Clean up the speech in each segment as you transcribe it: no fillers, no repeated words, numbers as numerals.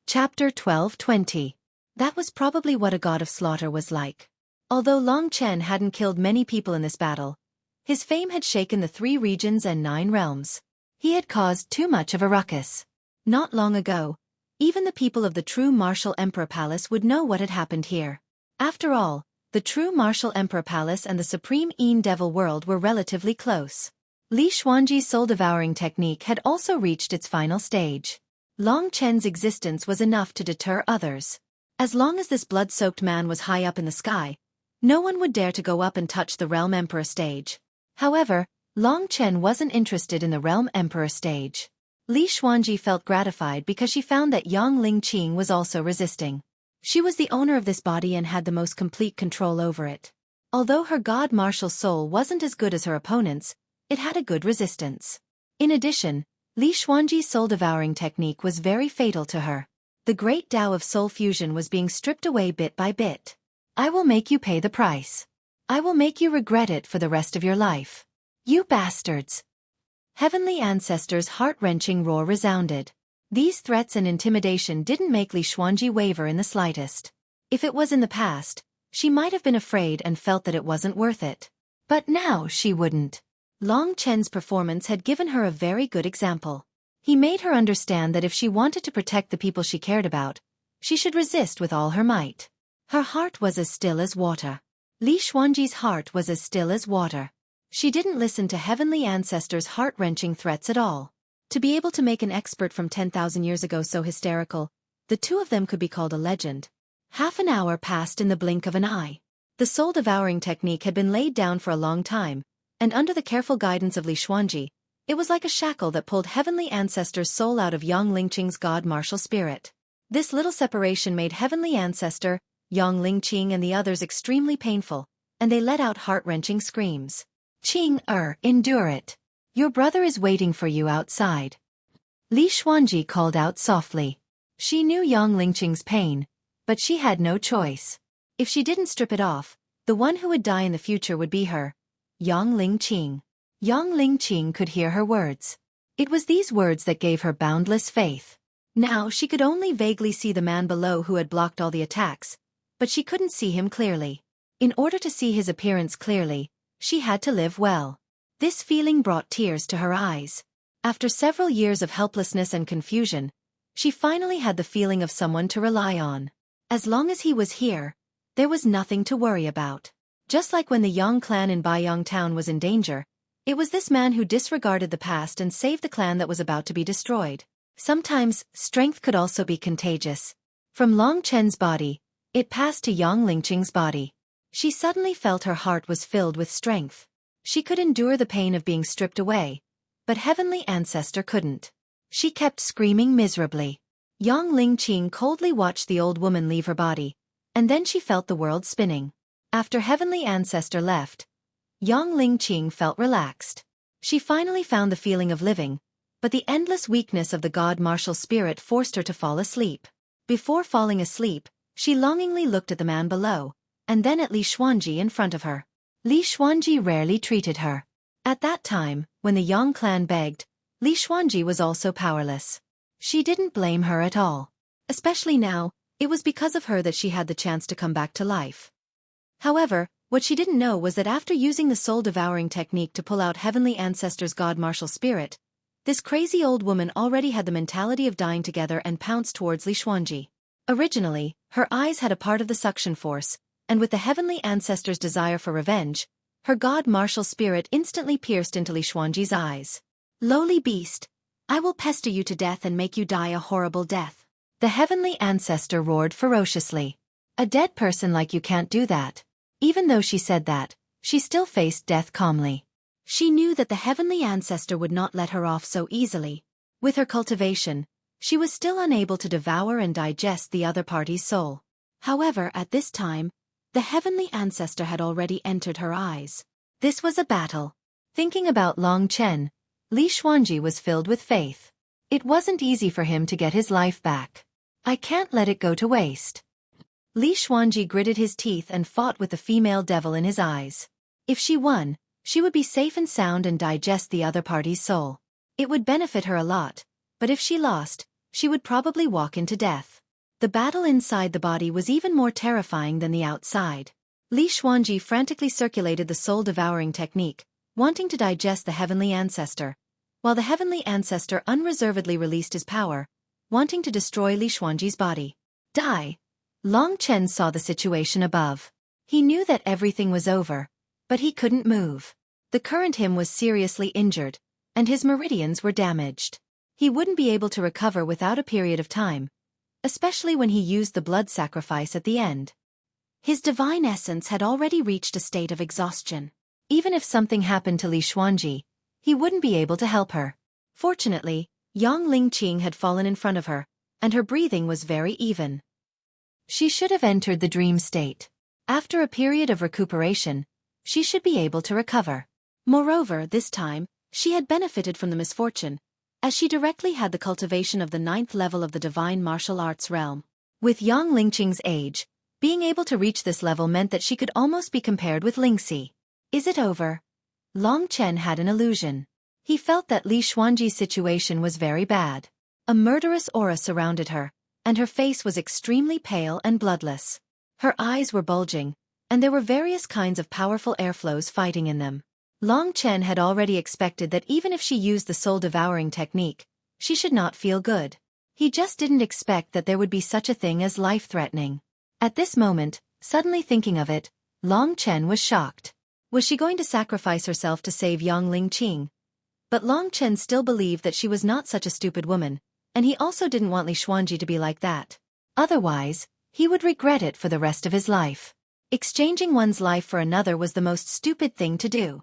Chapter 12:20. That was probably what a god of slaughter was like. Although Long Chen hadn't killed many people in this battle, his fame had shaken the 3 regions and 9 realms. He had caused too much of a ruckus. Not long ago, even the people of the true Martial Emperor Palace would know what had happened here. After all, the true Martial Emperor Palace and the Supreme Een Devil World were relatively close. Li Xuanji's soul-devouring technique had also reached its final stage. Long Chen's existence was enough to deter others. As long as this blood-soaked man was high up in the sky, no one would dare to go up and touch the Realm Emperor stage. However, Long Chen wasn't interested in the Realm Emperor stage. Li Xuanji felt gratified because she found that Yang Lingqing was also resisting. She was the owner of this body and had the most complete control over it. Although her god martial soul wasn't as good as her opponent's, it had a good resistance. In addition, Li Xuanji's soul-devouring technique was very fatal to her. The great Tao of soul fusion was being stripped away bit by bit. I will make you pay the price. I will make you regret it for the rest of your life. You bastards! Heavenly Ancestor's heart-wrenching roar resounded. These threats and intimidation didn't make Li Xuanji waver in the slightest. If it was in the past, she might have been afraid and felt that it wasn't worth it. But now she wouldn't. Long Chen's performance had given her a very good example. He made her understand that if she wanted to protect the people she cared about, she should resist with all her might. Her heart was as still as water. Li Xuanji's heart was as still as water. She didn't listen to Heavenly Ancestor's heart-wrenching threats at all. To be able to make an expert from 10,000 years ago so hysterical, the two of them could be called a legend. Half an hour passed in the blink of an eye. The soul-devouring technique had been laid down for a long time, and under the careful guidance of Li Xuanji, it was like a shackle that pulled Heavenly Ancestor's soul out of Yang Lingqing's god martial spirit. This little separation made Heavenly Ancestor, Yang Lingqing and the others extremely painful, and they let out heart-wrenching screams. Endure it. Your brother is waiting for you outside. Li Xuanji called out softly. She knew Yang Lingqing's pain, but she had no choice. If she didn't strip it off, the one who would die in the future would be her, Yang Lingqing. Yang Lingqing could hear her words. It was these words that gave her boundless faith. Now she could only vaguely see the man below who had blocked all the attacks, but she couldn't see him clearly. In order to see his appearance clearly, she had to live well. This feeling brought tears to her eyes. After several years of helplessness and confusion, she finally had the feeling of someone to rely on. As long as he was here, there was nothing to worry about. Just like when the Yang clan in Baiyang town was in danger, it was this man who disregarded the past and saved the clan that was about to be destroyed. Sometimes, strength could also be contagious. From Long Chen's body, it passed to Yang Lingqing's body. She suddenly felt her heart was filled with strength. She could endure the pain of being stripped away, but Heavenly Ancestor couldn't. She kept screaming miserably. Yang Lingqing coldly watched the old woman leave her body, and then she felt the world spinning. After Heavenly Ancestor left, Yang Lingqing felt relaxed. She finally found the feeling of living, but the endless weakness of the god martial spirit forced her to fall asleep. Before falling asleep, she longingly looked at the man below, and then at Li Xuanji in front of her. Li Xuanji rarely treated her. At that time, when the Yang clan begged, Li Xuanji was also powerless. She didn't blame her at all. Especially now, it was because of her that she had the chance to come back to life. However, what she didn't know was that after using the soul-devouring technique to pull out Heavenly Ancestor's god martial spirit, this crazy old woman already had the mentality of dying together and pounced towards Li Xuanji. Originally, her eyes had a part of the suction force, and with the Heavenly Ancestor's desire for revenge, her god martial spirit instantly pierced into Li Xuanji's eyes. Lowly beast, I will pester you to death and make you die a horrible death. The Heavenly Ancestor roared ferociously. A dead person like you can't do that. Even though she said that, she still faced death calmly. She knew that the Heavenly Ancestor would not let her off so easily. With her cultivation, she was still unable to devour and digest the other party's soul. However, at this time, the Heavenly Ancestor had already entered her eyes. This was a battle. Thinking about Long Chen, Li Xuanji was filled with faith. It wasn't easy for him to get his life back. I can't let it go to waste. Li Xuanji gritted his teeth and fought with the female devil in his eyes. If she won, she would be safe and sound and digest the other party's soul. It would benefit her a lot, but if she lost, she would probably walk into death. The battle inside the body was even more terrifying than the outside. Li Xuanji frantically circulated the soul-devouring technique, wanting to digest the heavenly ancestor, while the heavenly ancestor unreservedly released his power, wanting to destroy Li Xuanji's body. Die. Long Chen saw the situation above. He knew that everything was over, but he couldn't move. The current him was seriously injured, and his meridians were damaged. He wouldn't be able to recover without a period of time, especially when he used the blood sacrifice at the end. His divine essence had already reached a state of exhaustion. Even if something happened to Li Xuanji, he wouldn't be able to help her. Fortunately, Yang Lingqing had fallen in front of her, and her breathing was very even. She should have entered the dream state. After a period of recuperation, she should be able to recover. Moreover, this time, she had benefited from the misfortune, as she directly had the cultivation of the 9th level of the divine martial arts realm. With Yang Lingqing's age, being able to reach this level meant that she could almost be compared with Lingxi. Is it over? Long Chen had an illusion. He felt that Li Xuanji's situation was very bad. A murderous aura surrounded her, and her face was extremely pale and bloodless. Her eyes were bulging, and there were various kinds of powerful airflows fighting in them. Long Chen had already expected that even if she used the soul-devouring technique, she should not feel good. He just didn't expect that there would be such a thing as life-threatening. At this moment, suddenly thinking of it, Long Chen was shocked. Was she going to sacrifice herself to save Yang Lingqing? But Long Chen still believed that she was not such a stupid woman, and he also didn't want Li Xuanji to be like that. Otherwise, he would regret it for the rest of his life. Exchanging one's life for another was the most stupid thing to do.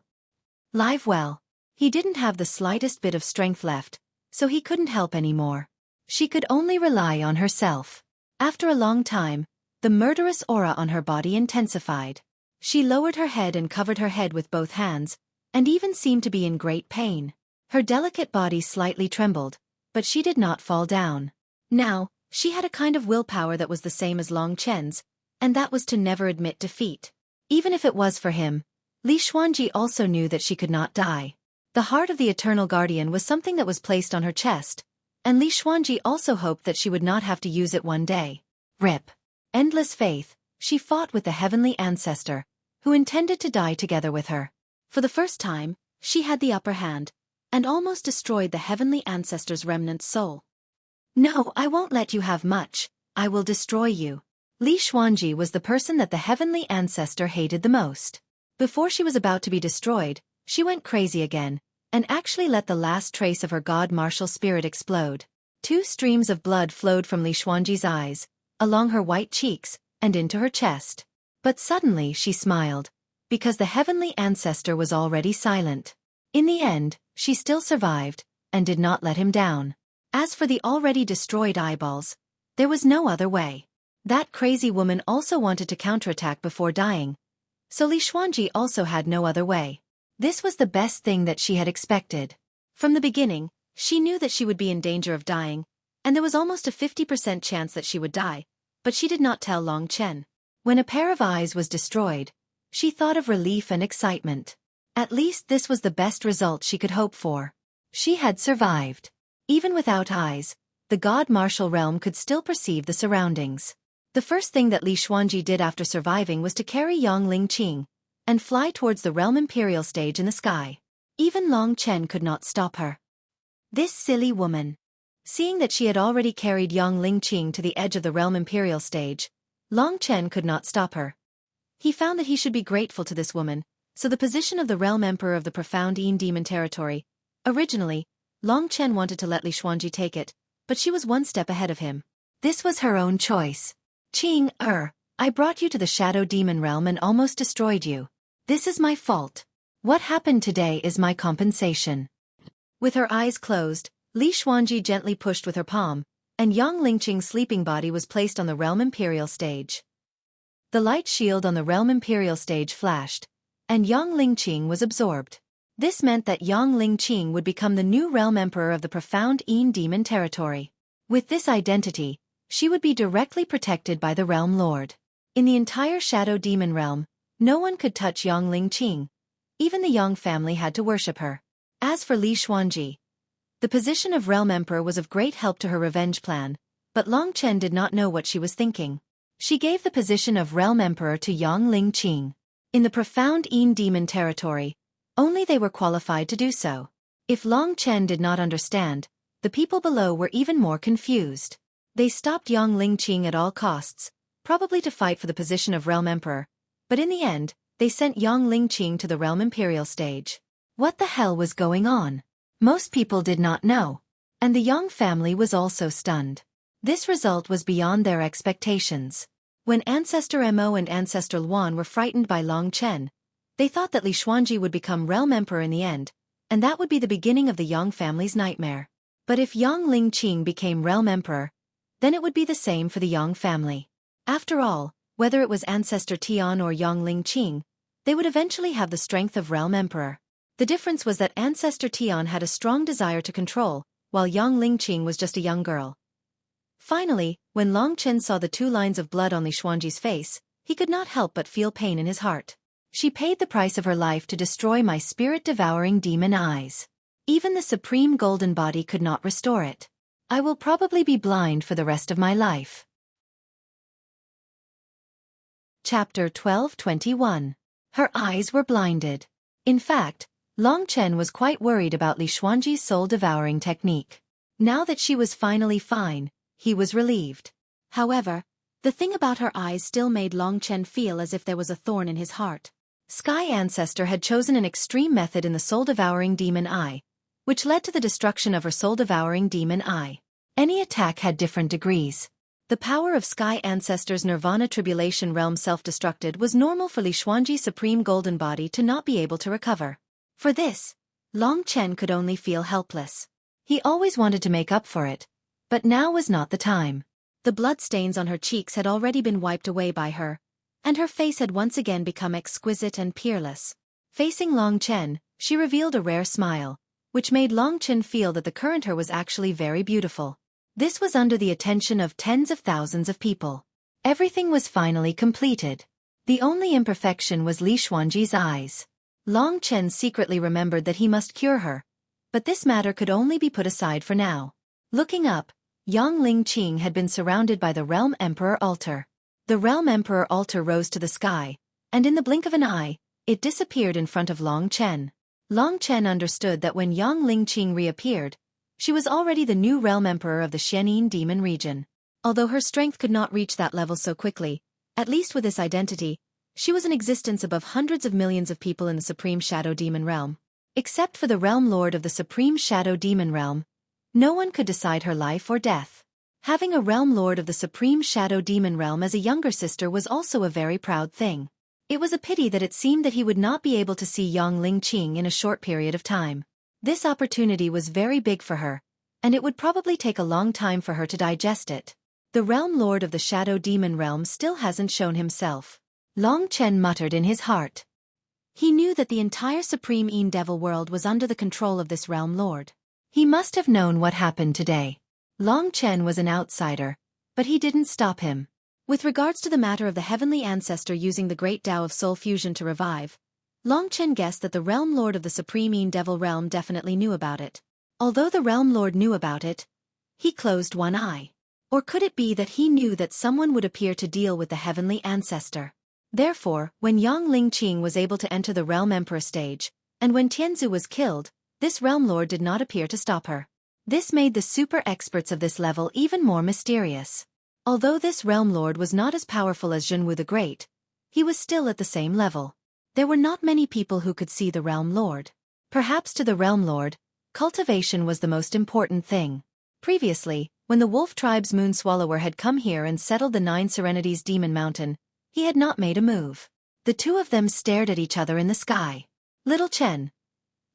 Live well. He didn't have the slightest bit of strength left, so he couldn't help anymore. She could only rely on herself. After a long time, the murderous aura on her body intensified. She lowered her head and covered her head with both hands, and even seemed to be in great pain. Her delicate body slightly trembled, but she did not fall down. Now, she had a kind of willpower that was the same as Long Chen's, and that was to never admit defeat. Even if it was for him, Li Xuanji also knew that she could not die. The heart of the Eternal Guardian was something that was placed on her chest, and Li Xuanji also hoped that she would not have to use it one day. RIP. Endless faith, she fought with the heavenly ancestor, who intended to die together with her. For the first time, she had the upper hand, and almost destroyed the heavenly ancestor's remnant soul. No, I won't let you have much, I will destroy you. Li Xuanji was the person that the heavenly ancestor hated the most. Before she was about to be destroyed, she went crazy again, and actually let the last trace of her god martial spirit explode. 2 streams of blood flowed from Li Xuanji's eyes, along her white cheeks, and into her chest. But suddenly she smiled, because the heavenly ancestor was already silent. In the end, she still survived, and did not let him down. As for the already destroyed eyeballs, there was no other way. That crazy woman also wanted to counterattack before dying, so Li Xuanji also had no other way. This was the best thing that she had expected. From the beginning, she knew that she would be in danger of dying, and there was almost a 50% chance that she would die, but she did not tell Long Chen. When a pair of eyes was destroyed, she thought of relief and excitement. At least this was the best result she could hope for. She had survived. Even without eyes, the god martial realm could still perceive the surroundings. The first thing that Li Xuanji did after surviving was to carry Yang Lingqing and fly towards the realm imperial stage in the sky. Even Long Chen could not stop her. This silly woman. Seeing that she had already carried Yang Lingqing to the edge of the realm imperial stage, Long Chen could not stop her. He found that he should be grateful to this woman, so the position of the realm emperor of the profound Yin demon territory. Originally, Long Chen wanted to let Li Xuanji take it, but she was one step ahead of him. This was her own choice. Qing, I brought you to the shadow demon realm and almost destroyed you. This is my fault. What happened today is my compensation. With her eyes closed, Li Xuanji gently pushed with her palm, and Yang Lingqing's sleeping body was placed on the realm imperial stage. The light shield on the realm imperial stage flashed, and Yang Lingqing was absorbed. This meant that Yang Lingqing would become the new realm emperor of the profound Yin demon territory. With this identity, she would be directly protected by the realm lord. In the entire shadow demon realm, no one could touch Yang Lingqing. Even the Yang family had to worship her. As for Li Xuanji, the position of realm emperor was of great help to her revenge plan, But Long Chen did not know what she was thinking. She gave the position of Realm Emperor to Yang Lingqing. In the profound Yin demon territory, only they were qualified to do so. If Long Chen did not understand, the people below were even more confused. They stopped Yang Lingqing at all costs, probably to fight for the position of Realm Emperor, but in the end, they sent Yang Lingqing to the Realm Imperial stage. What the hell was going on? Most people did not know. And the Yang family was also stunned. This result was beyond their expectations. When Ancestor Mo and Ancestor Luan were frightened by Long Chen, they thought that Li Xuanji would become Realm Emperor in the end, and that would be the beginning of the Yang family's nightmare. But if Yang Lingqing became Realm Emperor, then it would be the same for the Yang family. After all, whether it was Ancestor Tian or Yang Lingqing, they would eventually have the strength of Realm Emperor. The difference was that Ancestor Tian had a strong desire to control, while Yang Lingqing was just a young girl. Finally, when Long Chen saw the 2 lines of blood on Li Xuanji's face, he could not help but feel pain in his heart. She paid the price of her life to destroy my spirit-devouring demon eyes. Even the supreme golden body could not restore it. I will probably be blind for the rest of my life. Chapter 12:21. Her eyes were blinded. In fact, Long Chen was quite worried about Li Xuanji's soul-devouring technique. Now that she was finally fine, he was relieved. However, the thing about her eyes still made Long Chen feel as if there was a thorn in his heart. Sky Ancestor had chosen an extreme method in the soul-devouring demon eye, which led to the destruction of her soul-devouring demon eye. Any attack had different degrees. The power of Sky Ancestor's Nirvana Tribulation Realm self-destructed was normal for Li Xuanji's supreme golden body to not be able to recover. For this, Long Chen could only feel helpless. He always wanted to make up for it, but now was not the time. The bloodstains on her cheeks had already been wiped away by her, and her face had once again become exquisite and peerless. Facing Long Chen, she revealed a rare smile, which made Long Chen feel that the current her was actually very beautiful. This was under the attention of tens of thousands of people. Everything was finally completed. The only imperfection was Li Xuanji's eyes. Long Chen secretly remembered that he must cure her, but this matter could only be put aside for now. Looking up, Yang Lingqing had been surrounded by the Realm Emperor altar. The Realm Emperor altar rose to the sky, and in the blink of an eye, it disappeared in front of Long Chen. Long Chen understood that when Yang Lingqing reappeared, she was already the new Realm Emperor of the Xianyin Demon region. Although her strength could not reach that level so quickly, at least with this identity, she was in existence above hundreds of millions of people in the Supreme Shadow Demon Realm. Except for the Realm Lord of the Supreme Shadow Demon Realm, no one could decide her life or death. Having a Realm Lord of the Supreme Shadow Demon Realm as a younger sister was also a very proud thing. It was a pity that it seemed that he would not be able to see Yang Lingqing in a short period of time. This opportunity was very big for her, and it would probably take a long time for her to digest it. The Realm Lord of the Shadow Demon Realm still hasn't shown himself. Long Chen muttered in his heart. He knew that the entire Supreme Yin Devil world was under the control of this Realm Lord. He must have known what happened today. Long Chen was an outsider, but he didn't stop him. With regards to the matter of the Heavenly Ancestor using the Great Tao of Soul Fusion to revive, Long Chen guessed that the Realm Lord of the Supreme Yin Devil Realm definitely knew about it. Although the Realm Lord knew about it, he closed one eye. Or could it be that he knew that someone would appear to deal with the Heavenly Ancestor? Therefore, when Yang Lingqing was able to enter the Realm Emperor stage, and when Tianzu was killed, this Realm Lord did not appear to stop her. This made the super experts of this level even more mysterious. Although this Realm Lord was not as powerful as Zhenwu the Great, he was still at the same level. There were not many people who could see the Realm Lord. Perhaps to the Realm Lord, cultivation was the most important thing. Previously, when the Wolf Tribe's Moon Swallower had come here and settled the 9 Serenities Demon Mountain, he had not made a move. The two of them stared at each other in the sky. Little Chen.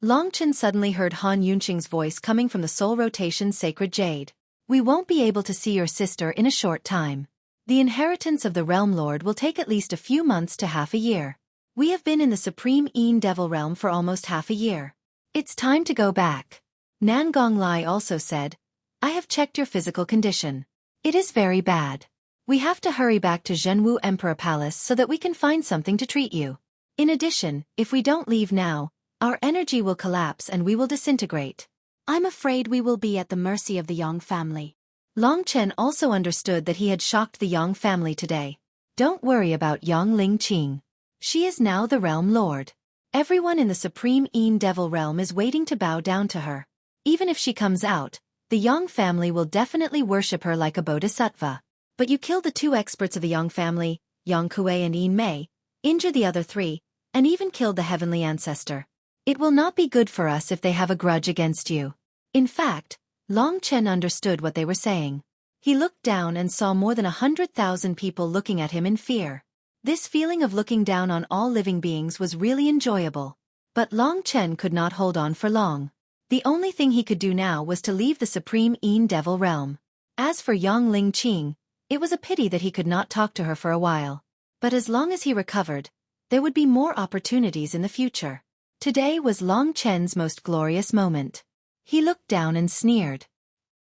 Long Chen suddenly heard Han Yunqing's voice coming from the Soul Rotation Sacred Jade. We won't be able to see your sister in a short time. The inheritance of the Realm Lord will take at least a few months to half a year. We have been in the Supreme Yin Devil Realm for almost half a year. It's time to go back. Nan Gonglai also said, I have checked your physical condition. It is very bad. We have to hurry back to Zhenwu Emperor Palace so that we can find something to treat you. In addition, if we don't leave now, our energy will collapse and we will disintegrate. I'm afraid we will be at the mercy of the Yang family. Long Chen also understood that he had shocked the Yang family today. Don't worry about Yang Lingqing. She is now the realm lord. Everyone in the Supreme Een Devil realm is waiting to bow down to her. Even if she comes out, the Yang family will definitely worship her like a bodhisattva. But you killed the 2 experts of the Yang family, Yang Kuei and Yin Mei, injured the other 3, and even killed the heavenly ancestor. It will not be good for us if they have a grudge against you. In fact, Long Chen understood what they were saying. He looked down and saw more than 100,000 people looking at him in fear. This feeling of looking down on all living beings was really enjoyable. But Long Chen could not hold on for long. The only thing he could do now was to leave the Supreme Een Devil realm. As for Yang Lingqing, it was a pity that he could not talk to her for a while. But as long as he recovered, there would be more opportunities in the future. Today was Long Chen's most glorious moment. He looked down and sneered.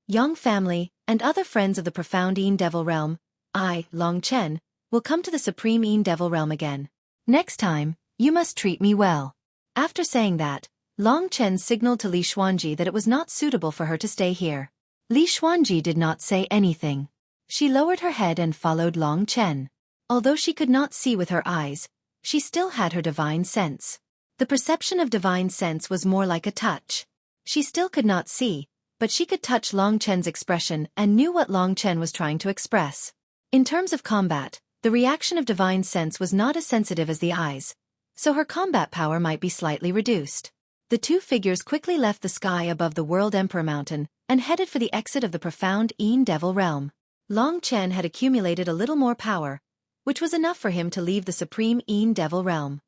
Yang family, and other friends of the profound Een Devil realm, I, Long Chen, will come to the Supreme Een Devil realm again. Next time, you must treat me well. After saying that, Long Chen signaled to Li Xuanji that it was not suitable for her to stay here. Li Xuanji did not say anything. She lowered her head and followed Long Chen. Although she could not see with her eyes, she still had her divine sense. The perception of divine sense was more like a touch. She still could not see, but she could touch Long Chen's expression and knew what Long Chen was trying to express. In terms of combat, the reaction of divine sense was not as sensitive as the eyes, so her combat power might be slightly reduced. The 2 figures quickly left the sky above the World Emperor Mountain and headed for the exit of the profound Een Devil realm. Long Chen had accumulated a little more power, which was enough for him to leave the Supreme Een Devil realm.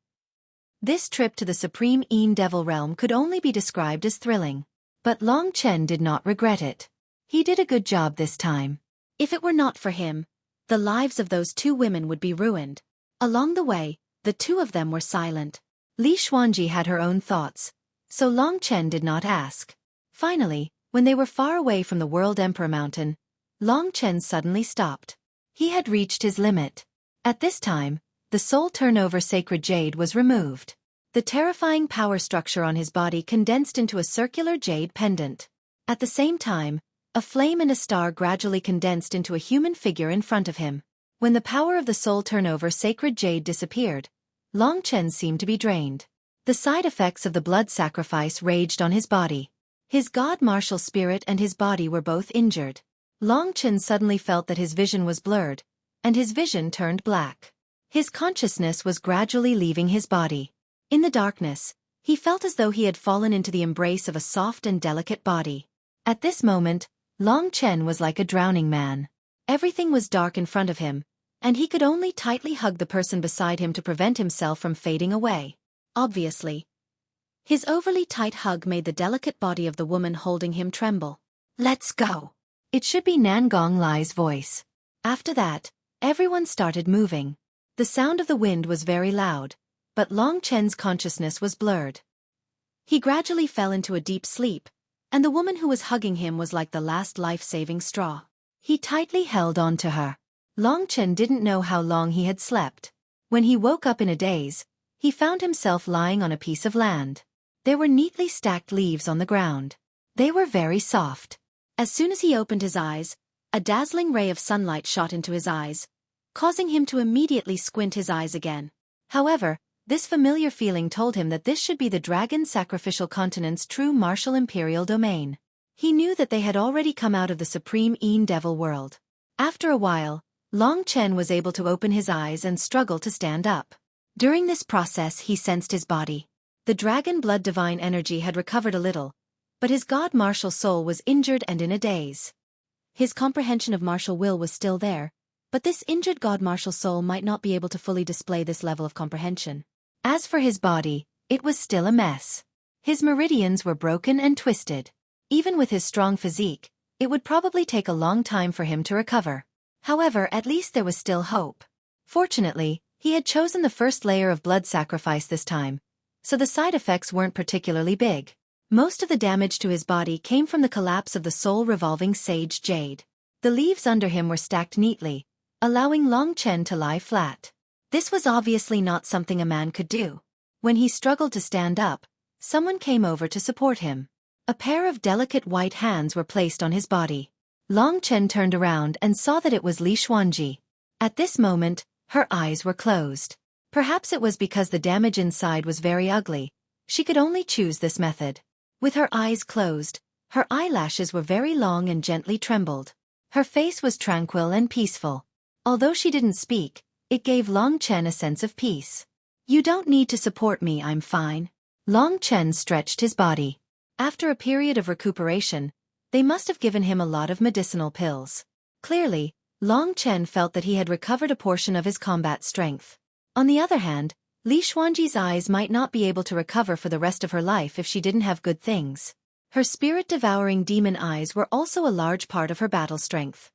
This trip to the Supreme Een Devil realm could only be described as thrilling. But Long Chen did not regret it. He did a good job this time. If it were not for him, the lives of those 2 women would be ruined. Along the way, the 2 of them were silent. Li Xuanji had her own thoughts, so Long Chen did not ask. Finally, when they were far away from the World Emperor Mountain, Long Chen suddenly stopped. He had reached his limit. At this time, the soul turnover sacred jade was removed. The terrifying power structure on his body condensed into a circular jade pendant. At the same time, a flame and a star gradually condensed into a human figure in front of him. When the power of the soul turnover sacred jade disappeared, Long Chen seemed to be drained. The side effects of the blood sacrifice raged on his body. His god martial spirit and his body were both injured. Long Chen suddenly felt that his vision was blurred, and his vision turned black. His consciousness was gradually leaving his body. In the darkness, he felt as though he had fallen into the embrace of a soft and delicate body. At this moment, Long Chen was like a drowning man. Everything was dark in front of him, and he could only tightly hug the person beside him to prevent himself from fading away. Obviously, his overly tight hug made the delicate body of the woman holding him tremble. Let's go. It should be Nangong Lai's voice. After that, everyone started moving. The sound of the wind was very loud, but Long Chen's consciousness was blurred. He gradually fell into a deep sleep, and the woman who was hugging him was like the last life-saving straw. He tightly held on to her. Long Chen didn't know how long he had slept. When he woke up in a daze, he found himself lying on a piece of land. There were neatly stacked leaves on the ground. They were very soft. As soon as he opened his eyes, a dazzling ray of sunlight shot into his eyes, causing him to immediately squint his eyes again. However, this familiar feeling told him that this should be the Dragon Sacrificial Continent's true martial imperial domain. He knew that they had already come out of the Supreme Een Devil world. After a while, Long Chen was able to open his eyes and struggle to stand up. During this process he sensed his body. The dragon blood divine energy had recovered a little, but his god martial soul was injured and in a daze. His comprehension of martial will was still there, but this injured god martial soul might not be able to fully display this level of comprehension. As for his body, it was still a mess. His meridians were broken and twisted. Even with his strong physique, it would probably take a long time for him to recover. However, at least there was still hope. Fortunately, he had chosen the first layer of blood sacrifice this time, so the side effects weren't particularly big. Most of the damage to his body came from the collapse of the soul-revolving sage jade. The leaves under him were stacked neatly, allowing Long Chen to lie flat. This was obviously not something a man could do. When he struggled to stand up, someone came over to support him. A pair of delicate white hands were placed on his body. Long Chen turned around and saw that it was Li Xuanji. At this moment, her eyes were closed. Perhaps it was because the damage inside was very ugly. She could only choose this method. With her eyes closed, her eyelashes were very long and gently trembled. Her face was tranquil and peaceful. Although she didn't speak, it gave Long Chen a sense of peace. You don't need to support me, I'm fine. Long Chen stretched his body. After a period of recuperation, they must have given him a lot of medicinal pills. Clearly, Long Chen felt that he had recovered a portion of his combat strength. On the other hand, Li Xuanji's eyes might not be able to recover for the rest of her life if she didn't have good things. Her spirit-devouring demon eyes were also a large part of her battle strength.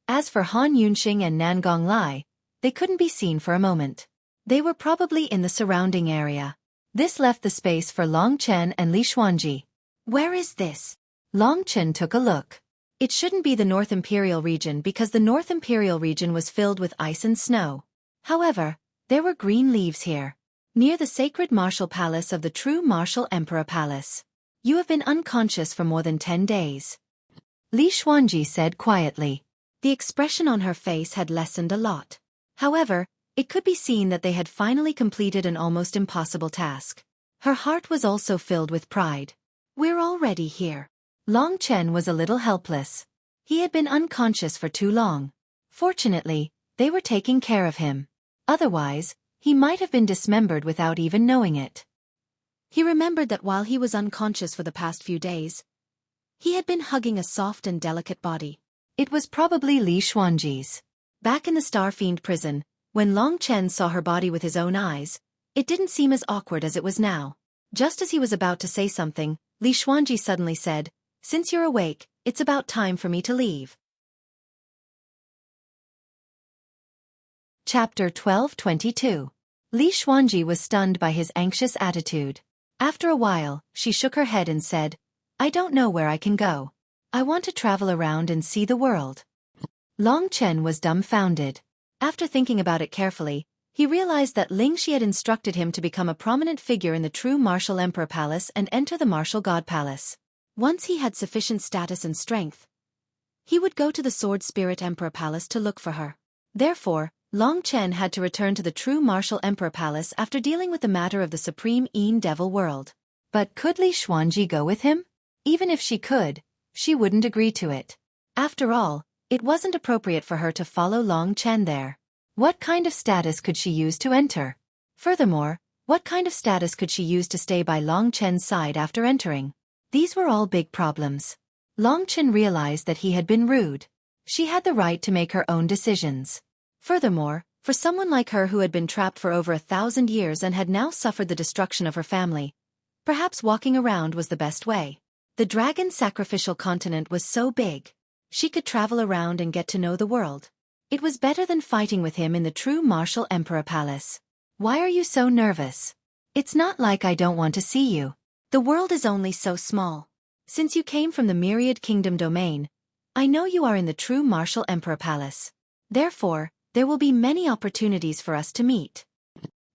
As for Han Yunxing and Nangong Lai, they couldn't be seen for a moment. They were probably in the surrounding area. This left the space for Long Chen and Li Xuanji. Where is this? Long Chen took a look. It shouldn't be the North Imperial region because the North Imperial region was filled with ice and snow. However, there were green leaves here. Near the sacred martial palace of the true martial emperor palace. You have been unconscious for more than 10 days. Li Xuanji said quietly. The expression on her face had lessened a lot. However, it could be seen that they had finally completed an almost impossible task. Her heart was also filled with pride. We're already here. Long Chen was a little helpless. He had been unconscious for too long. Fortunately, they were taking care of him. Otherwise, he might have been dismembered without even knowing it. He remembered that while he was unconscious for the past few days, he had been hugging a soft and delicate body. It was probably Li Xuanji's. Back in the Star Fiend prison, when Long Chen saw her body with his own eyes, it didn't seem as awkward as it was now. Just as he was about to say something, Li Xuanji suddenly said, "Since you're awake, it's about time for me to leave." Chapter 12:22. Li Xuanji was stunned by his anxious attitude. After a while, she shook her head and said, "I don't know where I can go. I want to travel around and see the world." Long Chen was dumbfounded. After thinking about it carefully, he realized that Ling Shi had instructed him to become a prominent figure in the true martial emperor palace and enter the martial god palace. Once he had sufficient status and strength, he would go to the sword spirit emperor palace to look for her. Therefore, Long Chen had to return to the true martial emperor palace after dealing with the matter of the supreme Yin devil world. But could Li Xuanji go with him? Even if she could, she wouldn't agree to it. After all, it wasn't appropriate for her to follow Long Chen there. What kind of status could she use to enter? Furthermore, what kind of status could she use to stay by Long Chen's side after entering? These were all big problems. Long Chen realized that he had been rude. She had the right to make her own decisions. Furthermore, for someone like her who had been trapped for over 1,000 years and had now suffered the destruction of her family, perhaps walking around was the best way. The dragon sacrificial continent was so big. She could travel around and get to know the world. It was better than fighting with him in the true martial emperor palace. Why are you so nervous? It's not like I don't want to see you. The world is only so small. Since you came from the myriad kingdom domain, I know you are in the true martial emperor palace. Therefore, there will be many opportunities for us to meet.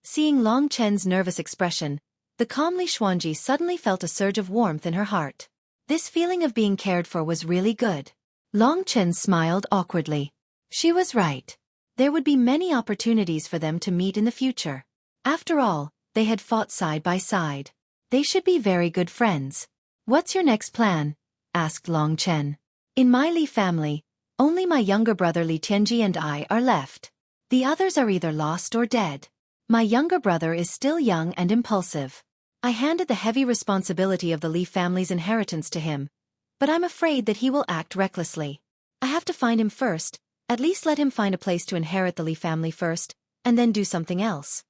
Seeing Long Chen's nervous expression, the calm Li Xuanji suddenly felt a surge of warmth in her heart. This feeling of being cared for was really good. Long Chen smiled awkwardly. She was right. There would be many opportunities for them to meet in the future. After all, they had fought side by side. They should be very good friends. What's your next plan? Asked Long Chen. In my Li family, only my younger brother Li Tianji and I are left. The others are either lost or dead. My younger brother is still young and impulsive. I handed the heavy responsibility of the Li family's inheritance to him, but I'm afraid that he will act recklessly. I have to find him first, at least let him find a place to inherit the Li family first, and then do something else.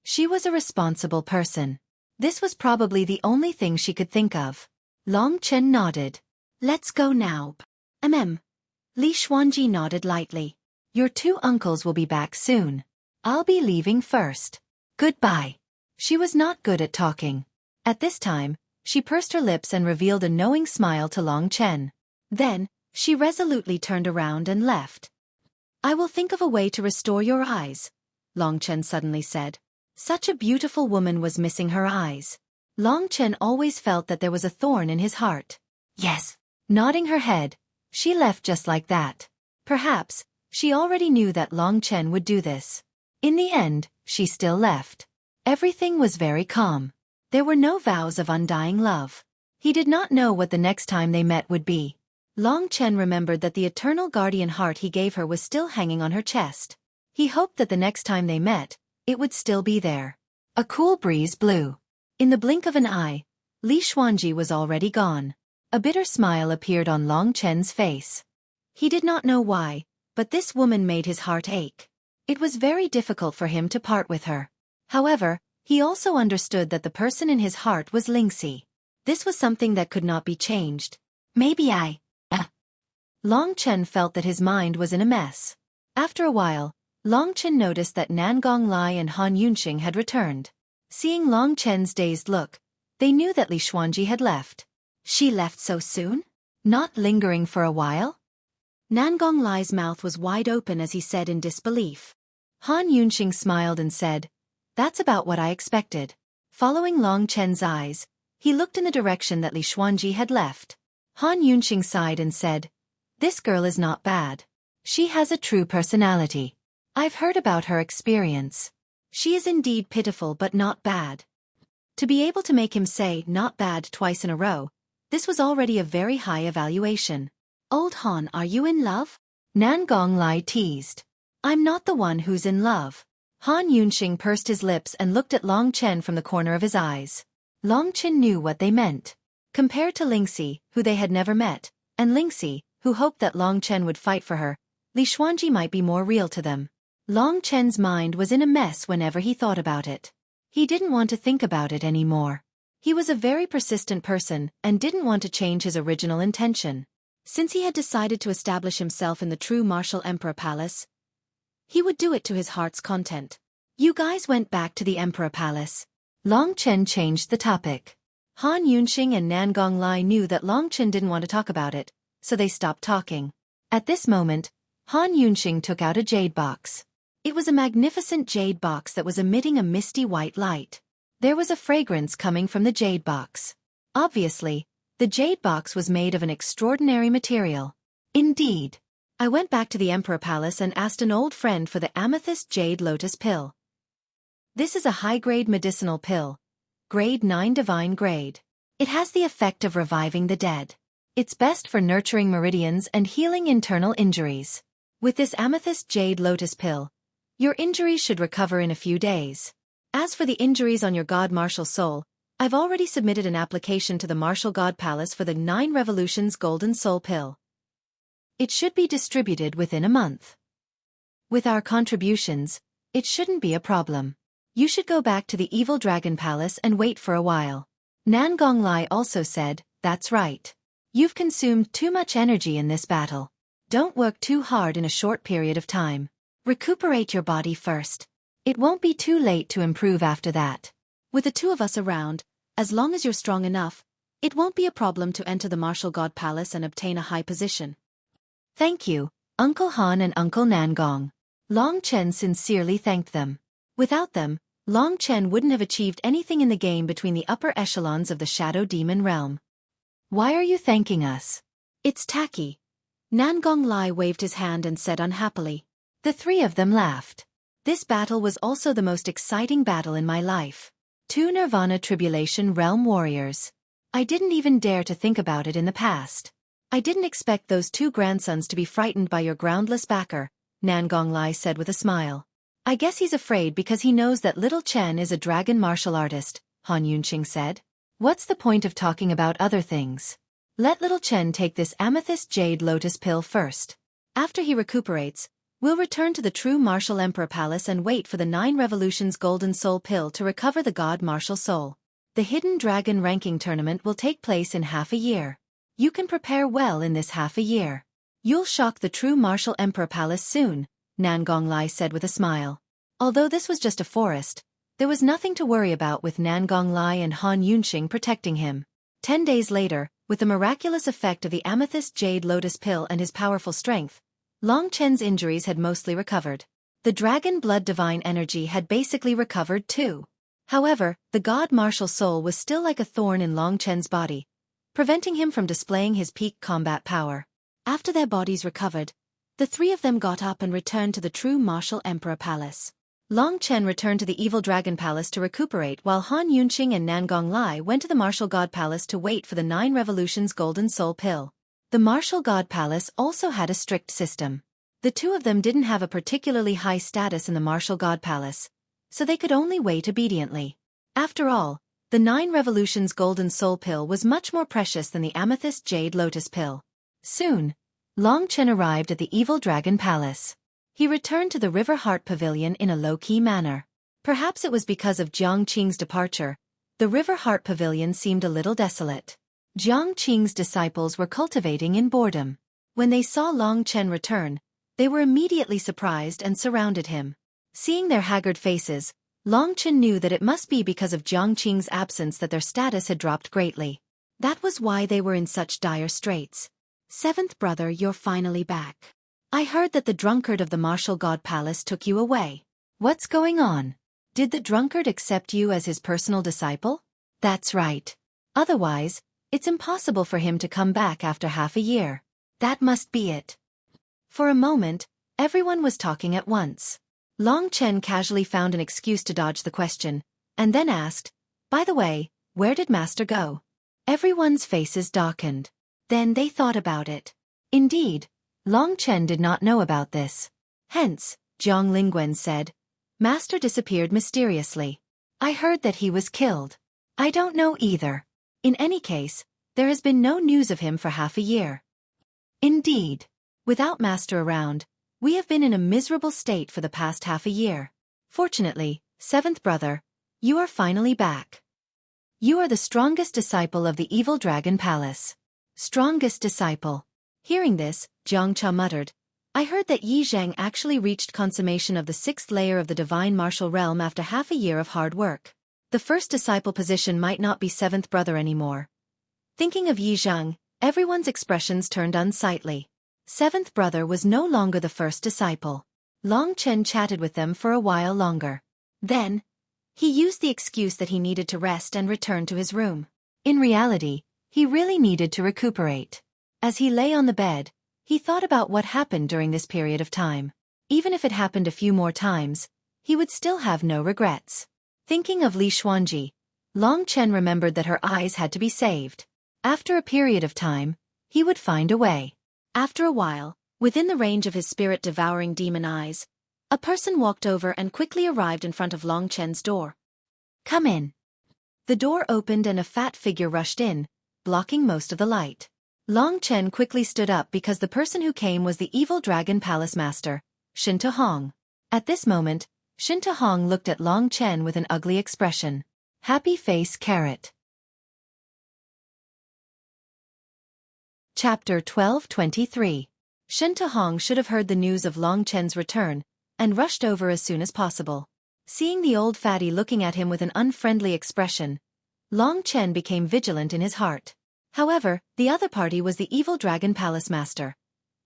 She was a responsible person. This was probably the only thing she could think of. Long Chen nodded. Let's go now. Li Xuanji nodded lightly. Your 2 uncles will be back soon. I'll be leaving first. Goodbye. She was not good at talking. At this time, she pursed her lips and revealed a knowing smile to Long Chen. Then, she resolutely turned around and left. I will think of a way to restore your eyes, Long Chen suddenly said. Such a beautiful woman was missing her eyes. Long Chen always felt that there was a thorn in his heart. Yes. Nodding her head, She left just like that. Perhaps, she already knew that Long Chen would do this. In the end, she still left. Everything was very calm. There were no vows of undying love. He did not know what the next time they met would be. Long Chen remembered that the eternal guardian heart he gave her was still hanging on her chest. He hoped that the next time they met, it would still be there. A cool breeze blew. In the blink of an eye, Li Xuanji was already gone. A bitter smile appeared on Long Chen's face. He did not know why, but this woman made his heart ache. It was very difficult for him to part with her. However, he also understood that the person in his heart was Lingxi. This was something that could not be changed. Maybe Long Chen felt that his mind was in a mess. After a while, Long Chen noticed that Nangong Lai and Han Yunxing had returned. Seeing Long Chen's dazed look, they knew that Li Xuanji had left. She left so soon? Not lingering for a while? Nangong Lai's mouth was wide open as he said in disbelief. Han Yunxing smiled and said, "That's about what I expected." Following Long Chen's eyes, he looked in the direction that Li Xuanji had left. Han Yunxing sighed and said, "This girl is not bad. She has a true personality. I've heard about her experience. She is indeed pitiful but not bad." To be able to make him say "not bad" twice in a row, this was already a very high evaluation. "Old Han, are you in love?" Nangong Lai teased. "I'm not the one who's in love." Han Yunxing pursed his lips and looked at Long Chen from the corner of his eyes. Long Chen knew what they meant. Compared to Lingxi, who they had never met, and Lingxi, who hoped that Long Chen would fight for her, Li Xuanji might be more real to them. Long Chen's mind was in a mess whenever he thought about it. He didn't want to think about it anymore. He was a very persistent person and didn't want to change his original intention. Since he had decided to establish himself in the true martial emperor palace, he would do it to his heart's content. "You guys went back to the emperor palace." Long Chen changed the topic. Han Yunxing and Nangong Lai knew that Long Chen didn't want to talk about it, so they stopped talking. At this moment, Han Yunxing took out a jade box. It was a magnificent jade box that was emitting a misty white light. There was a fragrance coming from the jade box. Obviously, the jade box was made of an extraordinary material. Indeed. I went back to the Emperor Palace and asked an old friend for the amethyst jade lotus pill. This is a high-grade medicinal pill. Grade 9 divine grade. It has the effect of reviving the dead. It's best for nurturing meridians and healing internal injuries. With this amethyst jade lotus pill, your injuries should recover in a few days. As for the injuries on your god martial soul, I've already submitted an application to the Martial God Palace for the 9 Revolutions Golden Soul Pill. It should be distributed within a month. With our contributions, it shouldn't be a problem. You should go back to the Evil Dragon Palace and wait for a while. Nangong Lai also said, "That's right. You've consumed too much energy in this battle. Don't work too hard in a short period of time. Recuperate your body first. It won't be too late to improve after that. With the two of us around, as long as you're strong enough, it won't be a problem to enter the Martial God Palace and obtain a high position." "Thank you, Uncle Han and Uncle Nangong." Long Chen sincerely thanked them. Without them, Long Chen wouldn't have achieved anything in the game between the upper echelons of the Shadow Demon realm. "Why are you thanking us?" "It's tacky." Nangong Lai waved his hand and said unhappily. The three of them laughed. "This battle was also the most exciting battle in my life. 2 Nirvana Tribulation Realm warriors. I didn't even dare to think about it in the past. I didn't expect those 2 grandsons to be frightened by your groundless backer," Nangong Lai said with a smile. "I guess he's afraid because he knows that little Chen is a dragon martial artist," Han Yunxing said. "What's the point of talking about other things? Let little Chen take this amethyst jade lotus pill first. After he recuperates, we'll return to the true Martial Emperor Palace and wait for the 9 Revolutions Golden Soul Pill to recover the God Martial Soul. The Hidden Dragon Ranking Tournament will take place in half a year. You can prepare well in this half a year. You'll shock the true Martial Emperor Palace soon," Nangong Lai said with a smile. Although this was just a forest, there was nothing to worry about with Nangong Lai and Han Yunxing protecting him. 10 days later, with the miraculous effect of the amethyst jade lotus pill and his powerful strength, Long Chen's injuries had mostly recovered. The dragon blood divine energy had basically recovered too. However, the god martial soul was still like a thorn in Long Chen's body, preventing him from displaying his peak combat power. After their bodies recovered, the three of them got up and returned to the true martial emperor palace. Long Chen returned to the evil dragon palace to recuperate while Han Yunqing and Nangong Lai went to the martial god palace to wait for the 9 revolutions golden soul pill. The martial god palace also had a strict system. The two of them didn't have a particularly high status in the martial god palace, so they could only wait obediently. After all, the 9 revolutions golden soul pill was much more precious than the amethyst jade lotus pill. Soon, Long Chen arrived at the evil dragon palace. He returned to the River Heart Pavilion in a low-key manner. Perhaps it was because of Jiang Qing's departure, the River Heart Pavilion seemed a little desolate. Jiang Qing's disciples were cultivating in boredom. When they saw Long Chen return, they were immediately surprised and surrounded him. Seeing their haggard faces, Long Chen knew that it must be because of Jiang Qing's absence that their status had dropped greatly. That was why they were in such dire straits. "Seventh brother, you're finally back. I heard that the drunkard of the martial god palace took you away. What's going on? Did the drunkard accept you as his personal disciple?" "That's right. Otherwise, it's impossible for him to come back after half a year." "That must be it." For a moment, everyone was talking at once. Long Chen casually found an excuse to dodge the question, and then asked, "By the way, where did Master go?" Everyone's faces darkened. Then they thought about it. Indeed, Long Chen did not know about this. Hence, Zhang Lingwen said, "Master disappeared mysteriously. I heard that he was killed." "I don't know either. In any case, there has been no news of him for half a year." "Indeed. Without Master around, we have been in a miserable state for the past half a year. Fortunately, seventh brother, you are finally back. You are the strongest disciple of the evil dragon palace." Strongest disciple. Hearing this, Jiang Cha muttered, "I heard that Yi Zhang actually reached consummation of the 6th layer of the divine martial realm after half a year of hard work. The first disciple position might not be seventh brother anymore." Thinking of Yi Zhang, everyone's expressions turned unsightly. Seventh brother was no longer the first disciple. Long Chen chatted with them for a while longer. Then, he used the excuse that he needed to rest and returned to his room. In reality, he really needed to recuperate. As he lay on the bed, he thought about what happened during this period of time. Even if it happened a few more times, he would still have no regrets. Thinking of Li Xuanji, Long Chen remembered that her eyes had to be saved. After a period of time, he would find a way. After a while, within the range of his spirit-devouring demon eyes, a person walked over and quickly arrived in front of Long Chen's door. "Come in." The door opened and a fat figure rushed in, blocking most of the light. Long Chen quickly stood up because the person who came was the evil dragon palace master, Shinta Hong. At this moment, Shinta Hong looked at Long Chen with an ugly expression. Happy face carrot. Chapter 12:23. Shinta Hong should have heard the news of Long Chen's return, and rushed over as soon as possible. Seeing the old fatty looking at him with an unfriendly expression, Long Chen became vigilant in his heart. However, the other party was the evil dragon palace master,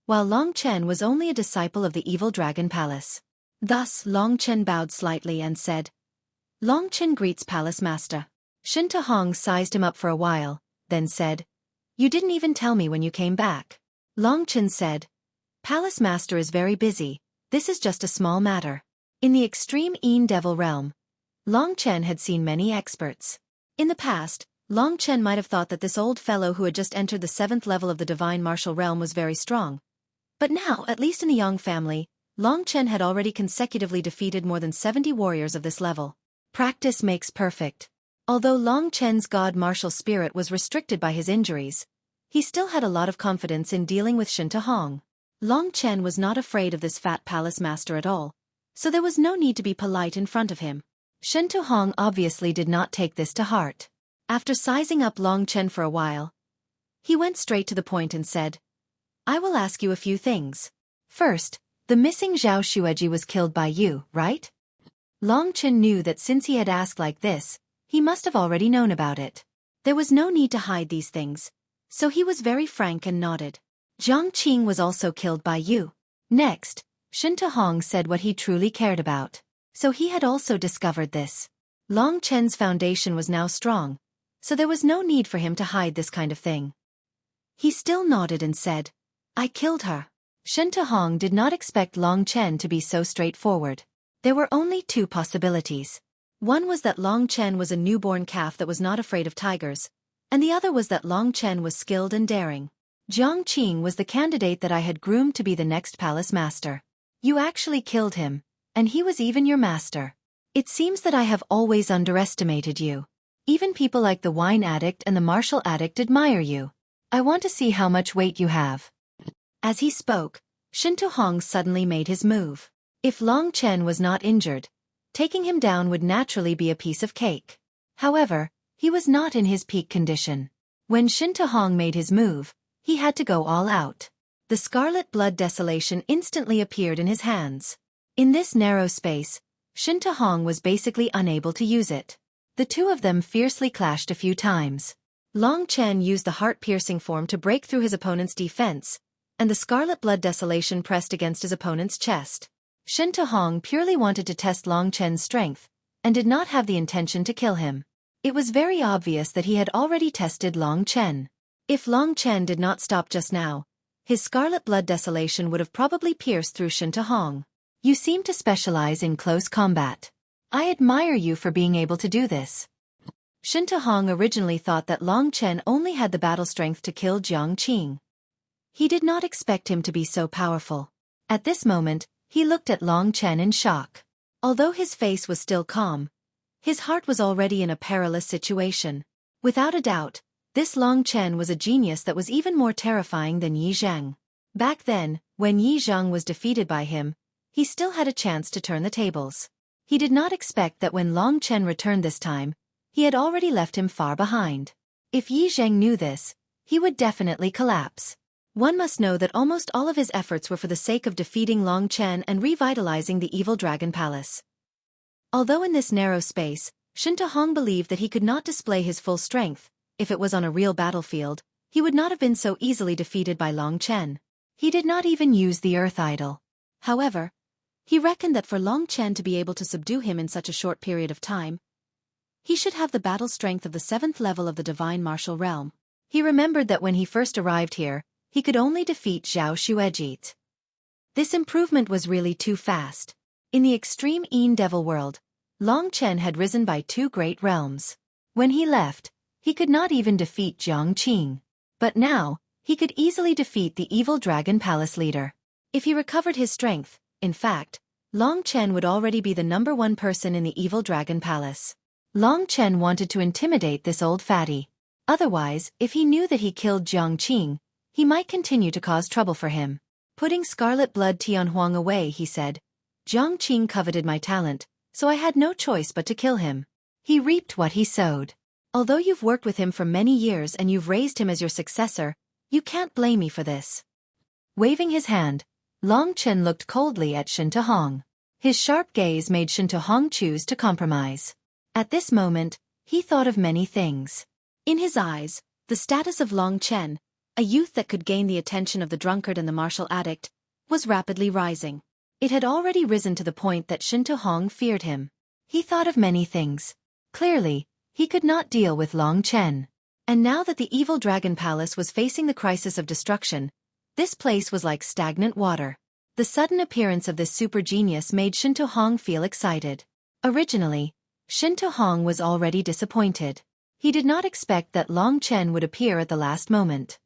while Long Chen was only a disciple of the evil dragon palace. Thus Long Chen bowed slightly and said, "Long Chen greets palace master." Shinta Hong sized him up for a while, then said, "You didn't even tell me when you came back." Long Chen said, "Palace master is very busy, this is just a small matter." In the extreme Een Devil realm, Long Chen had seen many experts. In the past, Long Chen might have thought that this old fellow who had just entered the 7th level of the divine martial realm was very strong. But now, at least in the Yang family, Long Chen had already consecutively defeated more than 70 warriors of this level. Practice makes perfect. Although Long Chen's god martial spirit was restricted by his injuries, he still had a lot of confidence in dealing with Shinta Hong. Long Chen was not afraid of this fat palace master at all, so there was no need to be polite in front of him. Shinta Hong obviously did not take this to heart. After sizing up Long Chen for a while, he went straight to the point and said, "I will ask you a few things. First, the missing Zhao Xueqi was killed by you, right?" Long Chen knew that since he had asked like this, he must have already known about it. There was no need to hide these things, so he was very frank and nodded. "Jiang Qing was also killed by you." Next, Shinta Hong said what he truly cared about. So he had also discovered this. Long Chen's foundation was now strong, so there was no need for him to hide this kind of thing. He still nodded and said, I killed her. Shen Tuhong did not expect Long Chen to be so straightforward. There were only two possibilities. One was that Long Chen was a newborn calf that was not afraid of tigers, and the other was that Long Chen was skilled and daring. Jiang Qing was the candidate that I had groomed to be the next palace master. You actually killed him, and he was even your master. It seems that I have always underestimated you. Even people like the wine addict and the martial addict admire you. I want to see how much weight you have. As he spoke, Shen Tuhong suddenly made his move. If Long Chen was not injured, taking him down would naturally be a piece of cake. However, he was not in his peak condition. When Shen Tuhong made his move, he had to go all out. The scarlet blood desolation instantly appeared in his hands. In this narrow space, Shen Tuhong was basically unable to use it. The two of them fiercely clashed a few times. Long Chen used the heart-piercing form to break through his opponent's defense, and the scarlet blood desolation pressed against his opponent's chest. Shen Tuhong purely wanted to test Long Chen's strength, and did not have the intention to kill him. It was very obvious that he had already tested Long Chen. If Long Chen did not stop just now, his scarlet blood desolation would have probably pierced through Shen Tuhong. You seem to specialize in close combat. I admire you for being able to do this. Shen Tuhong originally thought that Long Chen only had the battle strength to kill Jiang Qing. He did not expect him to be so powerful. At this moment, he looked at Long Chen in shock. Although his face was still calm, his heart was already in a perilous situation. Without a doubt, this Long Chen was a genius that was even more terrifying than Yi Zhang. Back then, when Yi Zhang was defeated by him, he still had a chance to turn the tables. He did not expect that when Long Chen returned this time, he had already left him far behind. If Yi Zhang knew this, he would definitely collapse. One must know that almost all of his efforts were for the sake of defeating Long Chen and revitalizing the evil dragon palace. Although in this narrow space, Shen Tuhong believed that he could not display his full strength, if it was on a real battlefield, he would not have been so easily defeated by Long Chen. He did not even use the earth idol. However, he reckoned that for Long Chen to be able to subdue him in such a short period of time, he should have the battle strength of the 7th level of the divine martial realm. He remembered that when he first arrived here, he could only defeat Zhao Xueqi. This improvement was really too fast. In the extreme Yin Devil world, Long Chen had risen by 2 great realms. When he left, he could not even defeat Jiang Qing. But now, he could easily defeat the evil dragon palace leader. If he recovered his strength, in fact, Long Chen would already be the #1 person in the evil dragon palace. Long Chen wanted to intimidate this old fatty. Otherwise, if he knew that he killed Jiang Qing, he might continue to cause trouble for him. Putting Scarlet Blood Tianhuang away, he said, Jiang Qing coveted my talent, so I had no choice but to kill him. He reaped what he sowed. Although you've worked with him for many years and you've raised him as your successor, you can't blame me for this. Waving his hand, Long Chen looked coldly at Shen Tuhong. His sharp gaze made Shen Tuhong choose to compromise. At this moment, he thought of many things. In his eyes, the status of Long Chen, a youth that could gain the attention of the drunkard and the martial addict, was rapidly rising. It had already risen to the point that Shen Tuhong feared him. He thought of many things. Clearly, he could not deal with Long Chen. And now that the evil dragon palace was facing the crisis of destruction, this place was like stagnant water. The sudden appearance of this super genius made Shen Tuhong feel excited. Originally, Shen Tuhong was already disappointed. He did not expect that Long Chen would appear at the last moment.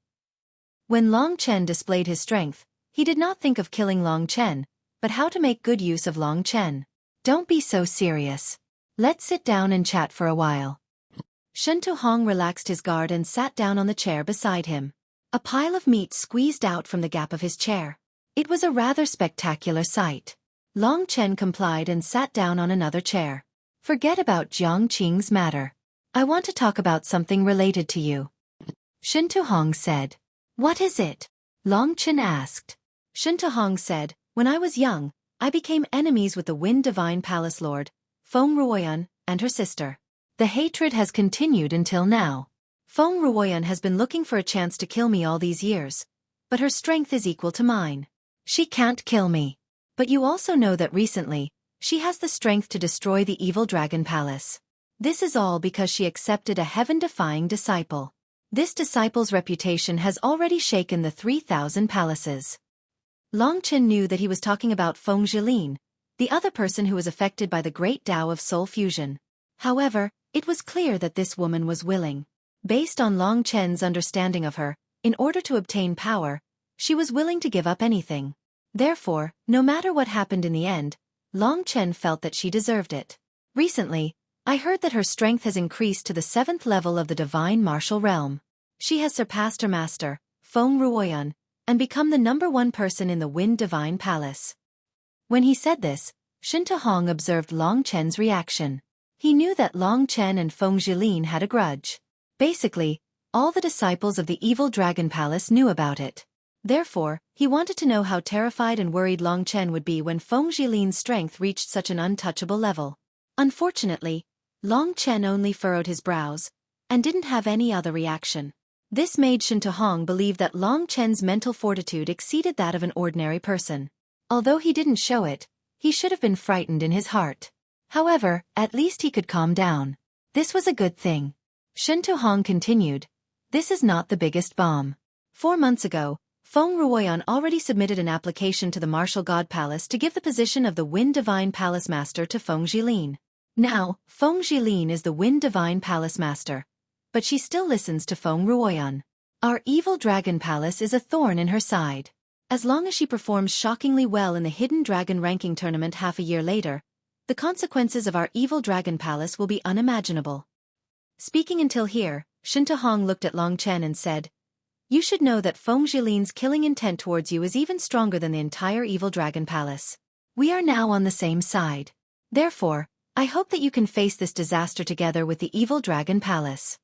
When Long Chen displayed his strength, he did not think of killing Long Chen, but how to make good use of Long Chen. Don't be so serious. Let's sit down and chat for a while. Shen Tuhong relaxed his guard and sat down on the chair beside him. A pile of meat squeezed out from the gap of his chair. It was a rather spectacular sight. Long Chen complied and sat down on another chair. Forget about Jiang Qing's matter. I want to talk about something related to you. Shen Tuhong said. What is it? Long Chen asked. Shen Tuhong said, when I was young, I became enemies with the Wind Divine Palace Lord, Feng Ruoyan, and her sister. The hatred has continued until now. Feng Ruoyan has been looking for a chance to kill me all these years, but her strength is equal to mine. She can't kill me. But you also know that recently, she has the strength to destroy the evil dragon palace. This is all because she accepted a heaven-defying disciple. This disciple's reputation has already shaken the 3,000 palaces. Long Chen knew that he was talking about Feng Zhilin, the other person who was affected by the great Tao of soul fusion. However, it was clear that this woman was willing. Based on Long Chen's understanding of her, in order to obtain power, she was willing to give up anything. Therefore, no matter what happened in the end, Long Chen felt that she deserved it. Recently, I heard that her strength has increased to the 7th level of the divine martial realm. She has surpassed her master, Feng Ruoyan, and become the #1 person in the Wind Divine Palace. When he said this, Shen Tuhong observed Long Chen's reaction. He knew that Long Chen and Feng Zhilin had a grudge. Basically, all the disciples of the Evil Dragon Palace knew about it. Therefore, he wanted to know how terrified and worried Long Chen would be when Feng Zhilin's strength reached such an untouchable level. Unfortunately, Long Chen only furrowed his brows, and didn't have any other reaction. This made Shen Tuhong believe that Long Chen's mental fortitude exceeded that of an ordinary person. Although he didn't show it, he should have been frightened in his heart. However, at least he could calm down. This was a good thing. Shen Tuhong continued, "This is not the biggest bomb. 4 months ago, Feng Ruoyan already submitted an application to the Martial God Palace to give the position of the Wind Divine Palace Master to Feng Zhilin. Now, Feng Zhilin is the Wind Divine Palace Master, but she still listens to Feng Ruoyan. Our Evil Dragon Palace is a thorn in her side. As long as she performs shockingly well in the Hidden Dragon ranking tournament half a year later, the consequences of our Evil Dragon Palace will be unimaginable." Speaking until here, Shen Tuhong looked at Long Chen and said, "You should know that Feng Zhilin's killing intent towards you is even stronger than the entire Evil Dragon Palace. We are now on the same side. Therefore, I hope that you can face this disaster together with the Evil Dragon Palace."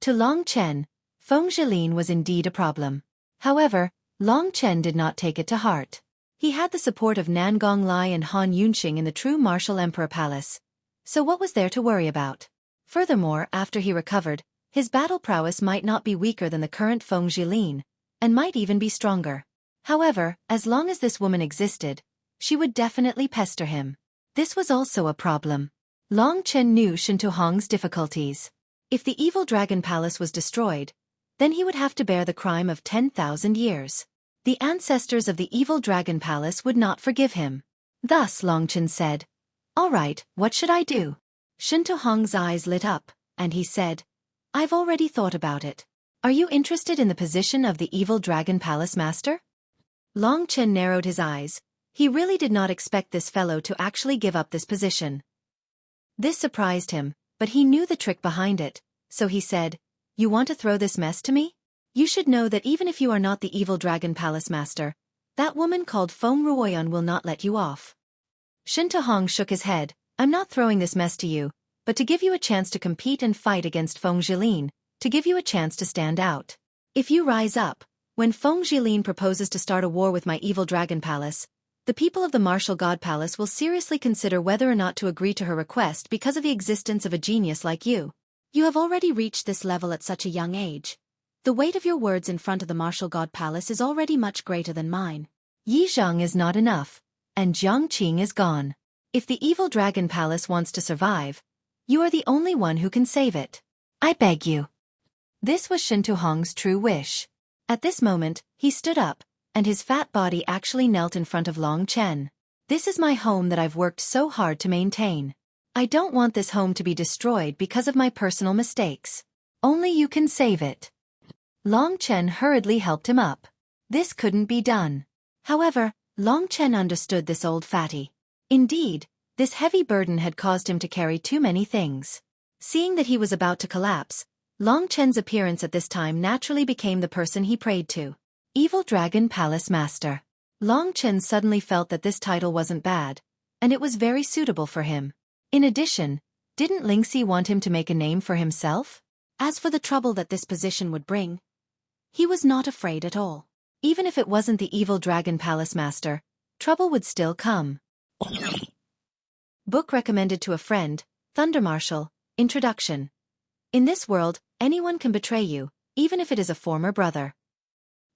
To Long Chen, Feng Zhilin was indeed a problem. However, Long Chen did not take it to heart. He had the support of Nan Gonglai and Han Yunxing in the true Martial Emperor Palace, so what was there to worry about? Furthermore, after he recovered, his battle prowess might not be weaker than the current Feng Zhilin, and might even be stronger. However, as long as this woman existed, she would definitely pester him. This was also a problem. Long Chen knew Shen Tuhong's difficulties. If the Evil Dragon Palace was destroyed, then he would have to bear the crime of 10,000 years. The ancestors of the Evil Dragon Palace would not forgive him. Thus Long Chen said, "All right, what should I do?" Shen Tuhong's eyes lit up, and he said, "I've already thought about it. Are you interested in the position of the Evil Dragon Palace Master?" Long Chen narrowed his eyes. He really did not expect this fellow to actually give up this position. This surprised him, but he knew the trick behind it, so he said, "You want to throw this mess to me? You should know that even if you are not the Evil Dragon Palace Master, that woman called Feng Ruoyan will not let you off." Shen Tuhong shook his head. "I'm not throwing this mess to you, but to give you a chance to compete and fight against Feng Zhilin, to give you a chance to stand out. If you rise up, when Feng Zhilin proposes to start a war with my Evil Dragon Palace, the people of the Martial God Palace will seriously consider whether or not to agree to her request because of the existence of a genius like you. You have already reached this level at such a young age. The weight of your words in front of the Martial God Palace is already much greater than mine. Yi Zhang is not enough, and Jiang Qing is gone. If the Evil Dragon Palace wants to survive, you are the only one who can save it. I beg you." This was Shen Tuhong's true wish. At this moment, he stood up, and his fat body actually knelt in front of Long Chen. "This is my home that I've worked so hard to maintain. I don't want this home to be destroyed because of my personal mistakes. Only you can save it." Long Chen hurriedly helped him up. This couldn't be done. However, Long Chen understood this old fatty. Indeed, this heavy burden had caused him to carry too many things. Seeing that he was about to collapse, Long Chen's appearance at this time naturally became the person he prayed to. Evil Dragon Palace Master. Long Chen suddenly felt that this title wasn't bad, and it was very suitable for him. In addition, didn't Lingxi want him to make a name for himself? As for the trouble that this position would bring, he was not afraid at all. Even if it wasn't the Evil Dragon Palace Master, trouble would still come. Book recommended to a friend, Thunder Marshal, Introduction. In this world, anyone can betray you, even if it is a former brother.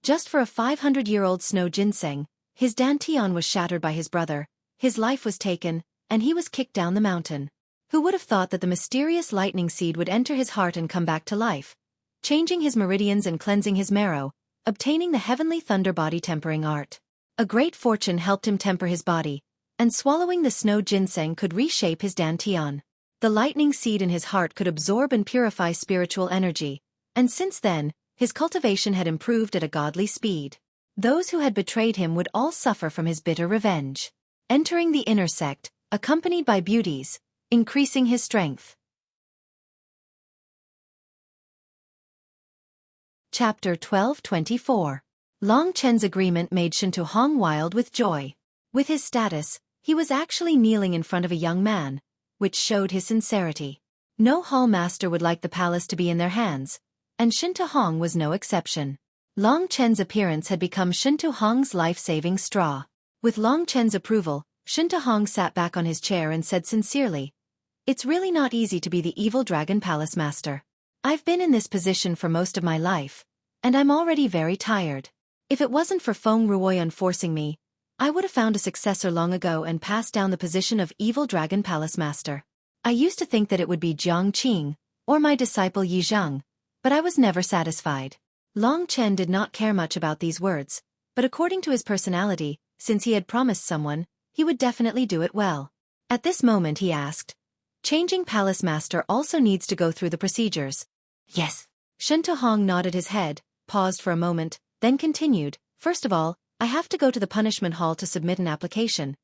Just for a 500-year-old snow ginseng, his dantian was shattered by his brother, his life was taken, and he was kicked down the mountain. Who would have thought that the mysterious lightning seed would enter his heart and come back to life? changing his meridians and cleansing his marrow, obtaining the heavenly thunder body tempering art. A great fortune helped him temper his body, and swallowing the snow ginseng could reshape his dantian. The lightning seed in his heart could absorb and purify spiritual energy, and since then, his cultivation had improved at a godly speed. Those who had betrayed him would all suffer from his bitter revenge. Entering the inner sect, accompanied by beauties, increasing his strength. Chapter 12:24. Long Chen's agreement made Shinto Hong wild with joy. With his status, he was actually kneeling in front of a young man, which showed his sincerity. No hall master would like the palace to be in their hands, and Shinto Hong was no exception. Long Chen's appearance had become Shinto Hong's life-saving straw. With Long Chen's approval, Shinto Hong sat back on his chair and said sincerely, "It's really not easy to be the evil dragon palace master. I've been in this position for most of my life, and I'm already very tired. If it wasn't for Feng Ruoyan forcing me, I would have found a successor long ago and passed down the position of evil dragon palace master. I used to think that it would be Jiang Qing, or my disciple Yi Zhang, but I was never satisfied." Long Chen did not care much about these words, but according to his personality, since he had promised someone, he would definitely do it well. At this moment he asked, "Changing palace master also needs to go through the procedures?" "Yes." Shinto Hong nodded his head, paused for a moment, then continued, "First of all, I have to go to the punishment hall to submit an application.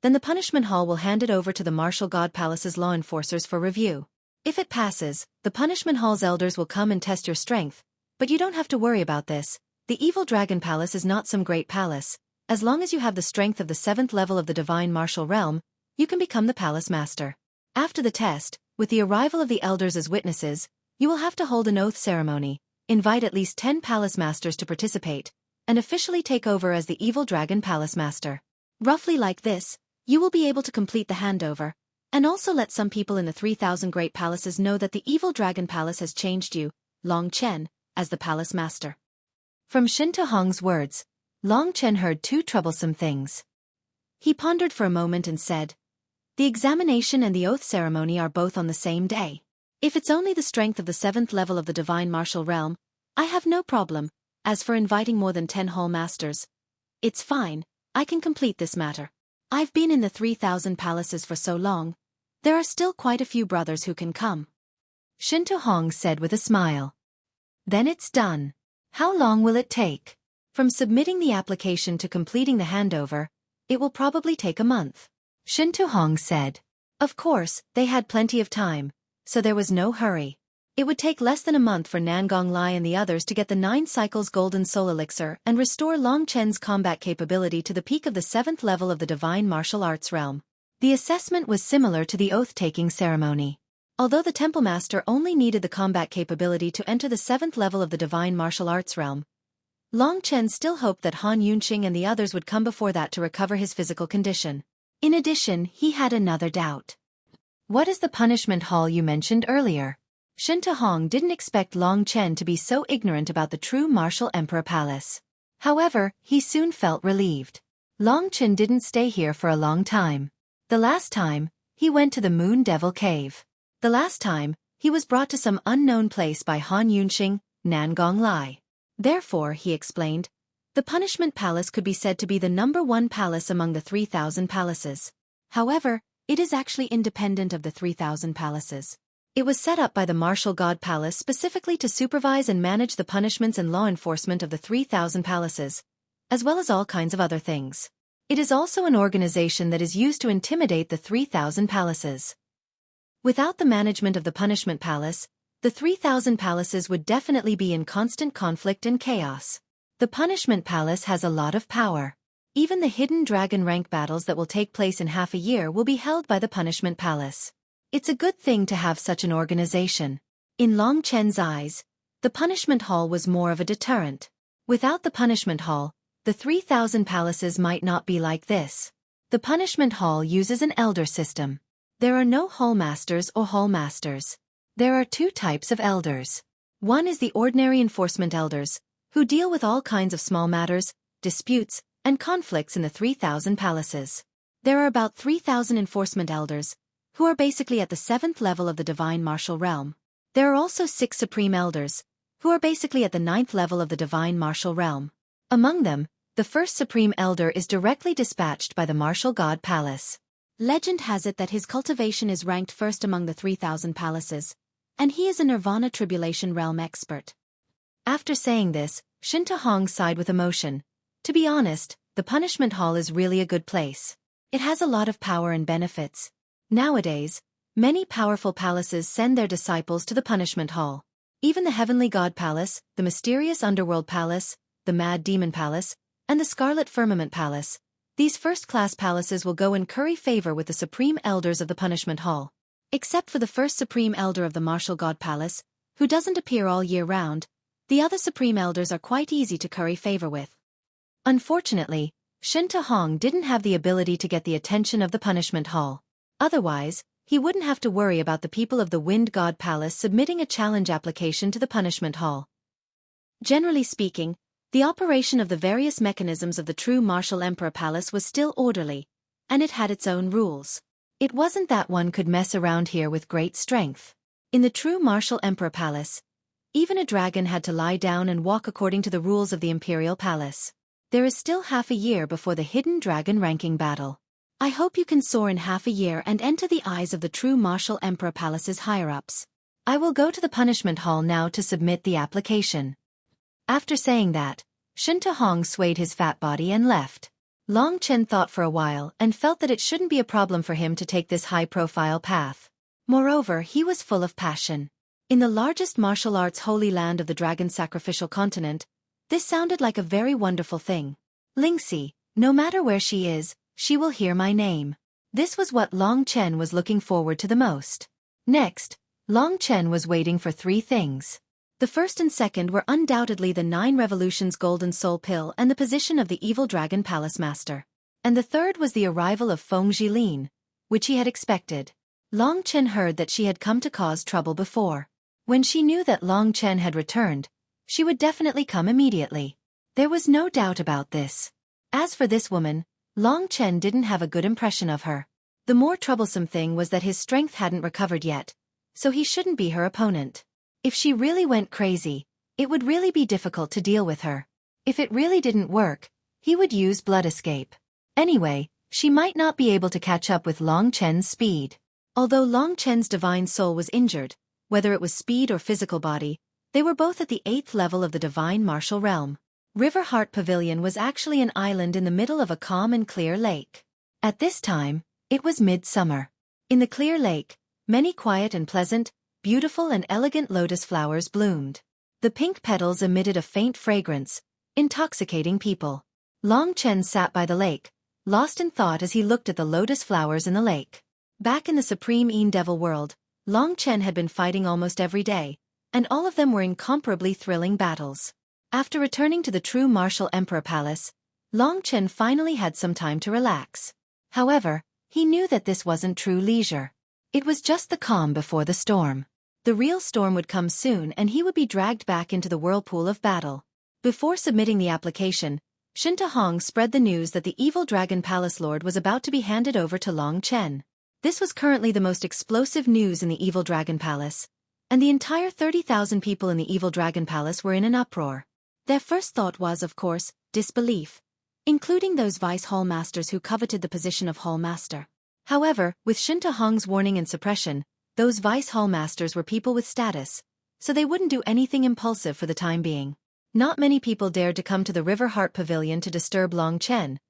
Then the punishment hall will hand it over to the Martial God Palace's law enforcers for review. If it passes, the punishment hall's elders will come and test your strength, but you don't have to worry about this. The Evil Dragon Palace is not some great palace. As long as you have the strength of the 7th level of the Divine Martial Realm, you can become the palace master. After the test, with the arrival of the elders as witnesses, you will have to hold an oath ceremony, invite at least 10 palace masters to participate, and officially take over as the Evil Dragon Palace Master. Roughly like this, you will be able to complete the handover, and also let some people in the 3,000 Great Palaces know that the Evil Dragon Palace has changed you, Long Chen, as the Palace Master." From Shinto Hong's words, Long Chen heard two troublesome things. He pondered for a moment and said, "The examination and the oath ceremony are both on the same day. If it's only the strength of the 7th level of the Divine Martial Realm, I have no problem. As for inviting more than 10 hall masters, it's fine, I can complete this matter. I've been in the 3,000 palaces for so long, there are still quite a few brothers who can come." Shinto Hong said with a smile. "Then it's done. How long will it take?" "From submitting the application to completing the handover, it will probably take a month," Shinto Hong said. Of course, they had plenty of time, so there was no hurry. It would take less than a month for Nangong Lai and the others to get the 9 cycles golden soul elixir and restore Long Chen's combat capability to the peak of the 7th level of the Divine Martial Arts realm. The assessment was similar to the oath-taking ceremony. Although the Temple Master only needed the combat capability to enter the 7th level of the Divine Martial Arts realm, Long Chen still hoped that Han Yunqing and the others would come before that to recover his physical condition. In addition, he had another doubt. "What is the punishment hall you mentioned earlier?" Shinto Hong didn't expect Long Chen to be so ignorant about the true Martial Emperor Palace. However, he soon felt relieved. Long Chen didn't stay here for a long time. The last time, he went to the Moon Devil Cave. The last time, he was brought to some unknown place by Han Yunqing, Nangong Lai. Therefore, he explained, the Punishment Palace could be said to be the #1 palace among the 3,000 palaces. However, it is actually independent of the 3,000 palaces. It was set up by the Martial God Palace specifically to supervise and manage the punishments and law enforcement of the 3,000 palaces, as well as all kinds of other things. It is also an organization that is used to intimidate the 3,000 palaces. Without the management of the Punishment Palace, the 3,000 palaces would definitely be in constant conflict and chaos. The Punishment Palace has a lot of power. Even the hidden dragon rank battles that will take place in half a year will be held by the Punishment Palace. It's a good thing to have such an organization. In Long Chen's eyes, the Punishment Hall was more of a deterrent. Without the Punishment Hall, the 3,000 palaces might not be like this. The Punishment Hall uses an elder system. There are no hall masters or hall masters. There are 2 types of elders. One is the ordinary enforcement elders, who deal with all kinds of small matters, disputes, and conflicts in the 3,000 palaces. There are about 3,000 enforcement elders, who are basically at the 7th level of the Divine Martial Realm. There are also 6 supreme elders, who are basically at the 9th level of the divine martial realm. Among them, the first supreme elder is directly dispatched by the martial god palace. Legend has it that his cultivation is ranked first among the 3,000 palaces, and he is a nirvana tribulation realm expert. After saying this, Shinta Hong sighed with emotion. To be honest, the punishment hall is really a good place. It has a lot of power and benefits. Nowadays, many powerful palaces send their disciples to the punishment hall. Even the Heavenly God Palace, the Mysterious Underworld Palace, the Mad Demon Palace, and the Scarlet Firmament Palace. These first-class palaces will go and curry favor with the Supreme Elders of the Punishment Hall. Except for the first Supreme Elder of the Martial God Palace, who doesn't appear all year round, the other Supreme Elders are quite easy to curry favor with. Unfortunately, Shinta Hong didn't have the ability to get the attention of the Punishment Hall. Otherwise, he wouldn't have to worry about the people of the Wind God Palace submitting a challenge application to the Punishment Hall. Generally speaking, the operation of the various mechanisms of the true Martial Emperor Palace was still orderly, and it had its own rules. It wasn't that one could mess around here with great strength. In the true Martial Emperor Palace, even a dragon had to lie down and walk according to the rules of the Imperial Palace. There is still half a year before the Hidden Dragon ranking battle. I hope you can soar in half a year and enter the eyes of the true Martial Emperor Palace's higher-ups. I will go to the Punishment Hall now to submit the application. After saying that, Shinta Hong swayed his fat body and left. Long Chen thought for a while and felt that it shouldn't be a problem for him to take this high-profile path. Moreover, he was full of passion. In the largest martial arts holy land of the dragon sacrificial continent, this sounded like a very wonderful thing. Lingxi, no matter where she is, she will hear my name. This was what Long Chen was looking forward to the most. Next, Long Chen was waiting for 3 things. The first and second were undoubtedly the 9 Revolutions Golden Soul Pill and the position of the Evil Dragon Palace Master. And the third was the arrival of Feng Jilin, which he had expected. Long Chen heard that she had come to cause trouble before. When she knew that Long Chen had returned, she would definitely come immediately. There was no doubt about this. As for this woman, Long Chen didn't have a good impression of her. The more troublesome thing was that his strength hadn't recovered yet, so he shouldn't be her opponent. If she really went crazy, it would really be difficult to deal with her. If it really didn't work, he would use blood escape. Anyway, she might not be able to catch up with Long Chen's speed. Although Long Chen's divine soul was injured, whether it was speed or physical body, they were both at the 8th level of the divine martial realm. River Heart Pavilion was actually an island in the middle of a calm and clear lake. At this time, it was midsummer. In the clear lake, many quiet and pleasant, beautiful and elegant lotus flowers bloomed. The pink petals emitted a faint fragrance, intoxicating people. Long Chen sat by the lake, lost in thought as he looked at the lotus flowers in the lake. Back in the Supreme Een Devil world, Long Chen had been fighting almost every day, and all of them were incomparably thrilling battles. After returning to the true Martial Emperor Palace, Long Chen finally had some time to relax. However, he knew that this wasn't true leisure. It was just the calm before the storm. The real storm would come soon and he would be dragged back into the whirlpool of battle. Before submitting the application, Shinta Hong spread the news that the Evil Dragon Palace Lord was about to be handed over to Long Chen. This was currently the most explosive news in the Evil Dragon Palace, and the entire 30,000 people in the Evil Dragon Palace were in an uproar. Their first thought was, of course, disbelief, including those vice hall masters who coveted the position of hall master. However, with Shinta Hong's warning and suppression, those vice hall masters were people with status, so they wouldn't do anything impulsive for the time being. Not many people dared to come to the River Heart Pavilion to disturb Long Chen,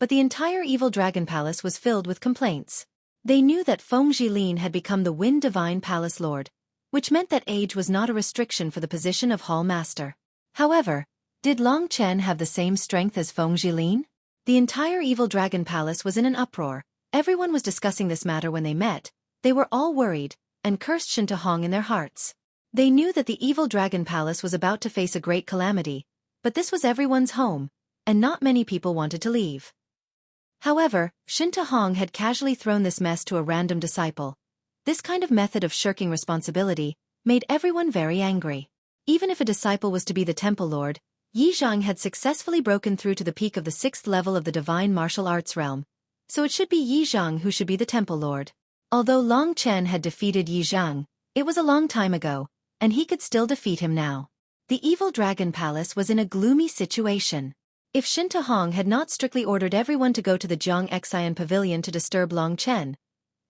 but the entire Evil Dragon Palace was filled with complaints. They knew that Feng Jilin had become the Wind Divine Palace Lord, which meant that age was not a restriction for the position of hall master. However, did Long Chen have the same strength as Feng Jilin? The entire Evil Dragon Palace was in an uproar. Everyone was discussing this matter when they met. They were all worried, and cursed Shinta Hong in their hearts. They knew that the Evil Dragon Palace was about to face a great calamity, but this was everyone's home, and not many people wanted to leave. However, Shinta Hong had casually thrown this mess to a random disciple. This kind of method of shirking responsibility made everyone very angry. Even if a disciple was to be the Temple Lord, Yi Zhang had successfully broken through to the peak of the 6th level of the divine martial arts realm, so it should be Yi Zhang who should be the Temple Lord. Although Long Chen had defeated Yi Zhang, it was a long time ago, and he could still defeat him now. The evil dragon palace was in a gloomy situation. If Shinta Hong had not strictly ordered everyone to go to the Jiang Xian Pavilion to disturb Long Chen,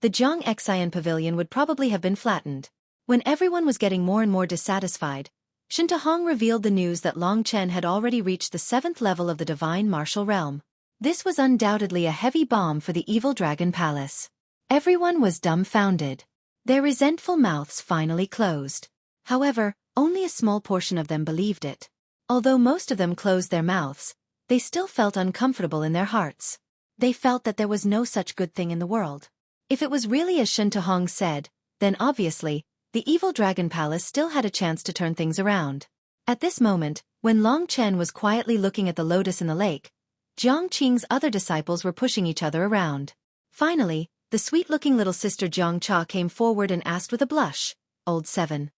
the Jiang Xian Pavilion would probably have been flattened. When everyone was getting more and more dissatisfied, Shinta Hong revealed the news that Long Chen had already reached the 7th level of the divine martial realm. This was undoubtedly a heavy bomb for the evil dragon palace. Everyone was dumbfounded. Their resentful mouths finally closed. However, only a small portion of them believed it. Although most of them closed their mouths, they still felt uncomfortable in their hearts. They felt that there was no such good thing in the world. If it was really as Shinta Hong said, then obviously, the evil dragon palace still had a chance to turn things around. At this moment, when Long Chen was quietly looking at the lotus in the lake, Jiang Qing's other disciples were pushing each other around. Finally, the sweet-looking little sister Jiang Cha came forward and asked with a blush, "Old 7.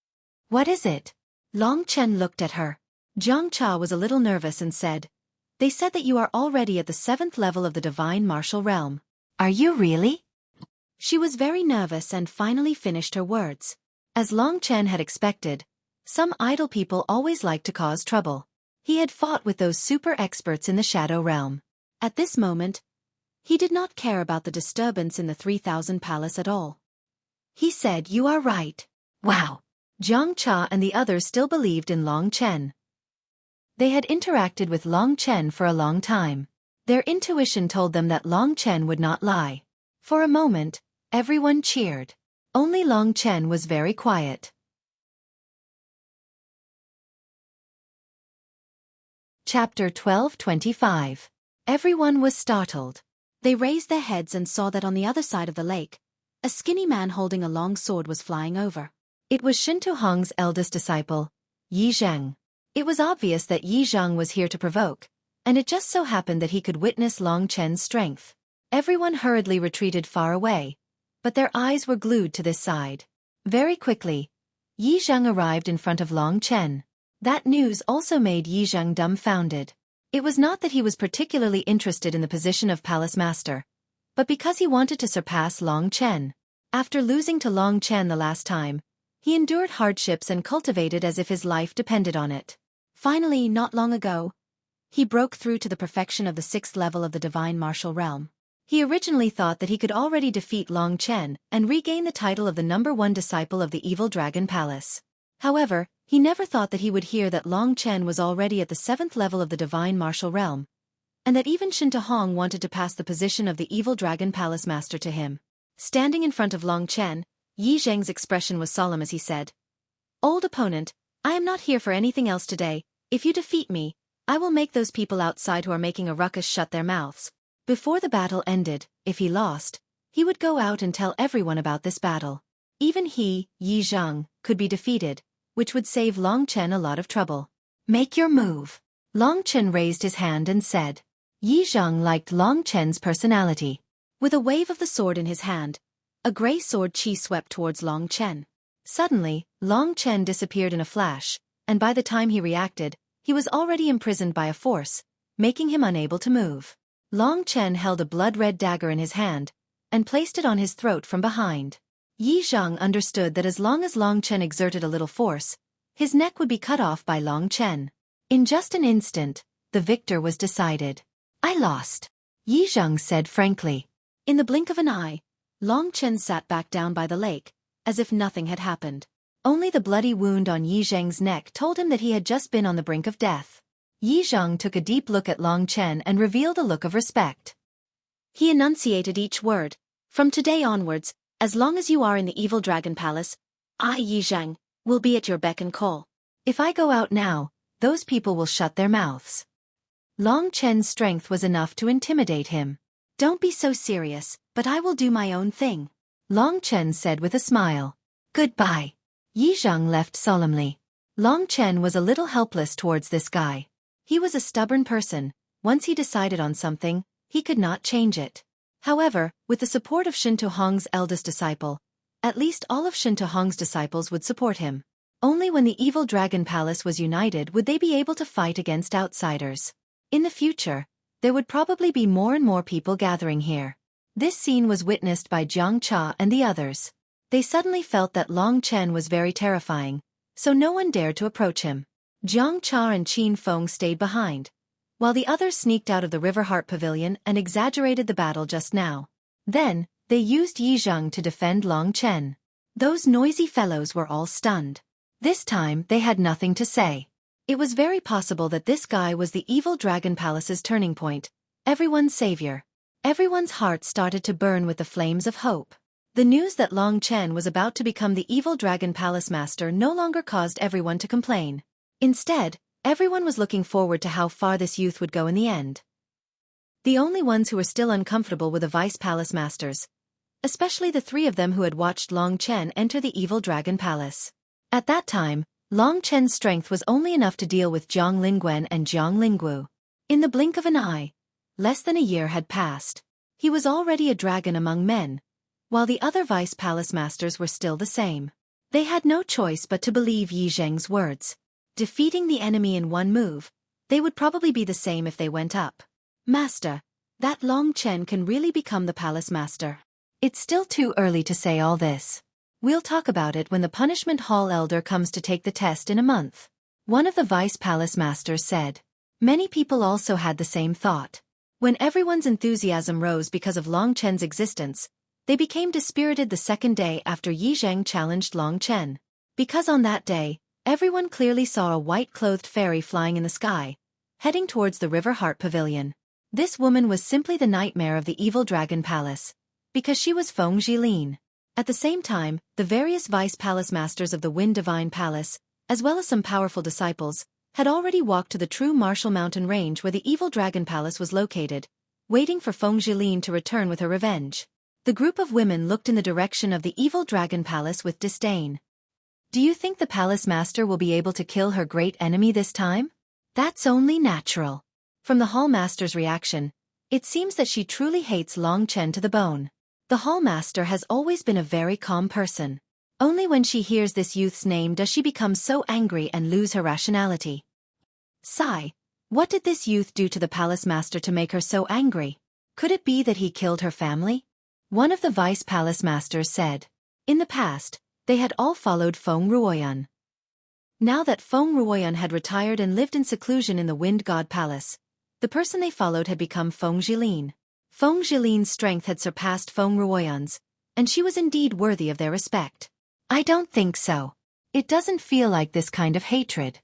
What is it?" Long Chen looked at her. Jiang Cha was a little nervous and said, "They said that you are already at the 7th level of the divine martial realm." "Are you really?" She was very nervous and finally finished her words. As Long Chen had expected, some idle people always like to cause trouble. He had fought with those super experts in the shadow realm. At this moment, he did not care about the disturbance in the 3000 palace at all. He said, "You are right." Wow! Jiang Cha and the others still believed in Long Chen. They had interacted with Long Chen for a long time. Their intuition told them that Long Chen would not lie. For a moment, everyone cheered. Only Long Chen was very quiet. Chapter 12:25. Everyone was startled. They raised their heads and saw that on the other side of the lake, a skinny man holding a long sword was flying over. It was Shinta Hong's eldest disciple, Yi Zhang. It was obvious that Yi Zhang was here to provoke, and it just so happened that he could witness Long Chen's strength. Everyone hurriedly retreated far away, but their eyes were glued to this side. Very quickly, Yi Zhang arrived in front of Long Chen. That news also made Yi Zhang dumbfounded. It was not that he was particularly interested in the position of palace master, but because he wanted to surpass Long Chen. After losing to Long Chen the last time, he endured hardships and cultivated as if his life depended on it. Finally, not long ago, he broke through to the perfection of the 6th level of the divine martial realm. He originally thought that he could already defeat Long Chen and regain the title of the #1 disciple of the evil dragon palace. However, he never thought that he would hear that Long Chen was already at the 7th level of the divine martial realm, and that even Shinta Hong wanted to pass the position of the evil dragon palace master to him. Standing in front of Long Chen, Yi Zhang's expression was solemn as he said, "Old opponent, I am not here for anything else today. If you defeat me, I will make those people outside who are making a ruckus shut their mouths." Before the battle ended, if he lost, he would go out and tell everyone about this battle. Even he, Yi Zhang, could be defeated, which would save Long Chen a lot of trouble. "Make your move." Long Chen raised his hand and said. Yi Zhang liked Long Chen's personality. With a wave of the sword in his hand, a gray sword chi swept towards Long Chen. Suddenly, Long Chen disappeared in a flash, and by the time he reacted, he was already imprisoned by a force, making him unable to move. Long Chen held a blood-red dagger in his hand, and placed it on his throat from behind. Yi Zhang understood that as long as Long Chen exerted a little force, his neck would be cut off by Long Chen. In just an instant, the victor was decided. "I lost," Yi Zhang said frankly. In the blink of an eye, Long Chen sat back down by the lake, as if nothing had happened. Only the bloody wound on Yi Zhang's neck told him that he had just been on the brink of death. Yi Zhang took a deep look at Long Chen and revealed a look of respect. He enunciated each word. "From today onwards, as long as you are in the evil dragon palace, I, Yi Zhang, will be at your beck and call. If I go out now, those people will shut their mouths." Long Chen's strength was enough to intimidate him. "Don't be so serious, but I will do my own thing," Long Chen said with a smile. "Goodbye." Yi Zhang left solemnly. Long Chen was a little helpless towards this guy. He was a stubborn person. Once he decided on something, he could not change it. However, with the support of Shinta Hong's eldest disciple, at least all of Shinta Hong's disciples would support him. Only when the evil dragon palace was united would they be able to fight against outsiders. In the future, there would probably be more and more people gathering here. This scene was witnessed by Jiang Cha and the others. They suddenly felt that Long Chen was very terrifying, so no one dared to approach him. Jiang Cha and Qin Feng stayed behind, while the others sneaked out of the River Heart Pavilion and exaggerated the battle just now. Then, they used Yi Zheng to defend Long Chen. Those noisy fellows were all stunned. This time they had nothing to say. It was very possible that this guy was the evil Dragon Palace's turning point, everyone's savior. Everyone's heart started to burn with the flames of hope. The news that Long Chen was about to become the evil Dragon Palace master no longer caused everyone to complain. Instead, everyone was looking forward to how far this youth would go in the end. The only ones who were still uncomfortable were the Vice Palace Masters, especially the three of them who had watched Long Chen enter the evil Dragon Palace. At that time, Long Chen's strength was only enough to deal with Jiang Lingguan and Jiang Linggu. In the blink of an eye, less than a year had passed. He was already a dragon among men, while the other Vice Palace Masters were still the same. They had no choice but to believe Yi Zheng's words. Defeating the enemy in one move, they would probably be the same if they went up. Master, that Long Chen can really become the palace master. It's still too early to say all this. We'll talk about it when the Punishment Hall Elder comes to take the test in a month. One of the Vice Palace Masters said. Many people also had the same thought. When everyone's enthusiasm rose because of Long Chen's existence, they became dispirited the second day after Yi Zheng challenged Long Chen. Because on that day, everyone clearly saw a white-clothed fairy flying in the sky, heading towards the River Heart Pavilion. This woman was simply the nightmare of the evil Dragon Palace, because she was Feng Jilin. At the same time, the various Vice Palace Masters of the Wind Divine Palace, as well as some powerful disciples, had already walked to the true Martial Mountain Range where the evil Dragon Palace was located, waiting for Feng Jilin to return with her revenge. The group of women looked in the direction of the evil Dragon Palace with disdain. Do you think the Palace Master will be able to kill her great enemy this time? That's only natural. From the Hall Master's reaction, it seems that she truly hates Long Chen to the bone. The Hall Master has always been a very calm person. Only when she hears this youth's name does she become so angry and lose her rationality. Sigh, what did this youth do to the Palace Master to make her so angry? Could it be that he killed her family? One of the Vice Palace Masters said. In the past, they had all followed Feng Ruoyan. Now that Feng Ruoyan had retired and lived in seclusion in the Wind God Palace, the person they followed had become Feng Jilin. Feng Jilin's strength had surpassed Feng Ruoyan's, and she was indeed worthy of their respect. I don't think so. It doesn't feel like this kind of hatred.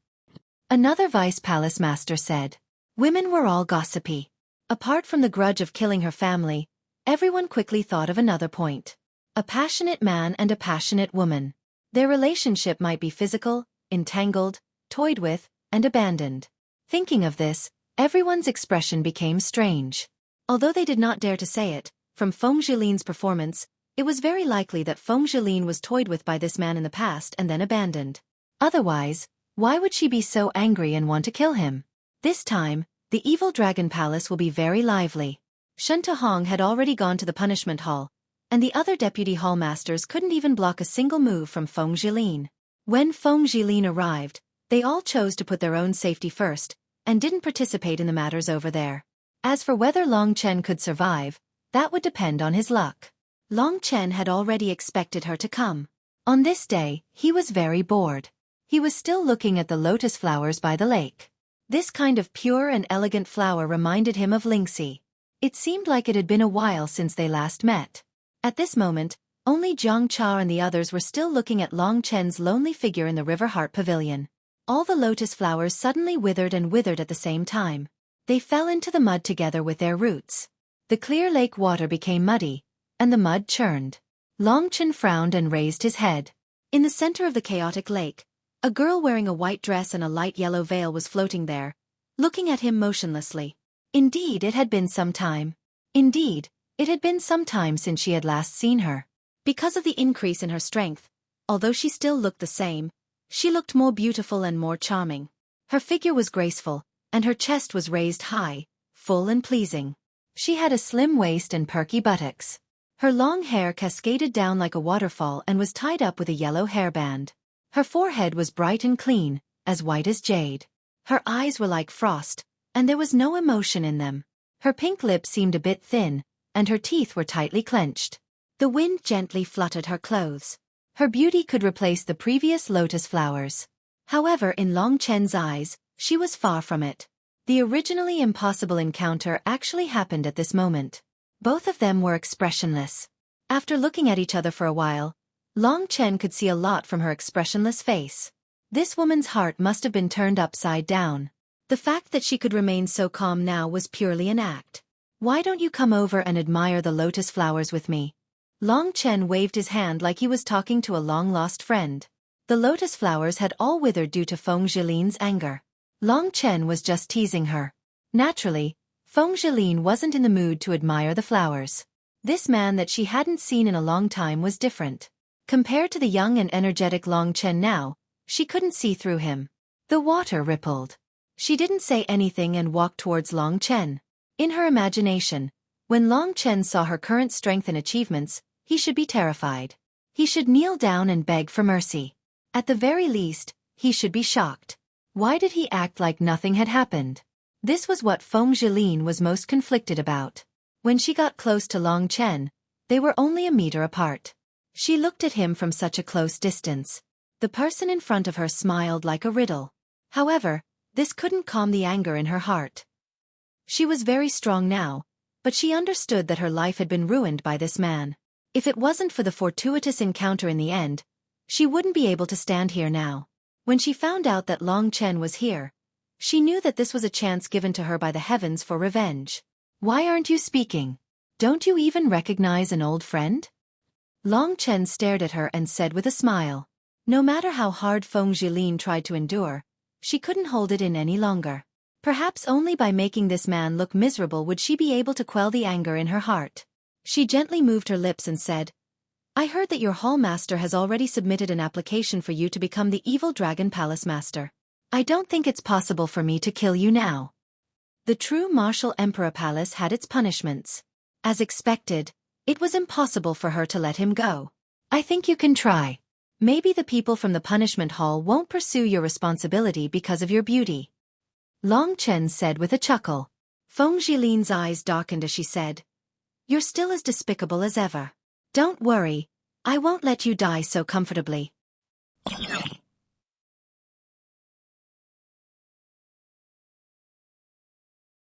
Another Vice Palace Master said. Women were all gossipy. Apart from the grudge of killing her family, everyone quickly thought of another point. A passionate man and a passionate woman. Their relationship might be physical, entangled, toyed with, and abandoned. Thinking of this, everyone's expression became strange. Although they did not dare to say it, from Feng Jilin's performance, it was very likely that Feng Jilin was toyed with by this man in the past and then abandoned. Otherwise, why would she be so angry and want to kill him? This time, the evil Dragon Palace will be very lively. Shen Tuhong had already gone to the punishment hall, and the other deputy hall masters couldn't even block a single move from Feng Jilin. When Feng Jilin arrived, they all chose to put their own safety first, and didn't participate in the matters over there. As for whether Long Chen could survive, that would depend on his luck. Long Chen had already expected her to come. On this day, he was very bored. He was still looking at the lotus flowers by the lake. This kind of pure and elegant flower reminded him of Lingxi. It seemed like it had been a while since they last met. At this moment, only Jiang Cha and the others were still looking at Long Chen's lonely figure in the River Heart Pavilion. All the lotus flowers suddenly withered and withered at the same time. They fell into the mud together with their roots. The clear lake water became muddy, and the mud churned. Long Chen frowned and raised his head. In the center of the chaotic lake, a girl wearing a white dress and a light yellow veil was floating there, looking at him motionlessly. Indeed, it had been some time. Indeed, it had been some time since she had last seen her. Because of the increase in her strength, although she still looked the same, she looked more beautiful and more charming. Her figure was graceful, and her chest was raised high, full and pleasing. She had a slim waist and perky buttocks. Her long hair cascaded down like a waterfall and was tied up with a yellow hairband. Her forehead was bright and clean, as white as jade. Her eyes were like frost, and there was no emotion in them. Her pink lips seemed a bit thin, and her teeth were tightly clenched. The wind gently fluttered her clothes. Her beauty could replace the previous lotus flowers. However, in Long Chen's eyes, she was far from it. The originally impossible encounter actually happened at this moment. Both of them were expressionless. After looking at each other for a while, Long Chen could see a lot from her expressionless face. This woman's heart must have been turned upside down. The fact that she could remain so calm now was purely an act. "Why don't you come over and admire the lotus flowers with me?" Long Chen waved his hand like he was talking to a long-lost friend. The lotus flowers had all withered due to Feng Zhilin's anger. Long Chen was just teasing her. Naturally, Feng Zhilin wasn't in the mood to admire the flowers. This man that she hadn't seen in a long time was different. Compared to the young and energetic Long Chen now, she couldn't see through him. The water rippled. She didn't say anything and walked towards Long Chen. In her imagination, when Long Chen saw her current strength and achievements, he should be terrified. He should kneel down and beg for mercy. At the very least, he should be shocked. Why did he act like nothing had happened? This was what Feng Zhilin was most conflicted about. When she got close to Long Chen, they were only a meter apart. She looked at him from such a close distance. The person in front of her smiled like a riddle. However, this couldn't calm the anger in her heart. She was very strong now, but she understood that her life had been ruined by this man. If it wasn't for the fortuitous encounter in the end, she wouldn't be able to stand here now. When she found out that Long Chen was here, she knew that this was a chance given to her by the heavens for revenge. "Why aren't you speaking? Don't you even recognize an old friend?" Long Chen stared at her and said with a smile. No matter how hard Feng Zhilin tried to endure, she couldn't hold it in any longer. Perhaps only by making this man look miserable would she be able to quell the anger in her heart. She gently moved her lips and said, "I heard that your hall master has already submitted an application for you to become the evil dragon palace master. I don't think it's possible for me to kill you now." The true martial emperor palace had its punishments. As expected, it was impossible for her to let him go. "I think you can try. Maybe the people from the punishment hall won't pursue your responsibility because of your beauty." Long Chen said with a chuckle. Feng Zhilin's eyes darkened as she said, "You're still as despicable as ever. Don't worry, I won't let you die so comfortably."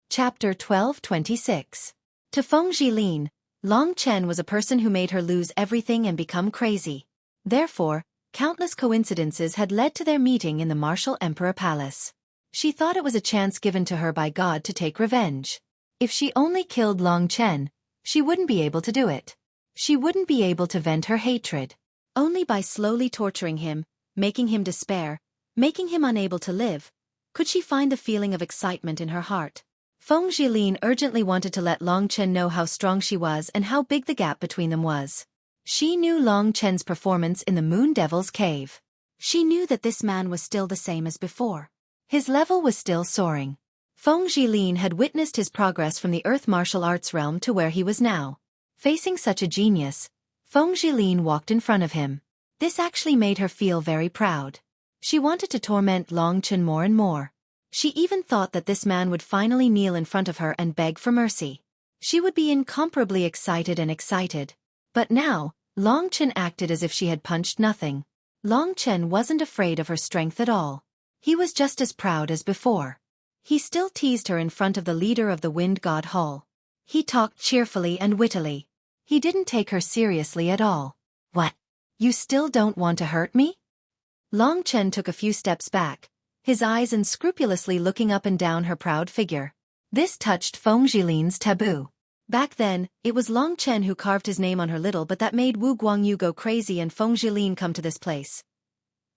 Chapter 12:26. To Feng Zhilin, Long Chen was a person who made her lose everything and become crazy. Therefore, countless coincidences had led to their meeting in the martial emperor palace. She thought it was a chance given to her by God to take revenge. If she only killed Long Chen, she wouldn't be able to do it. She wouldn't be able to vent her hatred. Only by slowly torturing him, making him despair, making him unable to live, could she find the feeling of excitement in her heart. Feng Zhilin urgently wanted to let Long Chen know how strong she was and how big the gap between them was. She knew Long Chen's performance in the Moon Devil's cave. She knew that this man was still the same as before. His level was still soaring. Feng Zhilin had witnessed his progress from the Earth martial arts realm to where he was now. Facing such a genius, Feng Zhilin walked in front of him. This actually made her feel very proud. She wanted to torment Long Chen more and more. She even thought that this man would finally kneel in front of her and beg for mercy. She would be incomparably excited. But now, Long Chen acted as if she had punched nothing. Long Chen wasn't afraid of her strength at all. He was just as proud as before. He still teased her in front of the leader of the Wind God Hall. He talked cheerfully and wittily. He didn't take her seriously at all. "What? You still don't want to hurt me?" Long Chen took a few steps back, his eyes unscrupulously looking up and down her proud figure. This touched Feng Zhilin's taboo. Back then, it was Long Chen who carved his name on her little, but that made Wu Guangyu go crazy and Feng Zhilin come to this place.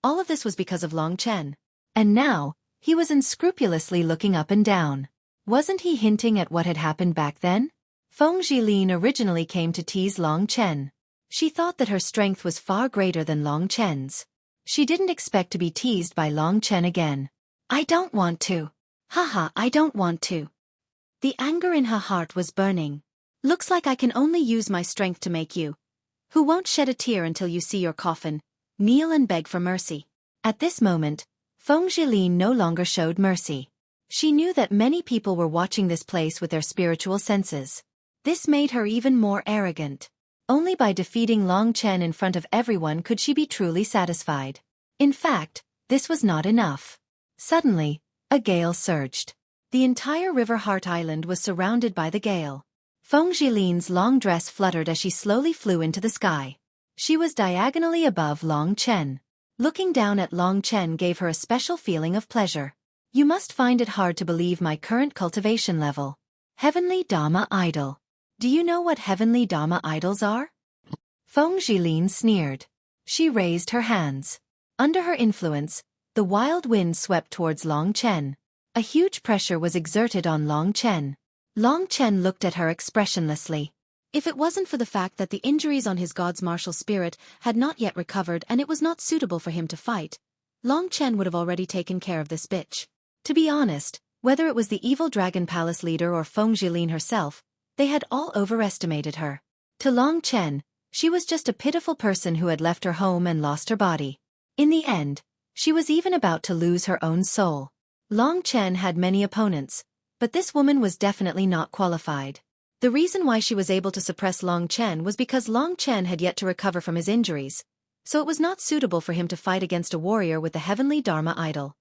All of this was because of Long Chen. And now, he was unscrupulously looking up and down. Wasn't he hinting at what had happened back then? Feng Zhilin originally came to tease Long Chen. She thought that her strength was far greater than Long Chen's. She didn't expect to be teased by Long Chen again. "I don't want to. Haha, I don't want to." The anger in her heart was burning. "Looks like I can only use my strength to make you, who won't shed a tear until you see your coffin, kneel and beg for mercy." At this moment, Feng Zhilin no longer showed mercy. She knew that many people were watching this place with their spiritual senses. This made her even more arrogant. Only by defeating Long Chen in front of everyone could she be truly satisfied. In fact, this was not enough. Suddenly, a gale surged. The entire River Heart Island was surrounded by the gale. Feng Jilin's long dress fluttered as she slowly flew into the sky. She was diagonally above Long Chen. Looking down at Long Chen gave her a special feeling of pleasure. You must find it hard to believe my current cultivation level. Heavenly Dharma Idol. Do you know what Heavenly Dharma Idols are? Feng Jilin sneered. She raised her hands. Under her influence, the wild wind swept towards Long Chen. A huge pressure was exerted on Long Chen. Long Chen looked at her expressionlessly. If it wasn't for the fact that the injuries on his god's martial spirit had not yet recovered and it was not suitable for him to fight, Long Chen would have already taken care of this bitch. To be honest, whether it was the evil Dragon Palace leader or Feng Jilin herself, they had all overestimated her. To Long Chen, she was just a pitiful person who had left her home and lost her body. In the end, she was even about to lose her own soul. Long Chen had many opponents, but this woman was definitely not qualified. The reason why she was able to suppress Long Chen was because Long Chen had yet to recover from his injuries, so it was not suitable for him to fight against a warrior with the Heavenly Dharma Idol.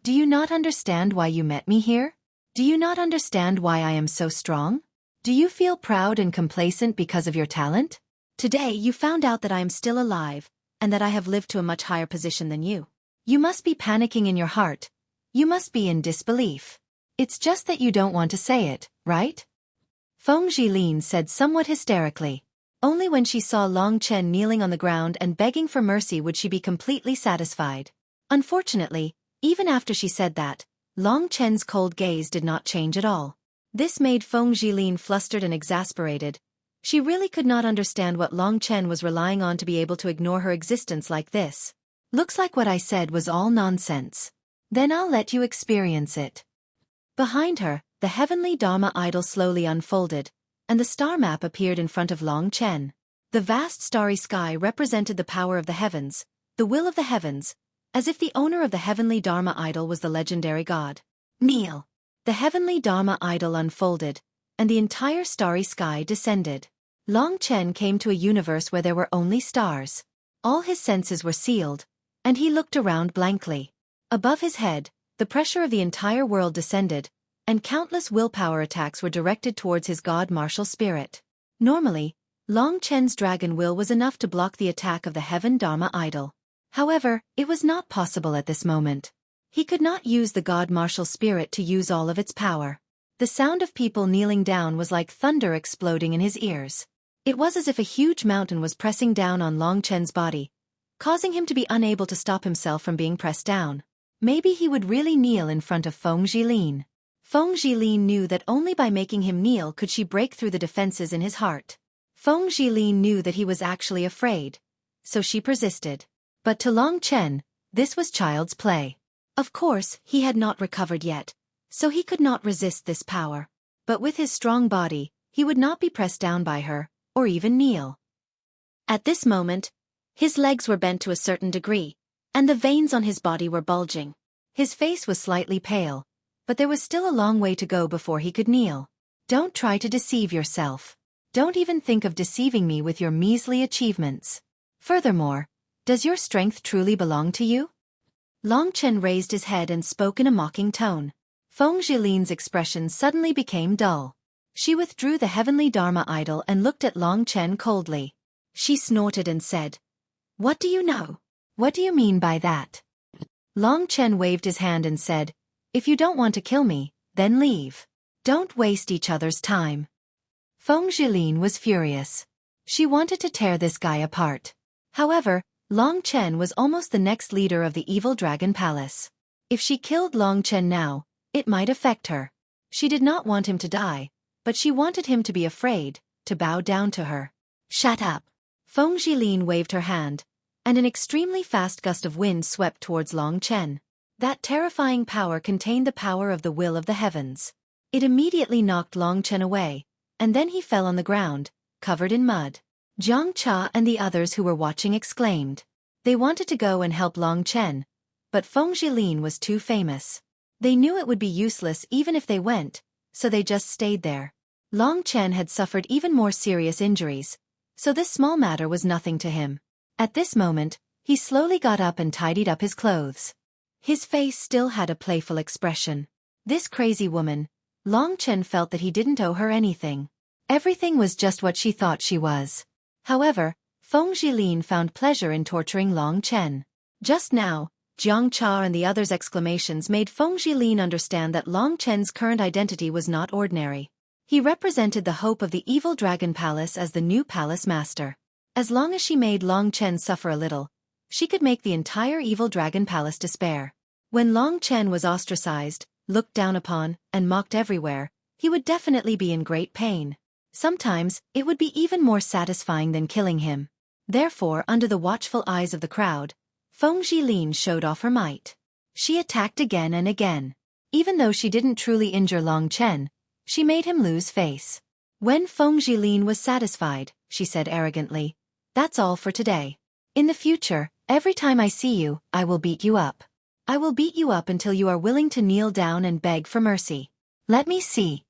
Do you not understand why you met me here? Do you not understand why I am so strong? Do you feel proud and complacent because of your talent? Today you found out that I am still alive, and that I have lived to a much higher position than you. You must be panicking in your heart. You must be in disbelief. It's just that you don't want to say it, right? Feng Jilin said somewhat hysterically. Only when she saw Long Chen kneeling on the ground and begging for mercy would she be completely satisfied. Unfortunately, even after she said that, Long Chen's cold gaze did not change at all. This made Feng Jilin flustered and exasperated. She really could not understand what Long Chen was relying on to be able to ignore her existence like this. Looks like what I said was all nonsense. Then I'll let you experience it. Behind her, the Heavenly Dharma Idol slowly unfolded, and the star map appeared in front of Long Chen. The vast starry sky represented the power of the heavens, the will of the heavens, as if the owner of the Heavenly Dharma Idol was the legendary god. Kneel. The Heavenly Dharma Idol unfolded, and the entire starry sky descended. Long Chen came to a universe where there were only stars. All his senses were sealed, and he looked around blankly. Above his head, the pressure of the entire world descended, and countless willpower attacks were directed towards his god martial spirit. Normally, Long Chen's dragon will was enough to block the attack of the Heaven Dharma Idol. However, it was not possible at this moment. He could not use the god martial spirit to use all of its power. The sound of people kneeling down was like thunder exploding in his ears. It was as if a huge mountain was pressing down on Long Chen's body, causing him to be unable to stop himself from being pressed down. Maybe he would really kneel in front of Feng Jilin. Feng Jilin knew that only by making him kneel could she break through the defenses in his heart. Feng Jilin knew that he was actually afraid, so she persisted. But to Long Chen, this was child's play. Of course, he had not recovered yet, so he could not resist this power. But with his strong body, he would not be pressed down by her, or even kneel. At this moment, his legs were bent to a certain degree, and the veins on his body were bulging. His face was slightly pale, but there was still a long way to go before he could kneel. Don't try to deceive yourself. Don't even think of deceiving me with your measly achievements. Furthermore, does your strength truly belong to you? Long Chen raised his head and spoke in a mocking tone. Feng Jilin's expression suddenly became dull. She withdrew the Heavenly Dharma Idol and looked at Long Chen coldly. She snorted and said, "What do you know? What do you mean by that?" Long Chen waved his hand and said, "If you don't want to kill me, then leave. Don't waste each other's time." Feng Jilin was furious. She wanted to tear this guy apart. However, Long Chen was almost the next leader of the evil Dragon Palace. If she killed Long Chen now, it might affect her. She did not want him to die, but she wanted him to be afraid, to bow down to her. "Shut up." Feng Jilin waved her hand, and an extremely fast gust of wind swept towards Long Chen. That terrifying power contained the power of the will of the heavens. It immediately knocked Long Chen away, and then he fell on the ground, covered in mud. Jiang Cha and the others who were watching exclaimed. They wanted to go and help Long Chen, but Feng Jilin was too famous. They knew it would be useless even if they went, so they just stayed there. Long Chen had suffered even more serious injuries, so this small matter was nothing to him. At this moment, He slowly got up and tidied up his clothes. His face still had a playful expression. This crazy woman, Long Chen felt that he didn't owe her anything. Everything was just what she thought she was. However, Feng Jilin found pleasure in torturing Long Chen. Just now, Jiang Cha and the others' exclamations made Feng Jilin understand that Long Chen's current identity was not ordinary. He represented the hope of the evil dragon palace as the new palace master. As long as she made Long Chen suffer a little, she could make the entire evil dragon palace despair. When Long Chen was ostracized, looked down upon, and mocked everywhere, he would definitely be in great pain. Sometimes, it would be even more satisfying than killing him. Therefore, under the watchful eyes of the crowd, Feng Jilin showed off her might. She attacked again and again. Even though she didn't truly injure Long Chen, she made him lose face. When Feng Jilin was satisfied, she said arrogantly, "That's all for today. In the future, every time I see you, I will beat you up. I will beat you up until you are willing to kneel down and beg for mercy. Let me see.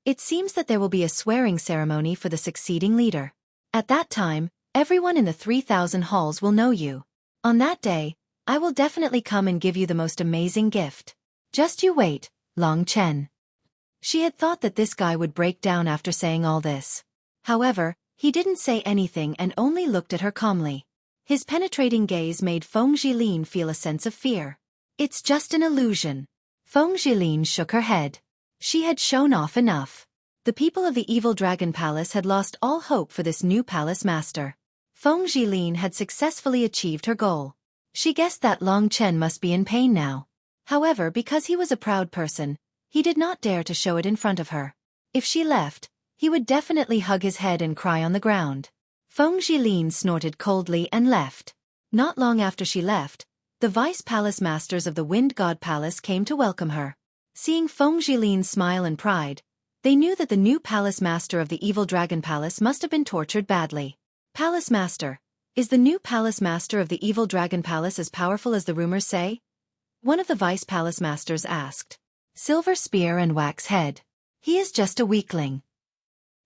It seems that there will be a swearing ceremony for the succeeding leader. At that time, everyone in the 3,000 halls will know you. On that day, I will definitely come and give you the most amazing gift. Just you wait, Long Chen." She had thought that this guy would break down after saying all this. However, he didn't say anything and only looked at her calmly. His penetrating gaze made Feng Jilin feel a sense of fear. "It's just an illusion." Feng Jilin shook her head. She had shown off enough. The people of the evil dragon palace had lost all hope for this new palace master. Feng Jilin had successfully achieved her goal. She guessed that Long Chen must be in pain now. However, because he was a proud person, he did not dare to show it in front of her. If she left, he would definitely hug his head and cry on the ground. Feng Jilin snorted coldly and left. Not long after she left, the vice palace masters of the Wind God Palace came to welcome her. Seeing Feng Jilin's smile and pride, they knew that the new palace master of the evil dragon palace must have been tortured badly. "Palace master, is the new palace master of the evil dragon palace as powerful as the rumors say?" one of the vice palace masters asked. "Silver spear and wax head. He is just a weakling.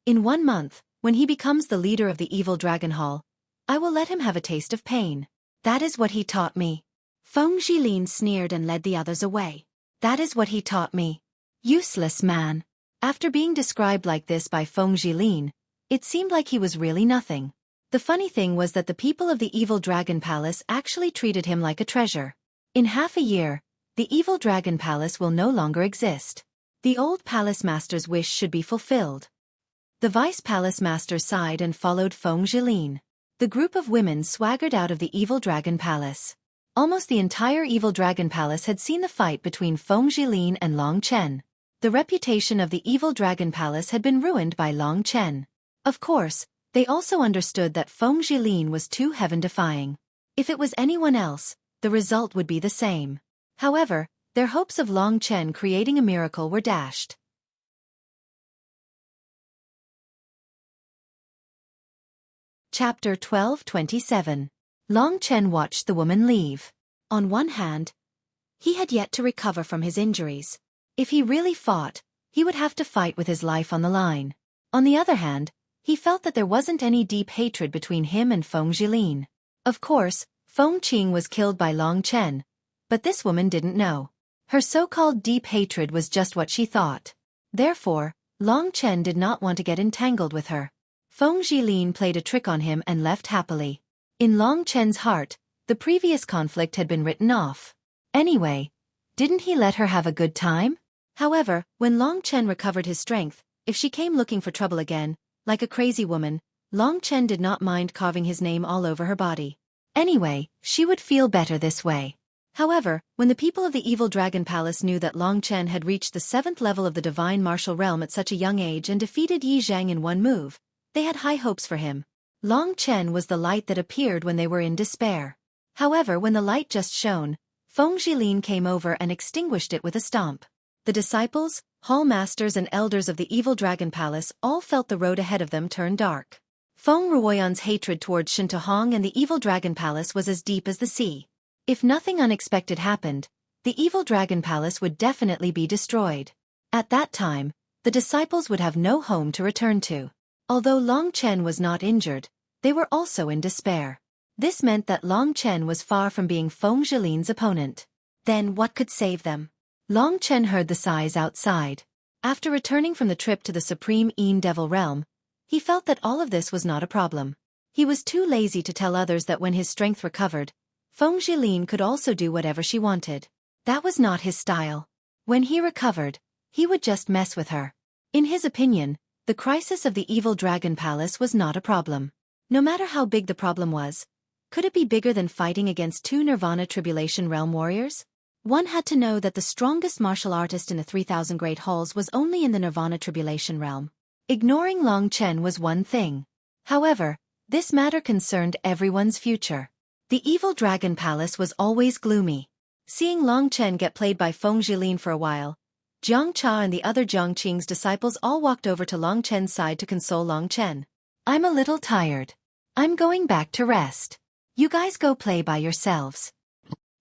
In 1 month, when he becomes the leader of the evil dragon hall, I will let him have a taste of pain. That is what he taught me." Feng Jilin sneered and led the others away. "That is what he taught me. Useless man." After being described like this by Feng Jilin, it seemed like he was really nothing. The funny thing was that the people of the evil dragon palace actually treated him like a treasure. In half a year, the evil dragon palace will no longer exist. The old palace master's wish should be fulfilled. The vice palace master sighed and followed Feng Jilin. The group of women swaggered out of the evil dragon palace. Almost the entire evil dragon palace had seen the fight between Feng Jilin and Long Chen. The reputation of the evil dragon palace had been ruined by Long Chen. Of course, they also understood that Feng Jilin was too heaven-defying. If it was anyone else, the result would be the same. However, their hopes of Long Chen creating a miracle were dashed. Chapter 12:27. Long Chen watched the woman leave. On one hand, he had yet to recover from his injuries. If he really fought, he would have to fight with his life on the line. On the other hand, he felt that there wasn't any deep hatred between him and Feng Jilin. Of course, Feng Qing was killed by Long Chen, but this woman didn't know. Her so-called deep hatred was just what she thought. Therefore, Long Chen did not want to get entangled with her. Feng Jilin played a trick on him and left happily. In Long Chen's heart, the previous conflict had been written off. Anyway, didn't he let her have a good time? However, when Long Chen recovered his strength, if she came looking for trouble again, like a crazy woman, Long Chen did not mind carving his name all over her body. Anyway, she would feel better this way. However, when the people of the evil dragon palace knew that Long Chen had reached the 7th level of the divine martial realm at such a young age and defeated Yi Zhang in one move, they had high hopes for him. Long Chen was the light that appeared when they were in despair. However, when the light just shone, Feng Jilin came over and extinguished it with a stomp. The disciples, hall masters and elders of the evil dragon palace all felt the road ahead of them turn dark. Feng Ruoyan's hatred towards Shintohong and the evil dragon palace was as deep as the sea. If nothing unexpected happened, the evil dragon palace would definitely be destroyed. At that time, the disciples would have no home to return to. Although Long Chen was not injured, they were also in despair. This meant that Long Chen was far from being Feng Zhilin's opponent. Then what could save them? Long Chen heard the sighs outside. After returning from the trip to the Supreme Een Devil Realm, he felt that all of this was not a problem. He was too lazy to tell others that when his strength recovered, Feng Zhilin could also do whatever she wanted. That was not his style. When he recovered, he would just mess with her. In his opinion, the crisis of the evil dragon palace was not a problem. No matter how big the problem was, could it be bigger than fighting against 2 Nirvana Tribulation Realm warriors? One had to know that the strongest martial artist in the 3,000 Great Halls was only in the Nirvana Tribulation Realm. Ignoring Long Chen was one thing. However, this matter concerned everyone's future. The evil dragon palace was always gloomy. Seeing Long Chen get played by Feng Zhilin for a while, Jiang Cha and the other Jiang Qing's disciples all walked over to Long Chen's side to console Long Chen. "I'm a little tired. I'm going back to rest. You guys go play by yourselves."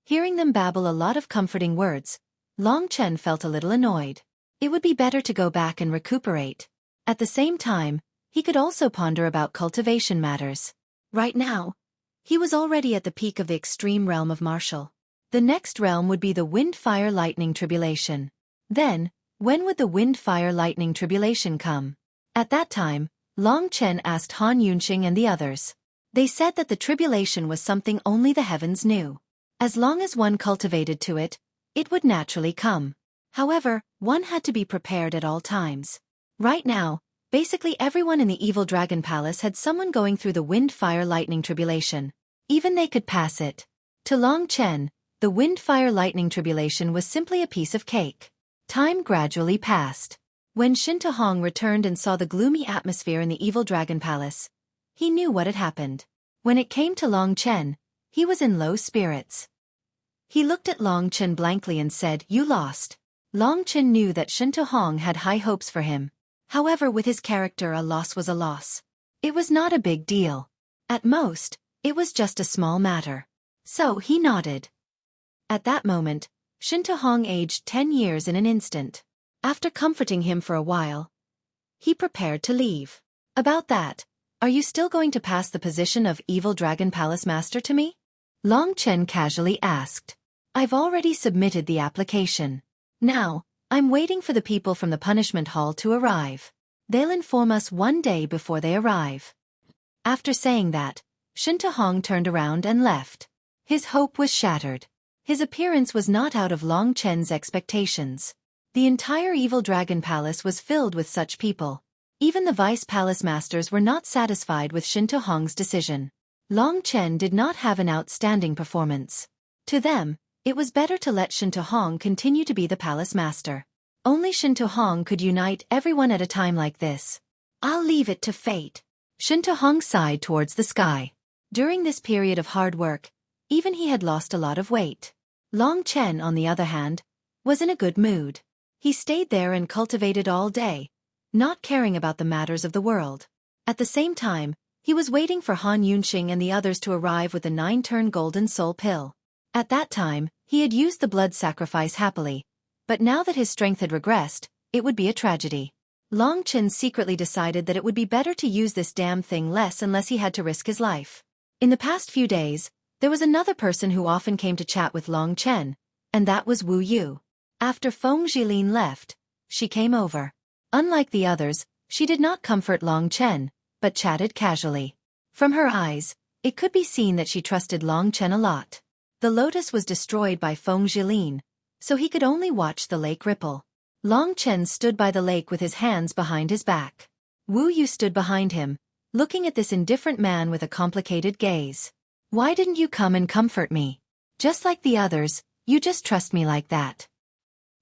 Hearing them babble a lot of comforting words, Long Chen felt a little annoyed. It would be better to go back and recuperate. At the same time, he could also ponder about cultivation matters. Right now, he was already at the peak of the extreme realm of martial. The next realm would be the Wind Fire Lightning Tribulation. Then, when would the Wind Fire Lightning Tribulation come? At that time, Long Chen asked Han Yunxing and the others. They said that the tribulation was something only the heavens knew. As long as one cultivated to it, it would naturally come. However, one had to be prepared at all times. Right now, basically everyone in the Evil Dragon Palace had someone going through the Wind Fire Lightning Tribulation. Even they could pass it. To Long Chen, the Wind Fire Lightning Tribulation was simply a piece of cake. Time gradually passed. When Shinta Hong returned and saw the gloomy atmosphere in the Evil Dragon Palace, he knew what had happened. When it came to Long Chen, he was in low spirits. He looked at Long Chen blankly and said, "You lost." Long Chen knew that Shinta Hong had high hopes for him. However, with his character, a loss was a loss. It was not a big deal. At most, it was just a small matter. So he nodded. At that moment, Shinta Hong aged 10 years in an instant. After comforting him for a while, he prepared to leave. "About that, are you still going to pass the position of Evil Dragon Palace Master to me?" Long Chen casually asked. "I've already submitted the application. Now, I'm waiting for the people from the punishment hall to arrive. They'll inform us one day before they arrive." After saying that, Shinta Hong turned around and left. His hope was shattered. His appearance was not out of Long Chen's expectations. The entire Evil Dragon Palace was filled with such people. Even the Vice Palace Masters were not satisfied with Shinta Hong's decision. Long Chen did not have an outstanding performance. To them, it was better to let Shinta Hong continue to be the Palace Master. Only Shinta Hong could unite everyone at a time like this. "I'll leave it to fate." Shinta Hong sighed towards the sky. During this period of hard work, even he had lost a lot of weight. Long Chen, on the other hand, was in a good mood. He stayed there and cultivated all day, not caring about the matters of the world. At the same time, he was waiting for Han Yunxing and the others to arrive with the 9-turn golden soul pill. At that time, he had used the blood sacrifice happily, but now that his strength had regressed, it would be a tragedy. Long Chen secretly decided that it would be better to use this damn thing less unless he had to risk his life. In the past few days, there was another person who often came to chat with Long Chen, and that was Wu Yu. After Feng Zhilin left, she came over. Unlike the others, she did not comfort Long Chen, but chatted casually. From her eyes, it could be seen that she trusted Long Chen a lot. The lotus was destroyed by Feng Zhilin, so he could only watch the lake ripple. Long Chen stood by the lake with his hands behind his back. Wu Yu stood behind him, looking at this indifferent man with a complicated gaze. "Why didn't you come and comfort me? Just like the others, you just trust me like that."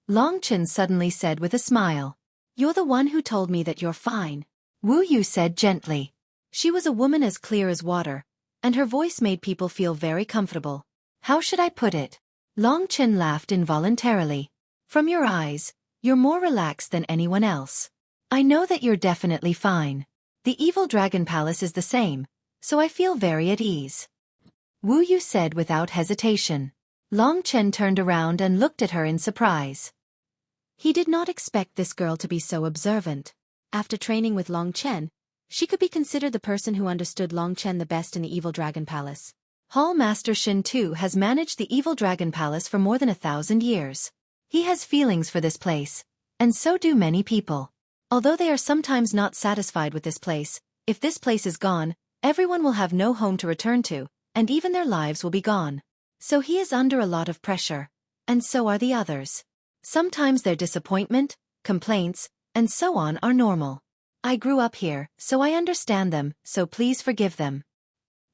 Long Chen suddenly said with a smile. "You're the one who told me that you're fine," Wu Yu said gently. She was a woman as clear as water, and her voice made people feel very comfortable. "How should I put it?" Long Chen laughed involuntarily. "From your eyes, you're more relaxed than anyone else. I know that you're definitely fine. The Evil Dragon Palace is the same, so I feel very at ease," Wu Yu said without hesitation. Long Chen turned around and looked at her in surprise. He did not expect this girl to be so observant. After training with Long Chen, she could be considered the person who understood Long Chen the best in the Evil Dragon Palace. Hall Master Shin too has managed the evil dragon palace for more than 1,000 years. He has feelings for this place, and so do many people. Although they are sometimes not satisfied with this place, if this place is gone, everyone will have no home to return to, and even their lives will be gone. So he is under a lot of pressure, and so are the others. Sometimes their disappointment, complaints, and so on are normal. I grew up here, so I understand them, so please forgive them.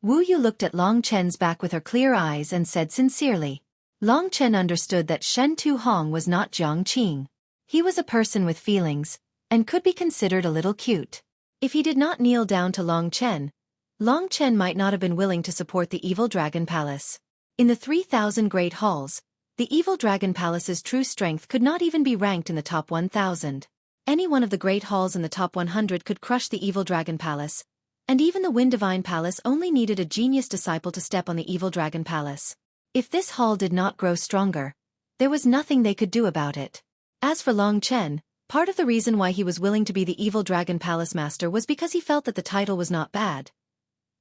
Wu Yu looked at Long Chen's back with her clear eyes and said sincerely. Long Chen understood that Shen Tu Hong was not Jiang Qing. He was a person with feelings, and could be considered a little cute. If he did not kneel down to Long Chen might not have been willing to support the evil dragon palace. In the 3,000 great halls, the evil dragon palace's true strength could not even be ranked in the top 1,000. Any one of the great halls in the top 100 could crush the evil dragon palace, and even the Wind Divine Palace only needed a genius disciple to step on the evil dragon palace. If this hall did not grow stronger, there was nothing they could do about it. As for Long Chen, part of the reason why he was willing to be the evil dragon palace master was because he felt that the title was not bad.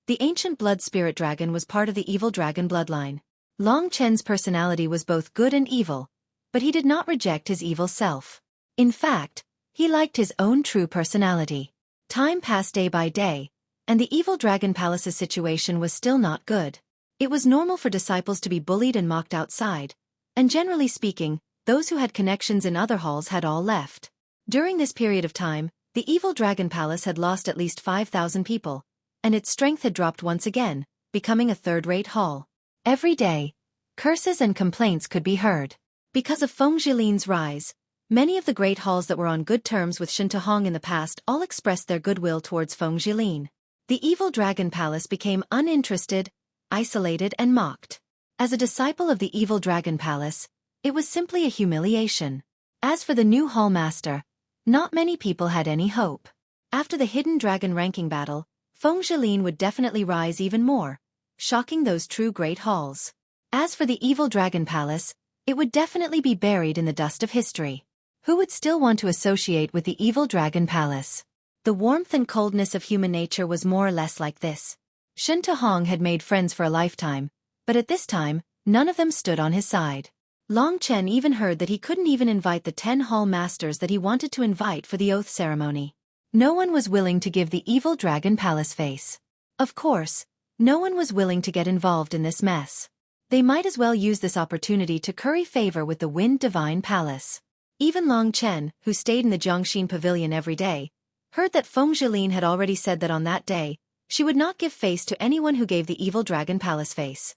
The ancient blood spirit dragon was part of the evil dragon bloodline. Long Chen's personality was both good and evil, but he did not reject his evil self. In fact, he liked his own true personality. Time passed day by day, and the evil dragon palace's situation was still not good. It was normal for disciples to be bullied and mocked outside, and generally speaking, those who had connections in other halls had all left. During this period of time, the evil dragon palace had lost at least 5,000 people, and its strength had dropped once again, becoming a third-rate hall. Every day, curses and complaints could be heard. Because of Feng Jilin's rise, many of the great halls that were on good terms with Shin Tu Hong in the past all expressed their goodwill towards Feng Jilin. The evil dragon palace became uninterested, isolated and mocked. As a disciple of the evil dragon palace, it was simply a humiliation. As for the new hall master, not many people had any hope. After the hidden dragon ranking battle, Feng Jilin would definitely rise even more, shocking those true great halls. As for the evil dragon palace, it would definitely be buried in the dust of history. Who would still want to associate with the evil dragon palace? The warmth and coldness of human nature was more or less like this. Shin Tu Hong had made friends for a lifetime, but at this time, none of them stood on his side. Long Chen even heard that he couldn't even invite the 10 hall masters that he wanted to invite for the oath ceremony. No one was willing to give the evil dragon palace face. Of course, no one was willing to get involved in this mess. They might as well use this opportunity to curry favor with the Wind Divine Palace. Even Long Chen, who stayed in the Jiangxin Pavilion every day, heard that Feng Jilin had already said that on that day, she would not give face to anyone who gave the evil dragon palace face.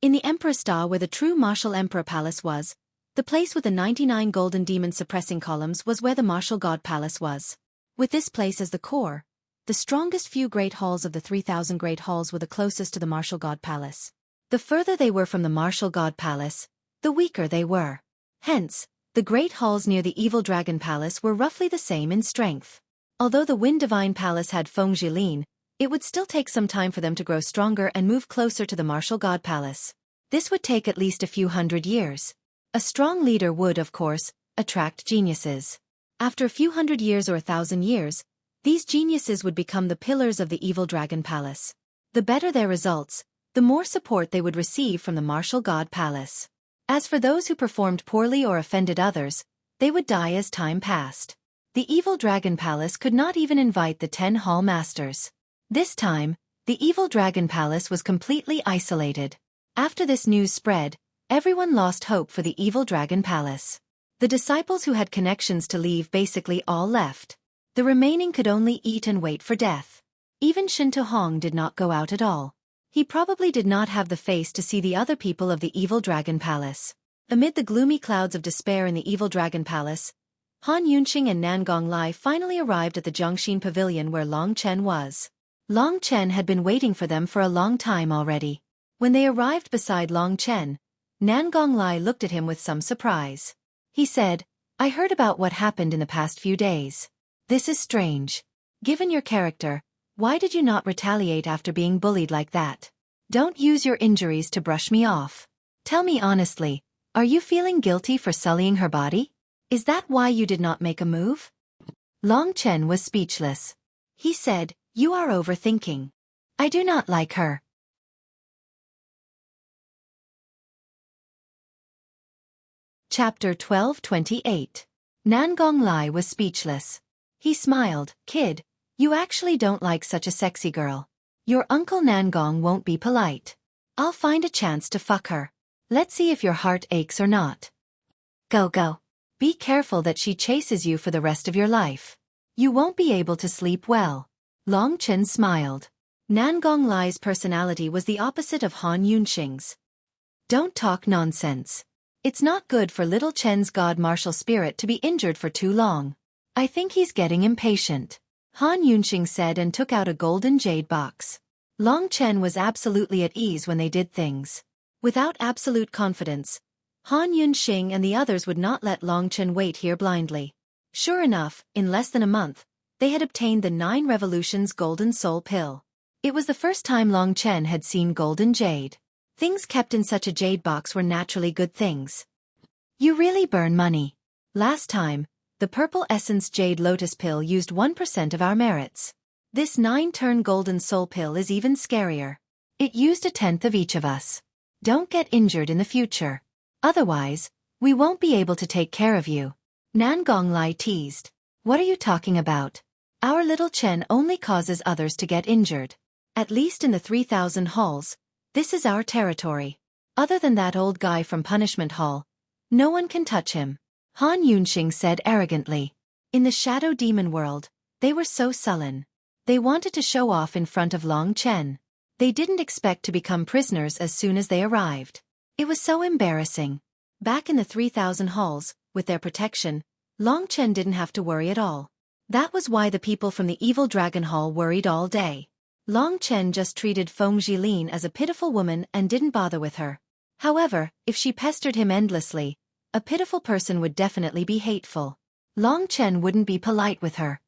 In the Emperor's Star where the true martial emperor palace was, the place with the 99 golden demon suppressing columns was where the martial god palace was. With this place as the core, the strongest few great halls of the 3,000 great halls were the closest to the martial god palace. The further they were from the martial god palace, the weaker they were. Hence, the great halls near the evil dragon palace were roughly the same in strength. Although the Wind Divine Palace had Feng Jilin, it would still take some time for them to grow stronger and move closer to the martial god palace. This would take at least a few hundred years. A strong leader would, of course, attract geniuses. After a few hundred years or 1,000 years, these geniuses would become the pillars of the evil dragon palace. The better their results, the more support they would receive from the martial god palace. As for those who performed poorly or offended others, they would die as time passed. The evil dragon palace could not even invite the 10 hall masters. This time, the evil dragon palace was completely isolated. After this news spread, everyone lost hope for the evil dragon palace. The disciples who had connections to leave basically all left. The remaining could only eat and wait for death. Even Shin Tu Hong did not go out at all. He probably did not have the face to see the other people of the evil dragon palace. Amid the gloomy clouds of despair in the evil dragon palace, Han Yunqing and Nan Gonglai finally arrived at the Jiangxin Pavilion where Long Chen was. Long Chen had been waiting for them for a long time already. When they arrived beside Long Chen, Nan Gonglai looked at him with some surprise. He said, "I heard about what happened in the past few days. This is strange. Given your character, why did you not retaliate after being bullied like that? Don't use your injuries to brush me off. Tell me honestly, are you feeling guilty for sullying her body? Is that why you did not make a move?" Long Chen was speechless. He said, "You are overthinking. I do not like her. Chapter 1228. Nangong Lai was speechless. He smiled. Kid, you actually don't like such a sexy girl. Your uncle Nangong won't be polite. I'll find a chance to fuck her. Let's see if your heart aches or not. Go go. Be careful that she chases you for the rest of your life. You won't be able to sleep well. Long Chen smiled. Nangong Lai's personality was the opposite of Han Yunxing's. Don't talk nonsense. It's not good for little Chen's god martial spirit to be injured for too long. I think he's getting impatient. Han Yunxing said and took out a golden jade box. Long Chen was absolutely at ease when they did things. Without absolute confidence, Han Yunxing and the others would not let Long Chen wait here blindly. Sure enough, in less than a month, they had obtained the 9 Revolutions Golden Soul Pill. It was the first time Long Chen had seen golden jade. Things kept in such a jade box were naturally good things. You really burn money. Last time, the Purple Essence Jade Lotus Pill used 1% of our merits. This 9-turn Golden Soul Pill is even scarier. It used 1/10 of each of us. Don't get injured in the future. Otherwise, we won't be able to take care of you. Nangong Lai teased. What are you talking about? Our little Chen only causes others to get injured. At least in the 3,000 halls, this is our territory. Other than that old guy from Punishment Hall, no one can touch him. Han Yunxing said arrogantly. In the Shadow Demon world, they were so sullen. They wanted to show off in front of Long Chen. They didn't expect to become prisoners as soon as they arrived. It was so embarrassing. Back in the 3,000 halls, with their protection, Long Chen didn't have to worry at all. That was why the people from the Evil Dragon Hall worried all day. Long Chen just treated Feng Jilin as a pitiful woman and didn't bother with her. However, if she pestered him endlessly, a pitiful person would definitely be hateful. Long Chen wouldn't be polite with her.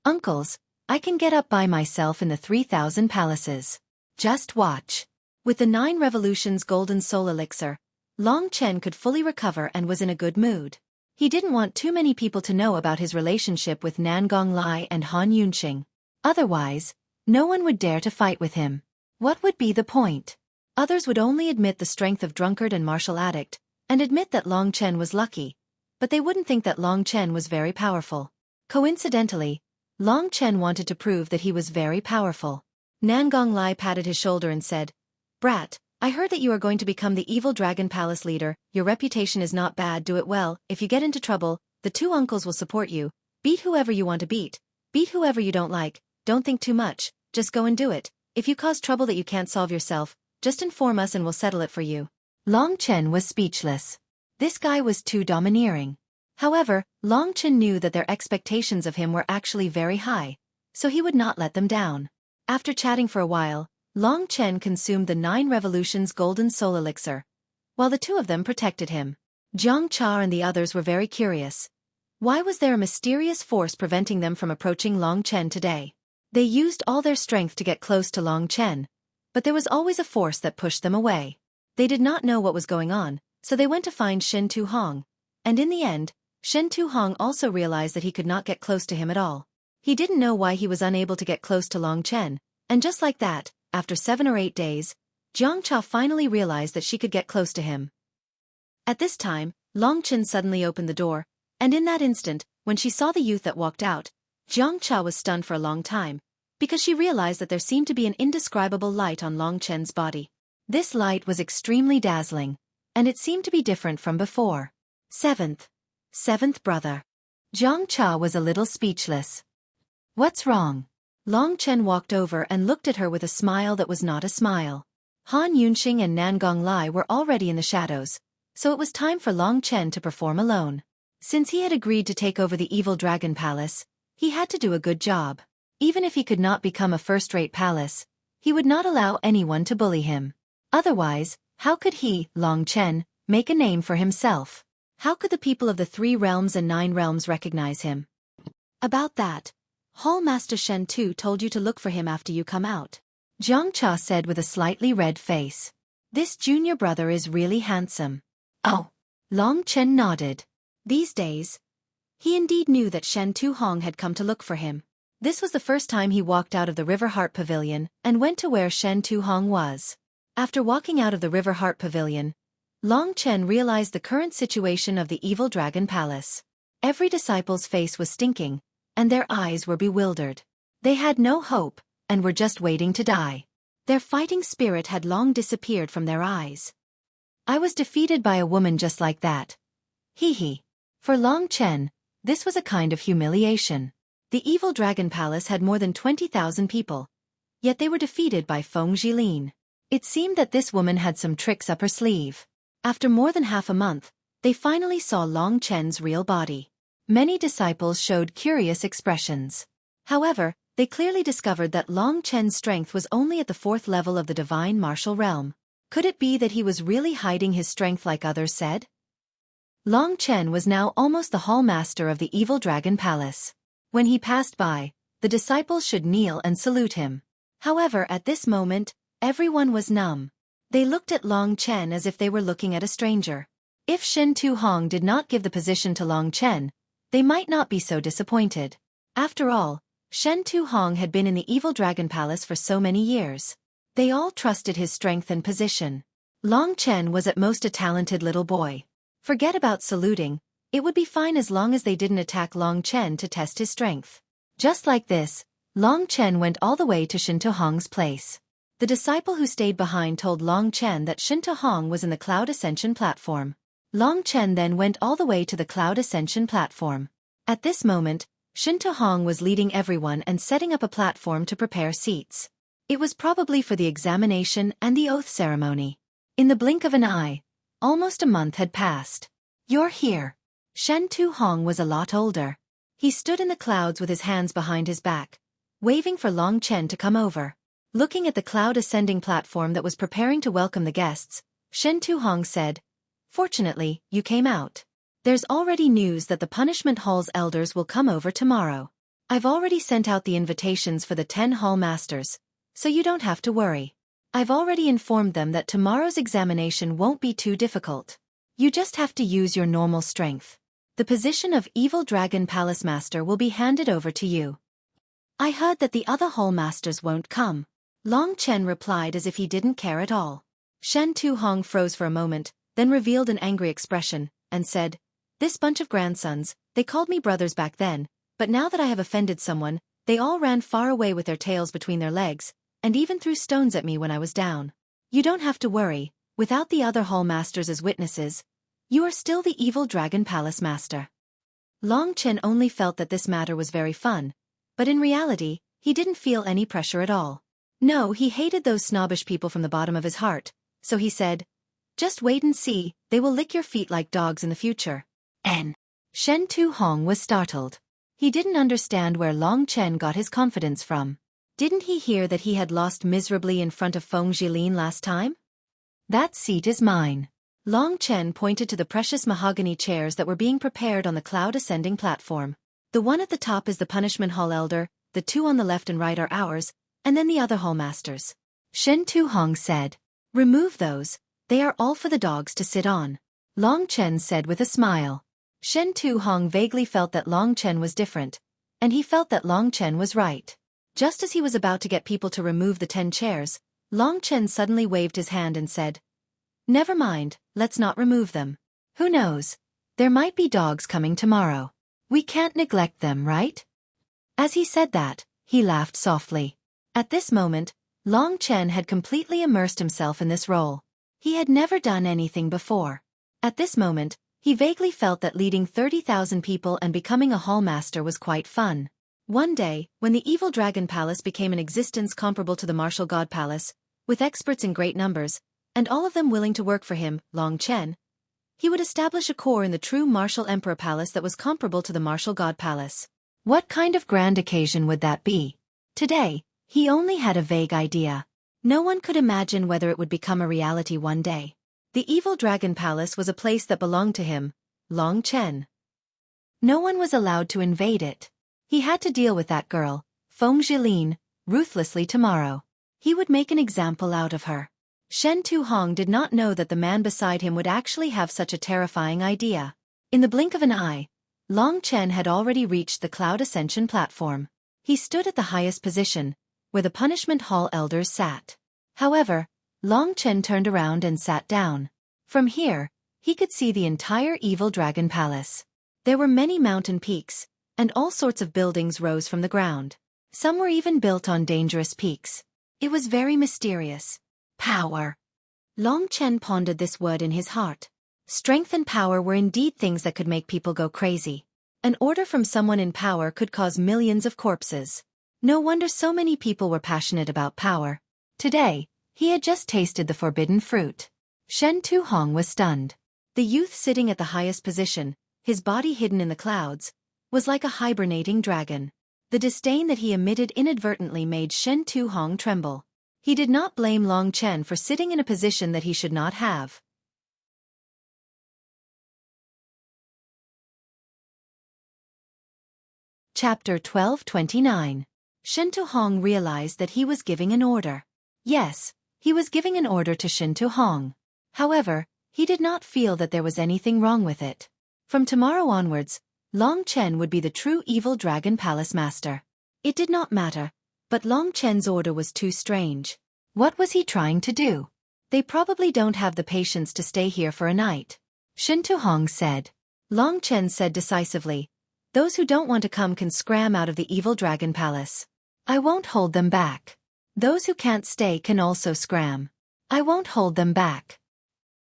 Uncles, I can get up by myself in the 3,000 palaces. Just watch. With the 9 Revolutions Golden Soul Elixir, Long Chen could fully recover and was in a good mood. He didn't want too many people to know about his relationship with Nangong Lai and Han Yunxing. Otherwise, no one would dare to fight with him. What would be the point? Others would only admit the strength of drunkard and martial addict, and admit that Long Chen was lucky, but they wouldn't think that Long Chen was very powerful. Coincidentally, Long Chen wanted to prove that he was very powerful. Nangong Lai patted his shoulder and said, Brat, I heard that you are going to become the Evil Dragon Palace leader. Your reputation is not bad, do it well. If you get into trouble, the 2 uncles will support you. Beat whoever you want to beat. Beat whoever you don't like. Don't think too much. Just go and do it. If you cause trouble that you can't solve yourself, just inform us and we'll settle it for you. Long Chen was speechless. This guy was too domineering. However, Long Chen knew that their expectations of him were actually very high, so he would not let them down. After chatting for a while, Long Chen consumed the 9 Revolutions Golden Soul Elixir, while the 2 of them protected him. Jiang Cha and the others were very curious. Why was there a mysterious force preventing them from approaching Long Chen today? They used all their strength to get close to Long Chen, but there was always a force that pushed them away. They did not know what was going on, so they went to find Shen Tu Hong, and in the end, Shen Tu Hong also realized that he could not get close to him at all. He didn't know why he was unable to get close to Long Chen, and just like that, after 7 or 8 days, Jiang Cha finally realized that she could get close to him. At this time, Long Chen suddenly opened the door, and in that instant, when she saw the youth that walked out, Jiang Cha was stunned for a long time, because she realized that there seemed to be an indescribable light on Long Chen's body. This light was extremely dazzling, and it seemed to be different from before. Seventh brother. Jiang Cha was a little speechless. What's wrong? Long Chen walked over and looked at her with a smile that was not a smile. Han Yunxing and Nangong Lai were already in the shadows, so it was time for Long Chen to perform alone. Since he had agreed to take over the Evil Dragon Palace, he had to do a good job. Even if he could not become a first-rate palace, he would not allow anyone to bully him. Otherwise, how could he, Long Chen, make a name for himself? How could the people of the 3 realms and 9 realms recognize him? About that, Hall Master Shen Tu told you to look for him after you come out. Jiang Cha said with a slightly red face. This junior brother is really handsome. Oh. Long Chen nodded. These days, he indeed knew that Shen Tu Hong had come to look for him. This was the first time he walked out of the River Heart Pavilion and went to where Shen Tu Hong was. After walking out of the River Heart Pavilion, Long Chen realized the current situation of the evil dragon palace. Every disciple's face was stinking, and their eyes were bewildered. They had no hope, and were just waiting to die. Their fighting spirit had long disappeared from their eyes. I was defeated by a woman just like that. Hee hee. For Long Chen, this was a kind of humiliation. The evil dragon palace had more than 20,000 people. Yet they were defeated by Feng Jilin. It seemed that this woman had some tricks up her sleeve. After more than half a month, they finally saw Long Chen's real body. Many disciples showed curious expressions. However, they clearly discovered that Long Chen's strength was only at the 4th level of the divine martial realm. Could it be that he was really hiding his strength like others said? Long Chen was now almost the hall master of the evil dragon palace. When he passed by, the disciples should kneel and salute him. However, at this moment, everyone was numb. They looked at Long Chen as if they were looking at a stranger. If Shen Tuhong did not give the position to Long Chen, they might not be so disappointed. After all, Shen Tuhong had been in the evil dragon palace for so many years. They all trusted his strength and position. Long Chen was at most a talented little boy. Forget about saluting, it would be fine as long as they didn't attack Long Chen to test his strength. Just like this, Long Chen went all the way to Shen Tuhong's place. The disciple who stayed behind told Long Chen that Shen Tuhong was in the Cloud Ascension platform. Long Chen then went all the way to the Cloud Ascension platform. At this moment, Shen Tuhong was leading everyone and setting up a platform to prepare seats. It was probably for the examination and the oath ceremony. In the blink of an eye, almost a month had passed. You're here. Shen Tuhong was a lot older. He stood in the clouds with his hands behind his back, waving for Long Chen to come over. Looking at the cloud ascending platform that was preparing to welcome the guests, Shen Tuhong said, "Fortunately, you came out. There's already news that the Punishment Hall's elders will come over tomorrow. I've already sent out the invitations for the 10 hall masters, so you don't have to worry. I've already informed them that tomorrow's examination won't be too difficult. You just have to use your normal strength. The position of Evil Dragon Palace Master will be handed over to you." "I heard that the other hall masters won't come," Long Chen replied as if he didn't care at all. Shen Tuhong froze for a moment, then revealed an angry expression, and said, "This bunch of grandsons, they called me brothers back then, but now that I have offended someone, they all ran far away with their tails between their legs, and even threw stones at me when I was down. You don't have to worry, without the other hall masters as witnesses, you are still the Evil Dragon Palace Master." Long Chen only felt that this matter was very fun, but in reality, he didn't feel any pressure at all. No, he hated those snobbish people from the bottom of his heart, so he said, "Just wait and see, they will lick your feet like dogs in the future." Shen Tuhong was startled. He didn't understand where Long Chen got his confidence from. Didn't he hear that he had lost miserably in front of Feng Jilin last time? "That seat is mine." Long Chen pointed to the precious mahogany chairs that were being prepared on the cloud ascending platform. "The one at the top is the Punishment Hall Elder, the 2 on the left and right are ours, and then the other hall masters." Shen Tuhong said, "Remove those, they are all for the dogs to sit on," Long Chen said with a smile. Shen Tuhong vaguely felt that Long Chen was different, and he felt that Long Chen was right. Just as he was about to get people to remove the 10 chairs, Long Chen suddenly waved his hand and said, "Never mind, let's not remove them. Who knows? There might be dogs coming tomorrow. We can't neglect them, right?" As he said that, he laughed softly. At this moment, Long Chen had completely immersed himself in this role. He had never done anything before. At this moment, he vaguely felt that leading 30,000 people and becoming a hall master was quite fun. One day, when the Evil Dragon Palace became an existence comparable to the Martial God Palace, with experts in great numbers, and all of them willing to work for him, Long Chen, he would establish a core in the true Martial Emperor Palace that was comparable to the Martial God Palace. What kind of grand occasion would that be? Today, he only had a vague idea. No one could imagine whether it would become a reality one day. The Evil Dragon Palace was a place that belonged to him, Long Chen. No one was allowed to invade it. He had to deal with that girl, Feng Jilin, ruthlessly tomorrow. He would make an example out of her. Shen Tuhong did not know that the man beside him would actually have such a terrifying idea. In the blink of an eye, Long Chen had already reached the Cloud Ascension platform. He stood at the highest position, where the Punishment Hall elders sat. However, Long Chen turned around and sat down. From here, he could see the entire evil dragon palace. There were many mountain peaks, and all sorts of buildings rose from the ground. Some were even built on dangerous peaks. It was very mysterious. Power. Long Chen pondered this word in his heart. Strength and power were indeed things that could make people go crazy. An order from someone in power could cause millions of corpses. No wonder so many people were passionate about power. Today, he had just tasted the forbidden fruit. Shen Tuhong was stunned. The youth sitting at the highest position, his body hidden in the clouds, was like a hibernating dragon. The disdain that he emitted inadvertently made Shen Tuhong tremble. He did not blame Long Chen for sitting in a position that he should not have. Chapter 1229. Shen Tuhong realized that he was giving an order. Yes, he was giving an order to Shen Tuhong. However, he did not feel that there was anything wrong with it. From tomorrow onwards, Long Chen would be the true evil dragon palace master. It did not matter, but Long Chen's order was too strange. What was he trying to do? They probably don't have the patience to stay here for a night. Shen Tuhong said. Long Chen said decisively, those who don't want to come can scram out of the evil dragon palace. I won't hold them back. Those who can't stay can also scram. I won't hold them back.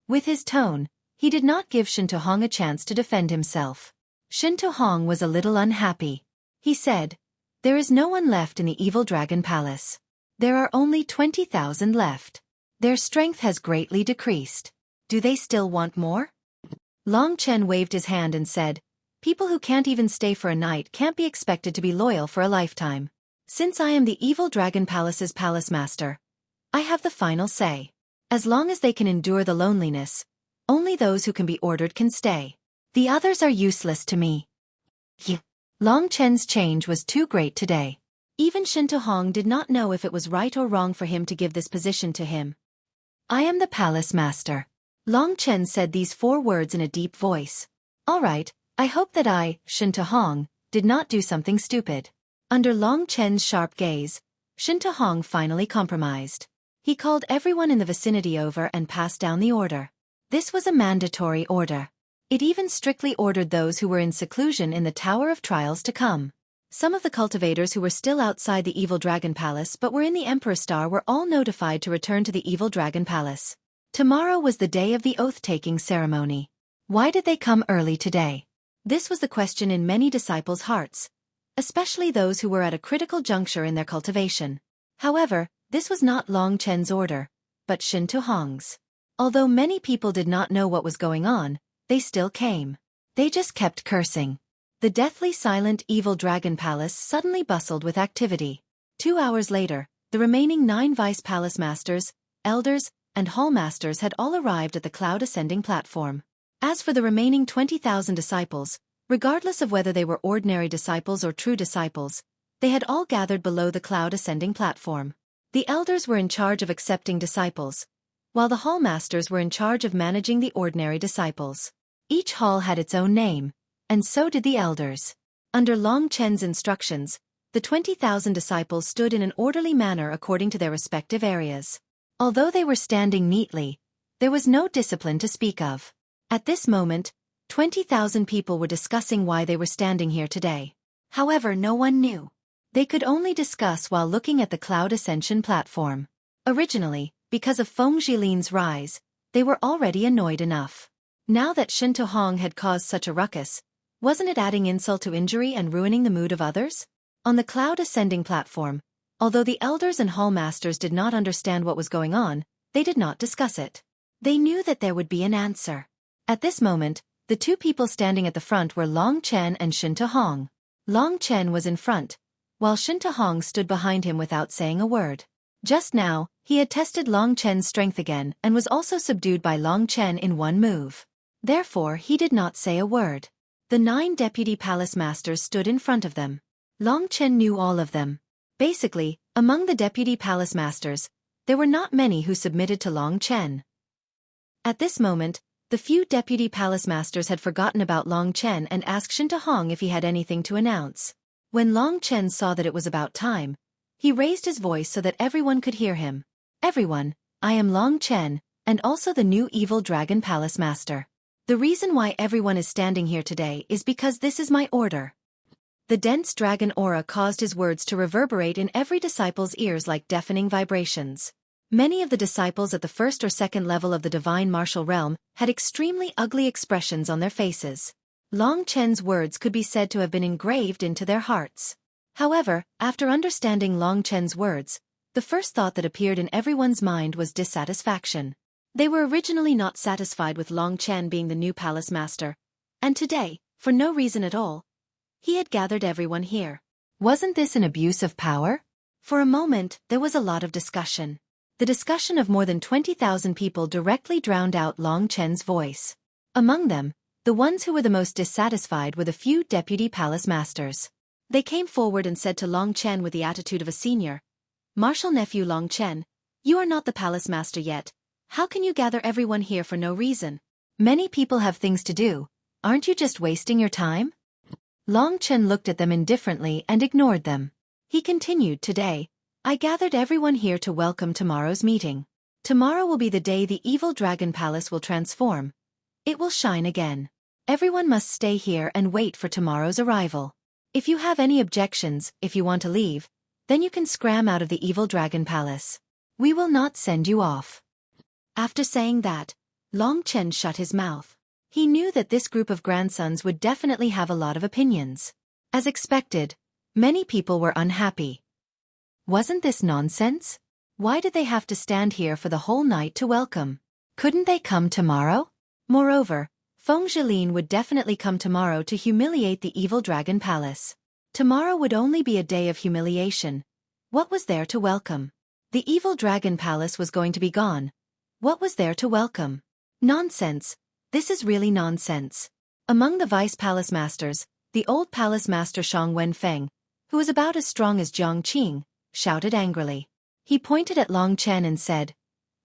With his tone, he did not give Shen Tuhong a chance to defend himself. Shen Tuhong was a little unhappy. He said, there is no one left in the evil dragon palace. There are only 20,000 left. Their strength has greatly decreased. Do they still want more? Long Chen waved his hand and said, people who can't even stay for a night can't be expected to be loyal for a lifetime. Since I am the evil dragon palace's palace master, I have the final say. As long as they can endure the loneliness, only those who can be ordered can stay. The others are useless to me. Long Chen's change was too great today. Even Shen Tuhong did not know if it was right or wrong for him to give this position to him. I am the palace master. Long Chen said these 4 words in a deep voice. All right, I hope that I, Shen Tuhong, did not do something stupid. Under Long Chen's sharp gaze, Shen Tuhong finally compromised. He called everyone in the vicinity over and passed down the order. This was a mandatory order. It even strictly ordered those who were in seclusion in the Tower of Trials to come. Some of the cultivators who were still outside the Evil Dragon Palace but were in the Emperor Star were all notified to return to the Evil Dragon Palace. Tomorrow was the day of the oath-taking ceremony. Why did they come early today? This was the question in many disciples' hearts, especially those who were at a critical juncture in their cultivation. However, this was not Long Chen's order, but Shen Tuhong's. Although many people did not know what was going on, they still came. They just kept cursing. The deathly silent evil dragon palace suddenly bustled with activity. 2 hours later, the remaining 9 vice palace masters, elders, and hall masters had all arrived at the cloud ascending platform. As for the remaining 20,000 disciples, regardless of whether they were ordinary disciples or true disciples, they had all gathered below the cloud ascending platform. The elders were in charge of accepting disciples, while the hall masters were in charge of managing the ordinary disciples. Each hall had its own name, and so did the elders. Under Long Chen's instructions, the 20,000 disciples stood in an orderly manner according to their respective areas. Although they were standing neatly, there was no discipline to speak of. At this moment, 20,000 people were discussing why they were standing here today. However, no one knew. They could only discuss while looking at the cloud ascension platform. Originally, because of Feng Jilin's rise, they were already annoyed enough. Now that Shen Tuhong had caused such a ruckus, wasn't it adding insult to injury and ruining the mood of others? On the cloud ascending platform, although the elders and hall masters did not understand what was going on, they did not discuss it. They knew that there would be an answer. At this moment, the 2 people standing at the front were Long Chen and Shen Tuhong. Long Chen was in front, while Shen Tuhong stood behind him without saying a word. Just now, he had tested Long Chen's strength again and was also subdued by Long Chen in one move. Therefore, he did not say a word. The 9 deputy palace masters stood in front of them. Long Chen knew all of them. Basically, among the deputy palace masters, there were not many who submitted to Long Chen. At this moment, the few deputy palace masters had forgotten about Long Chen and asked Shen Tuhong if he had anything to announce. When Long Chen saw that it was about time, he raised his voice so that everyone could hear him. Everyone, I am Long Chen, and also the new evil dragon palace master. The reason why everyone is standing here today is because this is my order. The dense dragon aura caused his words to reverberate in every disciple's ears like deafening vibrations. Many of the disciples at the first or second level of the divine martial realm had extremely ugly expressions on their faces. Long Chen's words could be said to have been engraved into their hearts. However, after understanding Long Chen's words, the first thought that appeared in everyone's mind was dissatisfaction. They were originally not satisfied with Long Chen being the new palace master, and today, for no reason at all, he had gathered everyone here. Wasn't this an abuse of power? For a moment, there was a lot of discussion. The discussion of more than 20,000 people directly drowned out Long Chen's voice. Among them, the ones who were the most dissatisfied were the few deputy palace masters. They came forward and said to Long Chen with the attitude of a senior, "Martial nephew Long Chen, you are not the palace master yet. How can you gather everyone here for no reason? Many people have things to do. Aren't you just wasting your time?" Long Chen looked at them indifferently and ignored them. He continued, "Today, I gathered everyone here to welcome tomorrow's meeting. Tomorrow will be the day the evil dragon palace will transform. It will shine again. Everyone must stay here and wait for tomorrow's arrival. If you have any objections, if you want to leave, then you can scram out of the evil dragon palace. We will not send you off." After saying that, Long Chen shut his mouth. He knew that this group of grandsons would definitely have a lot of opinions. As expected, many people were unhappy. Wasn't this nonsense? Why did they have to stand here for the whole night to welcome? Couldn't they come tomorrow? Moreover, Feng Zhilin would definitely come tomorrow to humiliate the evil dragon palace. Tomorrow would only be a day of humiliation. What was there to welcome? The evil dragon palace was going to be gone. What was there to welcome? Nonsense. This is really nonsense. Among the vice palace masters, the old palace master Shang Wenfeng, who was about as strong as Jiang Qing, shouted angrily. He pointed at Long Chen and said,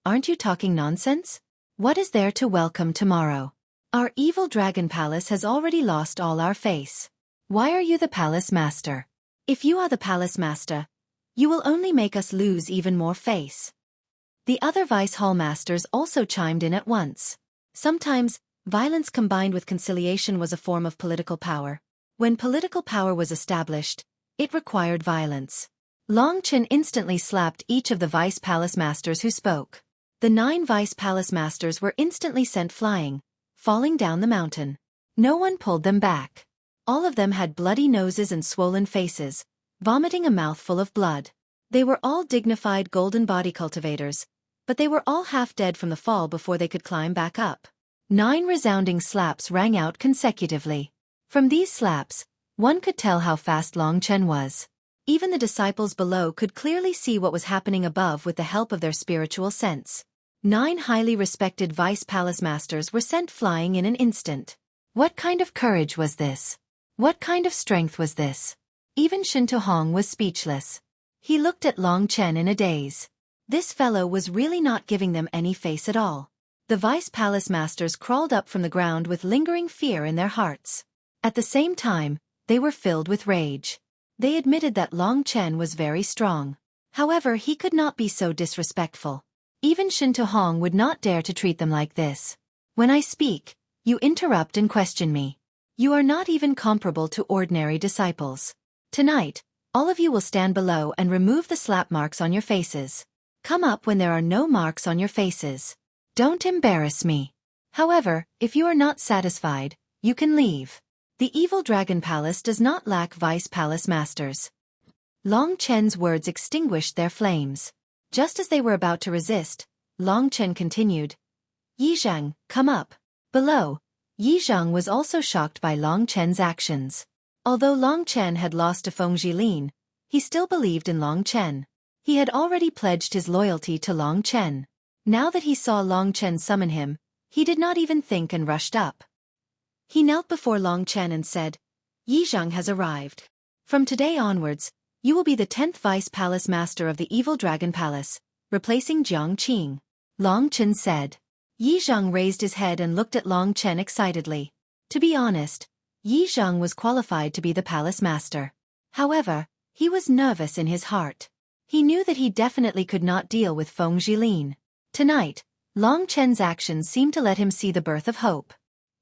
"Aren't you talking nonsense? What is there to welcome tomorrow? Our evil dragon palace has already lost all our face. Why are you the palace master? If you are the palace master, you will only make us lose even more face." The other vice hall masters also chimed in at once. Sometimes, violence combined with conciliation was a form of political power. When political power was established, it required violence. Long Chen instantly slapped each of the vice palace masters who spoke. The 9 vice palace masters were instantly sent flying, falling down the mountain. No one pulled them back. All of them had bloody noses and swollen faces, vomiting a mouthful of blood. They were all dignified golden body cultivators, but they were all half dead from the fall before they could climb back up. 9 resounding slaps rang out consecutively. From these slaps, one could tell how fast Long Chen was. Even the disciples below could clearly see what was happening above with the help of their spiritual sense. 9 highly respected vice palace masters were sent flying in an instant. What kind of courage was this? What kind of strength was this? Even Shinto Hong was speechless. He looked at Long Chen in a daze. This fellow was really not giving them any face at all. The vice palace masters crawled up from the ground with lingering fear in their hearts. At the same time, they were filled with rage. They admitted that Long Chen was very strong. However, he could not be so disrespectful. Even Shinto Hong would not dare to treat them like this. When I speak, you interrupt and question me. You are not even comparable to ordinary disciples. Tonight, all of you will stand below and remove the slap marks on your faces. Come up when there are no marks on your faces. Don't embarrass me. However, if you are not satisfied, you can leave. The evil dragon palace does not lack vice palace masters. Long Chen's words extinguished their flames. Just as they were about to resist, Long Chen continued, "Yizhang, come up." Below, Yizhang was also shocked by Long Chen's actions. Although Long Chen had lost to Feng Zhilin, he still believed in Long Chen. He had already pledged his loyalty to Long Chen. Now that he saw Long Chen summon him, he did not even think and rushed up. He knelt before Long Chen and said, "Yizhang has arrived. From today onwards, you will be the 10th vice palace master of the evil dragon palace, replacing Jiang Qing." Long Chen said. Yizhang raised his head and looked at Long Chen excitedly. To be honest, Yizhang was qualified to be the palace master. However, he was nervous in his heart. He knew that he definitely could not deal with Feng Zhilin. Tonight, Long Chen's actions seemed to let him see the birth of hope.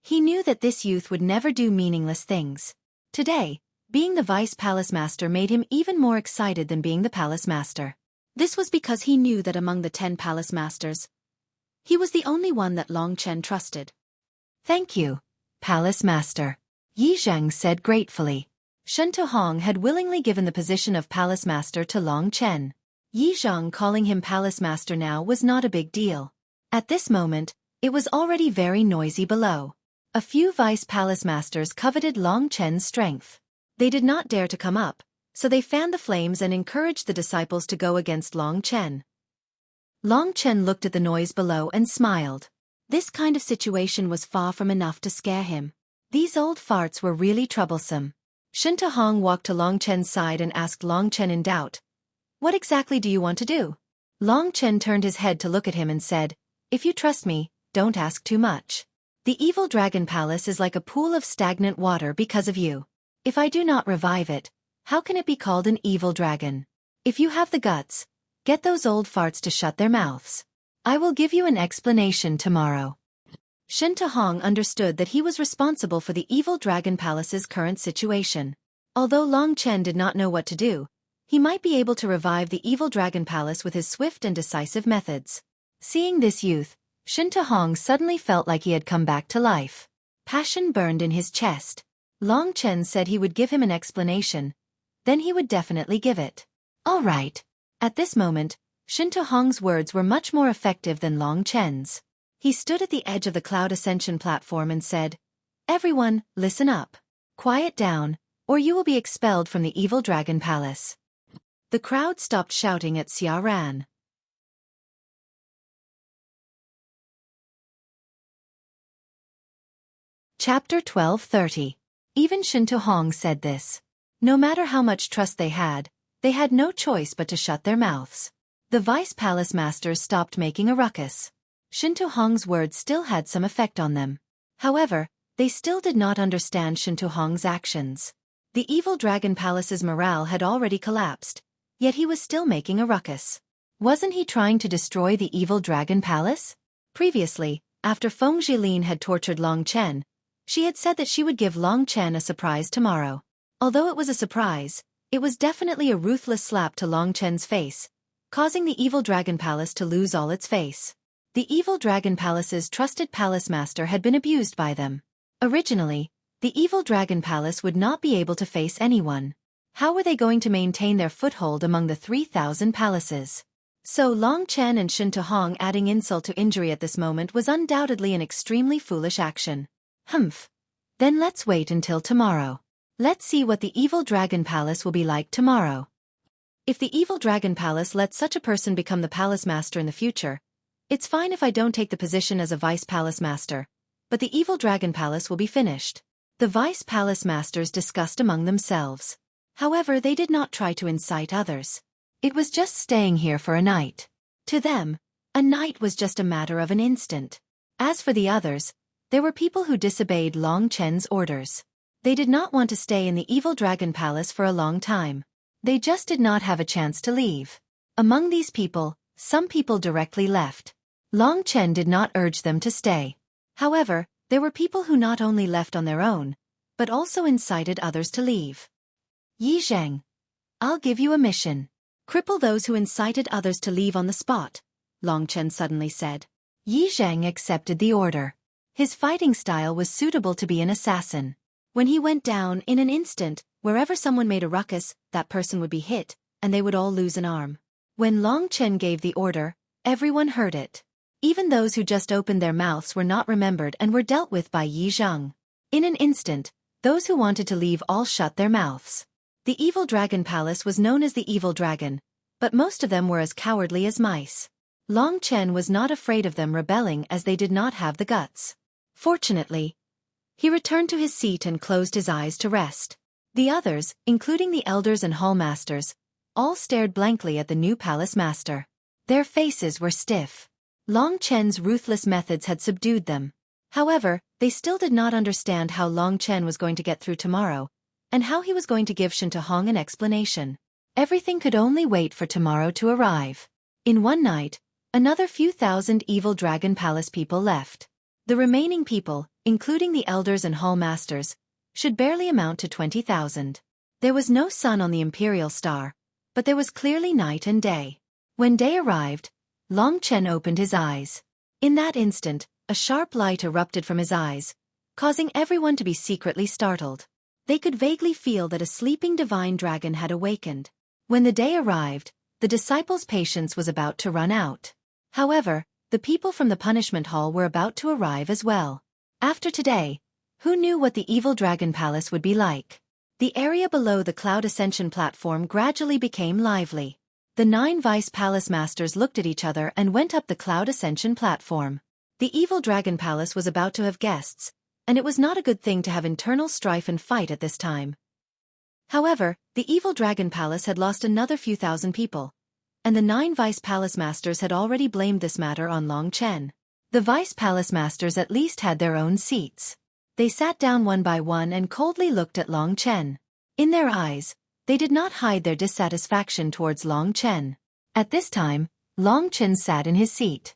He knew that this youth would never do meaningless things. Today, being the vice palace master made him even more excited than being the palace master. This was because he knew that among the 10 palace masters, he was the only one that Long Chen trusted. "Thank you, palace master," Yi Zheng said gratefully. Shen Tuhong had willingly given the position of palace master to Long Chen. Yi Zheng calling him palace master now was not a big deal. At this moment, it was already very noisy below. A few vice palace masters coveted Long Chen's strength. They did not dare to come up, so they fanned the flames and encouraged the disciples to go against Long Chen. Long Chen looked at the noise below and smiled. This kind of situation was far from enough to scare him. These old farts were really troublesome. Shen Tuhong walked to Long Chen's side and asked Long Chen in doubt, "What exactly do you want to do?" Long Chen turned his head to look at him and said, "If you trust me, don't ask too much. The evil dragon palace is like a pool of stagnant water because of you. If I do not revive it, how can it be called an evil dragon? If you have the guts, get those old farts to shut their mouths. I will give you an explanation tomorrow." Shen Tuhong understood that he was responsible for the evil dragon palace's current situation. Although Long Chen did not know what to do, he might be able to revive the evil dragon palace with his swift and decisive methods. Seeing this youth, Shen Tuhong suddenly felt like he had come back to life. Passion burned in his chest. Long Chen said he would give him an explanation, then he would definitely give it. All right. At this moment, Shen Tuhong's words were much more effective than Long Chen's. He stood at the edge of the cloud ascension platform and said, "Everyone, listen up. Quiet down, or you will be expelled from the evil dragon palace." The crowd stopped shouting at Xia Ran. Chapter 12:30. Even Shen Tuhong said this. No matter how much trust they had no choice but to shut their mouths. The vice palace masters stopped making a ruckus. Shen Tuhong's words still had some effect on them. However, they still did not understand Shen Tuhong's actions. The evil dragon palace's morale had already collapsed, yet he was still making a ruckus. Wasn't he trying to destroy the evil dragon palace? Previously, after Feng Zhilin had tortured Long Chen, she had said that she would give Long Chen a surprise tomorrow. Although it was a surprise, it was definitely a ruthless slap to Long Chen's face, causing the evil dragon palace to lose all its face. The evil dragon palace's trusted palace master had been abused by them. Originally, the evil dragon palace would not be able to face anyone. How were they going to maintain their foothold among the 3,000 palaces? So Long Chen and Shen Tuhong adding insult to injury at this moment was undoubtedly an extremely foolish action. Humph. Then let's wait until tomorrow. Let's see what the evil dragon palace will be like tomorrow. If the evil dragon palace lets such a person become the palace master in the future, it's fine if I don't take the position as a vice palace master, but the evil dragon palace will be finished. The vice palace masters discussed among themselves. However, they did not try to incite others. It was just staying here for a night. To them, a night was just a matter of an instant. As for the others, there were people who disobeyed Long Chen's orders. They did not want to stay in the evil dragon palace for a long time. They just did not have a chance to leave. Among these people, some people directly left. Long Chen did not urge them to stay. However, there were people who not only left on their own, but also incited others to leave. Yi Zheng, I'll give you a mission. Cripple those who incited others to leave on the spot, Long Chen suddenly said. Yi Zheng accepted the order. His fighting style was suitable to be an assassin. When he went down in an instant, wherever someone made a ruckus, that person would be hit, and they would all lose an arm. When Long Chen gave the order, everyone heard it. Even those who just opened their mouths were not remembered and were dealt with by Yi Zheng. In an instant, those who wanted to leave all shut their mouths. The evil dragon palace was known as the evil dragon, but most of them were as cowardly as mice. Long Chen was not afraid of them rebelling as they did not have the guts. Fortunately, he returned to his seat and closed his eyes to rest. The others, including the elders and hall masters, all stared blankly at the new palace master. Their faces were stiff. Long Chen's ruthless methods had subdued them. However, they still did not understand how Long Chen was going to get through tomorrow, and how he was going to give Shen Tuhong an explanation. Everything could only wait for tomorrow to arrive. In one night, Another few thousand evil dragon palace people left. The remaining people, including the elders and hall masters, should barely amount to 20,000. There was no sun on the imperial star, but there was clearly night and day. When day arrived, Long Chen opened his eyes. In that instant, a sharp light erupted from his eyes, causing everyone to be secretly startled. They could vaguely feel that a sleeping divine dragon had awakened. When the day arrived, the disciples' patience was about to run out. However, the people from the punishment hall were about to arrive as well. After today, who knew what the evil dragon palace would be like? The area below the cloud ascension platform gradually became lively. The 9 vice palace masters looked at each other and went up the cloud ascension platform. The evil dragon palace was about to have guests, and it was not a good thing to have internal strife and fight at this time. However, the evil dragon palace had lost another few thousand people, and the 9 vice palace masters had already blamed this matter on Long Chen. The vice palace masters at least had their own seats. They sat down one by one and coldly looked at Long Chen. In their eyes, they did not hide their dissatisfaction towards Long Chen. At this time, Long Chen sat in his seat.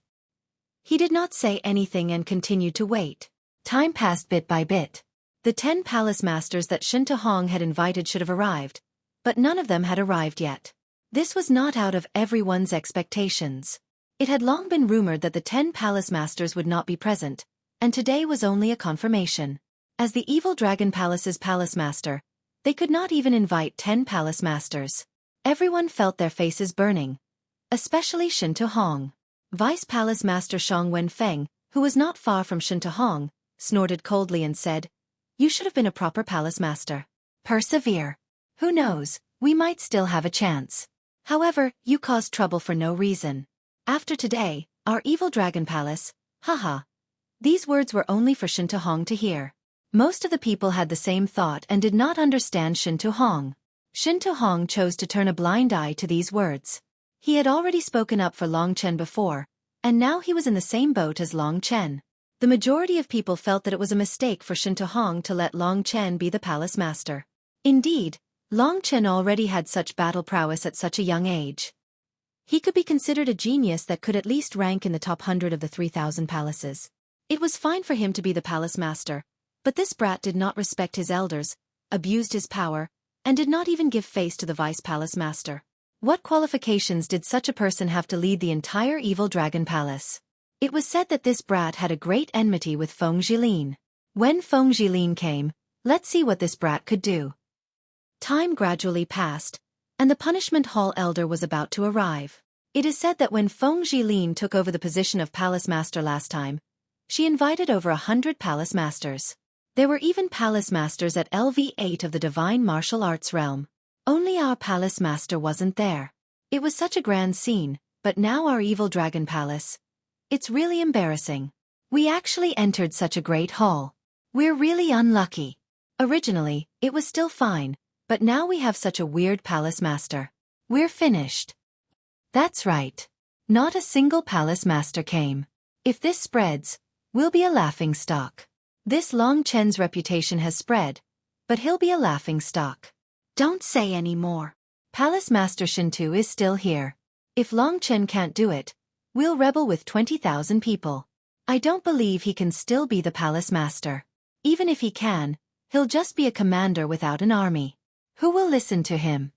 He did not say anything and continued to wait. Time passed bit by bit. The 10 palace masters that Shen Tuhong had invited should have arrived, but none of them had arrived yet. This was not out of everyone's expectations. It had long been rumored that the 10 palace masters would not be present, and today was only a confirmation. As the evil dragon palace's palace master, they could not even invite 10 palace masters. Everyone felt their faces burning, especially Shen Tuhong. Vice Palace Master Shang Wenfeng, who was not far from Shen Tuhong, snorted coldly and said, "You should have been a proper palace master. Persevere. Who knows, we might still have a chance. However, you caused trouble for no reason. After today, our evil dragon palace, haha." These words were only for Shen Tuhong to hear. Most of the people had the same thought and did not understand Shen Tuhong. Shen Tuhong chose to turn a blind eye to these words. He had already spoken up for Long Chen before, and now he was in the same boat as Long Chen. The majority of people felt that it was a mistake for Shen Tuhong to let Long Chen be the palace master. Indeed, Long Chen already had such battle prowess at such a young age. He could be considered a genius that could at least rank in the top 100 of the 3,000 palaces. It was fine for him to be the palace master, but this brat did not respect his elders, abused his power, and did not even give face to the vice palace master. What qualifications did such a person have to lead the entire evil dragon palace? It was said that this brat had a great enmity with Feng Jilin. When Feng Jilin came, let's see what this brat could do. Time gradually passed, and the punishment hall elder was about to arrive. It is said that when Feng Jilin took over the position of palace master last time, she invited over 100 palace masters. There were even palace masters at LV8 of the divine martial arts realm. Only our palace master wasn't there. It was such a grand scene, but now our evil dragon palace. It's really embarrassing. We actually entered such a great hall. We're really unlucky. Originally, it was still fine, but now we have such a weird palace master. We're finished. That's right. Not a single palace master came. If this spreads, we'll be a laughingstock. This Long Chen's reputation has spread, but he'll be a laughingstock. Don't say any more. Palace Master Shintu is still here. If Long Chen can't do it, we'll rebel with 20,000 people. I don't believe he can still be the palace master. Even if he can, he'll just be a commander without an army. Who will listen to him?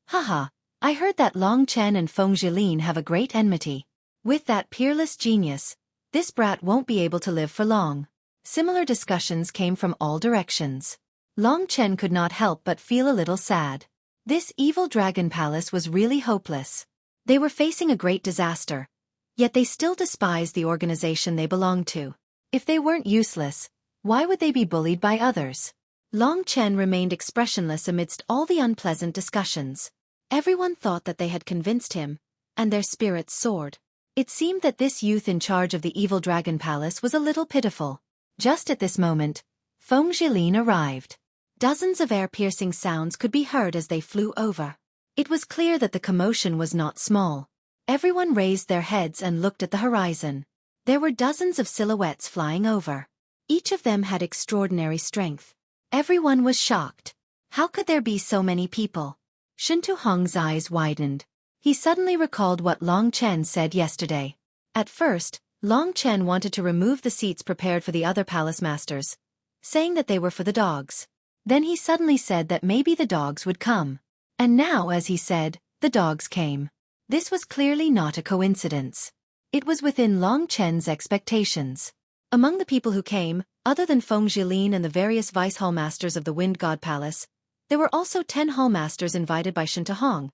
Haha, I heard that Long Chen and Feng Jilin have a great enmity. With that peerless genius, this brat won't be able to live for long. Similar discussions came from all directions. Long Chen could not help but feel a little sad. This evil dragon palace was really hopeless. They were facing a great disaster, yet they still despised the organization they belonged to. If they weren't useless, why would they be bullied by others? Long Chen remained expressionless amidst all the unpleasant discussions. Everyone thought that they had convinced him, and their spirits soared. It seemed that this youth in charge of the evil dragon palace was a little pitiful. Just at this moment, Feng Jilin arrived. Dozens of air-piercing sounds could be heard as they flew over. It was clear that the commotion was not small. Everyone raised their heads and looked at the horizon. There were dozens of silhouettes flying over. Each of them had extraordinary strength. Everyone was shocked. How could there be so many people? Shen Tuhong's eyes widened. He suddenly recalled what Long Chen said yesterday. At first, Long Chen wanted to remove the seats prepared for the other palace masters, saying that they were for the dogs. Then he suddenly said that maybe the dogs would come. And now, as he said, the dogs came. This was clearly not a coincidence. It was within Long Chen's expectations. Among the people who came, other than Feng Jilin and the various vice hall masters of the Wind God Palace, there were also 10 hall masters invited by Shen Tuhong,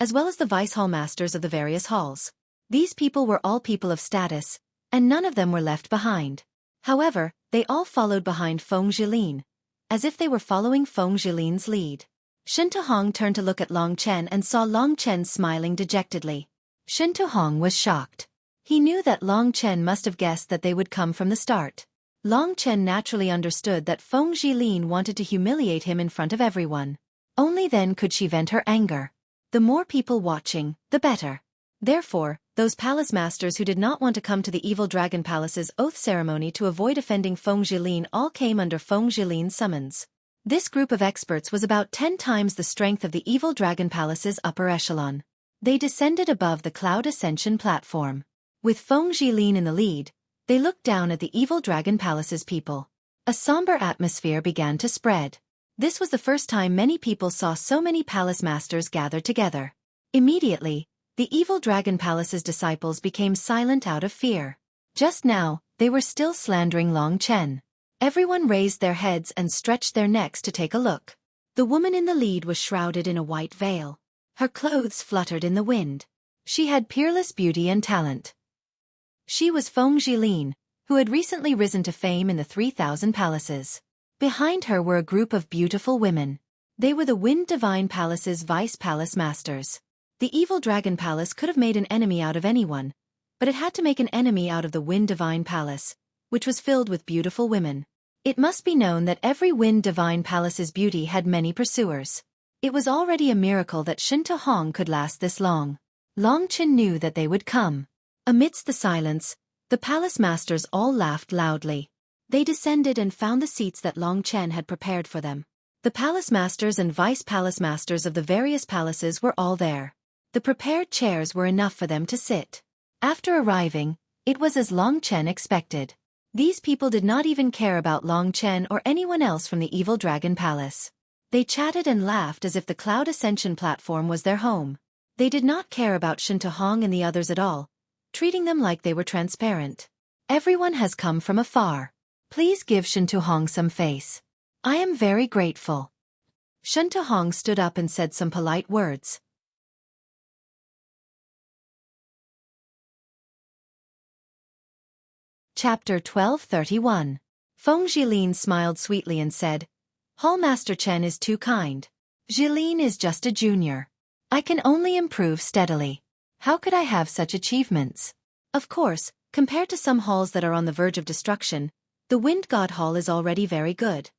as well as the vice hall masters of the various halls. These people were all people of status, and none of them were left behind. However, they all followed behind Feng Jilin, as if they were following Feng Jilin's lead. Shen Tuhong turned to look at Long Chen and saw Long Chen smiling dejectedly. Shen Tuhong was shocked. He knew that Long Chen must have guessed that they would come from the start. Long Chen naturally understood that Feng Jilin wanted to humiliate him in front of everyone. Only then could she vent her anger. The more people watching, the better. Therefore, those palace masters who did not want to come to the Evil Dragon Palace's oath ceremony to avoid offending Feng Jilin all came under Feng Jilin's summons. This group of experts was about 10 times the strength of the Evil Dragon Palace's upper echelon. They descended above the Cloud Ascension platform. With Feng Jilin in the lead, they looked down at the Evil Dragon Palace's people. A somber atmosphere began to spread. This was the first time many people saw so many palace masters gathered together. Immediately, the Evil Dragon Palace's disciples became silent out of fear. Just now, they were still slandering Long Chen. Everyone raised their heads and stretched their necks to take a look. The woman in the lead was shrouded in a white veil. Her clothes fluttered in the wind. She had peerless beauty and talent. She was Feng Jilin, who had recently risen to fame in the 3,000 palaces. Behind her were a group of beautiful women. They were the Wind Divine Palace's vice palace masters. The Evil Dragon Palace could have made an enemy out of anyone, but it had to make an enemy out of the Wind Divine Palace, which was filled with beautiful women. It must be known that every Wind Divine Palace's beauty had many pursuers. It was already a miracle that Shen Tuhong could last this long. Long Chen knew that they would come. Amidst the silence, the palace masters all laughed loudly. They descended and found the seats that Long Chen had prepared for them. The palace masters and vice palace masters of the various palaces were all there. The prepared chairs were enough for them to sit. After arriving, it was as Long Chen expected. These people did not even care about Long Chen or anyone else from the Evil Dragon Palace. They chatted and laughed as if the Cloud Ascension platform was their home. They did not care about Shen Tuhong and the others at all, treating them like they were transparent. Everyone has come from afar. Please give Shen Tuhong some face. I am very grateful. Shen Tuhong stood up and said some polite words. Chapter 1231. Feng Jilin smiled sweetly and said, Hallmaster Chen is too kind. Jilin is just a junior. I can only improve steadily. How could I have such achievements? Of course, compared to some halls that are on the verge of destruction, the Wind God Hall is already very good.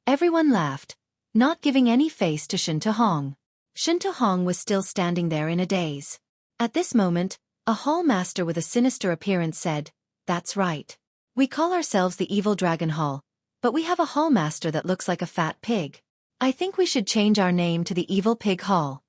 Everyone laughed, not giving any face to Shen Tuhong. Shen Tuhong was still standing there in a daze. At this moment, a hall master with a sinister appearance said, That's right. We call ourselves the Evil Dragon Hall, but we have a hall master that looks like a fat pig. I think we should change our name to the Evil Pig Hall.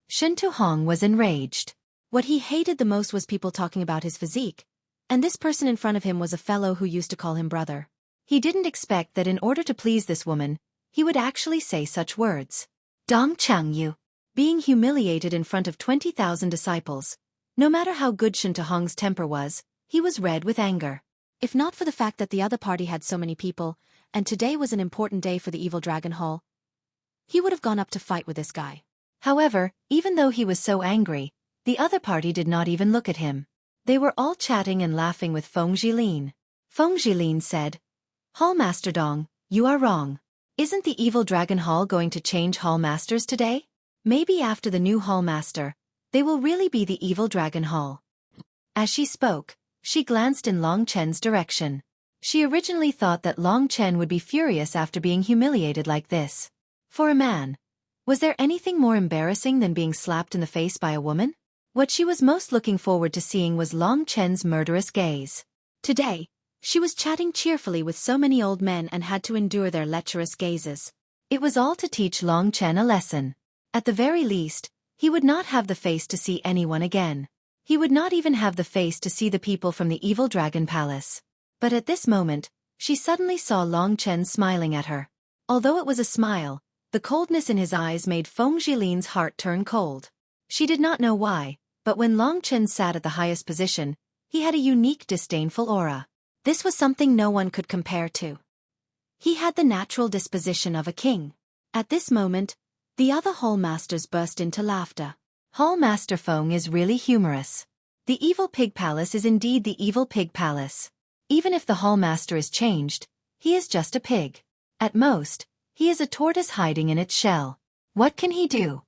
Shen Tuhong was enraged. What he hated the most was people talking about his physique, and this person in front of him was a fellow who used to call him brother. He didn't expect that in order to please this woman, he would actually say such words. Dong Changyu. Being humiliated in front of 20,000 disciples. No matter how good Shen Tuhong's temper was, he was red with anger. If not for the fact that the other party had so many people, and today was an important day for the Evil Dragon Hall, he would have gone up to fight with this guy. However, even though he was so angry, the other party did not even look at him. They were all chatting and laughing with Feng Jilin. Feng Jilin said, Hall Master Dong, you are wrong. Isn't the Evil Dragon Hall going to change Hall Masters today? Maybe after the new Hall Master, they will really be the Evil Dragon Hall. As she spoke, she glanced in Long Chen's direction. She originally thought that Long Chen would be furious after being humiliated like this. For a man, was there anything more embarrassing than being slapped in the face by a woman? What she was most looking forward to seeing was Long Chen's murderous gaze. Today, she was chatting cheerfully with so many old men and had to endure their lecherous gazes. It was all to teach Long Chen a lesson. At the very least, He would not have the face to see anyone again. He would not even have the face to see the people from the evil dragon palace. But at this moment, she suddenly saw Long Chen smiling at her. Although it was a smile, the coldness in his eyes made Feng Jilin's heart turn cold. She did not know why, but when Long Chen sat at the highest position, he had a unique disdainful aura. This was something no one could compare to. He had the natural disposition of a king. At this moment, the other Hall Masters burst into laughter. Hall Master Feng is really humorous. The evil pig palace is indeed the evil pig palace. Even if the Hall Master is changed, he is just a pig. At most, he is a tortoise hiding in its shell. What can he do?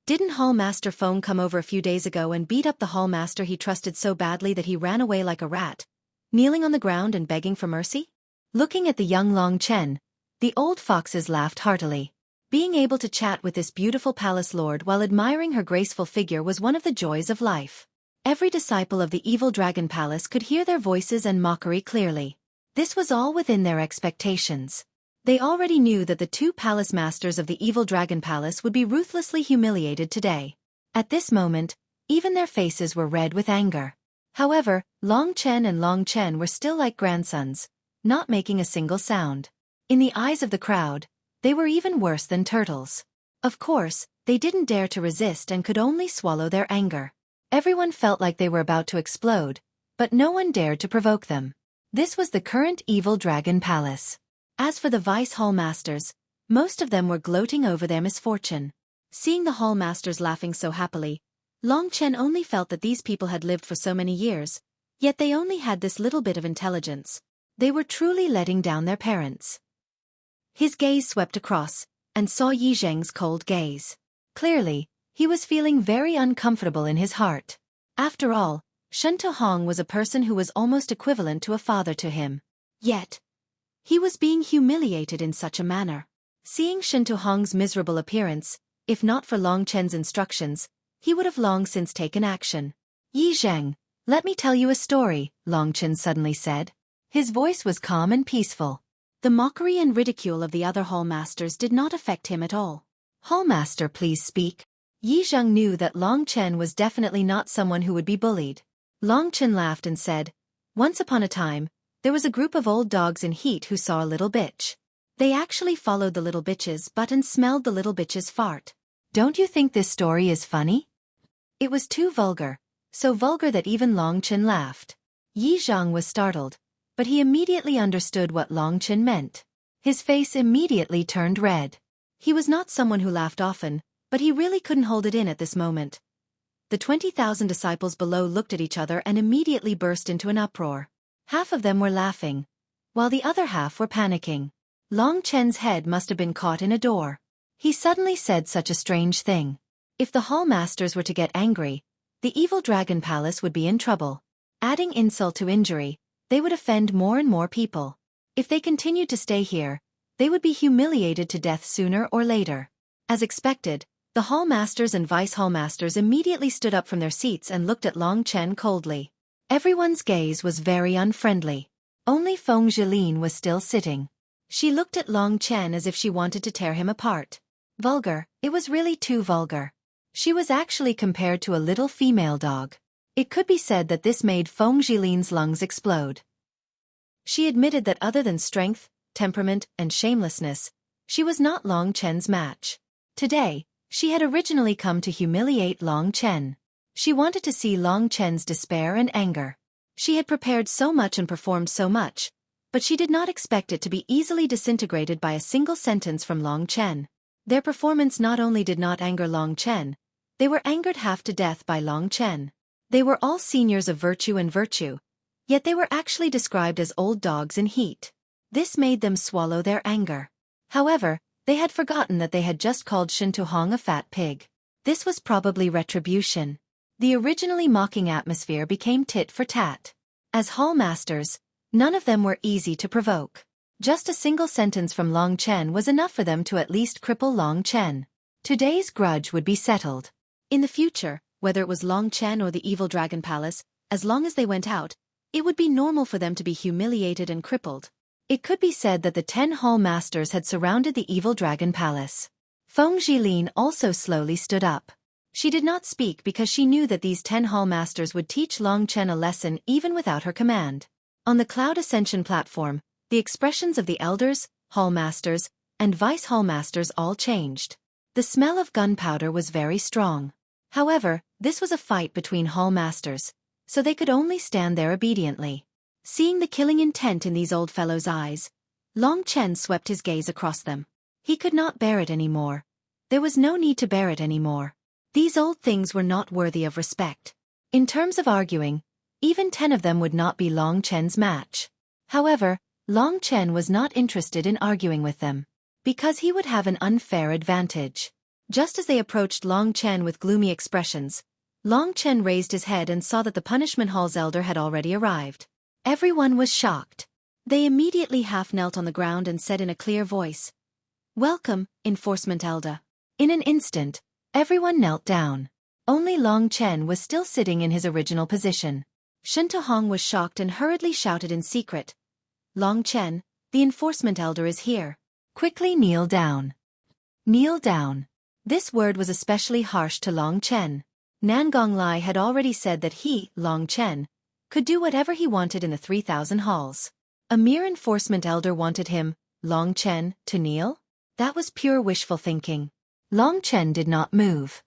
Didn't Hall Master Feng come over a few days ago and beat up the Hall Master he trusted so badly that he ran away like a rat, kneeling on the ground and begging for mercy? Looking at the young Long Chen, the old foxes laughed heartily. Being able to chat with this beautiful palace lord while admiring her graceful figure was one of the joys of life. Every disciple of the evil dragon palace could hear their voices and mockery clearly. This was all within their expectations. They already knew that the two palace masters of the evil dragon palace would be ruthlessly humiliated today. At this moment, even their faces were red with anger. However, Long Chen and Long Chen were still like grandsons, not making a single sound. In the eyes of the crowd, they were even worse than turtles. Of course, they didn't dare to resist and could only swallow their anger. Everyone felt like they were about to explode, but no one dared to provoke them. This was the current evil dragon palace. As for the vice hall masters, most of them were gloating over their misfortune. Seeing the hall masters laughing so happily, Long Chen only felt that these people had lived for so many years, yet they only had this little bit of intelligence. They were truly letting down their parents. His gaze swept across, and saw Yi Zheng's cold gaze. Clearly, he was feeling very uncomfortable in his heart. After all, Shen Tuhong was a person who was almost equivalent to a father to him. Yet, he was being humiliated in such a manner. Seeing Shen Tuhong's miserable appearance, if not for Long Chen's instructions, he would have long since taken action. Yi Zheng, let me tell you a story, Long Chen suddenly said. His voice was calm and peaceful. The mockery and ridicule of the other hall masters did not affect him at all. Hall master, please speak. Yi Zheng knew that Long Chen was definitely not someone who would be bullied. Long Chen laughed and said, once upon a time, there was a group of old dogs in heat who saw a little bitch. They actually followed the little bitch's butt and smelled the little bitch's fart. Don't you think this story is funny? It was too vulgar, so vulgar that even Long Chen laughed. Yi Zheng was startled, but he immediately understood what Long Chen meant. His face immediately turned red. He was not someone who laughed often, but he really couldn't hold it in at this moment. The 20,000 disciples below looked at each other and immediately burst into an uproar. Half of them were laughing, while the other half were panicking. Long Chen's head must have been caught in a door. He suddenly said such a strange thing. If the hall masters were to get angry, the evil dragon palace would be in trouble. Adding insult to injury, they would offend more and more people. If they continued to stay here, they would be humiliated to death sooner or later. As expected, the hall masters and vice hall masters immediately stood up from their seats and looked at Long Chen coldly. Everyone's gaze was very unfriendly. Only Feng Jilin was still sitting. She looked at Long Chen as if she wanted to tear him apart. Vulgar, it was really too vulgar. She was actually compared to a little female dog. It could be said that this made Feng Jilin's lungs explode. She admitted that other than strength, temperament, and shamelessness, she was not Long Chen's match. Today, she had originally come to humiliate Long Chen. She wanted to see Long Chen's despair and anger. She had prepared so much and performed so much, but she did not expect it to be easily disintegrated by a single sentence from Long Chen. Their performance not only did not anger Long Chen, they were angered half to death by Long Chen. They were all seniors of virtue and virtue, yet they were actually described as old dogs in heat. This made them swallow their anger. However, they had forgotten that they had just called Shen Tuhong a fat pig. This was probably retribution. The originally mocking atmosphere became tit for tat. As hall masters, none of them were easy to provoke. Just a single sentence from Long Chen was enough for them to at least cripple Long Chen. Today's grudge would be settled. In the future, whether it was Long Chen or the evil dragon palace, as long as they went out, it would be normal for them to be humiliated and crippled. It could be said that the 10 hall masters had surrounded the evil dragon palace. Feng Jilin also slowly stood up. She did not speak because she knew that these 10 hall masters would teach Long Chen a lesson even without her command. On the Cloud Ascension platform, the expressions of the elders, hall masters, and vice hall masters all changed. The smell of gunpowder was very strong. However, this was a fight between hall masters, so they could only stand there obediently. Seeing the killing intent in these old fellows' eyes, Long Chen swept his gaze across them. He could not bear it anymore. There was no need to bear it anymore. These old things were not worthy of respect. In terms of arguing, even 10 of them would not be Long Chen's match. However, Long Chen was not interested in arguing with them, because he would have an unfair advantage. Just as they approached Long Chen with gloomy expressions, Long Chen raised his head and saw that the Punishment Hall's elder had already arrived. Everyone was shocked. They immediately half-knelt on the ground and said in a clear voice, "Welcome, Enforcement Elder." In an instant, everyone knelt down. Only Long Chen was still sitting in his original position. Hong was shocked and hurriedly shouted in secret, "Long Chen, the Enforcement Elder is here. Quickly kneel down." Kneel down. This word was especially harsh to Long Chen. Nangong Lai had already said that he, Long Chen, could do whatever he wanted in the 3,000 halls. A mere Enforcement Elder wanted him, Long Chen, to kneel? That was pure wishful thinking. Long Chen did not move.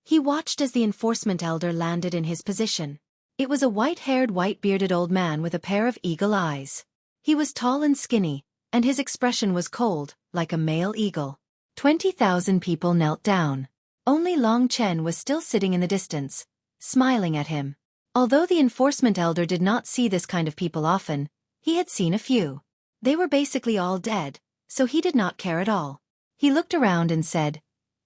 He watched as the Enforcement Elder landed in his position. It was a white-haired, white-bearded old man with a pair of eagle eyes. He was tall and skinny, and his expression was cold, like a male eagle. 20,000 people knelt down. Only Long Chen was still sitting in the distance, smiling at him. Although the Enforcement Elder did not see this kind of people often, he had seen a few. They were basically all dead, so he did not care at all. He looked around and said,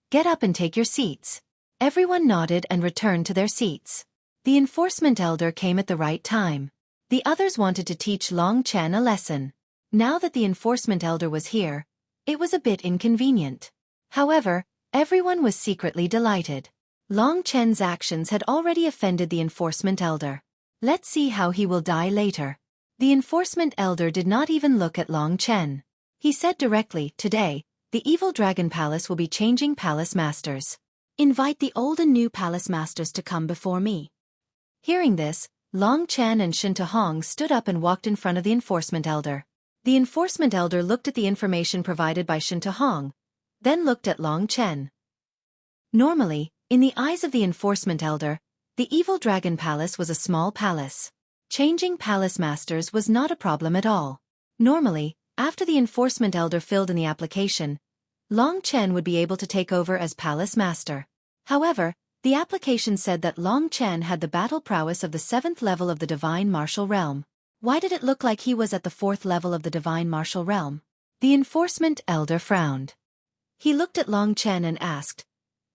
"Get up and take your seats." Everyone nodded and returned to their seats. The Enforcement Elder came at the right time. The others wanted to teach Long Chen a lesson. Now that the Enforcement Elder was here, it was a bit inconvenient. However, everyone was secretly delighted. Long Chen's actions had already offended the Enforcement Elder. Let's see how he will die later. The Enforcement Elder did not even look at Long Chen. He said directly, "Today, the Evil Dragon Palace will be changing palace masters. Invite the old and new palace masters to come before me." Hearing this, Long Chen and Hong stood up and walked in front of the Enforcement Elder. The Enforcement Elder looked at the information provided by Hong, then looked at Long Chen. Normally, in the eyes of the Enforcement Elder, the Evil Dragon Palace was a small palace. Changing palace masters was not a problem at all. Normally, after the Enforcement Elder filled in the application, Long Chen would be able to take over as palace master. However, the application said that Long Chen had the battle prowess of the 7th level of the Divine Martial Realm. Why did it look like he was at the 4th level of the Divine Martial Realm? The Enforcement Elder frowned. He looked at Long Chen and asked,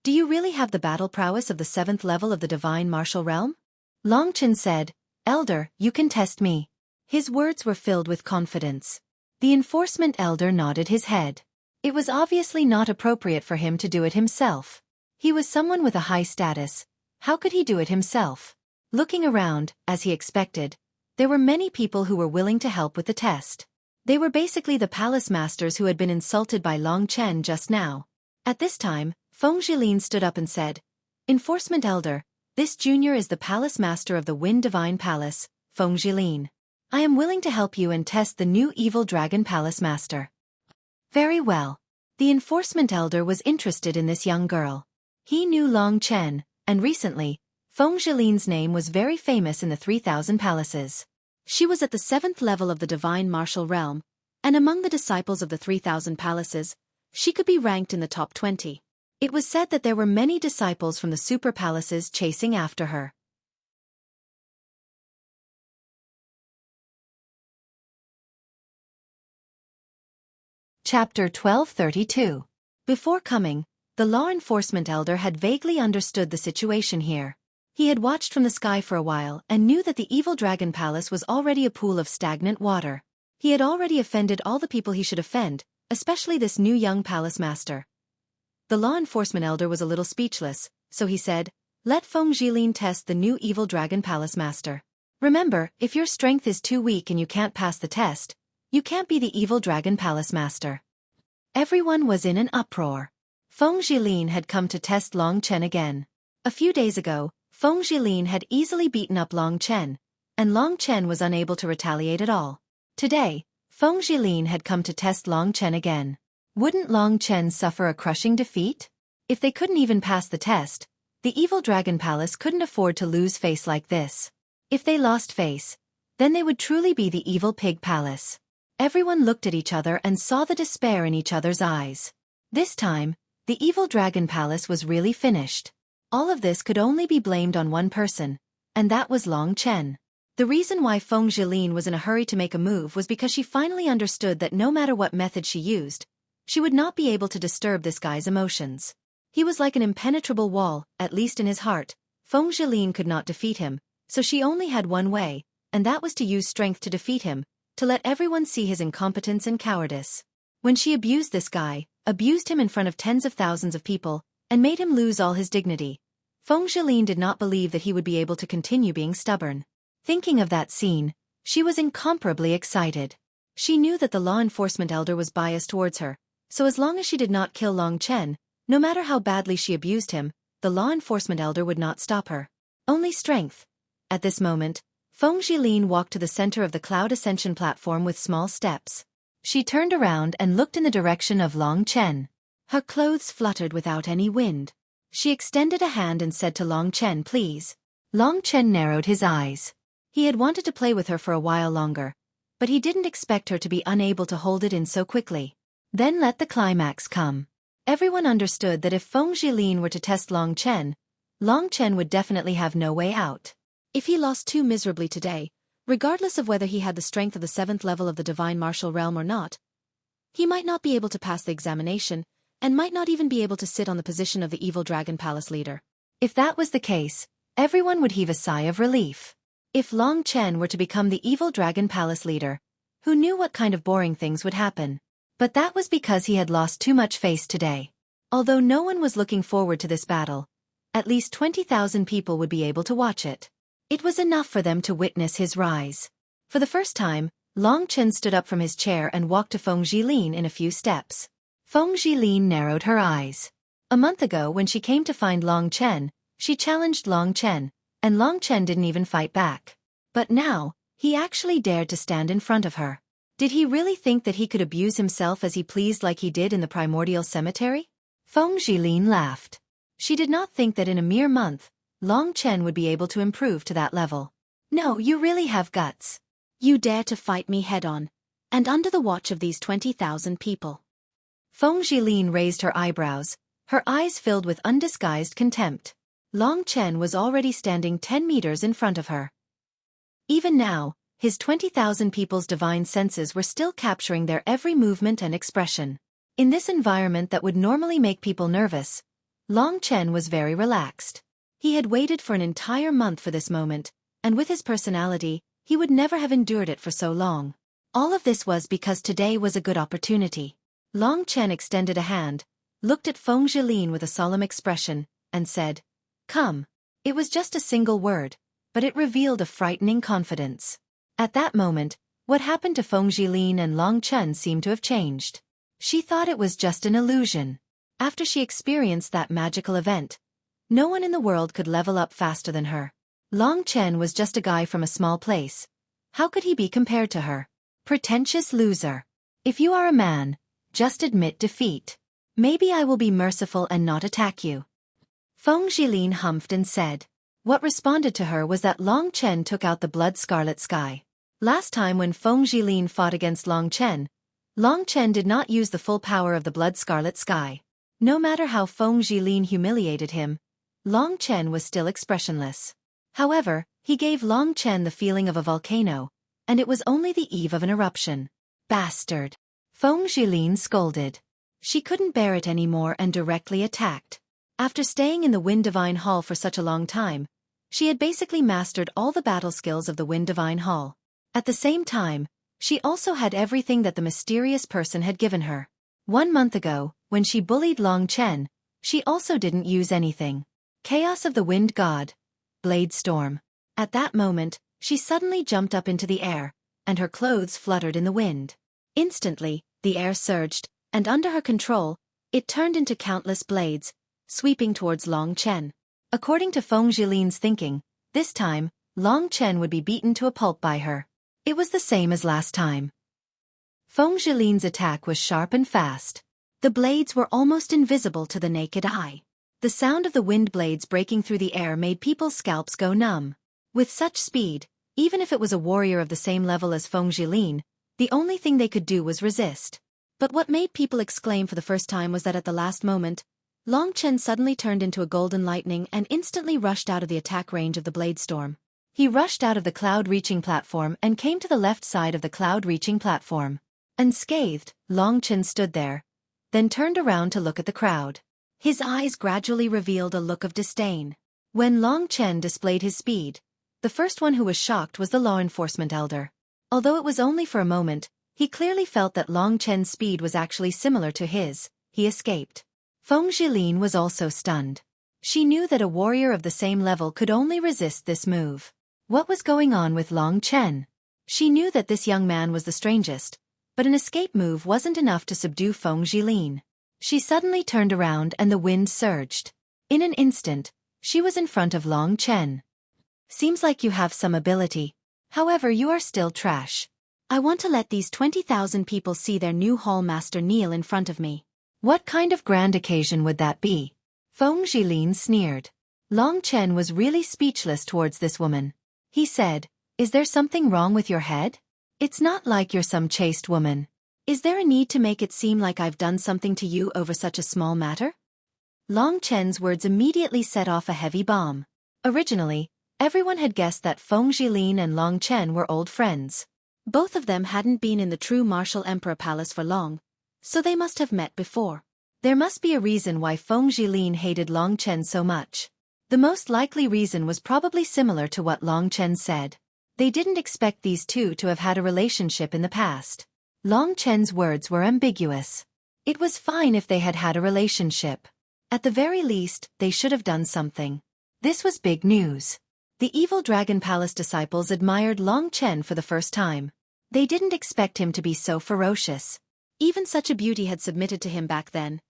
"Do you really have the battle prowess of the 7th level of the Divine Martial Realm?" Long Chen said, "Elder, you can test me." His words were filled with confidence. The Enforcement Elder nodded his head. It was obviously not appropriate for him to do it himself. He was someone with a high status. How could he do it himself? Looking around, as he expected, there were many people who were willing to help with the test. They were basically the palace masters who had been insulted by Long Chen just now. At this time, Feng Jilin stood up and said, "Enforcement Elder, this junior is the palace master of the Wind Divine Palace, Feng Jilin. I am willing to help you and test the new Evil Dragon Palace Master." Very well. The Enforcement Elder was interested in this young girl. He knew Long Chen, and recently, Feng Jilin's name was very famous in the 3,000 palaces. She was at the 7th level of the Divine Martial Realm, and among the disciples of the 3,000 palaces, she could be ranked in the top 20. It was said that there were many disciples from the super palaces chasing after her. Chapter 1232. Before coming, the Law Enforcement Elder had vaguely understood the situation here. He had watched from the sky for a while and knew that the Evil Dragon Palace was already a pool of stagnant water. He had already offended all the people he should offend, especially this new young palace master. The Law Enforcement Elder was a little speechless, so he said, "Let Feng Jilin test the new Evil Dragon Palace Master. Remember, if your strength is too weak and you can't pass the test, you can't be the Evil Dragon Palace Master." Everyone was in an uproar. Feng Jilin had come to test Long Chen again. A few days ago, Feng Jilin had easily beaten up Long Chen, and Long Chen was unable to retaliate at all. Today, Feng Jilin had come to test Long Chen again. Wouldn't Long Chen suffer a crushing defeat? If they couldn't even pass the test, the evil dragon palace couldn't afford to lose face like this. If they lost face, then they would truly be the evil pig palace. Everyone looked at each other and saw the despair in each other's eyes. This time, the evil dragon palace was really finished. All of this could only be blamed on one person, and that was Long Chen. The reason why Feng Jilin was in a hurry to make a move was because she finally understood that no matter what method she used, she would not be able to disturb this guy's emotions. He was like an impenetrable wall, at least in his heart. Feng Jilin could not defeat him, so she only had one way, and that was to use strength to defeat him, to let everyone see his incompetence and cowardice. When she abused this guy, abused him in front of tens of thousands of people, and made him lose all his dignity, Feng Jilin did not believe that he would be able to continue being stubborn. Thinking of that scene, she was incomparably excited. She knew that the law enforcement elder was biased towards her, so as long as she did not kill Long Chen, no matter how badly she abused him, the law enforcement elder would not stop her. Only strength. At this moment, Feng Jilin walked to the center of the cloud ascension platform with small steps. She turned around and looked in the direction of Long Chen. Her clothes fluttered without any wind. She extended a hand and said to Long Chen, "Please." Long Chen narrowed his eyes. He had wanted to play with her for a while longer, but he didn't expect her to be unable to hold it in so quickly. Then let the climax come. Everyone understood that if Feng Jilin were to test Long Chen would definitely have no way out. If he lost too miserably today, regardless of whether he had the strength of the 7th level of the divine martial realm or not, he might not be able to pass the examination, and might not even be able to sit on the position of the evil dragon palace leader. If that was the case, everyone would heave a sigh of relief. If Long Chen were to become the evil dragon palace leader, who knew what kind of boring things would happen? But that was because he had lost too much face today. Although no one was looking forward to this battle, at least 20,000 people would be able to watch it. It was enough for them to witness his rise. For the first time, Long Chen stood up from his chair and walked to Feng Jilin in a few steps. Feng Jilin narrowed her eyes. A month ago when she came to find Long Chen, she challenged Long Chen, and Long Chen didn't even fight back. But now, he actually dared to stand in front of her. Did he really think that he could abuse himself as he pleased like he did in the primordial cemetery? Feng Jilin laughed. She did not think that in a mere month, Long Chen would be able to improve to that level. "No, you really have guts. You dare to fight me head-on, and under the watch of these 20,000 people." Feng Jilin raised her eyebrows, her eyes filled with undisguised contempt. Long Chen was already standing 10 meters in front of her. Even now, his 20,000 people's divine senses were still capturing their every movement and expression. In this environment that would normally make people nervous, Long Chen was very relaxed. He had waited for an entire month for this moment, and with his personality, he would never have endured it for so long. All of this was because today was a good opportunity. Long Chen extended a hand, looked at Feng Jilin with a solemn expression, and said, "Come." It was just a single word, but it revealed a frightening confidence. At that moment, what happened to Feng Jilin and Long Chen seemed to have changed. She thought it was just an illusion. After she experienced that magical event, no one in the world could level up faster than her. Long Chen was just a guy from a small place. How could he be compared to her? Pretentious loser. If you are a man, just admit defeat. Maybe I will be merciful and not attack you. Feng Jilin humphed and said. What responded to her was that Long Chen took out the blood scarlet sky. Last time when Feng Jilin fought against Long Chen did not use the full power of the blood scarlet sky. No matter how Feng Jilin humiliated him, Long Chen was still expressionless. However, he gave Long Chen the feeling of a volcano, and it was only the eve of an eruption. Bastard! Feng Jilin scolded. She couldn't bear it anymore and directly attacked. After staying in the Wind Divine Hall for such a long time, she had basically mastered all the battle skills of the Wind Divine Hall. At the same time, she also had everything that the mysterious person had given her. 1 month ago, when she bullied Long Chen, she also didn't use anything. Chaos of the Wind God. Blade Storm. At that moment, she suddenly jumped up into the air, and her clothes fluttered in the wind. Instantly, the air surged, and under her control, It turned into countless blades, sweeping towards Long Chen. According to Feng Jilin's thinking, this time, Long Chen would be beaten to a pulp by her. It was the same as last time. Feng Jilin's attack was sharp and fast. The blades were almost invisible to the naked eye. The sound of the wind blades breaking through the air made people's scalps go numb. With such speed, even if it was a warrior of the same level as Feng Jilin, the only thing they could do was resist. But what made people exclaim for the first time was that at the last moment, Long Chen suddenly turned into a golden lightning and instantly rushed out of the attack range of the blade storm. He rushed out of the cloud-reaching platform and came to the left side of the cloud-reaching platform. Unscathed, Long Chen stood there, then turned around to look at the crowd. His eyes gradually revealed a look of disdain. When Long Chen displayed his speed, the first one who was shocked was the law enforcement elder. Although it was only for a moment, he clearly felt that Long Chen's speed was actually similar to his. He escaped. Feng Jilin was also stunned. She knew that a warrior of the same level could only resist this move. What was going on with Long Chen? She knew that this young man was the strangest, but an escape move wasn't enough to subdue Feng Jilin. She suddenly turned around and the wind surged. In an instant, she was in front of Long Chen. Seems like you have some ability. However, you are still trash. I want to let these 20,000 people see their new hall master kneel in front of me. What kind of grand occasion would that be? Feng Jilin sneered. Long Chen was really speechless towards this woman. He said, "Is there something wrong with your head? It's not like you're some chaste woman. Is there a need to make it seem like I've done something to you over such a small matter?" Long Chen's words immediately set off a heavy bomb. Originally, everyone had guessed that Feng Jilin and Long Chen were old friends. Both of them hadn't been in the true martial emperor palace for long, so they must have met before. There must be a reason why Feng Jilin hated Long Chen so much. The most likely reason was probably similar to what Long Chen said. They didn't expect these two to have had a relationship in the past. Long Chen's words were ambiguous. It was fine if they had had a relationship. At the very least, they should have done something. This was big news. The evil Dragon Palace disciples admired Long Chen for the first time. They didn't expect him to be so ferocious. Even such a beauty had submitted to him back then.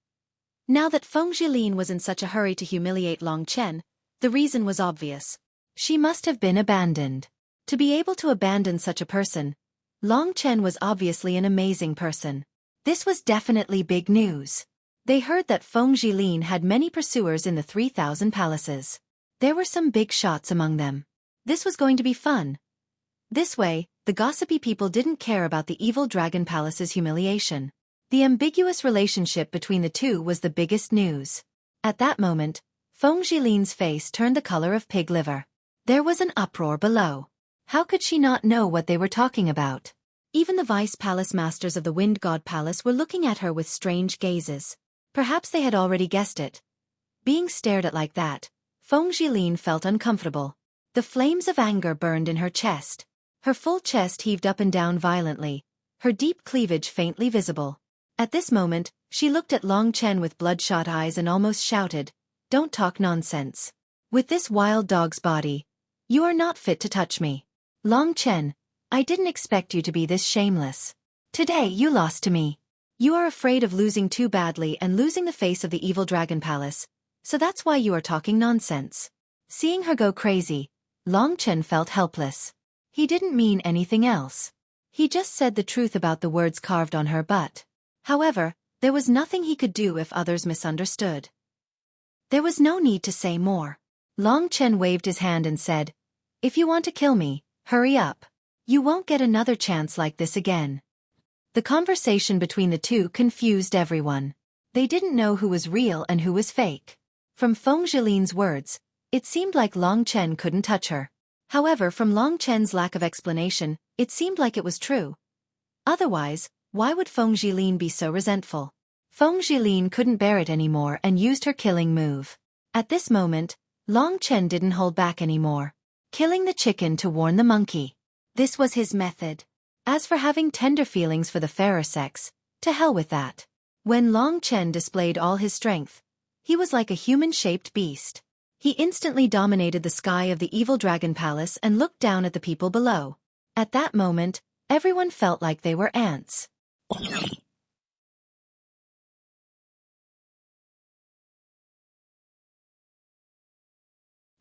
Now that Feng Jilin was in such a hurry to humiliate Long Chen, the reason was obvious. She must have been abandoned. To be able to abandon such a person, Long Chen was obviously an amazing person. This was definitely big news. They heard that Feng Jilin had many pursuers in the 3,000 palaces. There were some big shots among them. This was going to be fun. This way, the gossipy people didn't care about the evil Dragon Palace's humiliation. The ambiguous relationship between the two was the biggest news. At that moment, Feng Jilin's face turned the color of pig liver. There was an uproar below. How could she not know what they were talking about? Even the vice palace masters of the Wind God Palace were looking at her with strange gazes. Perhaps they had already guessed it. Being stared at like that, Feng Jilin felt uncomfortable. The flames of anger burned in her chest. Her full chest heaved up and down violently, her deep cleavage faintly visible. At this moment, she looked at Long Chen with bloodshot eyes and almost shouted, "Don't talk nonsense. With this wild dog's body, you are not fit to touch me. Long Chen, I didn't expect you to be this shameless. Today you lost to me. You are afraid of losing too badly and losing the face of the evil Dragon Palace, so that's why you are talking nonsense." Seeing her go crazy, Long Chen felt helpless. He didn't mean anything else. He just said the truth about the words carved on her butt. However, there was nothing he could do if others misunderstood. There was no need to say more. Long Chen waved his hand and said, "If you want to kill me, hurry up. You won't get another chance like this again." The conversation between the two confused everyone. They didn't know who was real and who was fake. From Feng Jilin's words, it seemed like Long Chen couldn't touch her. However, from Long Chen's lack of explanation, it seemed like it was true. Otherwise, why would Feng Jilin be so resentful? Feng Jilin couldn't bear it anymore and used her killing move. At this moment, Long Chen didn't hold back anymore. Killing the chicken to warn the monkey. This was his method. As for having tender feelings for the fairer sex, to hell with that. When Long Chen displayed all his strength, he was like a human-shaped beast. He instantly dominated the sky of the evil Dragon Palace and looked down at the people below. At that moment, everyone felt like they were ants.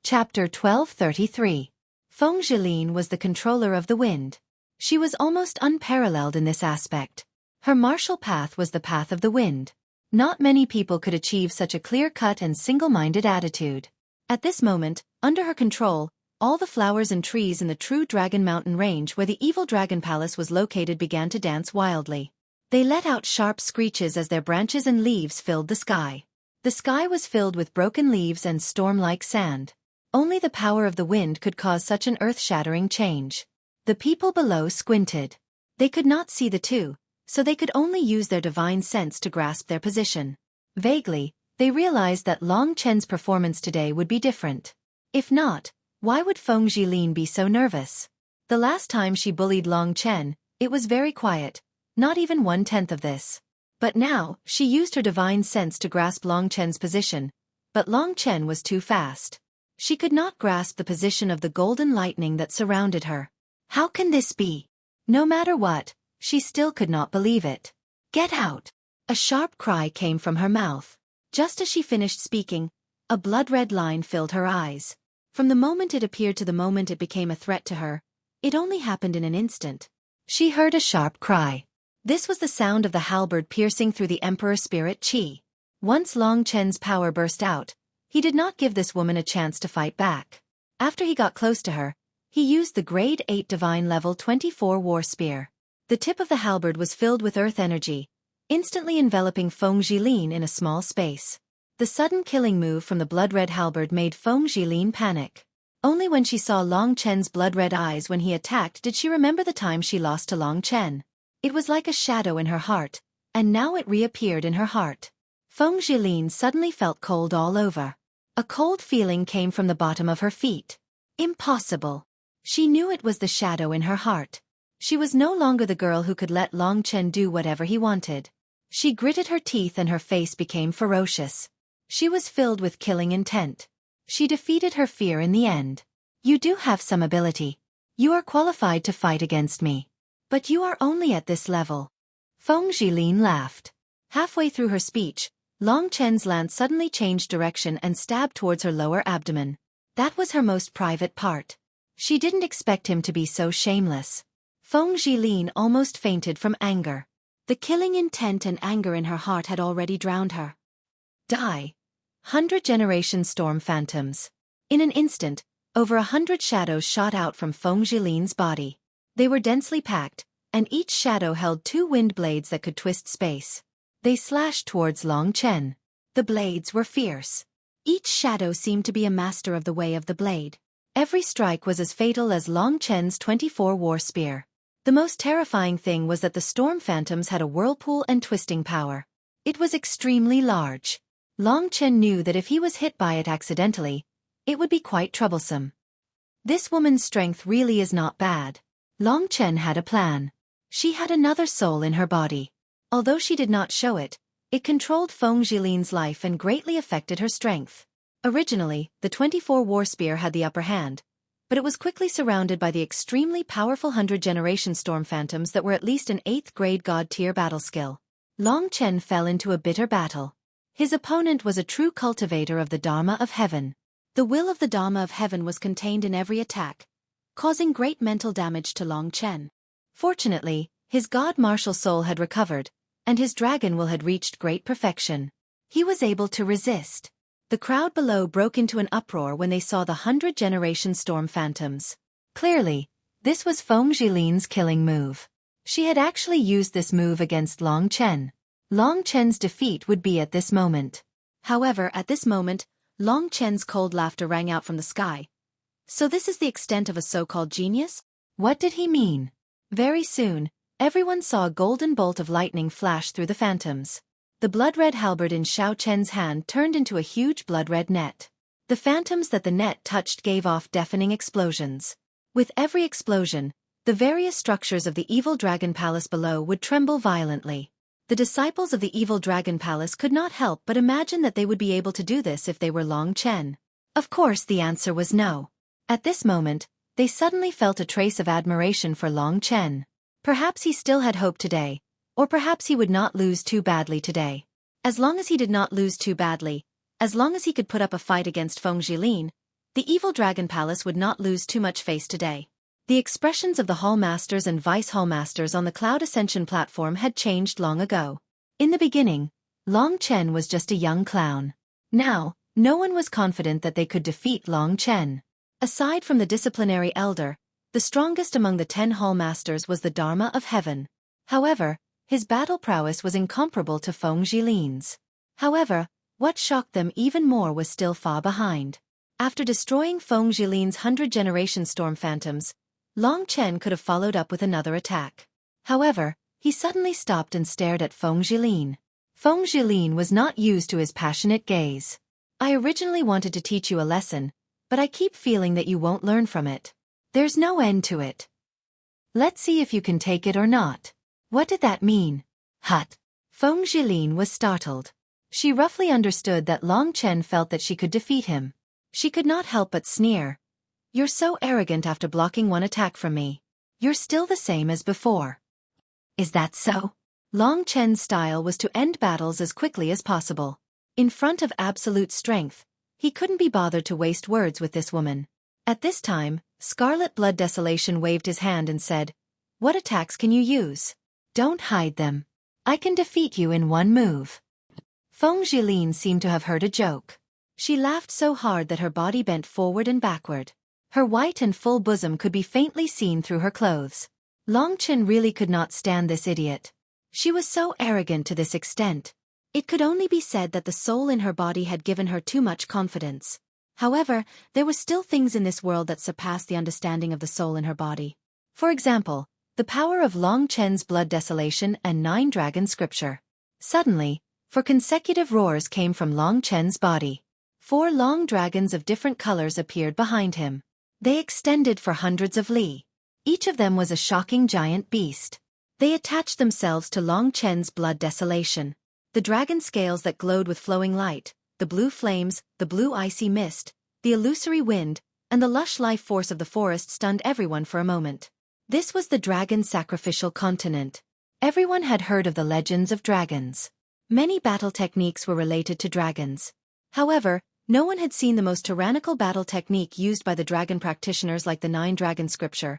Chapter 1233. Feng Zhilin was the controller of the wind. She was almost unparalleled in this aspect. Her martial path was the path of the wind. Not many people could achieve such a clear-cut and single-minded attitude. At this moment, under her control, all the flowers and trees in the true Dragon Mountain range where the evil Dragon Palace was located began to dance wildly. They let out sharp screeches as their branches and leaves filled the sky. The sky was filled with broken leaves and storm-like sand. Only the power of the wind could cause such an earth-shattering change. The people below squinted. They could not see the two, so they could only use their divine sense to grasp their position. Vaguely, they realized that Long Chen's performance today would be different. If not, why would Feng Zhilin be so nervous? The last time she bullied Long Chen, it was very quiet, not even 1/10 of this. But now, she used her divine sense to grasp Long Chen's position, but Long Chen was too fast. She could not grasp the position of the golden lightning that surrounded her. How can this be? No matter what, she still could not believe it. Get out! A sharp cry came from her mouth. Just as she finished speaking, a blood-red line filled her eyes. From the moment it appeared to the moment it became a threat to her, it only happened in an instant. She heard a sharp cry. This was the sound of the halberd piercing through the Emperor Spirit Qi. Once Long Chen's power burst out, he did not give this woman a chance to fight back. After he got close to her, he used the Grade 8 Divine Level 24 War Spear. The tip of the halberd was filled with earth energy, instantly enveloping Feng Zhilin in a small space. The sudden killing move from the blood-red halberd made Feng Zhilin panic. Only when she saw Long Chen's blood-red eyes when he attacked did she remember the time she lost to Long Chen. It was like a shadow in her heart, and now it reappeared in her heart. Feng Zhilin suddenly felt cold all over. A cold feeling came from the bottom of her feet. Impossible. She knew it was the shadow in her heart. She was no longer the girl who could let Long Chen do whatever he wanted. She gritted her teeth and her face became ferocious. She was filled with killing intent. She defeated her fear in the end. You do have some ability. You are qualified to fight against me. But you are only at this level. Feng Zhilin laughed. Halfway through her speech, Long Chen's lance suddenly changed direction and stabbed towards her lower abdomen. That was her most private part. She didn't expect him to be so shameless. Feng Zhilin almost fainted from anger. The killing intent and anger in her heart had already drowned her. Die. 100-generation storm phantoms. In an instant, over 100 shadows shot out from Feng Zhilin's body. They were densely packed, and each shadow held 2 wind blades that could twist space. They slashed towards Long Chen. The blades were fierce. Each shadow seemed to be a master of the way of the blade. Every strike was as fatal as Long Chen's 24 war spear. The most terrifying thing was that the storm phantoms had a whirlpool and twisting power. It was extremely large. Long Chen knew that if he was hit by it accidentally, it would be quite troublesome. This woman's strength really is not bad. Long Chen had a plan. She had another soul in her body. Although she did not show it, it controlled Feng Zhilin's life and greatly affected her strength. Originally, the 24 war spear had the upper hand, but it was quickly surrounded by the extremely powerful 100-generation storm phantoms that were at least an 8th grade god-tier battle skill. Long Chen fell into a bitter battle. His opponent was a true cultivator of the Dharma of Heaven. The will of the Dharma of Heaven was contained in every attack, causing great mental damage to Long Chen. Fortunately, his god martial soul had recovered, and his dragon will had reached great perfection. He was able to resist. The crowd below broke into an uproar when they saw the 100-generation storm phantoms. Clearly, this was Feng Zhilin's killing move. She had actually used this move against Long Chen. Long Chen's defeat would be at this moment. However, at this moment, Long Chen's cold laughter rang out from the sky. So this is the extent of a so-called genius? What did he mean? Very soon, everyone saw a golden bolt of lightning flash through the phantoms. The blood-red halberd in Xiao Chen's hand turned into a huge blood-red net. The phantoms that the net touched gave off deafening explosions. With every explosion, the various structures of the evil dragon palace below would tremble violently. The disciples of the evil dragon palace could not help but imagine that they would be able to do this if they were Long Chen. Of course the answer was no. At this moment, they suddenly felt a trace of admiration for Long Chen. Perhaps he still had hope today, or perhaps he would not lose too badly today. As long as he did not lose too badly, as long as he could put up a fight against Feng Zhilin, The evil dragon palace would not lose too much face today. The expressions of the hall masters and vice hall masters on the cloud ascension platform had changed long ago. In the beginning, Long Chen was just a young clown. Now, no one was confident that they could defeat Long Chen. Aside from the disciplinary elder, the strongest among the 10 hall masters was the Dharma of Heaven. However, his battle prowess was incomparable to Feng Jilin's. However, what shocked them even more was still far behind. After destroying Feng Jilin's 100-generation storm phantoms, Long Chen could have followed up with another attack. However, he suddenly stopped and stared at Feng Jilin. Feng Jilin was not used to his passionate gaze. I originally wanted to teach you a lesson, but I keep feeling that you won't learn from it. There's no end to it. Let's see if you can take it or not. What did that mean? Hut. Feng Jilin was startled. She roughly understood that Long Chen felt that she could defeat him. She could not help but sneer. You're so arrogant after blocking one attack from me. You're still the same as before. Is that so? Long Chen's style was to end battles as quickly as possible. In front of absolute strength, he couldn't be bothered to waste words with this woman. At this time, Scarlet Blood Desolation waved his hand and said, "What attacks can you use? Don't hide them. I can defeat you in one move." Feng Jilin seemed to have heard a joke. She laughed so hard that her body bent forward and backward. Her white and full bosom could be faintly seen through her clothes. Long Chen really could not stand this idiot. She was so arrogant to this extent. It could only be said that the soul in her body had given her too much confidence. However, there were still things in this world that surpassed the understanding of the soul in her body. For example, the power of Long Chen's blood desolation and 9 dragon scripture. Suddenly, 4 consecutive roars came from Long Chen's body. 4 long dragons of different colors appeared behind him. They extended for hundreds of li. Each of them was a shocking giant beast. They attached themselves to Long Chen's blood desolation. The dragon scales that glowed with flowing light, the blue flames, the blue icy mist, the illusory wind, and the lush life force of the forest stunned everyone for a moment. This was the dragon sacrificial continent. Everyone had heard of the legends of dragons. Many battle techniques were related to dragons. However, no one had seen the most tyrannical battle technique used by the dragon practitioners like the 9 dragon scripture,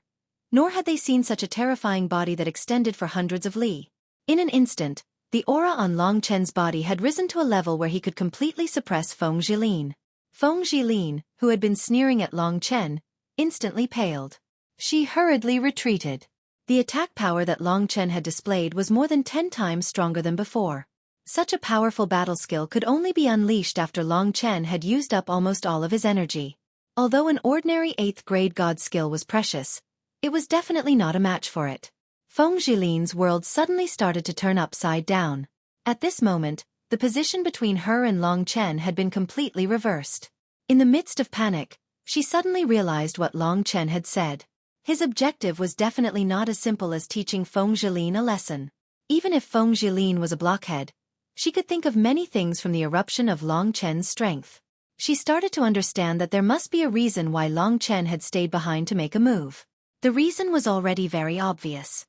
nor had they seen such a terrifying body that extended for hundreds of li. In an instant, the aura on Long Chen's body had risen to a level where he could completely suppress Feng Jilin. Feng Jilin, who had been sneering at Long Chen, instantly paled. She hurriedly retreated. The attack power that Long Chen had displayed was more than 10 times stronger than before. Such a powerful battle skill could only be unleashed after Long Chen had used up almost all of his energy. Although an ordinary 8th grade god skill was precious, it was definitely not a match for it. Feng Jilin's world suddenly started to turn upside down. At this moment, the position between her and Long Chen had been completely reversed. In the midst of panic, she suddenly realized what Long Chen had said. His objective was definitely not as simple as teaching Feng Jilin a lesson. Even if Feng Jilin was a blockhead, she could think of many things from the eruption of Long Chen's strength. She started to understand that there must be a reason why Long Chen had stayed behind to make a move. The reason was already very obvious.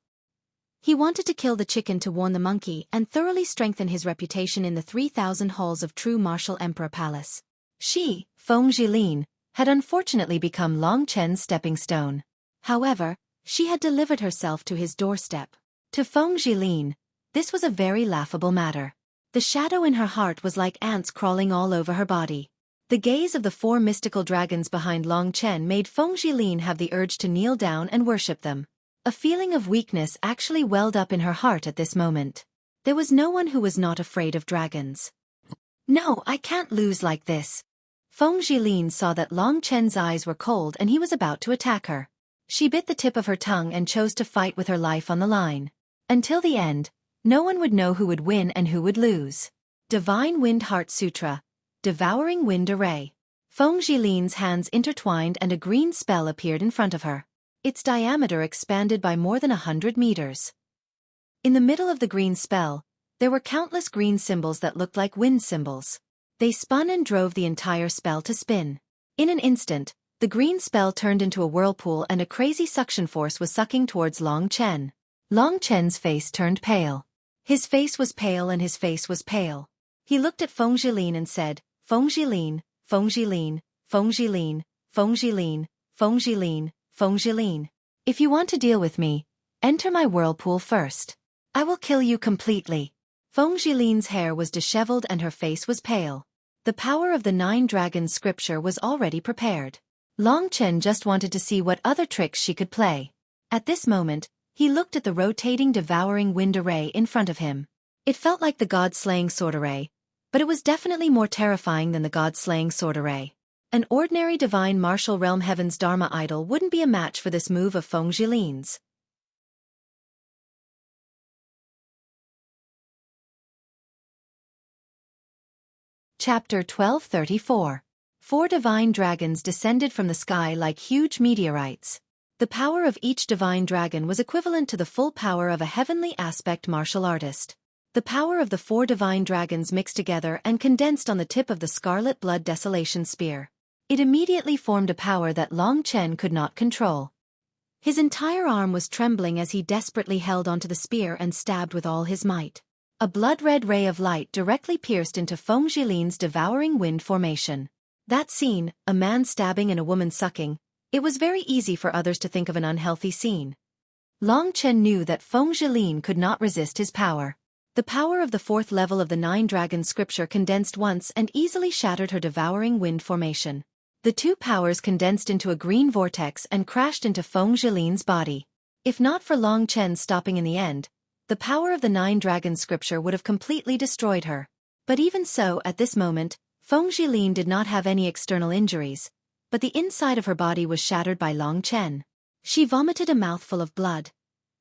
He wanted to kill the chicken to warn the monkey and thoroughly strengthen his reputation in the 3,000 halls of true martial emperor palace. She, Feng Jilin, had unfortunately become Long Chen's stepping stone. However, she had delivered herself to his doorstep. To Feng Jilin, this was a very laughable matter. The shadow in her heart was like ants crawling all over her body. The gaze of the 4 mystical dragons behind Long Chen made Feng Jilin have the urge to kneel down and worship them. A feeling of weakness actually welled up in her heart at this moment. There was no one who was not afraid of dragons. No, I can't lose like this. Feng Jilin saw that Long Chen's eyes were cold and he was about to attack her. She bit the tip of her tongue and chose to fight with her life on the line. Until the end, no one would know who would win and who would lose. Divine Wind Heart Sutra. Devouring Wind Array. Feng Jilin's hands intertwined and a green spell appeared in front of her. Its diameter expanded by more than 100 meters. In the middle of the green spell, there were countless green symbols that looked like wind symbols. They spun and drove the entire spell to spin. In an instant, the green spell turned into a whirlpool and a crazy suction force was sucking towards Long Chen. Long Chen's face turned pale. His face was pale and his face was pale. He looked at Feng Jilin and said, "Feng Jilin, Feng Jilin, Feng Jilin, Feng Jilin, Feng Jilin, Feng Jilin. If you want to deal with me, enter my whirlpool first. I will kill you completely. Feng Jilin's hair was disheveled and her face was pale. The power of the 9 dragons scripture was already prepared. Long Chen just wanted to see what other tricks she could play. At this moment, he looked at the rotating devouring wind array in front of him. It felt like the god-slaying sword array, but it was definitely more terrifying than the god-slaying sword array. An ordinary divine martial realm heaven's Dharma idol wouldn't be a match for this move of Feng Jilin's. Chapter 1234. 4 divine dragons descended from the sky like huge meteorites. The power of each divine dragon was equivalent to the full power of a heavenly aspect martial artist. The power of the 4 divine dragons mixed together and condensed on the tip of the scarlet blood desolation spear. It immediately formed a power that Long Chen could not control. His entire arm was trembling as he desperately held onto the spear and stabbed with all his might. A blood-red ray of light directly pierced into Feng Jilin's devouring wind formation. That scene, a man stabbing and a woman sucking, it was very easy for others to think of an unhealthy scene. Long Chen knew that Feng Jilin could not resist his power. The power of the 4th level of the 9 dragon scripture condensed once and easily shattered her devouring wind formation. The 2 powers condensed into a green vortex and crashed into Feng Jilin's body. If not for Long Chen stopping in the end, the power of the 9 dragon scripture would have completely destroyed her. But even so, at this moment, Feng Jilin did not have any external injuries, but the inside of her body was shattered by Long Chen. She vomited a mouthful of blood,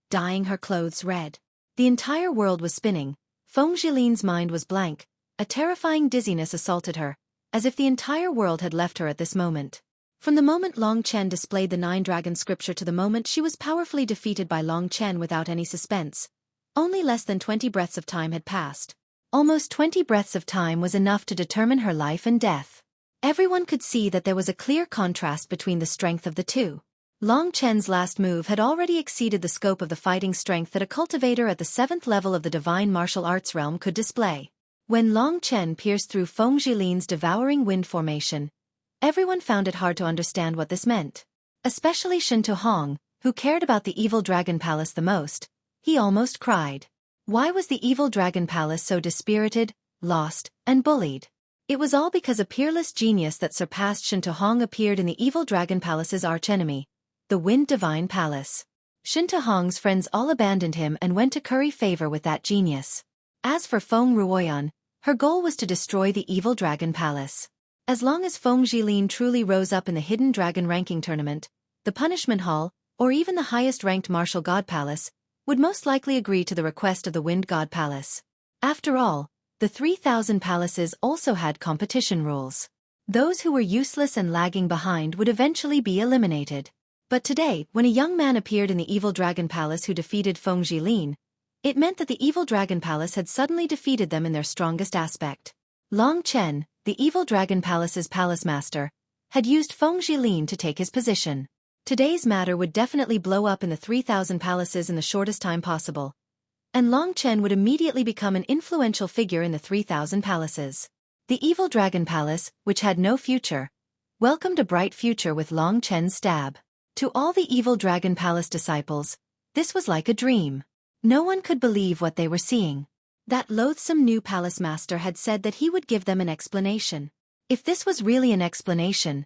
dyeing her clothes red. The entire world was spinning. Feng Jilin's mind was blank. A terrifying dizziness assaulted her, as if the entire world had left her at this moment. From the moment Long Chen displayed the 9 dragon scripture to the moment she was powerfully defeated by Long Chen without any suspense, only less than 20 breaths of time had passed. Almost 20 breaths of time was enough to determine her life and death. Everyone could see that there was a clear contrast between the strength of the 2. Long Chen's last move had already exceeded the scope of the fighting strength that a cultivator at the 7th level of the divine martial arts realm could display. When Long Chen pierced through Feng Jilin's devouring wind formation, everyone found it hard to understand what this meant. Especially Shen Tuhong, who cared about the evil dragon palace the most. He almost cried. Why was the evil dragon palace so dispirited, lost, and bullied? It was all because a peerless genius that surpassed Shen Tuhong appeared in the evil dragon palace's archenemy, the Wind Divine Palace. Shen Tuhong's friends all abandoned him and went to curry favor with that genius. As for Feng Ruoyan, her goal was to destroy the evil dragon palace. As long as Feng Jilin truly rose up in the hidden dragon ranking tournament, the punishment hall, or even the highest-ranked martial god palace, would most likely agree to the request of the Wind God Palace. After all, the 3,000 palaces also had competition rules. Those who were useless and lagging behind would eventually be eliminated. But today, when a young man appeared in the Evil Dragon Palace who defeated Feng Jilin, it meant that the Evil Dragon Palace had suddenly defeated them in their strongest aspect. Long Chen, the Evil Dragon Palace's palace master, had used Feng Jilin to take his position. Today's matter would definitely blow up in the 3,000 palaces in the shortest time possible. And Long Chen would immediately become an influential figure in the 3,000 palaces. The Evil Dragon Palace, which had no future, welcomed a bright future with Long Chen's stab. To all the Evil Dragon Palace disciples, this was like a dream. No one could believe what they were seeing. That loathsome new palace master had said that he would give them an explanation. If this was really an explanation,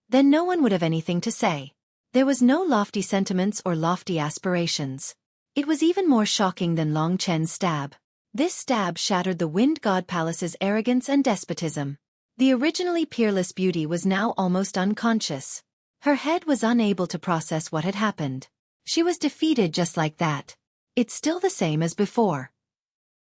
then no one would have anything to say. There was no lofty sentiments or lofty aspirations. It was even more shocking than Long Chen's stab. This stab shattered the Wind God Palace's arrogance and despotism. The originally peerless beauty was now almost unconscious. Her head was unable to process what had happened. She was defeated just like that. It's still the same as before.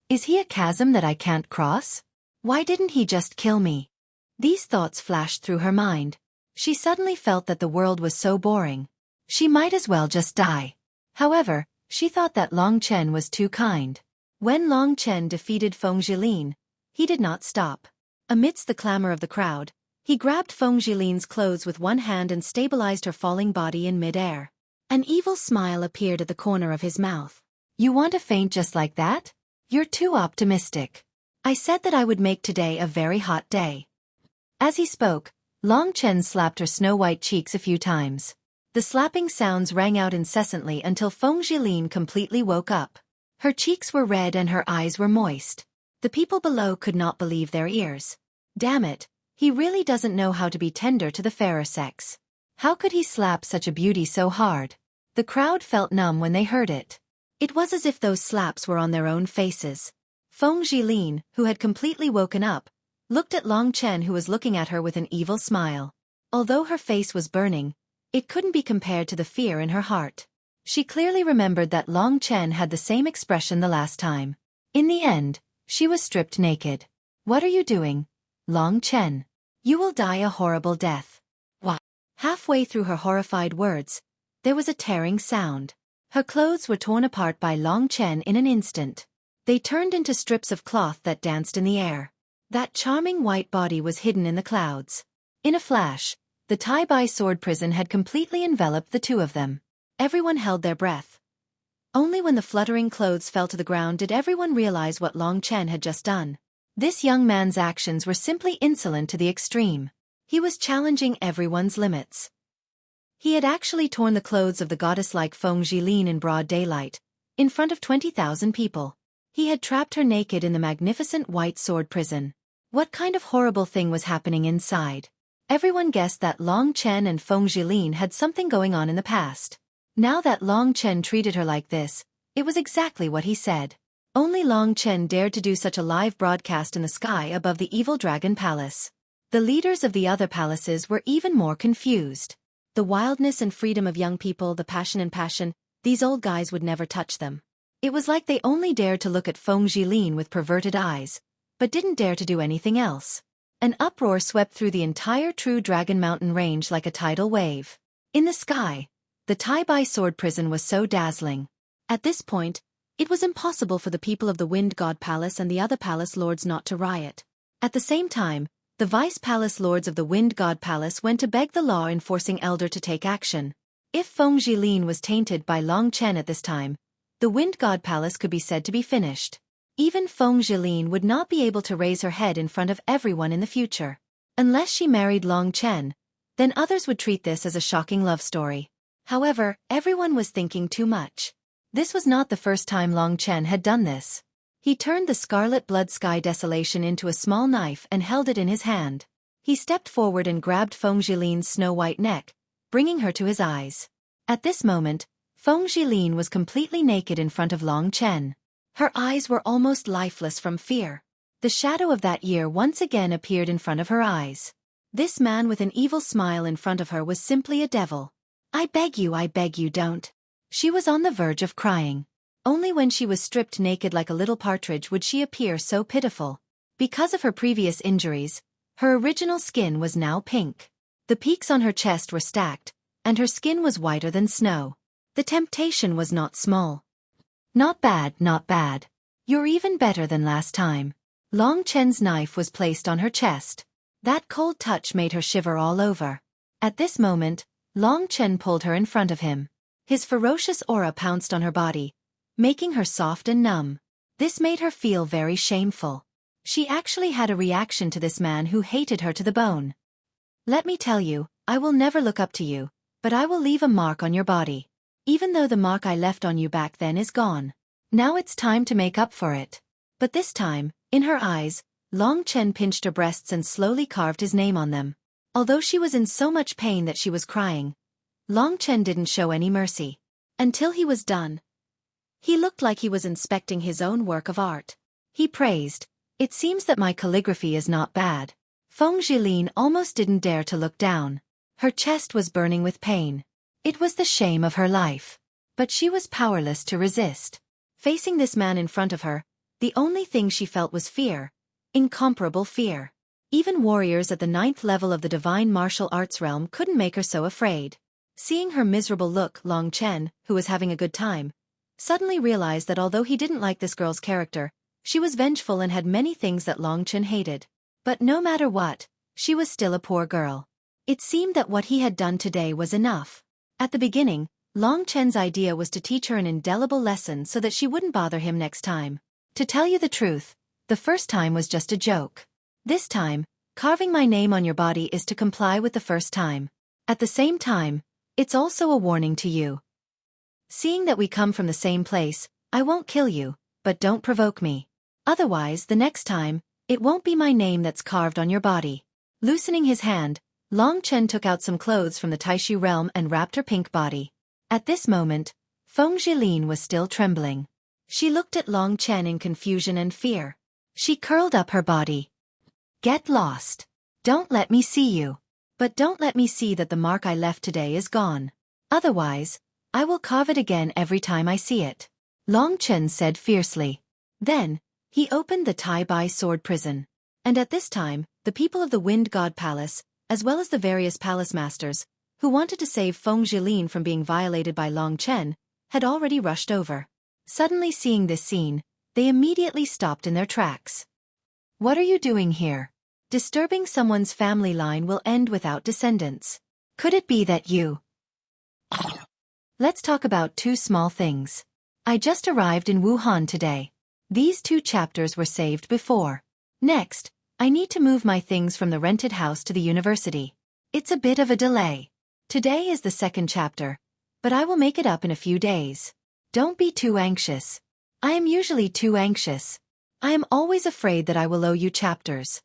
Is he a chasm that I can't cross? Why didn't he just kill me? These thoughts flashed through her mind. She suddenly felt that the world was so boring. She might as well just die. However, she thought that Long Chen was too kind. When Long Chen defeated Feng Jilin, he did not stop. Amidst the clamor of the crowd, he grabbed Feng Jilin's clothes with one hand and stabilized her falling body in mid-air. An evil smile appeared at the corner of his mouth. You want to faint just like that? You're too optimistic. I said that I would make today a very hot day. As he spoke, Long Chen slapped her snow-white cheeks a few times. The slapping sounds rang out incessantly until Feng Jilin completely woke up. Her cheeks were red and her eyes were moist. The people below could not believe their ears. Damn it, he really doesn't know how to be tender to the fairer sex. How could he slap such a beauty so hard? The crowd felt numb when they heard it. It was as if those slaps were on their own faces. Feng Jilin, who had completely woken up, looked at Long Chen, who was looking at her with an evil smile. Although her face was burning, it couldn't be compared to the fear in her heart. She clearly remembered that Long Chen had the same expression the last time. In the end, she was stripped naked. What are you doing, Long Chen? You will die a horrible death. What? Halfway through her horrified words, there was a tearing sound. Her clothes were torn apart by Long Chen in an instant. They turned into strips of cloth that danced in the air. That charming white body was hidden in the clouds. In a flash, the Tai-Bai sword prison had completely enveloped the two of them. Everyone held their breath. Only when the fluttering clothes fell to the ground did everyone realize what Long Chen had just done. This young man's actions were simply insolent to the extreme. He was challenging everyone's limits. He had actually torn the clothes of the goddess-like Feng Jilin in broad daylight, in front of 20,000 people. He had trapped her naked in the magnificent white sword prison. What kind of horrible thing was happening inside? Everyone guessed that Long Chen and Feng Jilin had something going on in the past. Now that Long Chen treated her like this, it was exactly what he said. Only Long Chen dared to do such a live broadcast in the sky above the evil dragon palace. The leaders of the other palaces were even more confused. The wildness and freedom of young people, the passion, these old guys would never touch them. It was like they only dared to look at Feng Jilin with perverted eyes, but didn't dare to do anything else. An uproar swept through the entire True Dragon Mountain range like a tidal wave. In the sky, the Tai-Bai sword prison was so dazzling. At this point, it was impossible for the people of the Wind God Palace and the other palace lords not to riot. At the same time, the vice palace lords of the Wind God Palace went to beg the law enforcing elder to take action. If Feng Jilin was tainted by Long Chen at this time, the Wind God Palace could be said to be finished. Even Feng Jilin would not be able to raise her head in front of everyone in the future. Unless she married Long Chen, then others would treat this as a shocking love story. However, everyone was thinking too much. This was not the first time Long Chen had done this. He turned the scarlet blood sky desolation into a small knife and held it in his hand. He stepped forward and grabbed Feng Jilin's snow-white neck, bringing her to his eyes. At this moment, Feng Jilin was completely naked in front of Long Chen. Her eyes were almost lifeless from fear. The shadow of that year once again appeared in front of her eyes. This man with an evil smile in front of her was simply a devil. I beg you, don't. She was on the verge of crying. Only when she was stripped naked like a little partridge would she appear so pitiful. Because of her previous injuries, her original skin was now pink. The peaks on her chest were stacked, and her skin was whiter than snow. The temptation was not small. Not bad. You're even better than last time. Long Chen's knife was placed on her chest. That cold touch made her shiver all over. At this moment, Long Chen pulled her in front of him. His ferocious aura pounced on her body, making her soft and numb. This made her feel very shameful. She actually had a reaction to this man who hated her to the bone. Let me tell you, I will never look up to you, but I will leave a mark on your body. Even though the mark I left on you back then is gone. Now it's time to make up for it. But this time, in her eyes, Long Chen pinched her breasts and slowly carved his name on them. Although she was in so much pain that she was crying, Long Chen didn't show any mercy. Until he was done. He looked like he was inspecting his own work of art. He praised, "It seems that my calligraphy is not bad." Feng Jilin almost didn't dare to look down. Her chest was burning with pain. It was the shame of her life. But she was powerless to resist. Facing this man in front of her, the only thing she felt was fear. Incomparable fear. Even warriors at the 9th level of the divine martial arts realm couldn't make her so afraid. Seeing her miserable look, Long Chen, who was having a good time, suddenly realized that although he didn't like this girl's character, she was vengeful and had many things that Long Chen hated. But no matter what, she was still a poor girl. It seemed that what he had done today was enough. At the beginning, Long Chen's idea was to teach her an indelible lesson so that she wouldn't bother him next time. To tell you the truth, the first time was just a joke. This time, Carving my name on your body is to comply with the first time. At the same time, it's also a warning to you. Seeing that we come from the same place, I won't kill you, but don't provoke me. Otherwise, the next time, it won't be my name that's carved on your body. Loosening his hand, Long Chen took out some clothes from the Taishu realm and wrapped her pink body. At this moment, Feng Zhilin was still trembling. She looked at Long Chen in confusion and fear. She curled up her body. Get lost. Don't let me see you. But don't let me see that the mark I left today is gone. Otherwise, I will carve it again every time I see it. Long Chen said fiercely. Then, he opened the Tai Bai sword prison. And at this time, the people of the Wind God Palace, as well as the various palace masters, who wanted to save Feng Zhilin from being violated by Long Chen, had already rushed over. Suddenly seeing this scene, they immediately stopped in their tracks. What are you doing here? Disturbing someone's family line will end without descendants. Could it be that you... Let's talk about two small things. I just arrived in Wuhan today. These 2 chapters were saved before. Next, I need to move my things from the rented house to the university. It's a bit of a delay. Today is the 2nd chapter, but I will make it up in a few days. Don't be too anxious. I am usually too anxious. I am always afraid that I will owe you chapters.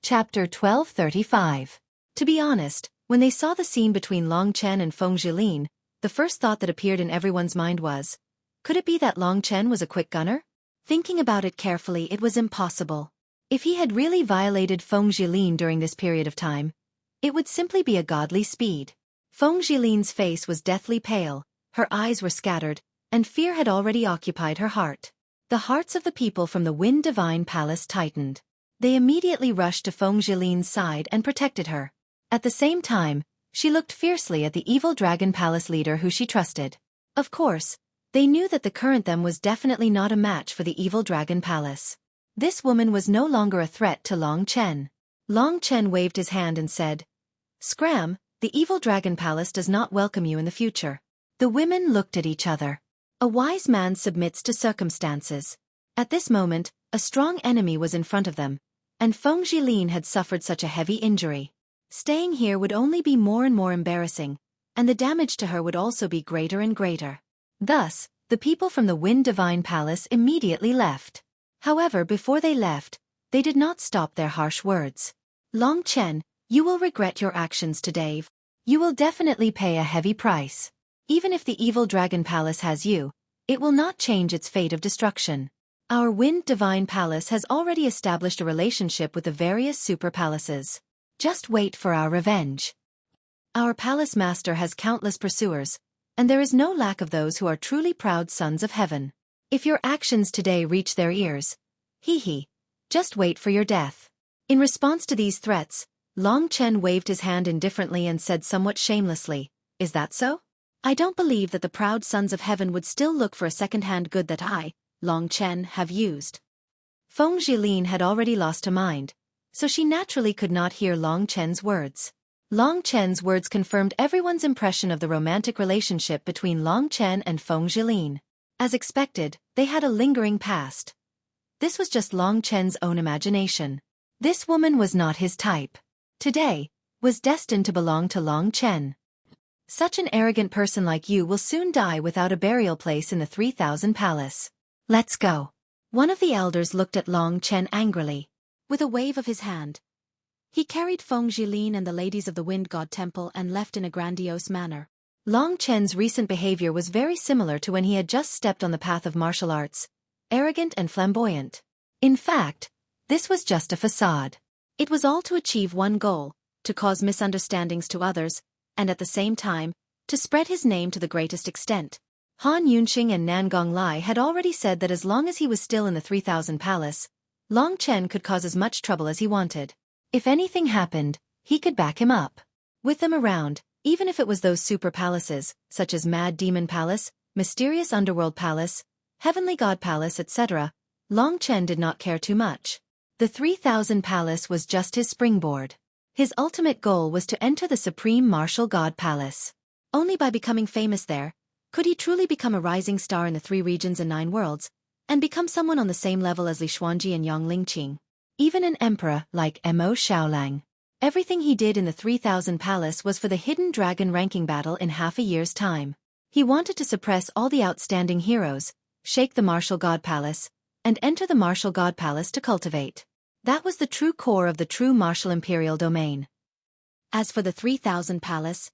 Chapter 1235. To be honest, when they saw the scene between Long Chen and Feng Zhilin, the first thought that appeared in everyone's mind was, could it be that Long Chen was a quick gunner? Thinking about it carefully, it was impossible. If he had really violated Feng Zhilin during this period of time, it would simply be a godly speed. Feng Zhilin's face was deathly pale, her eyes were scattered, and fear had already occupied her heart. The hearts of the people from the Wind Divine Palace tightened. They immediately rushed to Feng Zhilin's side and protected her. At the same time, she looked fiercely at the evil Dragon Palace leader who she trusted. Of course, they knew that the current them was definitely not a match for the evil Dragon Palace. This woman was no longer a threat to Long Chen. Long Chen waved his hand and said, Scram, the evil Dragon Palace does not welcome you in the future. The women looked at each other. A wise man submits to circumstances. At this moment, a strong enemy was in front of them, and Feng Zhilin had suffered such a heavy injury. Staying here would only be more and more embarrassing, and the damage to her would also be greater and greater. Thus, the people from the Wind Divine Palace immediately left. However, before they left, they did not stop their harsh words. Long Chen, you will regret your actions today. You will definitely pay a heavy price. Even if the evil Dragon Palace has you, it will not change its fate of destruction. Our Wind Divine Palace has already established a relationship with the various super palaces. Just wait for our revenge. Our palace master has countless pursuers, and there is no lack of those who are truly proud sons of heaven. If your actions today reach their ears, just wait for your death. In response to these threats, Long Chen waved his hand indifferently and said somewhat shamelessly, Is that so? I don't believe that the proud sons of heaven would still look for a second-hand good that I, Long Chen, have used. Feng Zhilin had already lost her mind, so she naturally could not hear Long Chen's words. Long Chen's words confirmed everyone's impression of the romantic relationship between Long Chen and Feng Zhilin. As expected, they had a lingering past. This was just Long Chen's own imagination. This woman was not his type. Today, was destined to belong to Long Chen. Such an arrogant person like you will soon die without a burial place in the 3000 Palace. Let's go. One of the elders looked at Long Chen angrily. With a wave of his hand, he carried Feng Zhilin and the ladies of the Wind God Temple and left in a grandiose manner. Long Chen's recent behavior was very similar to when he had just stepped on the path of martial arts, arrogant and flamboyant. In fact, this was just a facade. It was all to achieve one goal, to cause misunderstandings to others, and at the same time, to spread his name to the greatest extent. Han Yunxing and Nan Gonglai had already said that as long as he was still in the 3000 Palace, Long Chen could cause as much trouble as he wanted. If anything happened, he could back him up. With them around, even if it was those super palaces, such as Mad Demon Palace, Mysterious Underworld Palace, Heavenly God Palace, etc., Long Chen did not care too much. The 3000 Palace was just his springboard. His ultimate goal was to enter the Supreme Martial God Palace. Only by becoming famous there Could he truly become a rising star in the 3 regions and 9 worlds, and become someone on the same level as Li Xuanji and Yang Lingqing? Even an emperor like Mo Xiaolang. Everything he did in the 3000 Palace was for the hidden dragon ranking battle in half a year's time. He wanted to suppress all the outstanding heroes, shake the Martial God Palace, and enter the Martial God Palace to cultivate. That was the true core of the true martial imperial domain. As for the 3000 Palace,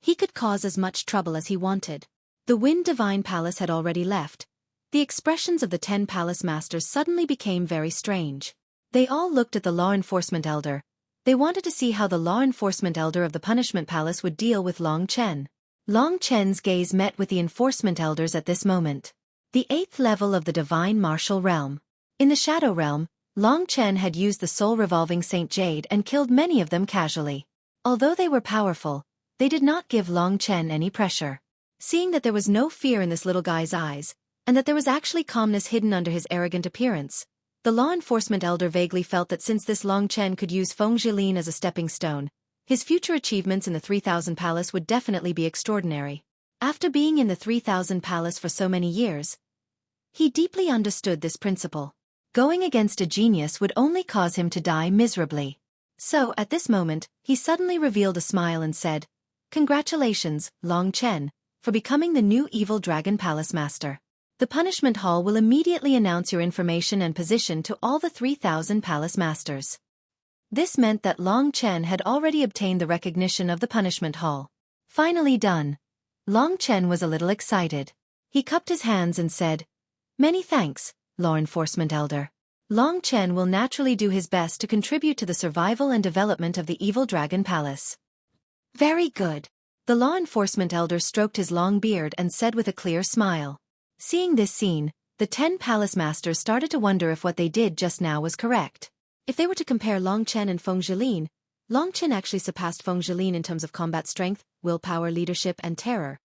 he could cause as much trouble as he wanted. The Wind Divine Palace had already left. The expressions of the 10 Palace Masters suddenly became very strange. They all looked at the Law Enforcement Elder. They wanted to see how the Law Enforcement Elder of the Punishment Palace would deal with Long Chen. Long Chen's gaze met with the Enforcement Elders at this moment. The 8th level of the Divine Martial Realm. In the Shadow Realm, Long Chen had used the soul-revolving Saint Jade and killed many of them casually. Although they were powerful, they did not give Long Chen any pressure. Seeing that there was no fear in this little guy's eyes, and that there was actually calmness hidden under his arrogant appearance, the Law Enforcement Elder vaguely felt that since this Long Chen could use Feng Jilin as a stepping stone, his future achievements in the 3000 Palace would definitely be extraordinary. After being in the 3000 Palace for so many years, he deeply understood this principle. Going against a genius would only cause him to die miserably. So, at this moment, he suddenly revealed a smile and said, "Congratulations, Long Chen, for becoming the new Evil Dragon Palace Master. The Punishment Hall will immediately announce your information and position to all the 3000 Palace Masters." This meant that Long Chen had already obtained the recognition of the Punishment Hall. Finally done. Long Chen was a little excited. He cupped his hands and said, "Many thanks, Law Enforcement Elder." Long Chen will naturally do his best to contribute to the survival and development of the Evil Dragon Palace. Very good. The Law Enforcement Elder stroked his long beard and said with a clear smile. Seeing this scene, the 10 Palace Masters started to wonder if what they did just now was correct. If they were to compare Long Chen and Feng Jilin, Long Chen actually surpassed Feng Jilin in terms of combat strength, willpower, leadership, and terror.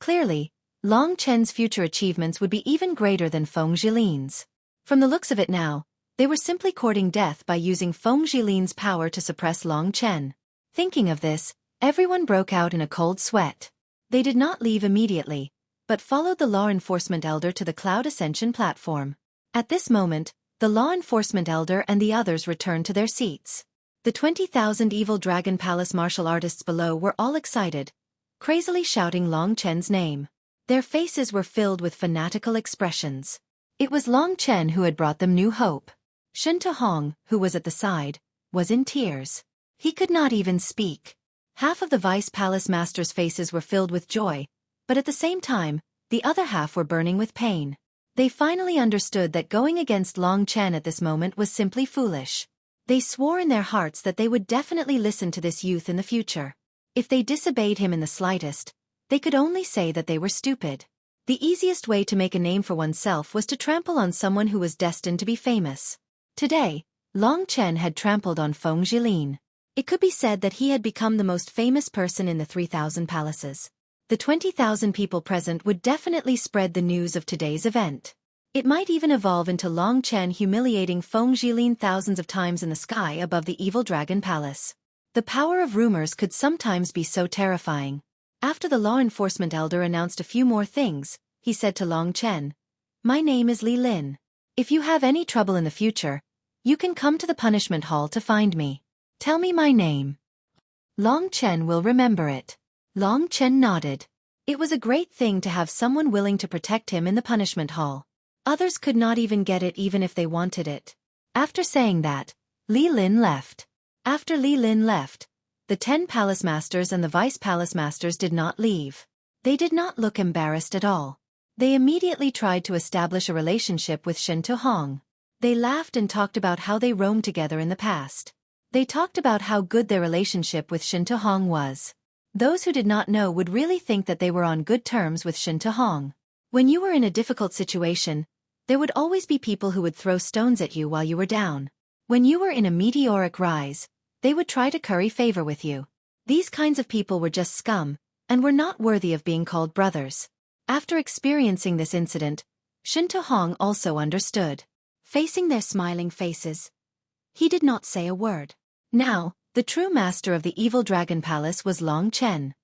Clearly, Long Chen's future achievements would be even greater than Feng Jilin's. From the looks of it now, they were simply courting death by using Feng Jilin's power to suppress Long Chen. Thinking of this, everyone broke out in a cold sweat. They did not leave immediately, but followed the Law Enforcement Elder to the Cloud Ascension platform. At this moment, the Law Enforcement Elder and the others returned to their seats. The 20,000 Evil Dragon Palace martial artists below were all excited, crazily shouting Long Chen's name. Their faces were filled with fanatical expressions. It was Long Chen who had brought them new hope. Shen Tuhong, who was at the side, was in tears. He could not even speak. Half of the Vice Palace Masters' faces were filled with joy, but at the same time, the other half were burning with pain. They finally understood that going against Long Chen at this moment was simply foolish. They swore in their hearts that they would definitely listen to this youth in the future. If they disobeyed him in the slightest, they could only say that they were stupid. The easiest way to make a name for oneself was to trample on someone who was destined to be famous. Today, Long Chen had trampled on Feng Jilin. It could be said that he had become the most famous person in the 3000 palaces. The 20,000 people present would definitely spread the news of today's event. It might even evolve into Long Chen humiliating Feng Jilin thousands of times in the sky above the Evil Dragon Palace. The power of rumors could sometimes be so terrifying. After the Law Enforcement Elder announced a few more things, he said to Long Chen, "My name is Li Lin. If you have any trouble in the future, you can come to the Punishment Hall to find me. Tell me my name. Long Chen will remember it." Long Chen nodded. It was a great thing to have someone willing to protect him in the Punishment Hall. Others could not even get it even if they wanted it. After saying that, Li Lin left. After Li Lin left, the 10 Palace Masters and the Vice Palace Masters did not leave. They did not look embarrassed at all. They immediately tried to establish a relationship with Shen Tuhong. They laughed and talked about how they roamed together in the past. They talked about how good their relationship with Shen Tuhong was. Those who did not know would really think that they were on good terms with Shen Tuhong. When you were in a difficult situation, there would always be people who would throw stones at you while you were down. When you were in a meteoric rise, they would try to curry favor with you. These kinds of people were just scum, and were not worthy of being called brothers. After experiencing this incident, Shen Tuhong also understood. Facing their smiling faces, he did not say a word. Now, the true master of the Evil Dragon Palace was Long Chen.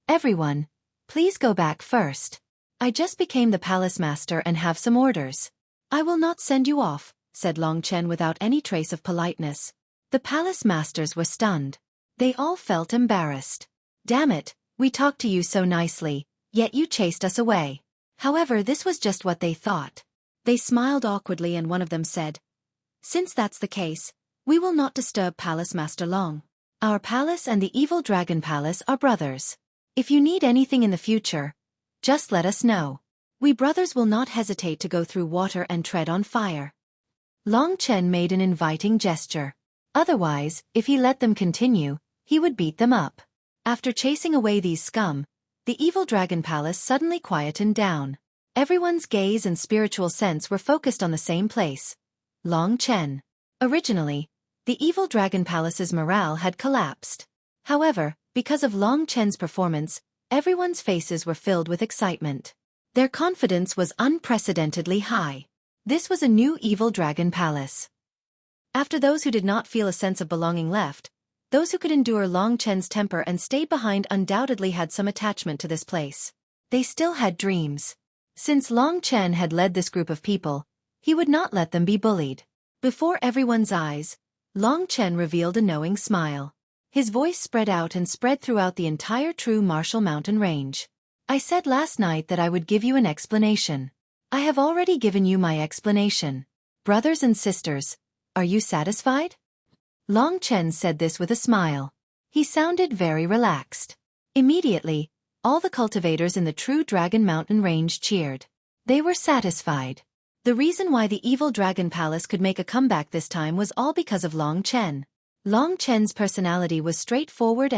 "Everyone, Please go back first. I just became the palace master and have some orders. I will not send you off, said Long Chen without any trace of politeness. The palace masters were stunned. They all felt embarrassed. Damn it, we talked to you so nicely, yet you chased us away. However, this was just what they thought. They smiled awkwardly and one of them said, Since that's the case, we will not disturb Palace Master long. Our palace and the evil dragon palace are brothers. If you need anything in the future, just let us know. We brothers will not hesitate to go through water and tread on fire. Long Chen made an inviting gesture. Otherwise, if he let them continue, he would beat them up. After chasing away these scum, the evil dragon palace suddenly quietened down. Everyone's gaze and spiritual sense were focused on the same place. Long Chen. Originally, the evil dragon palace's morale had collapsed. However, because of Long Chen's performance, everyone's faces were filled with excitement. Their confidence was unprecedentedly high. This was a new evil dragon palace. After those who did not feel a sense of belonging left, those who could endure Long Chen's temper and stayed behind undoubtedly had some attachment to this place. They still had dreams. Since Long Chen had led this group of people, he would not let them be bullied. Before everyone's eyes, Long Chen revealed a knowing smile. His voice spread out and spread throughout the entire true Martial Mountain range. I said last night that I would give you an explanation. I have already given you my explanation. Brothers and sisters, are you satisfied? Long Chen said this with a smile. He sounded very relaxed. Immediately, all the cultivators in the true Dragon Mountain range cheered. They were satisfied. The reason why the evil Dragon Palace could make a comeback this time was all because of Long Chen. Long Chen's personality was straightforward.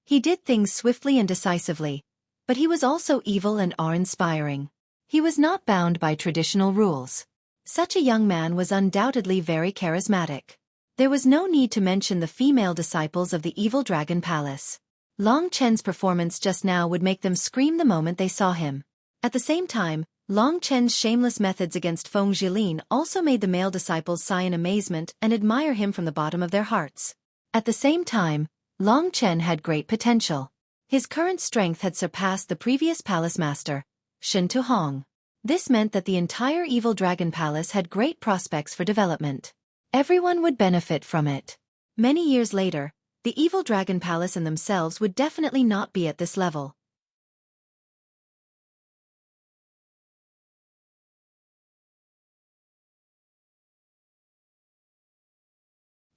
He did things swiftly and decisively, but he was also evil and awe-inspiring. He was not bound by traditional rules. Such a young man was undoubtedly very charismatic. There was no need to mention the female disciples of the evil Dragon Palace. Long Chen's performance just now would make them scream the moment they saw him. At the same time, Long Chen's shameless methods against Feng Jilin also made the male disciples sigh in amazement and admire him from the bottom of their hearts. At the same time, Long Chen had great potential. His current strength had surpassed the previous palace master, Shen Tuhong. This meant that the entire evil Dragon Palace had great prospects for development. Everyone would benefit from it. Many years later, the evil Dragon Palace and themselves would definitely not be at this level.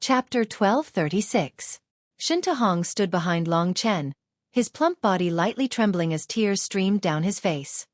Chapter 1236. Shen Tuhong stood behind Long Chen, his plump body lightly trembling as tears streamed down his face.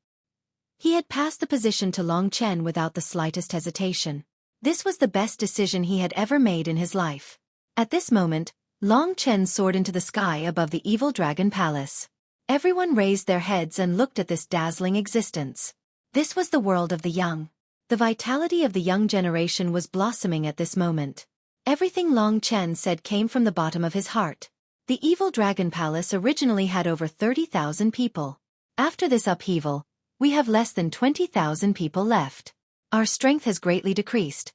He had passed the position to Long Chen without the slightest hesitation. This was the best decision he had ever made in his life. At this moment, Long Chen soared into the sky above the evil Dragon Palace. Everyone raised their heads and looked at this dazzling existence. This was the world of the young. The vitality of the young generation was blossoming at this moment. Everything Long Chen said came from the bottom of his heart. The evil Dragon Palace originally had over 30,000 people. After this upheaval, we have less than 20,000 people left. Our strength has greatly decreased.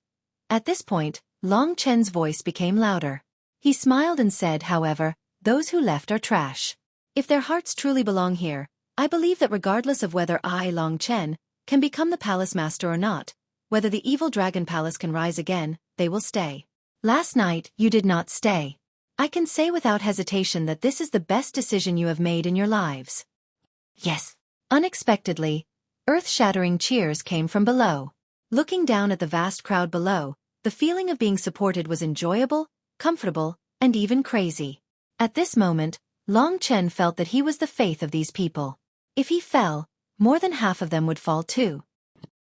At this point, Long Chen's voice became louder. He smiled and said, however, those who left are trash. If their hearts truly belong here, I believe that regardless of whether I, Long Chen, can become the palace master or not, whether the evil Dragon Palace can rise again, they will stay. Last night, you did not stay. I can say without hesitation that this is the best decision you have made in your lives. Yes. Unexpectedly, earth-shattering cheers came from below. Looking down at the vast crowd below, the feeling of being supported was enjoyable, comfortable, and even crazy. At this moment, Long Chen felt that he was the faith of these people. If he fell, more than half of them would fall too.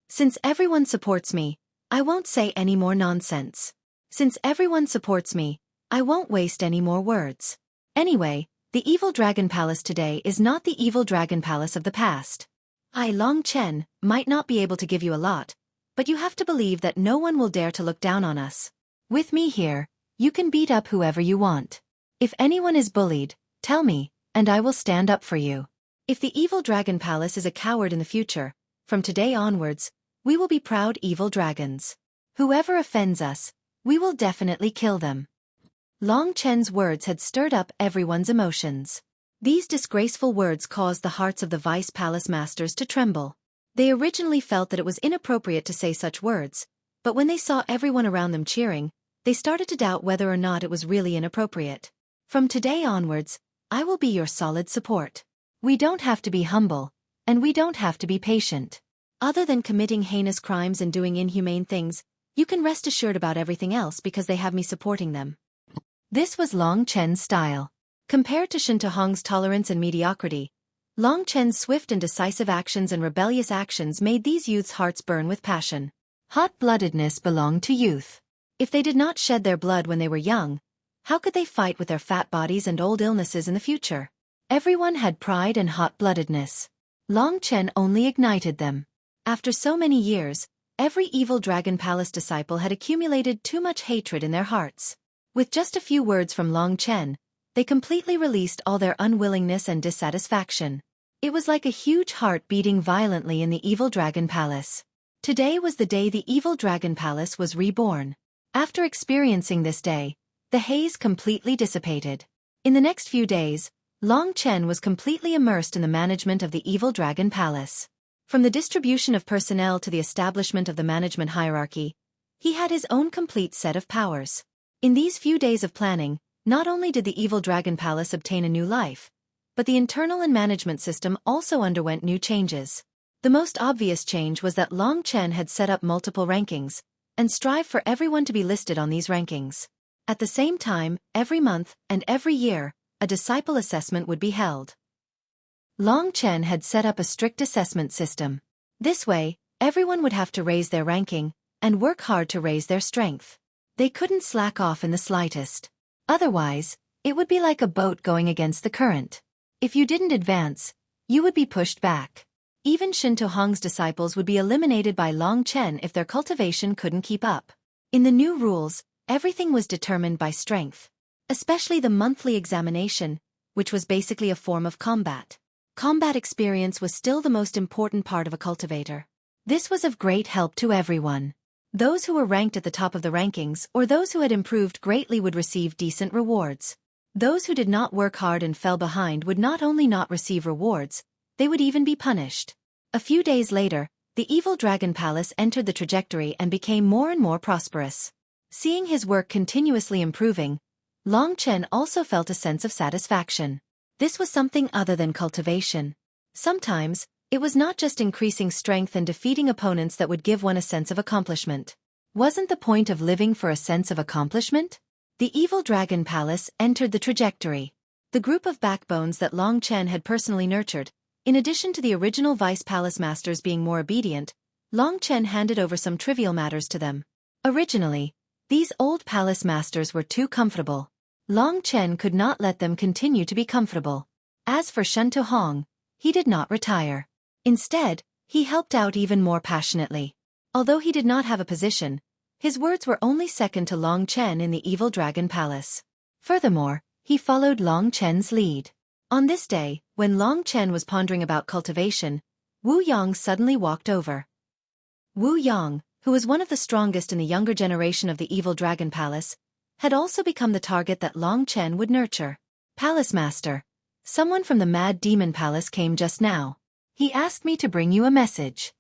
Since everyone supports me, I won't say any more nonsense. Since everyone supports me, I won't waste any more words. Anyway, the evil Dragon Palace today is not the evil Dragon Palace of the past. I, Long Chen, might not be able to give you a lot, but you have to believe that no one will dare to look down on us. With me here, you can beat up whoever you want. If anyone is bullied, tell me, and I will stand up for you. If the evil Dragon Palace is a coward in the future, from today onwards, we will be proud evil dragons. Whoever offends us, we will definitely kill them. Long Chen's words had stirred up everyone's emotions. These disgraceful words caused the hearts of the vice palace masters to tremble. They originally felt that it was inappropriate to say such words, but when they saw everyone around them cheering, they started to doubt whether or not it was really inappropriate. From today onwards, I will be your solid support. We don't have to be humble, and we don't have to be patient. Other than committing heinous crimes and doing inhumane things, you can rest assured about everything else because they have me supporting them. This was Long Chen's style. Compared to Shen Tuhong's tolerance and mediocrity, Long Chen's swift and decisive actions and rebellious actions made these youths' hearts burn with passion. Hot-bloodedness belonged to youth. If they did not shed their blood when they were young, how could they fight with their fat bodies and old illnesses in the future? Everyone had pride and hot-bloodedness. Long Chen only ignited them. After so many years, every evil Dragon Palace disciple had accumulated too much hatred in their hearts. With just a few words from Long Chen, they completely released all their unwillingness and dissatisfaction. It was like a huge heart beating violently in the evil Dragon Palace. Today was the day the evil Dragon Palace was reborn. After experiencing this day, the haze completely dissipated. In the next few days, Long Chen was completely immersed in the management of the evil Dragon Palace. From the distribution of personnel to the establishment of the management hierarchy, he had his own complete set of powers. In these few days of planning, not only did the evil Dragon Palace obtain a new life, but the internal and management system also underwent new changes. The most obvious change was that Long Chen had set up multiple rankings, and strive for everyone to be listed on these rankings. At the same time, every month and every year, a disciple assessment would be held. Long Chen had set up a strict assessment system. This way, everyone would have to raise their ranking and work hard to raise their strength. They couldn't slack off in the slightest. Otherwise, it would be like a boat going against the current. If you didn't advance, you would be pushed back. Even Shen Tuhong's disciples would be eliminated by Long Chen if their cultivation couldn't keep up. In the new rules, everything was determined by strength. Especially the monthly examination, which was basically a form of combat. Combat experience was still the most important part of a cultivator. This was of great help to everyone. Those who were ranked at the top of the rankings or those who had improved greatly would receive decent rewards. Those who did not work hard and fell behind would not only not receive rewards, they would even be punished. A few days later, the evil Dragon Palace entered the trajectory and became more and more prosperous. Seeing his work continuously improving, Long Chen also felt a sense of satisfaction. This was something other than cultivation. Sometimes, it was not just increasing strength and defeating opponents that would give one a sense of accomplishment. Wasn't the point of living for a sense of accomplishment? The evil Dragon Palace entered the trajectory. The group of backbones that Long Chen had personally nurtured, in addition to the original vice palace masters being more obedient, Long Chen handed over some trivial matters to them. Originally, these old palace masters were too comfortable. Long Chen could not let them continue to be comfortable. As for Shen Tuhong, he did not retire. Instead, he helped out even more passionately. Although he did not have a position, his words were only second to Long Chen in the evil Dragon Palace. Furthermore, he followed Long Chen's lead. On this day, when Long Chen was pondering about cultivation, Wu Yang suddenly walked over. Wu Yang, who was one of the strongest in the younger generation of the evil Dragon Palace, had also become the target that Long Chen would nurture. Palace Master, someone from the Mad Demon Palace came just now. He asked me to bring you a message.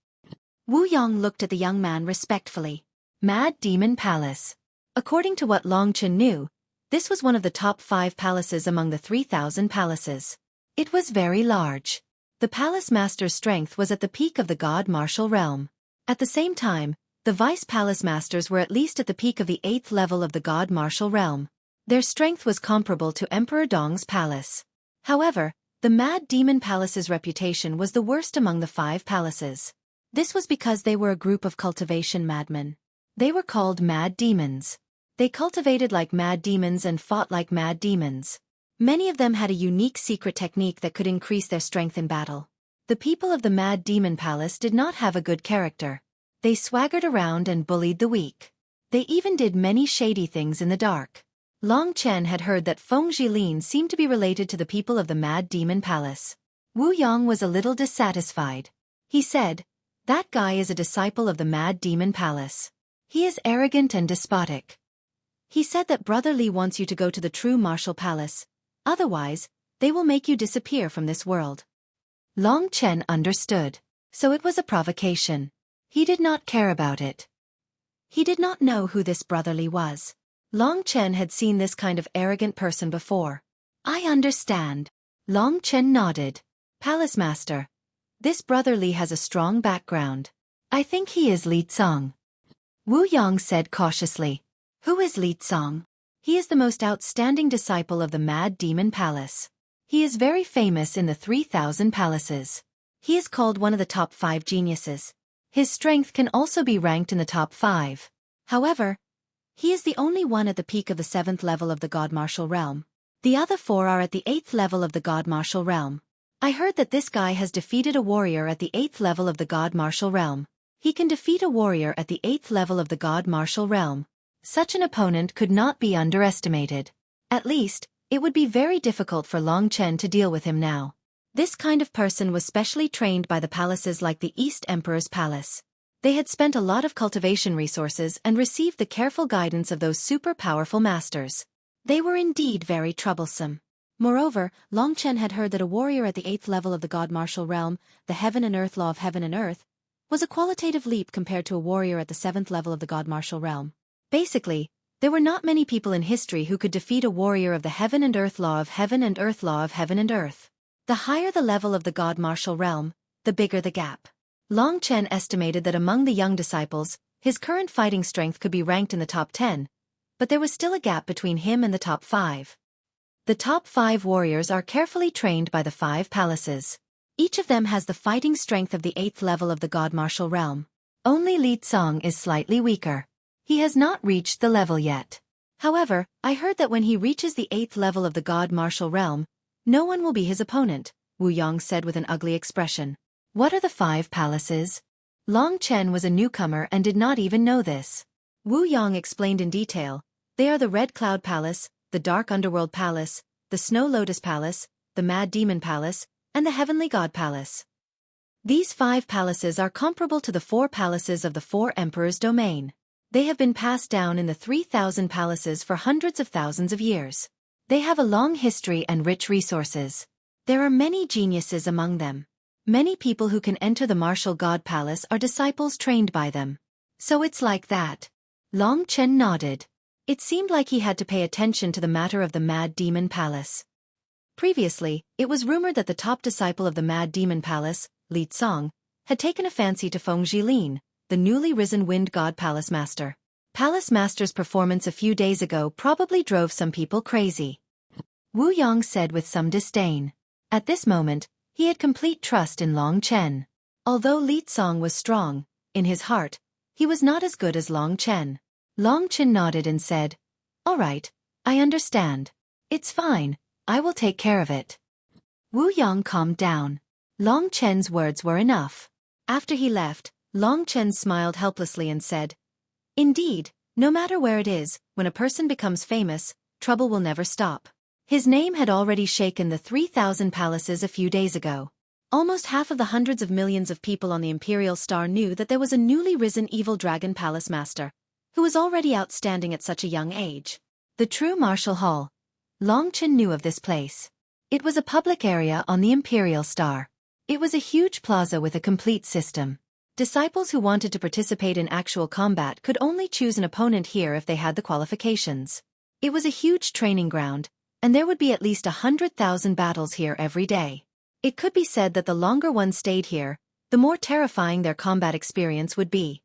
Wu Yang looked at the young man respectfully. Mad Demon Palace. According to what Long Chen knew, this was one of the top 5 palaces among the 3,000 palaces. It was very large. The Palace Master's strength was at the peak of the God Martial Realm. At the same time, the Vice Palace Masters were at least at the peak of the 8th level of the God Martial Realm. Their strength was comparable to Emperor Dong's palace. However, the Mad Demon Palace's reputation was the worst among the 5 palaces. This was because they were a group of cultivation madmen. They were called Mad Demons. They cultivated like mad demons and fought like mad demons. Many of them had a unique secret technique that could increase their strength in battle. The people of the Mad Demon Palace did not have a good character. They swaggered around and bullied the weak. They even did many shady things in the dark. Long Chen had heard that Feng Jilin seemed to be related to the people of the Mad Demon Palace. Wu Yang was a little dissatisfied. He said, "That guy is a disciple of the Mad Demon Palace. He is arrogant and despotic. He said that Brother Li wants you to go to the true Martial Palace, otherwise, They will make you disappear from this world. Long Chen understood. So it was a provocation. He did not care about it. He did not know who this brother Li was. Long Chen had seen this kind of arrogant person before. I understand. Long Chen nodded. Palace Master. This brother Li has a strong background. I think he is Li Tsong. Wu Yong said cautiously. Who is Li Tsong? He is the most outstanding disciple of the Mad Demon Palace. He is very famous in the 3,000 palaces. He is called one of the top 5 geniuses. His strength can also be ranked in the top 5. However, he is the only one at the peak of the 7th level of the God Martial Realm. The other 4 are at the 8th level of the God Martial Realm. I heard that this guy has defeated a warrior at the 8th level of the God Martial Realm. He can defeat a warrior at the 8th level of the God Martial Realm. Such an opponent could not be underestimated. At least, it would be very difficult for Long Chen to deal with him now. This kind of person was specially trained by the palaces like the East Emperor's Palace. They had spent a lot of cultivation resources and received the careful guidance of those super powerful masters. They were indeed very troublesome. Moreover, Long Chen had heard that a warrior at the 8th level of the God Martial Realm, the Heaven and Earth Law of Heaven and Earth, was a qualitative leap compared to a warrior at the 7th level of the God Martial Realm. Basically, there were not many people in history who could defeat a warrior of the Heaven and Earth Law of Heaven and Earth Law of Heaven and Earth. The higher the level of the God Martial Realm, the bigger the gap. Long Chen estimated that among the young disciples, his current fighting strength could be ranked in the top 10, but there was still a gap between him and the top 5. The top 5 warriors are carefully trained by the 5 palaces. Each of them has the fighting strength of the 8th level of the God Martial Realm. Only Li Tsong is slightly weaker. He has not reached the level yet. However, I heard that when he reaches the 8th level of the God Martial Realm, no one will be his opponent, Wu Yong said with an ugly expression. What are the 5 palaces? Long Chen was a newcomer and did not even know this. Wu Yong explained in detail. They are the Red Cloud Palace, the Dark Underworld Palace, the Snow Lotus Palace, the Mad Demon Palace, and the Heavenly God Palace. These 5 palaces are comparable to the 4 palaces of the 4 emperors' domain. They have been passed down in the 3,000 palaces for hundreds of thousands of years. They have a long history and rich resources. There are many geniuses among them. Many people who can enter the Martial God Palace are disciples trained by them. So it's like that. Long Chen nodded. It seemed like he had to pay attention to the matter of the Mad Demon Palace. Previously, it was rumored that the top disciple of the Mad Demon Palace, Li Tsong, had taken a fancy to Feng Jilin, the newly risen Wind God Palace Master. Palace Master's performance a few days ago probably drove some people crazy. Wu Yong said with some disdain. At this moment, he had complete trust in Long Chen. Although Li Tsong was strong, in his heart, he was not as good as Long Chen. Long Chen nodded and said, "All right, I understand. It's fine, I will take care of it." Wu Yong calmed down. Long Chen's words were enough. After he left, Long Chen smiled helplessly and said, "Indeed, no matter where it is, when a person becomes famous, trouble will never stop." His name had already shaken the 3,000 palaces a few days ago. Almost half of the hundreds of millions of people on the Imperial Star knew that there was a newly risen evil dragon palace master, who was already outstanding at such a young age. The true Martial Hall. Long Chen knew of this place. It was a public area on the Imperial Star. It was a huge plaza with a complete system. Disciples who wanted to participate in actual combat could only choose an opponent here if they had the qualifications. It was a huge training ground, and there would be at least 100,000 battles here every day. It could be said that the longer one stayed here, the more terrifying their combat experience would be.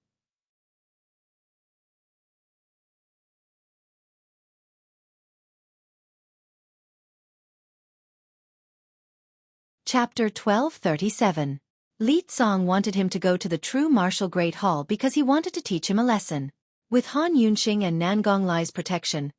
Chapter 1237. Li Tsong wanted him to go to the true martial Great Hall because he wanted to teach him a lesson. With Han Yunxing and Nangong Lai's protection,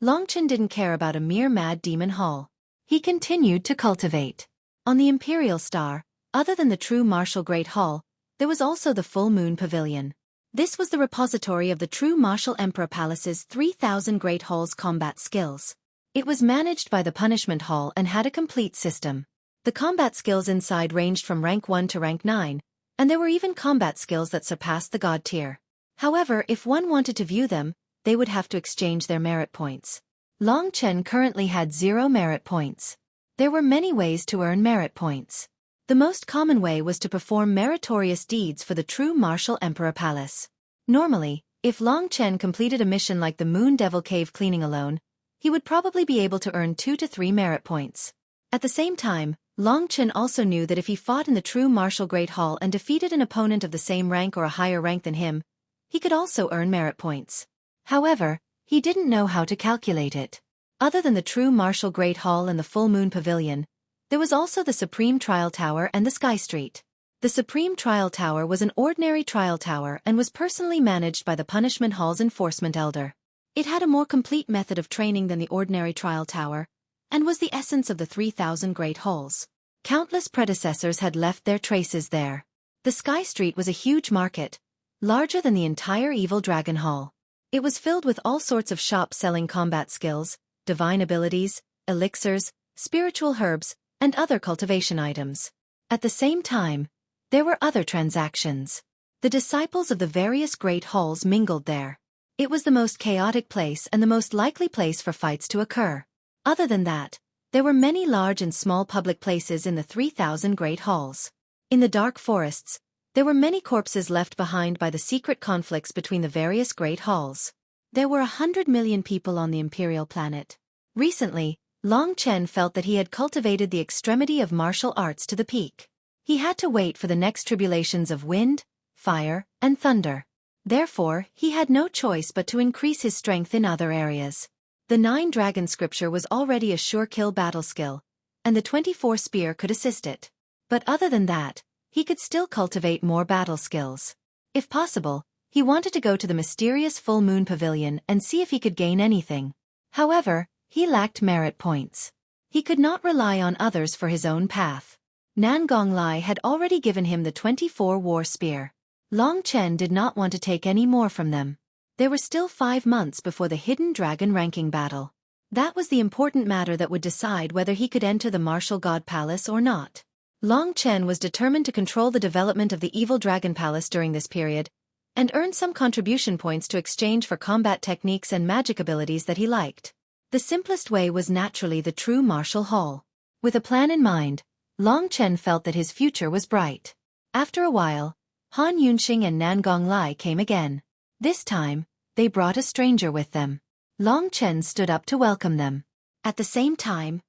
Long Chen didn't care about a mere Mad Demon Hall. He continued to cultivate. On the Imperial Star, other than the true martial Great Hall, there was also the Full Moon Pavilion. This was the repository of the true martial Emperor Palace's 3,000 Great Hall's combat skills. It was managed by the Punishment Hall and had a complete system. The combat skills inside ranged from rank 1 to rank 9, and there were even combat skills that surpassed the God tier. However, if one wanted to view them, they would have to exchange their merit points. Long Chen currently had 0 merit points. There were many ways to earn merit points. The most common way was to perform meritorious deeds for the true martial emperor palace. Normally, if Long Chen completed a mission like the Moon Devil Cave cleaning alone, he would probably be able to earn 2 to 3 merit points. At the same time, Long Chen also knew that if he fought in the true martial Great Hall and defeated an opponent of the same rank or a higher rank than him, he could also earn merit points. However, he didn't know how to calculate it. Other than the true martial Great Hall and the Full Moon Pavilion, there was also the Supreme Trial Tower and the Sky Street. The Supreme Trial Tower was an ordinary trial tower and was personally managed by the Punishment Hall's enforcement elder. It had a more complete method of training than the ordinary trial tower, and was the essence of the 3,000 Great Halls. Countless predecessors had left their traces there. The Sky Street was a huge market, larger than the entire Evil Dragon Hall. It was filled with all sorts of shops selling combat skills, divine abilities, elixirs, spiritual herbs, and other cultivation items. At the same time, there were other transactions. The disciples of the various great halls mingled there. It was the most chaotic place and the most likely place for fights to occur. Other than that, there were many large and small public places in the 3,000 great halls. In the dark forests, there were many corpses left behind by the secret conflicts between the various great halls. There were 100 million people on the imperial planet. Recently, Long Chen felt that he had cultivated the extremity of martial arts to the peak. He had to wait for the next tribulations of wind, fire, and thunder. Therefore, he had no choice but to increase his strength in other areas. The 9 Dragon Scripture was already a sure kill battle skill, and the 24 Spear could assist it. But other than that, he could still cultivate more battle skills. If possible, he wanted to go to the mysterious Full Moon Pavilion and see if he could gain anything. However, he lacked merit points. He could not rely on others for his own path. Nangong Lai had already given him the 24 War Spear. Long Chen did not want to take any more from them. There were still 5 months before the Hidden Dragon ranking battle. That was the important matter that would decide whether he could enter the Martial God Palace or not. Long Chen was determined to control the development of the Evil Dragon Palace during this period, and earn some contribution points to exchange for combat techniques and magic abilities that he liked. The simplest way was naturally the true martial hall. With a plan in mind, Long Chen felt that his future was bright. After a while, Han Yunxing and Nangong Lai came again. This time, they brought a stranger with them. Long Chen stood up to welcome them. At the same time,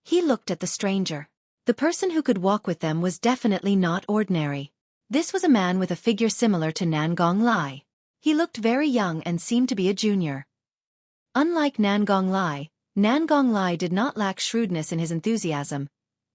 he looked at the stranger. The person who could walk with them was definitely not ordinary. This was a man with a figure similar to Nangong Lai. He looked very young and seemed to be a junior. Unlike Nangong Lai did not lack shrewdness in his enthusiasm,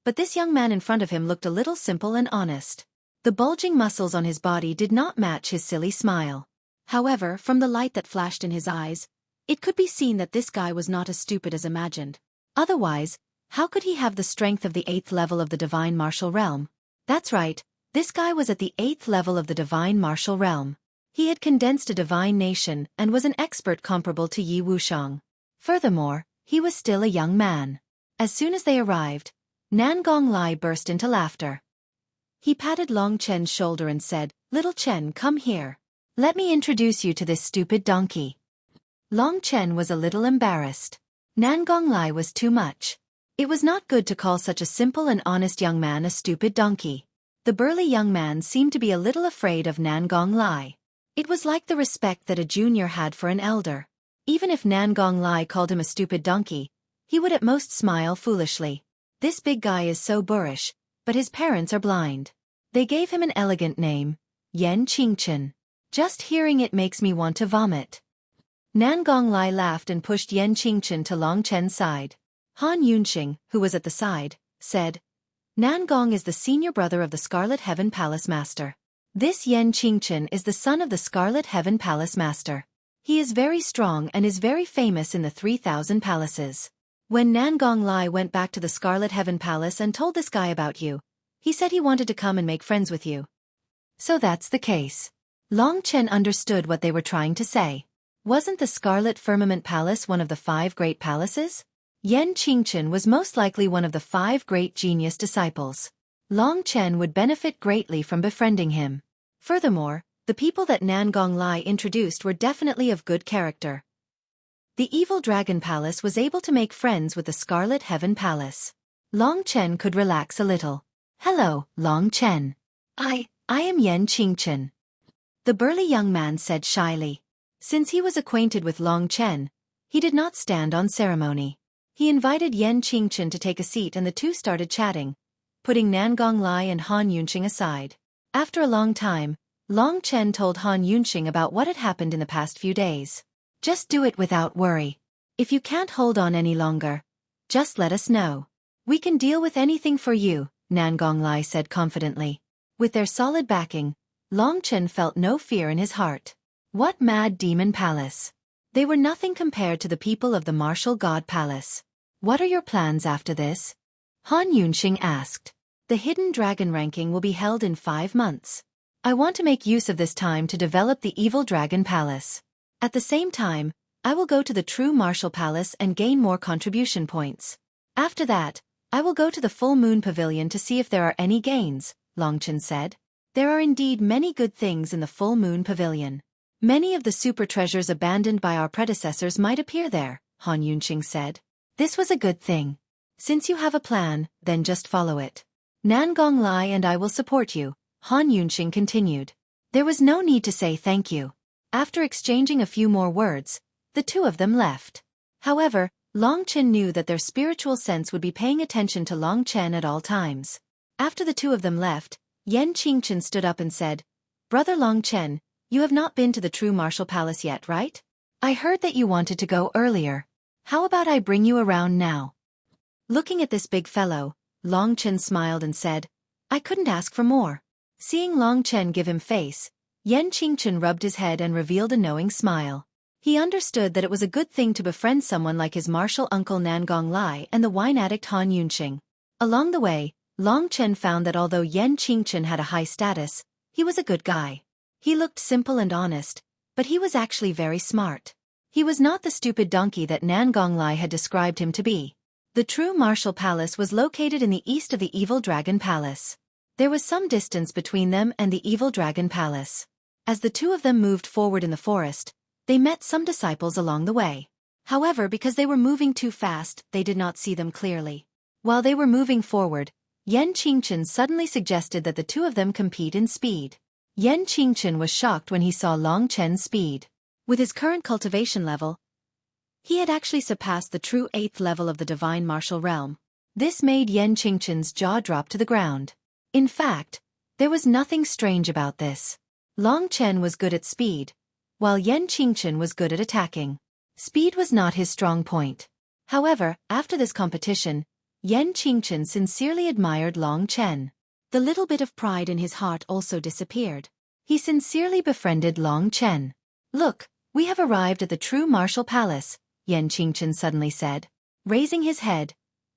but this young man in front of him looked a little simple and honest. The bulging muscles on his body did not match his silly smile. However, from the light that flashed in his eyes, it could be seen that this guy was not as stupid as imagined. Otherwise, how could he have the strength of the 8th level of the Divine Martial Realm? That's right, this guy was at the 8th level of the Divine Martial Realm. He had condensed a divine nation and was an expert comparable to Yi Wushang. Furthermore, he was still a young man. As soon as they arrived, Nangong Lai burst into laughter. He patted Long Chen's shoulder and said, "Little Chen, come here. Let me introduce you to this stupid donkey." Long Chen was a little embarrassed. Nangong Lai was too much. It was not good to call such a simple and honest young man a stupid donkey. The burly young man seemed to be a little afraid of Nangong Lai. It was like the respect that a junior had for an elder. Even if Nangong Lai called him a stupid donkey, he would at most smile foolishly. This big guy is so boorish, but his parents are blind. They gave him an elegant name, Yan Qingchen. Just hearing it makes me want to vomit. Nangong Lai laughed and pushed Yan Qingchen to Long Chen's side. Han Yunxing, who was at the side, said, "Nangong is the senior brother of the Scarlet Heaven Palace Master. This Yan Qingchen is the son of the Scarlet Heaven Palace Master. He is very strong and is very famous in the 3,000 palaces. When Nangong Lai went back to the Scarlet Heaven Palace and told this guy about you, he said he wanted to come and make friends with you." So that's the case. Long Chen understood what they were trying to say. Wasn't the Scarlet Firmament Palace one of the 5 great palaces? Yan Qingchen was most likely one of the 5 great genius disciples. Long Chen would benefit greatly from befriending him. Furthermore, the people that Nangong Lai introduced were definitely of good character. The Evil Dragon Palace was able to make friends with the Scarlet Heaven Palace. Long Chen could relax a little. "Hello, Long Chen. I am Yen Qingchen," the burly young man said shyly. Since he was acquainted with Long Chen, he did not stand on ceremony. He invited Yen Qingchen to take a seat and the two started chatting, putting Nangong Lai and Han Yunxing aside. After a long time, Long Chen told Han Yunxing about what had happened in the past few days. "Just do it without worry. If you can't hold on any longer, just let us know. We can deal with anything for you," Nangong Lai said confidently. With their solid backing, Long Chen felt no fear in his heart. What mad demon palace? They were nothing compared to the people of the martial god palace. "What are your plans after this?" Han Yunxing asked. "The hidden dragon ranking will be held in 5 months. I want to make use of this time to develop the evil dragon palace. At the same time, I will go to the true martial palace and gain more contribution points. After that, I will go to the full moon pavilion to see if there are any gains," Long Chen said. "There are indeed many good things in the full moon pavilion. Many of the super treasures abandoned by our predecessors might appear there," Han Yunxing said. "This was a good thing. Since you have a plan, then just follow it. Nangong Lai and I will support you," Han Yunxing continued. There was no need to say thank you. After exchanging a few more words, the two of them left. However, Long Chen knew that their spiritual sense would be paying attention to Long Chen at all times. After the two of them left, Yen Qingchen stood up and said, "Brother Long Chen, you have not been to the true martial palace yet, right? I heard that you wanted to go earlier. How about I bring you around now?" Looking at this big fellow, Long Chen smiled and said, "I couldn't ask for more." Seeing Long Chen give him face, Yen Qingchen rubbed his head and revealed a knowing smile. He understood that it was a good thing to befriend someone like his martial uncle Nangong Lai and the wine addict Han Yunxing. Along the way, Long Chen found that although Yen Qingchen had a high status, he was a good guy. He looked simple and honest, but he was actually very smart. He was not the stupid donkey that Nangong Lai had described him to be. The true martial palace was located in the east of the evil dragon palace. There was some distance between them and the evil dragon palace. As the two of them moved forward in the forest, they met some disciples along the way. However, because they were moving too fast, they did not see them clearly. While they were moving forward, Yen Qingchen suddenly suggested that the two of them compete in speed. Yen Qingchen was shocked when he saw Long Chen's speed. With his current cultivation level, he had actually surpassed the true 8th level of the divine martial realm. This made Yen Qingchen's jaw drop to the ground. In fact, there was nothing strange about this. Long Chen was good at speed, while Yen Qingchen was good at attacking. Speed was not his strong point. However, after this competition, Yen Qingchen sincerely admired Long Chen. The little bit of pride in his heart also disappeared. He sincerely befriended Long Chen. "Look, we have arrived at the true martial palace," Yen Qingchen suddenly said. Raising his head,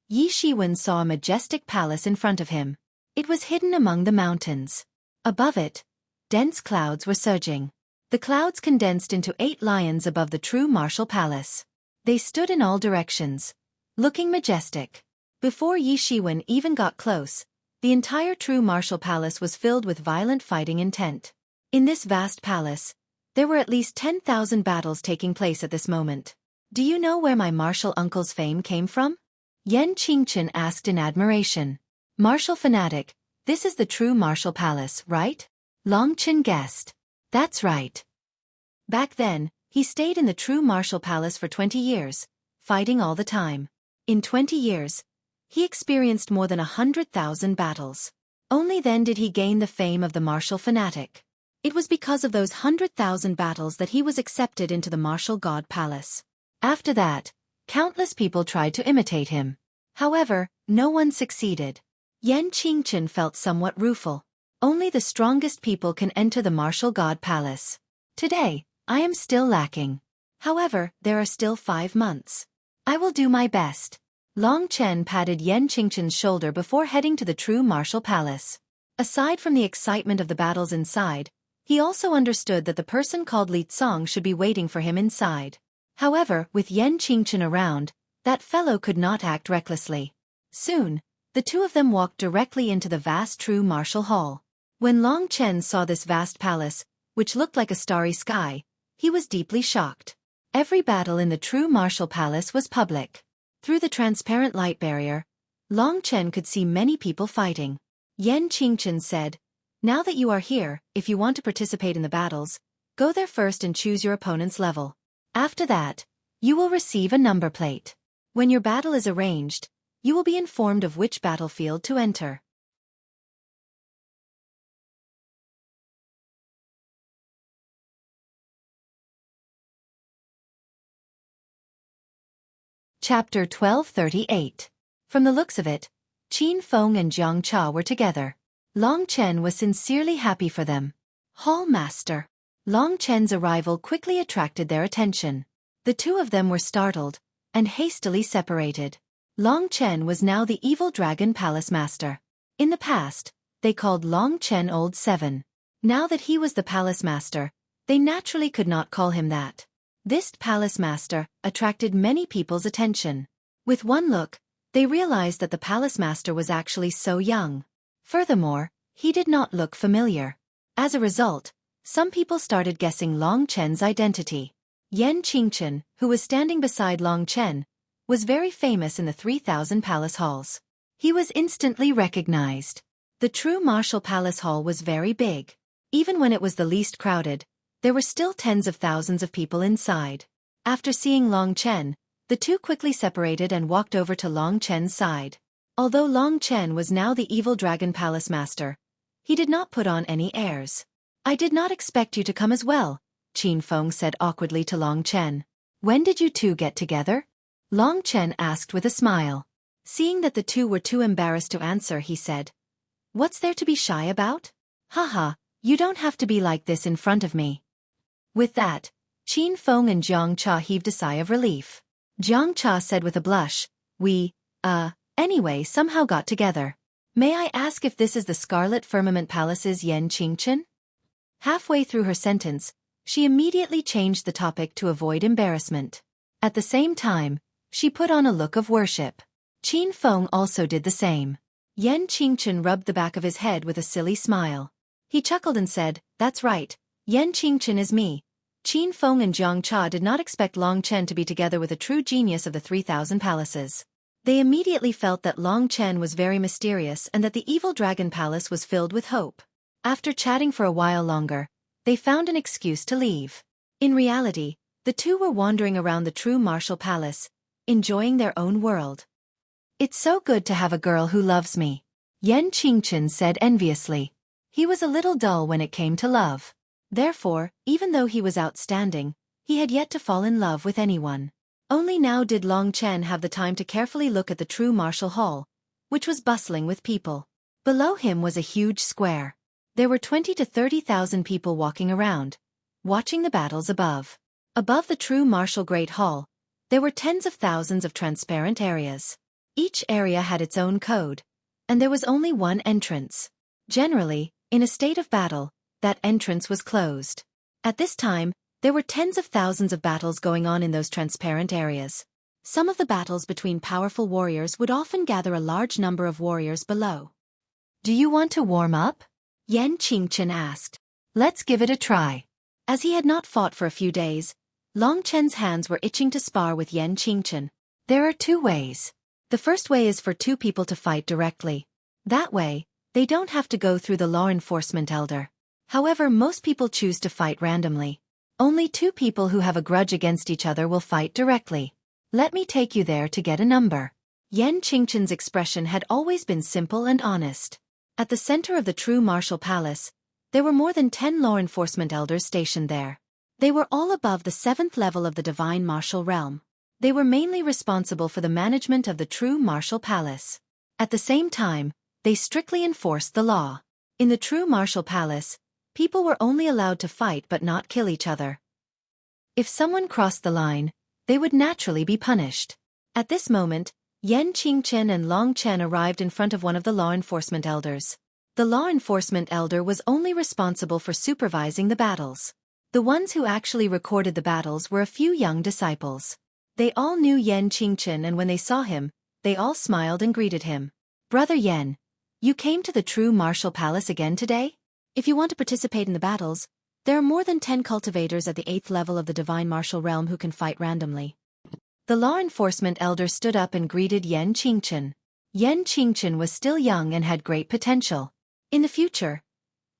Yi Shiwen saw a majestic palace in front of him. It was hidden among the mountains. Above it, dense clouds were surging. The clouds condensed into 8 lions above the true martial palace. They stood in all directions, looking majestic. Before Yi Shiwen even got close, the entire true martial palace was filled with violent fighting intent. In this vast palace, there were at least 10,000 battles taking place at this moment. "Do you know where my martial uncle's fame came from?" Yen Qingchen asked in admiration. "Martial fanatic, this is the true martial palace, right?" Long Chen guessed. "That's right." Back then, he stayed in the true martial palace for 20 years, fighting all the time. In 20 years, he experienced more than 100,000 battles. Only then did he gain the fame of the martial fanatic. It was because of those 100,000 battles that he was accepted into the martial god palace. After that, countless people tried to imitate him. However, no one succeeded. Yen Qingchen felt somewhat rueful. Only the strongest people can enter the martial god palace. Today, I am still lacking. However, there are still 5 months. I will do my best. Long Chen patted Yen Qingchen's shoulder before heading to the true martial palace. Aside from the excitement of the battles inside, he also understood that the person called Li Tsong should be waiting for him inside. However, with Yen Qingchen around, that fellow could not act recklessly. Soon, the two of them walked directly into the vast true martial hall. When Long Chen saw this vast palace, which looked like a starry sky, he was deeply shocked. Every battle in the true martial palace was public. Through the transparent light barrier, Long Chen could see many people fighting. Yan Qingchen said, "Now that you are here, if you want to participate in the battles, go there first and choose your opponent's level. After that, you will receive a number plate. When your battle is arranged, you will be informed of which battlefield to enter." Chapter 1238. From the looks of it, Qin Feng and Jiang Cha were together. Long Chen was sincerely happy for them. Hall Master. Long Chen's arrival quickly attracted their attention. The two of them were startled and hastily separated. Long Chen was now the evil dragon palace master. In the past, they called Long Chen Old Seven. Now that he was the palace master, they naturally could not call him that. This palace master attracted many people's attention. With one look, they realized that the palace master was actually so young. Furthermore, he did not look familiar. As a result, some people started guessing Long Chen's identity. Yan Qingchen, who was standing beside Long Chen, was very famous in the 3,000 palace halls. He was instantly recognized. The true martial palace hall was very big. Even when it was the least crowded, there were still tens of thousands of people inside. After seeing Long Chen, the two quickly separated and walked over to Long Chen's side. Although Long Chen was now the evil dragon palace master, he did not put on any airs. "I did not expect you to come as well," Qin Feng said awkwardly to Long Chen. "When did you two get together?" Long Chen asked with a smile. Seeing that the two were too embarrassed to answer, he said, "What's there to be shy about? Haha, you don't have to be like this in front of me." With that, Qin Feng and Jiang Cha heaved a sigh of relief. Jiang Cha said with a blush, "We, anyway somehow got together. May I ask if this is the Scarlet Firmament Palace's Yan Qingchen?" Halfway through her sentence, she immediately changed the topic to avoid embarrassment. At the same time, she put on a look of worship. Qin Feng also did the same. Yan Qingchen rubbed the back of his head with a silly smile. He chuckled and said, "That's right, Yan Qingchen is me." Qin Feng and Jiang Cha did not expect Long Chen to be together with a true genius of the 3,000 palaces. They immediately felt that Long Chen was very mysterious and that the evil dragon palace was filled with hope. After chatting for a while longer, they found an excuse to leave. In reality, the two were wandering around the true martial palace, enjoying their own world. "It's so good to have a girl who loves me," Yan Qingchen said enviously. He was a little dull when it came to love. Therefore, even though he was outstanding, he had yet to fall in love with anyone. Only now did Long Chen have the time to carefully look at the true martial hall, which was bustling with people. Below him was a huge square. There were 20 to 30,000 people walking around, watching the battles above. Above the true martial great hall, there were tens of thousands of transparent areas. Each area had its own code, and there was only one entrance. Generally, in a state of battle, that entrance was closed. At this time, there were tens of thousands of battles going on in those transparent areas. Some of the battles between powerful warriors would often gather a large number of warriors below. "Do you want to warm up?" Yan Qingchen asked. "Let's give it a try." As he had not fought for a few days, Long Chen's hands were itching to spar with Yan Qingchen. There are two ways. The first way is for two people to fight directly. That way, they don't have to go through the law enforcement elder. However, most people choose to fight randomly. Only two people who have a grudge against each other will fight directly. "Let me take you there to get a number." Yan Qingchen's expression had always been simple and honest. At the center of the true martial palace, there were more than 10 law enforcement elders stationed there. They were all above the 7th level of the divine martial realm. They were mainly responsible for the management of the true martial palace. At the same time, they strictly enforced the law. In the true martial palace, people were only allowed to fight but not kill each other. If someone crossed the line, they would naturally be punished. At this moment, Yan Qingchen and Long Chen arrived in front of one of the law enforcement elders. The law enforcement elder was only responsible for supervising the battles. The ones who actually recorded the battles were a few young disciples. They all knew Yan Qingchen, and when they saw him, they all smiled and greeted him. "Brother Yan, you came to the true martial palace again today? If you want to participate in the battles, there are more than 10 cultivators at the 8th level of the divine martial realm who can fight randomly." The law enforcement elder stood up and greeted Yan Qingchen. Yan Qingchen was still young and had great potential. In the future,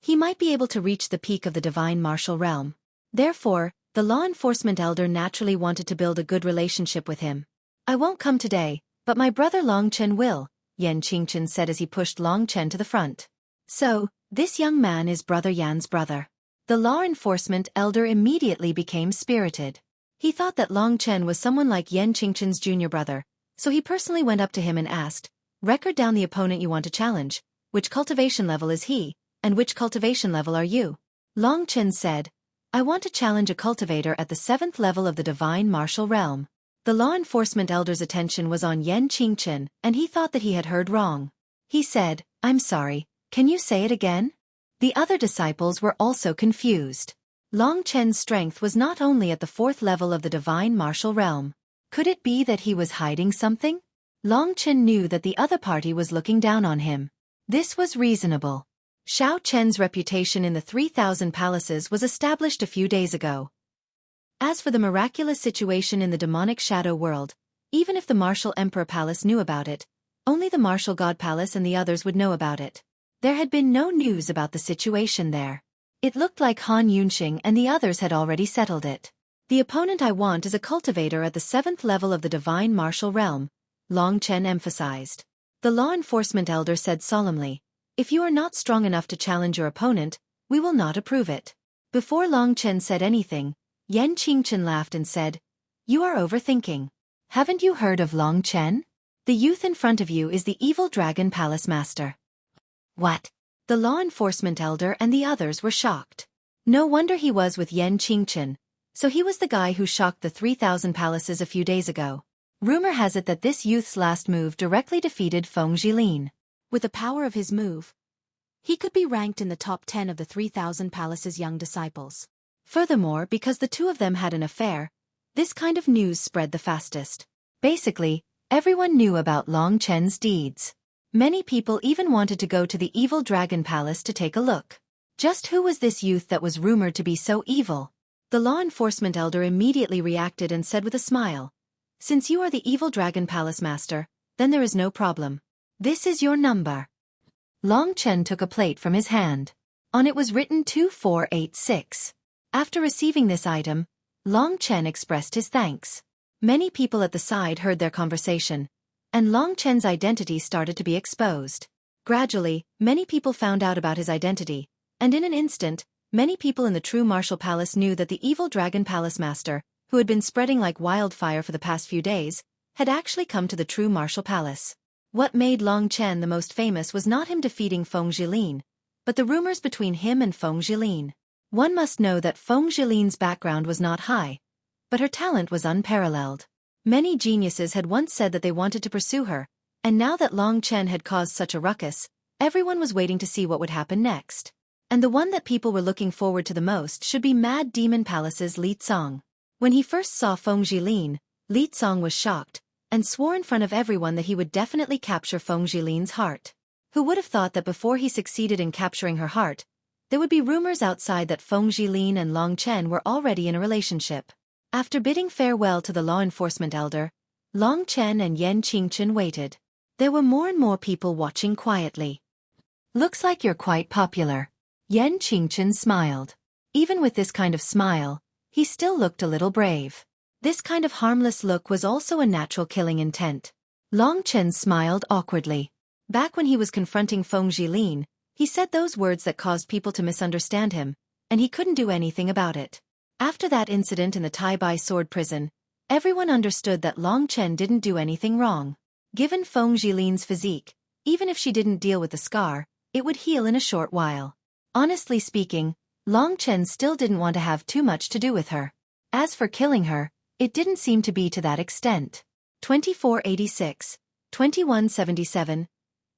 he might be able to reach the peak of the divine martial realm. Therefore, the law enforcement elder naturally wanted to build a good relationship with him. I won't come today, but my brother Long Chen will, Yan Qingchen said as he pushed Long Chen to the front. So, this young man is Brother Yan's brother. The law enforcement elder immediately became spirited. He thought that Long Chen was someone like Yan Qingchen's junior brother, so he personally went up to him and asked, "Record down the opponent you want to challenge. Which cultivation level is he, and which cultivation level are you?" Long Chen said, "I want to challenge a cultivator at the 7th level of the divine martial realm." The law enforcement elder's attention was on Yan Qingchen, and he thought that he had heard wrong. He said, "I'm sorry, can you say it again?" The other disciples were also confused. Long Chen's strength was not only at the 4th level of the divine martial realm. Could it be that he was hiding something? Long Chen knew that the other party was looking down on him. This was reasonable. Xiao Chen's reputation in the 3,000 palaces was established a few days ago. As for the miraculous situation in the demonic shadow world, even if the Martial Emperor Palace knew about it, only the Martial God Palace and the others would know about it. There had been no news about the situation there. It looked like Han Yunxing and the others had already settled it. "The opponent I want is a cultivator at the 7th level of the divine martial realm," Long Chen emphasized. The law enforcement elder said solemnly, "If you are not strong enough to challenge your opponent, we will not approve it." Before Long Chen said anything, Yan Qingchen laughed and said, "You are overthinking. Haven't you heard of Long Chen? The youth in front of you is the evil dragon palace master." What? The law enforcement elder and the others were shocked. No wonder he was with Yan Qingchen. So he was the guy who shocked the 3,000 palaces a few days ago. Rumor has it that this youth's last move directly defeated Feng Jilin. With the power of his move, he could be ranked in the top 10 of the 3,000 palaces' young disciples. Furthermore, because the two of them had an affair, this kind of news spread the fastest. Basically, everyone knew about Long Chen's deeds. Many people even wanted to go to the evil dragon palace to take a look. Just who was this youth that was rumored to be so evil? The law enforcement elder immediately reacted and said with a smile, "Since you are the evil dragon palace master, then there is no problem. This is your number." Long Chen took a plate from his hand. On it was written 2486. After receiving this item, Long Chen expressed his thanks. Many people at the side heard their conversation, and Long Chen's identity started to be exposed. Gradually, many people found out about his identity, and in an instant, many people in the true martial palace knew that the evil dragon palace master, who had been spreading like wildfire for the past few days, had actually come to the true martial palace. What made Long Chen the most famous was not him defeating Feng Jilin, but the rumors between him and Feng Jilin. One must know that Feng Jilin's background was not high, but her talent was unparalleled. Many geniuses had once said that they wanted to pursue her, and now that Long Chen had caused such a ruckus, everyone was waiting to see what would happen next. And the one that people were looking forward to the most should be Mad Demon Palace's Li Tsong. When he first saw Feng Jilin, Li Tsong was shocked, and swore in front of everyone that he would definitely capture Feng Jilin's heart. Who would have thought that before he succeeded in capturing her heart, there would be rumors outside that Feng Jilin and Long Chen were already in a relationship. After bidding farewell to the law enforcement elder, Long Chen and Yan Qingchen waited. There were more and more people watching quietly. "Looks like you're quite popular." Yan Qingchen smiled. Even with this kind of smile, he still looked a little brave. This kind of harmless look was also a natural killing intent. Long Chen smiled awkwardly. Back when he was confronting Feng Jilin, he said those words that caused people to misunderstand him, and he couldn't do anything about it. After that incident in the Tai Bai sword prison, everyone understood that Long Chen didn't do anything wrong. Given Feng Jilin's physique, even if she didn't deal with the scar, it would heal in a short while. Honestly speaking, Long Chen still didn't want to have too much to do with her. As for killing her, it didn't seem to be to that extent. 2486, 2177,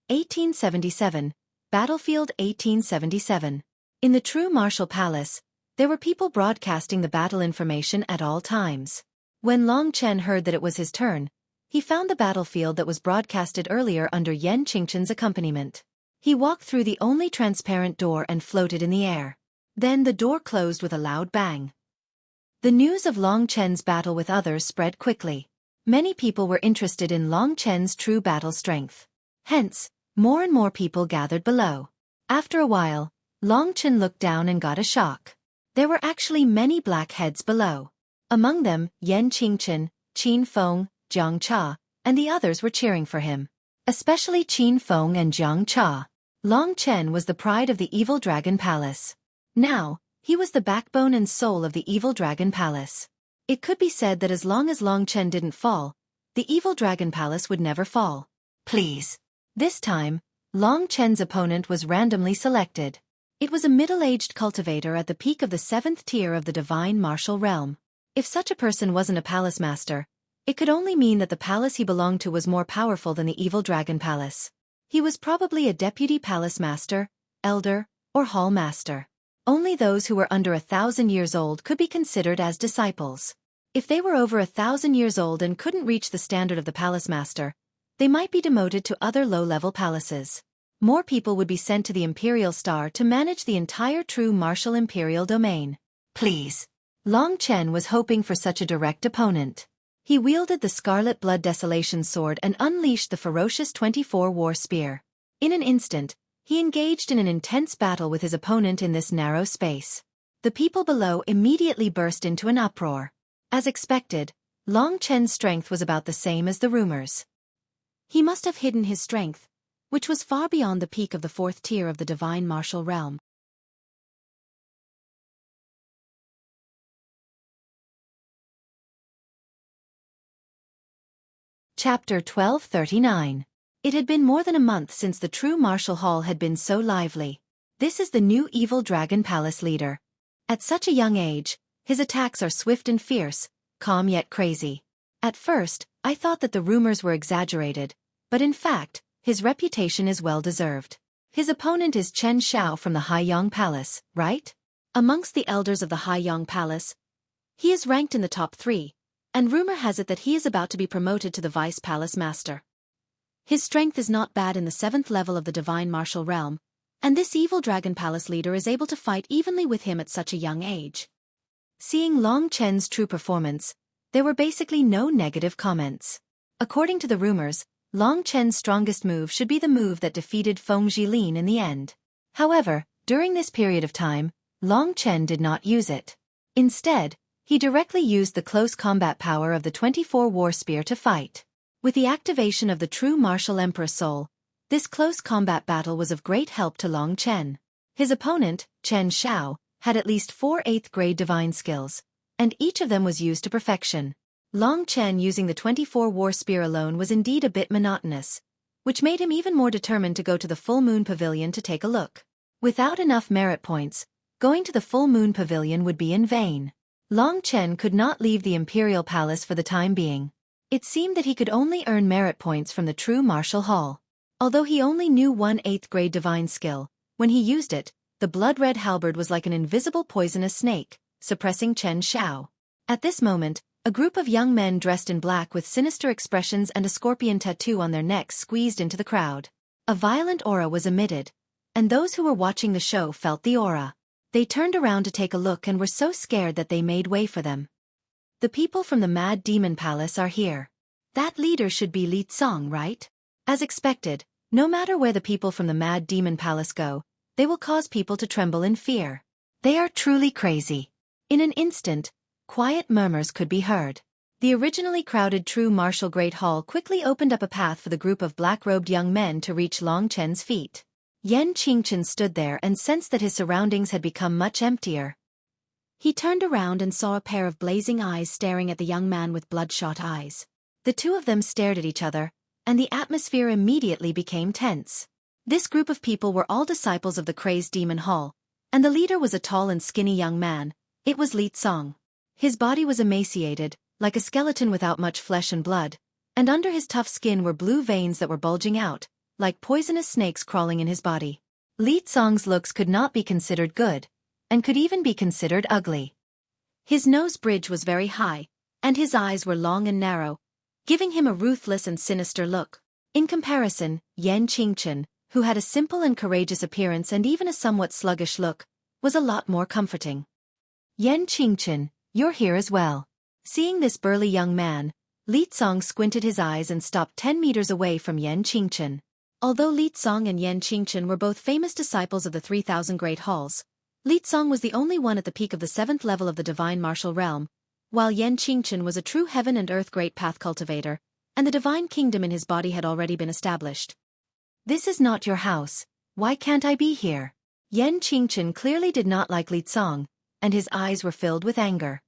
1877, Battlefield 1877. In the true martial palace, there were people broadcasting the battle information at all times. When Long Chen heard that it was his turn, he found the battlefield that was broadcasted earlier under Yan Qingchen's accompaniment. He walked through the only transparent door and floated in the air. Then the door closed with a loud bang. The news of Long Chen's battle with others spread quickly. Many people were interested in Long Chen's true battle strength. Hence, more and more people gathered below. After a while, Long Chen looked down and got a shock. There were actually many black heads below. Among them, Yan Qingchen, Qin Feng, Jiang Cha, and the others were cheering for him. Especially Qin Feng and Jiang Cha. Long Chen was the pride of the Evil Dragon Palace. Now, he was the backbone and soul of the Evil Dragon Palace. It could be said that as long as Long Chen didn't fall, the Evil Dragon Palace would never fall. Please. This time, Long Chen's opponent was randomly selected. It was a middle-aged cultivator at the peak of the 7th tier of the divine martial realm. If such a person wasn't a palace master, it could only mean that the palace he belonged to was more powerful than the Evil Dragon Palace. He was probably a deputy palace master, elder, or hall master. Only those who were under 1,000 years old could be considered as disciples. If they were over 1,000 years old and couldn't reach the standard of the palace master, they might be demoted to other low-level palaces. More people would be sent to the Imperial Star to manage the entire true martial imperial domain. Please. Long Chen was hoping for such a direct opponent. He wielded the Scarlet Blood Desolation Sword and unleashed the ferocious 24 War Spear. In an instant, he engaged in an intense battle with his opponent in this narrow space. The people below immediately burst into an uproar. As expected, Long Chen's strength was about the same as the rumors. He must have hidden his strength, which was far beyond the peak of the 4th tier of the divine martial realm. Chapter 1239. It had been more than a month since the true martial hall had been so lively. This is the new Evil Dragon Palace leader. At such a young age, his attacks are swift and fierce, calm yet crazy. At first, I thought that the rumors were exaggerated, but in fact, his reputation is well-deserved. His opponent is Chen Xiao from the Haiyang Palace, right? Amongst the elders of the Haiyang Palace, he is ranked in the top 3, and rumor has it that he is about to be promoted to the Vice Palace Master. His strength is not bad in the 7th level of the divine martial realm, and this Evil Dragon Palace leader is able to fight evenly with him at such a young age. Seeing Long Chen's true performance, there were basically no negative comments. According to the rumors, Long Chen's strongest move should be the move that defeated Feng Jilin in the end. However, during this period of time, Long Chen did not use it. Instead, he directly used the close combat power of the 24 War Spear to fight. With the activation of the true martial Emperor Soul, this close combat battle was of great help to Long Chen. His opponent, Chen Xiao, had at least 4 8th grade divine skills, and each of them was used to perfection. Long Chen using the 24 War Spear alone was indeed a bit monotonous, which made him even more determined to go to the Full Moon Pavilion to take a look. Without enough merit points, going to the Full Moon Pavilion would be in vain. Long Chen could not leave the Imperial Palace for the time being. It seemed that he could only earn merit points from the true martial hall. Although he only knew 1 8th grade divine skill, when he used it, the blood-red halberd was like an invisible poisonous snake, suppressing Chen Xiao. At this moment, a group of young men dressed in black with sinister expressions and a scorpion tattoo on their necks squeezed into the crowd. A violent aura was emitted, and those who were watching the show felt the aura. They turned around to take a look and were so scared that they made way for them. The people from the Mad Demon Palace are here. That leader should be Li Tsong, right? As expected, no matter where the people from the Mad Demon Palace go, they will cause people to tremble in fear. They are truly crazy. In an instant, quiet murmurs could be heard. The originally crowded true martial Great Hall quickly opened up a path for the group of black-robed young men to reach Long Chen's feet. Yan Qingchen stood there and sensed that his surroundings had become much emptier. He turned around and saw a pair of blazing eyes staring at the young man with bloodshot eyes. The two of them stared at each other, and the atmosphere immediately became tense. This group of people were all disciples of the crazed demon hall, and the leader was a tall and skinny young man. It was Li Tsong. His body was emaciated, like a skeleton without much flesh and blood, and under his tough skin were blue veins that were bulging out, like poisonous snakes crawling in his body. Li Tsong's looks could not be considered good, and could even be considered ugly. His nose bridge was very high, and his eyes were long and narrow, giving him a ruthless and sinister look. In comparison, Yan Qingchen, who had a simple and courageous appearance and even a somewhat sluggish look, was a lot more comforting. Yan Qingchen, you're here as well. Seeing this burly young man, Li Tsong squinted his eyes and stopped 10 meters away from Yan Qingchen. Although Li Tsong and Yan Qingchen were both famous disciples of the 3,000 Great Halls, Li Tsong was the only one at the peak of the 7th level of the divine martial realm, while Yan Qingchen was a true heaven and earth great path cultivator, and the divine kingdom in his body had already been established. This is not your house. Why can't I be here? Yan Qingchen clearly did not like Li Tsong, and his eyes were filled with anger.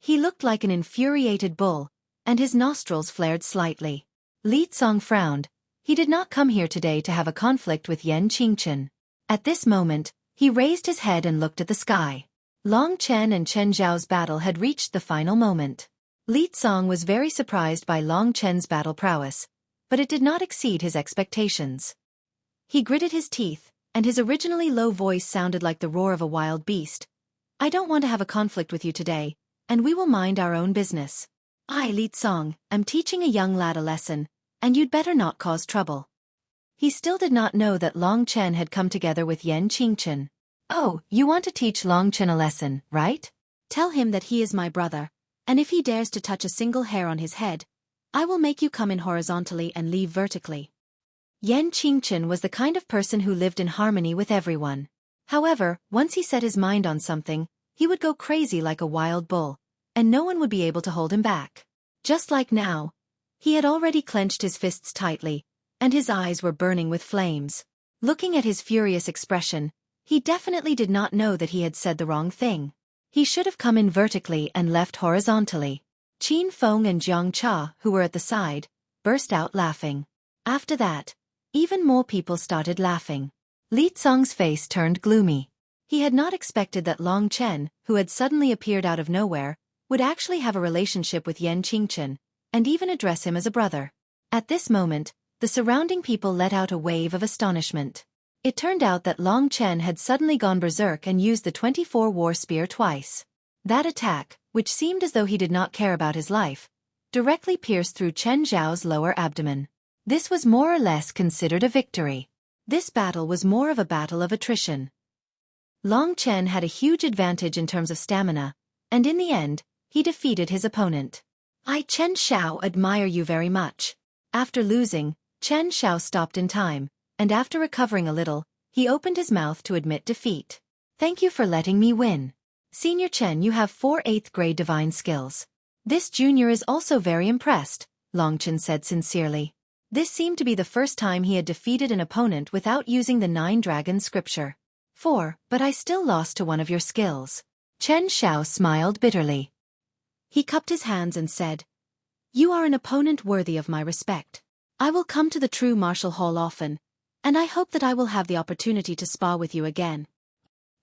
He looked like an infuriated bull, and his nostrils flared slightly. Li Tsong frowned. He did not come here today to have a conflict with Yan Qingchen. At this moment, he raised his head and looked at the sky. Long Chen and Chen Zhao's battle had reached the final moment. Li Tsong was very surprised by Long Chen's battle prowess, but it did not exceed his expectations. He gritted his teeth, and his originally low voice sounded like the roar of a wild beast. I don't want to have a conflict with you today, and we will mind our own business. I, Li Tsong, am teaching a young lad a lesson, and you'd better not cause trouble. He still did not know that Long Chen had come together with Yan Qingchen. Oh, you want to teach Long Chen a lesson, right? Tell him that he is my brother, and if he dares to touch a single hair on his head, I will make you come in horizontally and leave vertically. Yan Qingchen was the kind of person who lived in harmony with everyone. However, once he set his mind on something, he would go crazy like a wild bull, and no one would be able to hold him back. Just like now, he had already clenched his fists tightly, and his eyes were burning with flames. Looking at his furious expression, he definitely did not know that he had said the wrong thing. He should have come in vertically and left horizontally. Qin Feng and Jiang Cha, who were at the side, burst out laughing. After that, even more people started laughing. Li Tsong's face turned gloomy. He had not expected that Long Chen, who had suddenly appeared out of nowhere, would actually have a relationship with Yan Qingchen, and even address him as a brother. At this moment, the surrounding people let out a wave of astonishment. It turned out that Long Chen had suddenly gone berserk and used the 24 war spear twice. That attack, which seemed as though he did not care about his life, directly pierced through Chen Zhao's lower abdomen. This was more or less considered a victory. This battle was more of a battle of attrition. Long Chen had a huge advantage in terms of stamina, and in the end, he defeated his opponent. I, Chen Zhao, admire you very much. After losing, Chen Zhao stopped in time, and after recovering a little, he opened his mouth to admit defeat. Thank you for letting me win. Senior Chen, you have 4 8th grade divine skills. This junior is also very impressed, Long Chen said sincerely. This seemed to be the first time he had defeated an opponent without using the 9 dragon scripture. 4, but I still lost to one of your skills. Chen Zhao smiled bitterly. He cupped his hands and said, You are an opponent worthy of my respect. I will come to the true martial hall often, and I hope that I will have the opportunity to spar with you again.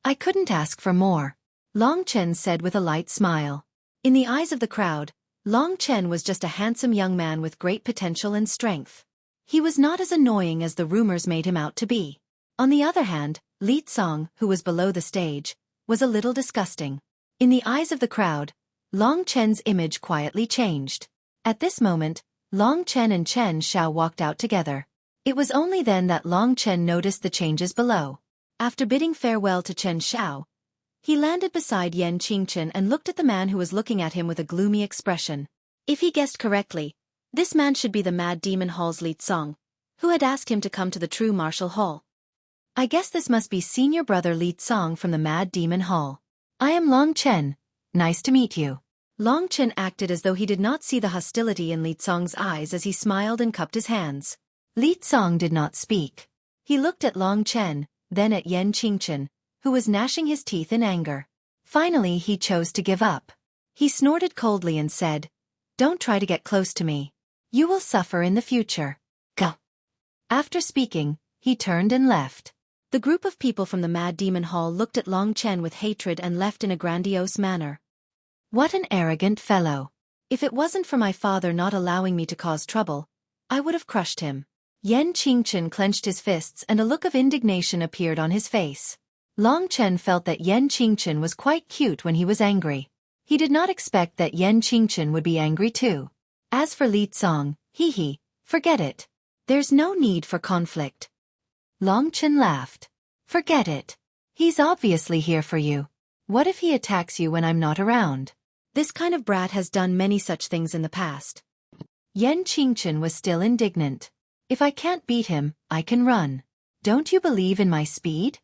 I couldn't ask for more, Long Chen said with a light smile. In the eyes of the crowd, Long Chen was just a handsome young man with great potential and strength. He was not as annoying as the rumors made him out to be. On the other hand, Li Tsong, who was below the stage, was a little disgusting. In the eyes of the crowd, Long Chen's image quietly changed. At this moment, Long Chen and Chen Zhao walked out together. It was only then that Long Chen noticed the changes below. After bidding farewell to Chen Zhao, he landed beside Yan Qingchen and looked at the man who was looking at him with a gloomy expression. If he guessed correctly, this man should be the Mad Demon Hall's Li Tsong, who had asked him to come to the true martial hall. I guess this must be senior brother Li Tsong from the Mad Demon Hall. I am Long Chen. Nice to meet you. Long Chen acted as though he did not see the hostility in Li Tsong's eyes as he smiled and cupped his hands. Li Tsong did not speak. He looked at Long Chen, then at Yan Qingchen, who was gnashing his teeth in anger. Finally he chose to give up. He snorted coldly and said, Don't try to get close to me. You will suffer in the future. Go. After speaking, he turned and left. The group of people from the Mad Demon Hall looked at Long Chen with hatred and left in a grandiose manner. What an arrogant fellow. If it wasn't for my father not allowing me to cause trouble, I would have crushed him. Yan Qingchen clenched his fists and a look of indignation appeared on his face. Long Chen felt that Yan Qingchen was quite cute when he was angry. He did not expect that Yan Qingchen would be angry too. As for Li Tsong, forget it. There's no need for conflict. Long Chen laughed. Forget it. He's obviously here for you. What if he attacks you when I'm not around? This kind of brat has done many such things in the past. Yan Qingchen was still indignant. If I can't beat him, I can run. Don't you believe in my speed?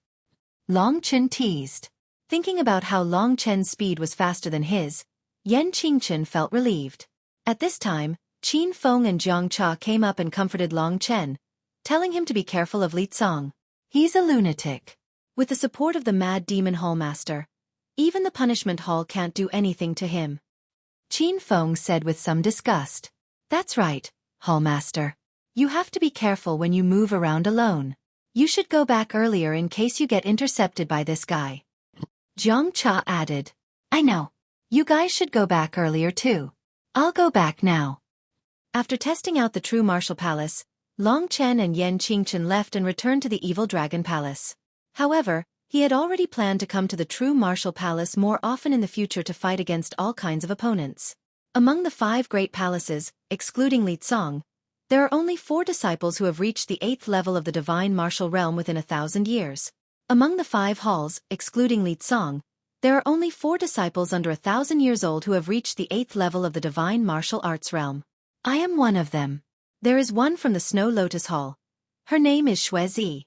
Long Chen teased. Thinking about how Long Chen's speed was faster than his, Yan Qingchen felt relieved. At this time, Qin Feng and Jiang Cha came up and comforted Long Chen, telling him to be careful of Li Tsong. He's a lunatic. With the support of the Mad Demon Hallmaster, even the Punishment Hall can't do anything to him. Qin Feng said with some disgust. That's right, Hallmaster. You have to be careful when you move around alone. You should go back earlier in case you get intercepted by this guy. Jiang Cha added. I know. You guys should go back earlier too. I'll go back now. After testing out the true martial palace, Long Chen and Yan Qingchen left and returned to the evil dragon palace. However, he had already planned to come to the true martial palace more often in the future to fight against all kinds of opponents. Among the 5 great palaces, excluding Li Tsong, there are only 4 disciples who have reached the 8th level of the divine martial realm within 1,000 years. Among the 5 halls, excluding Li Tsong, there are only 4 disciples under 1,000 years old who have reached the 8th level of the divine martial arts realm. I am one of them. There is one from the Snow Lotus Hall. Her name is Xueqi.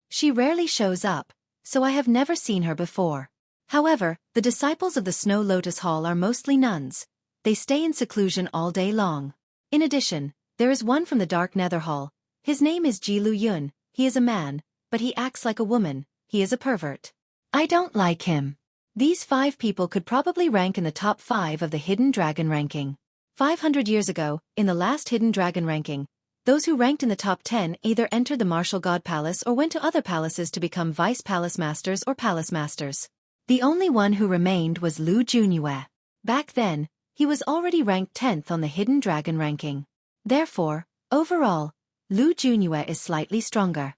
She rarely shows up, so I have never seen her before. However, the disciples of the Snow Lotus Hall are mostly nuns. They stay in seclusion all day long. In addition, there is one from the Dark Nether Hall. His name is Ji Lu Yun. He is a man, but he acts like a woman. He is a pervert. I don't like him. These 5 people could probably rank in the top 5 of the Hidden Dragon ranking. 500 years ago, in the last Hidden Dragon ranking, those who ranked in the top 10 either entered the Martial God Palace or went to other palaces to become Vice Palace Masters or Palace Masters. The only one who remained was Lu Junyue. Back then, he was already ranked 10th on the Hidden Dragon ranking. Therefore, overall, Lu Junyue is slightly stronger.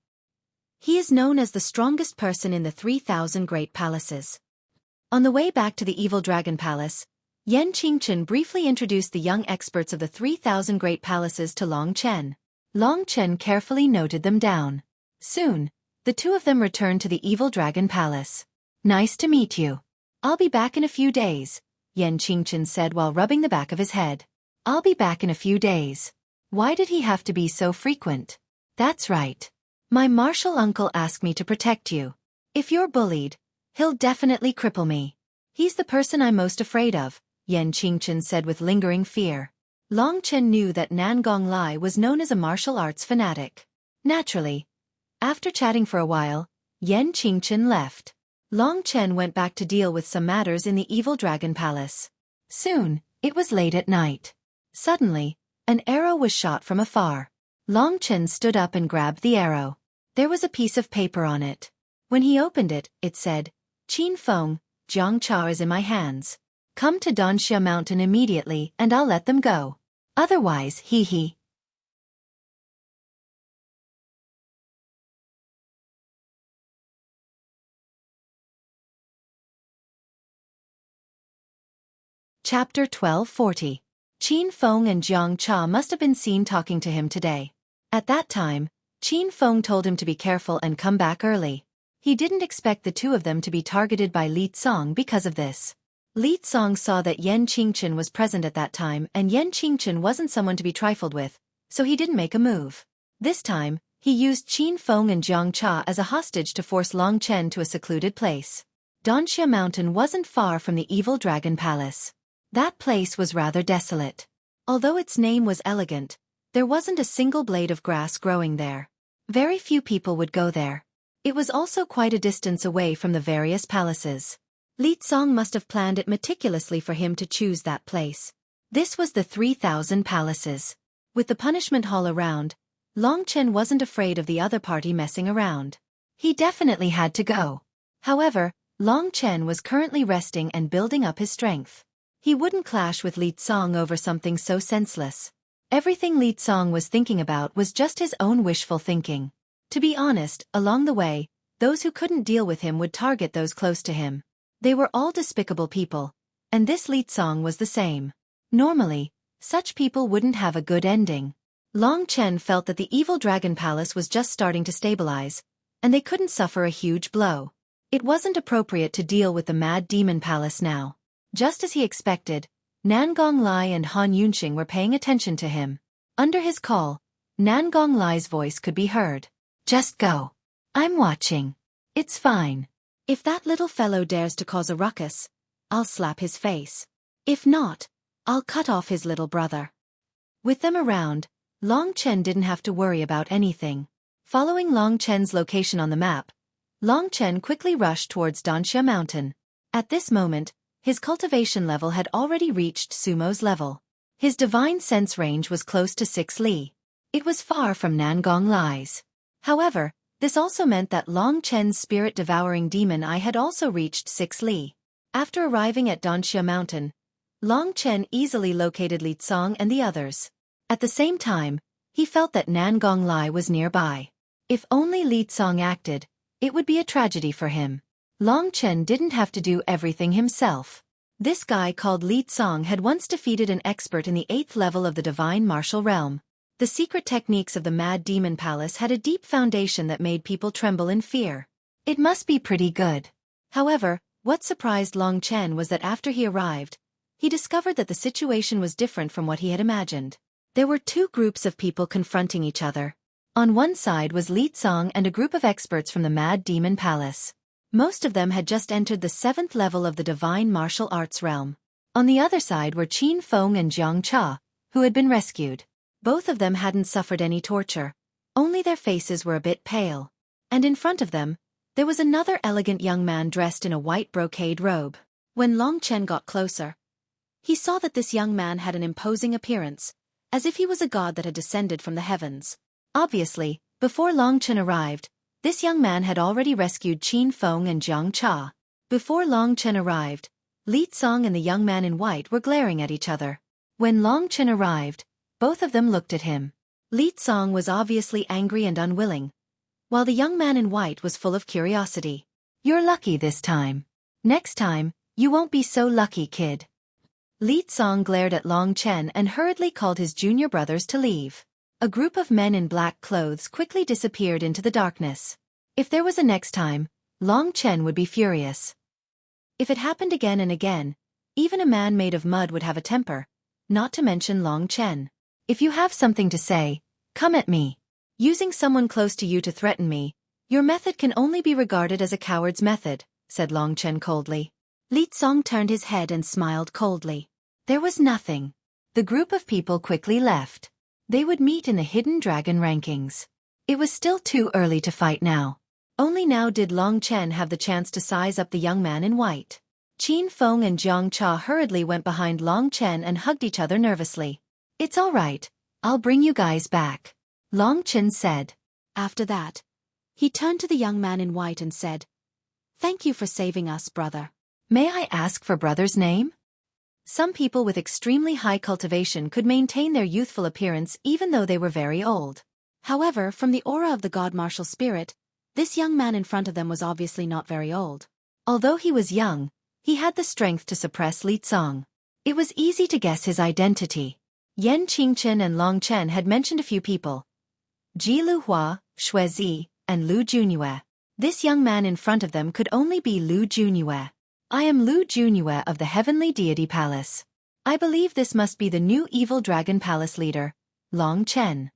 He is known as the strongest person in the 3,000 Great Palaces. On the way back to the Evil Dragon Palace, Yan Qingchen briefly introduced the young experts of the 3,000 Great Palaces to Long Chen. Long Chen carefully noted them down. Soon, the 2 of them returned to the Evil Dragon Palace. Nice to meet you. I'll be back in a few days, Yan Qingchen said while rubbing the back of his head. I'll be back in a few days. Why did he have to be so frequent? That's right. My martial uncle asked me to protect you. If you're bullied, he'll definitely cripple me. He's the person I'm most afraid of, Yan Qingchen said with lingering fear. Long Chen knew that Nangong Lai was known as a martial arts fanatic. Naturally, after chatting for a while, Yan Qingchen left. Long Chen went back to deal with some matters in the Evil Dragon Palace. Soon, it was late at night. Suddenly, an arrow was shot from afar. Long Chen stood up and grabbed the arrow. There was a piece of paper on it. When he opened it, it said, Qin Feng, Jiang Cha is in my hands. Come to Danxia Mountain immediately and I'll let them go. Otherwise, he. Chapter 1240. Qin Feng and Jiang Cha must have been seen talking to him today. At that time, Qin Feng told him to be careful and come back early. He didn't expect the 2 of them to be targeted by Li Tsong because of this. Li Tsong saw that Yan Qingchen was present at that time and Yan Qingchen wasn't someone to be trifled with, so he didn't make a move. This time, he used Qin Feng and Jiang Cha as a hostage to force Long Chen to a secluded place. Danxia Mountain wasn't far from the Evil Dragon Palace. That place was rather desolate. Although its name was elegant, there wasn't a single blade of grass growing there. Very few people would go there. It was also quite a distance away from the various palaces. Li Tsong must have planned it meticulously for him to choose that place. This was the 3,000 palaces. With the punishment hall around, Long Chen wasn't afraid of the other party messing around. He definitely had to go. However, Long Chen was currently resting and building up his strength. He wouldn't clash with Li Tsong over something so senseless. Everything Li Tsong was thinking about was just his own wishful thinking. To be honest, along the way, those who couldn't deal with him would target those close to him. They were all despicable people, and this Li Tsong was the same. Normally, such people wouldn't have a good ending. Long Chen felt that the Evil Dragon Palace was just starting to stabilize, and they couldn't suffer a huge blow. It wasn't appropriate to deal with the Mad Demon Palace now. Just as he expected, Nangong Lai and Han Yunxing were paying attention to him. Under his call, Nangong Lai's voice could be heard. Just go. I'm watching. It's fine. If that little fellow dares to cause a ruckus, I'll slap his face. If not, I'll cut off his little brother. With them around, Long Chen didn't have to worry about anything. Following Long Chen's location on the map, Long Chen quickly rushed towards Danxia Mountain. At this moment, his cultivation level had already reached Sumo's level. His divine sense range was close to 6 li. It was far from Nangong Lai's. However, this also meant that Long Chen's spirit-devouring demon eye had also reached 6 li. After arriving at Danxia Mountain, Long Chen easily located Li Tsong and the others. At the same time, he felt that Nangong Lai was nearby. If only Li Tsong acted, it would be a tragedy for him. Long Chen didn't have to do everything himself. This guy called Li Tsong had once defeated an expert in the 8th level of the Divine Martial Realm. The secret techniques of the Mad Demon Palace had a deep foundation that made people tremble in fear. It must be pretty good. However, what surprised Long Chen was that after he arrived, he discovered that the situation was different from what he had imagined. There were two groups of people confronting each other. On one side was Li Tsong and a group of experts from the Mad Demon Palace. Most of them had just entered the 7th level of the Divine Martial Arts realm. On the other side were Qin Feng and Jiang Cha, who had been rescued. Both of them hadn't suffered any torture. Only their faces were a bit pale. And in front of them, there was another elegant young man dressed in a white brocade robe. When Long Chen got closer, he saw that this young man had an imposing appearance, as if he was a god that had descended from the heavens. Obviously, before Long Chen arrived, this young man had already rescued Qin Feng and Jiang Cha. Before Long Chen arrived, Li Tsong and the young man in white were glaring at each other. When Long Chen arrived, both of them looked at him. Li Tsong was obviously angry and unwilling, while the young man in white was full of curiosity. You're lucky this time. Next time, you won't be so lucky, kid. Li Tsong glared at Long Chen and hurriedly called his junior brothers to leave. A group of men in black clothes quickly disappeared into the darkness. If there was a next time, Long Chen would be furious. If it happened again and again, even a man made of mud would have a temper, not to mention Long Chen. If you have something to say, come at me. Using someone close to you to threaten me, your method can only be regarded as a coward's method, said Long Chen coldly. Li Tsong turned his head and smiled coldly. There was nothing. The group of people quickly left. They would meet in the Hidden Dragon rankings. It was still too early to fight now. Only now did Long Chen have the chance to size up the young man in white. Qin Feng and Jiang Cha hurriedly went behind Long Chen and hugged each other nervously. It's all right. I'll bring you guys back, Long Chen said. After that, he turned to the young man in white and said, Thank you for saving us, brother. May I ask for brother's name? Some people with extremely high cultivation could maintain their youthful appearance even though they were very old. However, from the aura of the god martial spirit, this young man in front of them was obviously not very old. Although he was young, he had the strength to suppress Li Tsong. It was easy to guess his identity. Yan Qingchen and Long Chen had mentioned a few people. Ji Luhua, Xueqi, and Lu Junyue. This young man in front of them could only be Lu Junyue. I am Lu Junyue of the Heavenly Deity Palace. I believe this must be the new Evil Dragon Palace leader, Long Chen.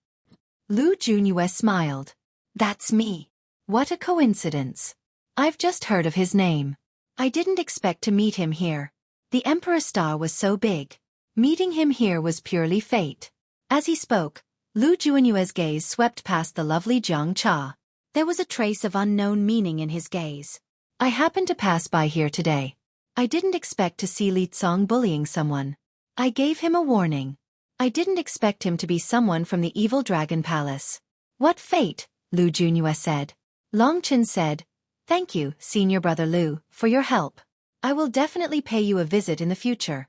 Lu Junyue smiled. That's me. What a coincidence. I've just heard of his name. I didn't expect to meet him here. The Emperor Star was so big. Meeting him here was purely fate. As he spoke, Lu Junyue's gaze swept past the lovely Jiang Cha. There was a trace of unknown meaning in his gaze. I happened to pass by here today. I didn't expect to see Li Tsong bullying someone. I gave him a warning. I didn't expect him to be someone from the Evil Dragon Palace. What fate, Lu Junyue said. Long Chen said, Thank you, senior brother Lu, for your help. I will definitely pay you a visit in the future.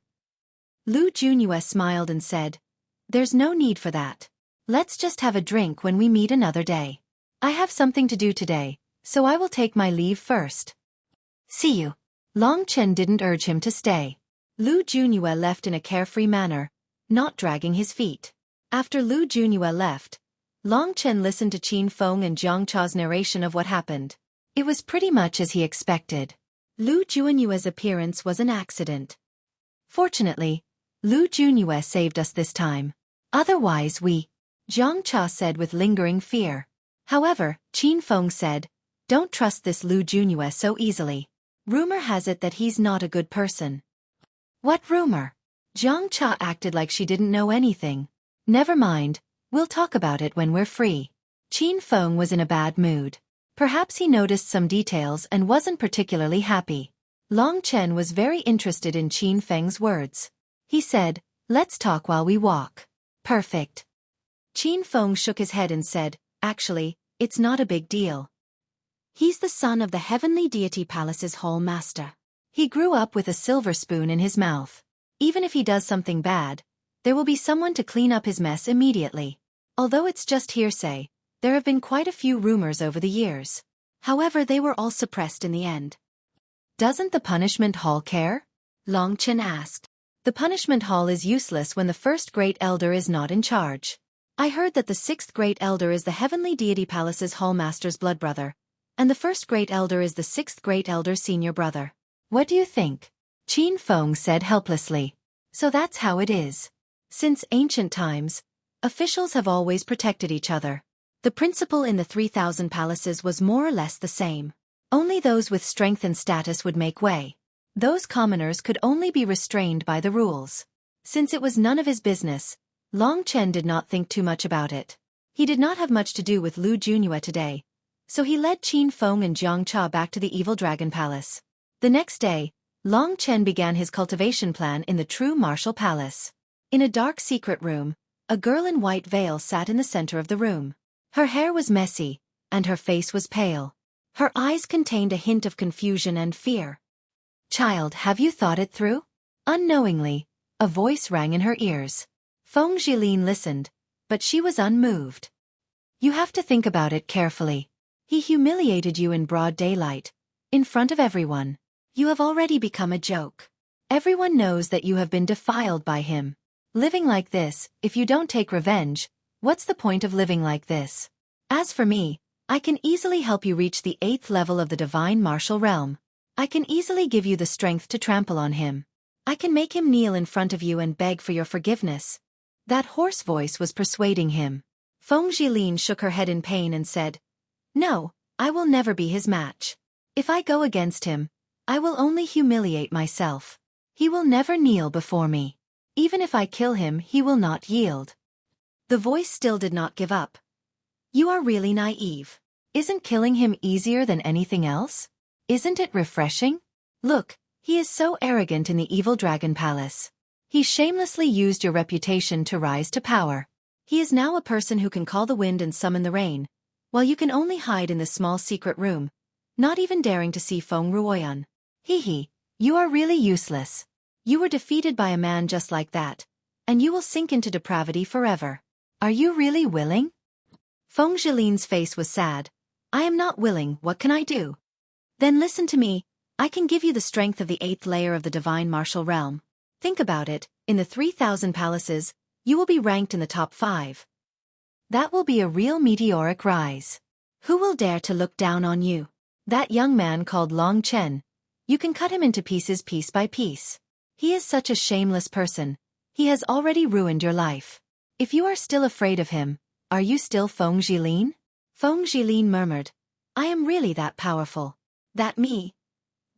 Lu Junyue smiled and said, There's no need for that. Let's just have a drink when we meet another day. I have something to do today, so I will take my leave first. See you. Long Chen didn't urge him to stay. Lu Junyue left in a carefree manner, not dragging his feet. After Lu Junyue left, Long Chen listened to Qin Feng and Jiang Cha's narration of what happened. It was pretty much as he expected. Lu Junyue's appearance was an accident. Fortunately, Lu Junyue saved us this time. Otherwise Jiang Cha said with lingering fear. However, Qin Feng said, "Don't trust this Lu Junue so easily. Rumor has it that he's not a good person." "What rumor?" Jiang Cha acted like she didn't know anything. "Never mind, we'll talk about it when we're free." Qin Feng was in a bad mood. Perhaps he noticed some details and wasn't particularly happy. Long Chen was very interested in Qin Feng's words. He said, "Let's talk while we walk." "Perfect." Qin Feng shook his head and said, "Actually, it's not a big deal. He's the son of the heavenly deity palace's hall master. He grew up with a silver spoon in his mouth. Even if he does something bad, there will be someone to clean up his mess immediately. Although it's just hearsay, there have been quite a few rumors over the years. However, they were all suppressed in the end." "Doesn't the punishment hall care?" Long Chen asked. "The punishment hall is useless when the first great elder is not in charge. I heard that the sixth great elder is the heavenly deity palace's hall master's blood brother, and the first great elder is the sixth great elder's senior brother. What do you think?" Qin Feng said helplessly. "So that's how it is. Since ancient times, officials have always protected each other. The principle in the 3,000 palaces was more or less the same. Only those with strength and status would make way. Those commoners could only be restrained by the rules. Since it was none of his business, Long Chen did not think too much about it. He did not have much to do with Lu Junue today, so he led Qin Feng and Jiang Cha back to the Evil Dragon Palace. The next day, Long Chen began his cultivation plan in the true martial palace. In a dark secret room, a girl in white veil sat in the center of the room. Her hair was messy, and her face was pale. Her eyes contained a hint of confusion and fear. "Child, have you thought it through?" Unknowingly, a voice rang in her ears. Feng Jilin listened, but she was unmoved. "You have to think about it carefully. He humiliated you in broad daylight, in front of everyone. You have already become a joke. Everyone knows that you have been defiled by him. Living like this, if you don't take revenge, what's the point of living like this? As for me, I can easily help you reach the 8th level of the divine martial realm. I can easily give you the strength to trample on him. I can make him kneel in front of you and beg for your forgiveness." That hoarse voice was persuading him. Feng Jilin shook her head in pain and said, "No, I will never be his match. If I go against him, I will only humiliate myself. He will never kneel before me. Even if I kill him, he will not yield." The voice still did not give up. "You are really naive. Isn't killing him easier than anything else? Isn't it refreshing? Look, he is so arrogant in the Evil Dragon Palace. He shamelessly used your reputation to rise to power. He is now a person who can call the wind and summon the rain, while you can only hide in this small secret room, not even daring to see Feng Ruoyan. Hee, you are really useless. You were defeated by a man just like that, and you will sink into depravity forever. Are you really willing?" Feng Jilin's face was sad. "I am not willing, what can I do?" "Then listen to me, I can give you the strength of the 8th layer of the divine martial realm. Think about it, in the 3,000 palaces, you will be ranked in the top 5. That will be a real meteoric rise. Who will dare to look down on you? That young man called Long Chen. You can cut him into pieces piece by piece. He is such a shameless person. He has already ruined your life. If you are still afraid of him, are you still Feng Jilin?" Feng Jilin murmured, "I am really that powerful. That me,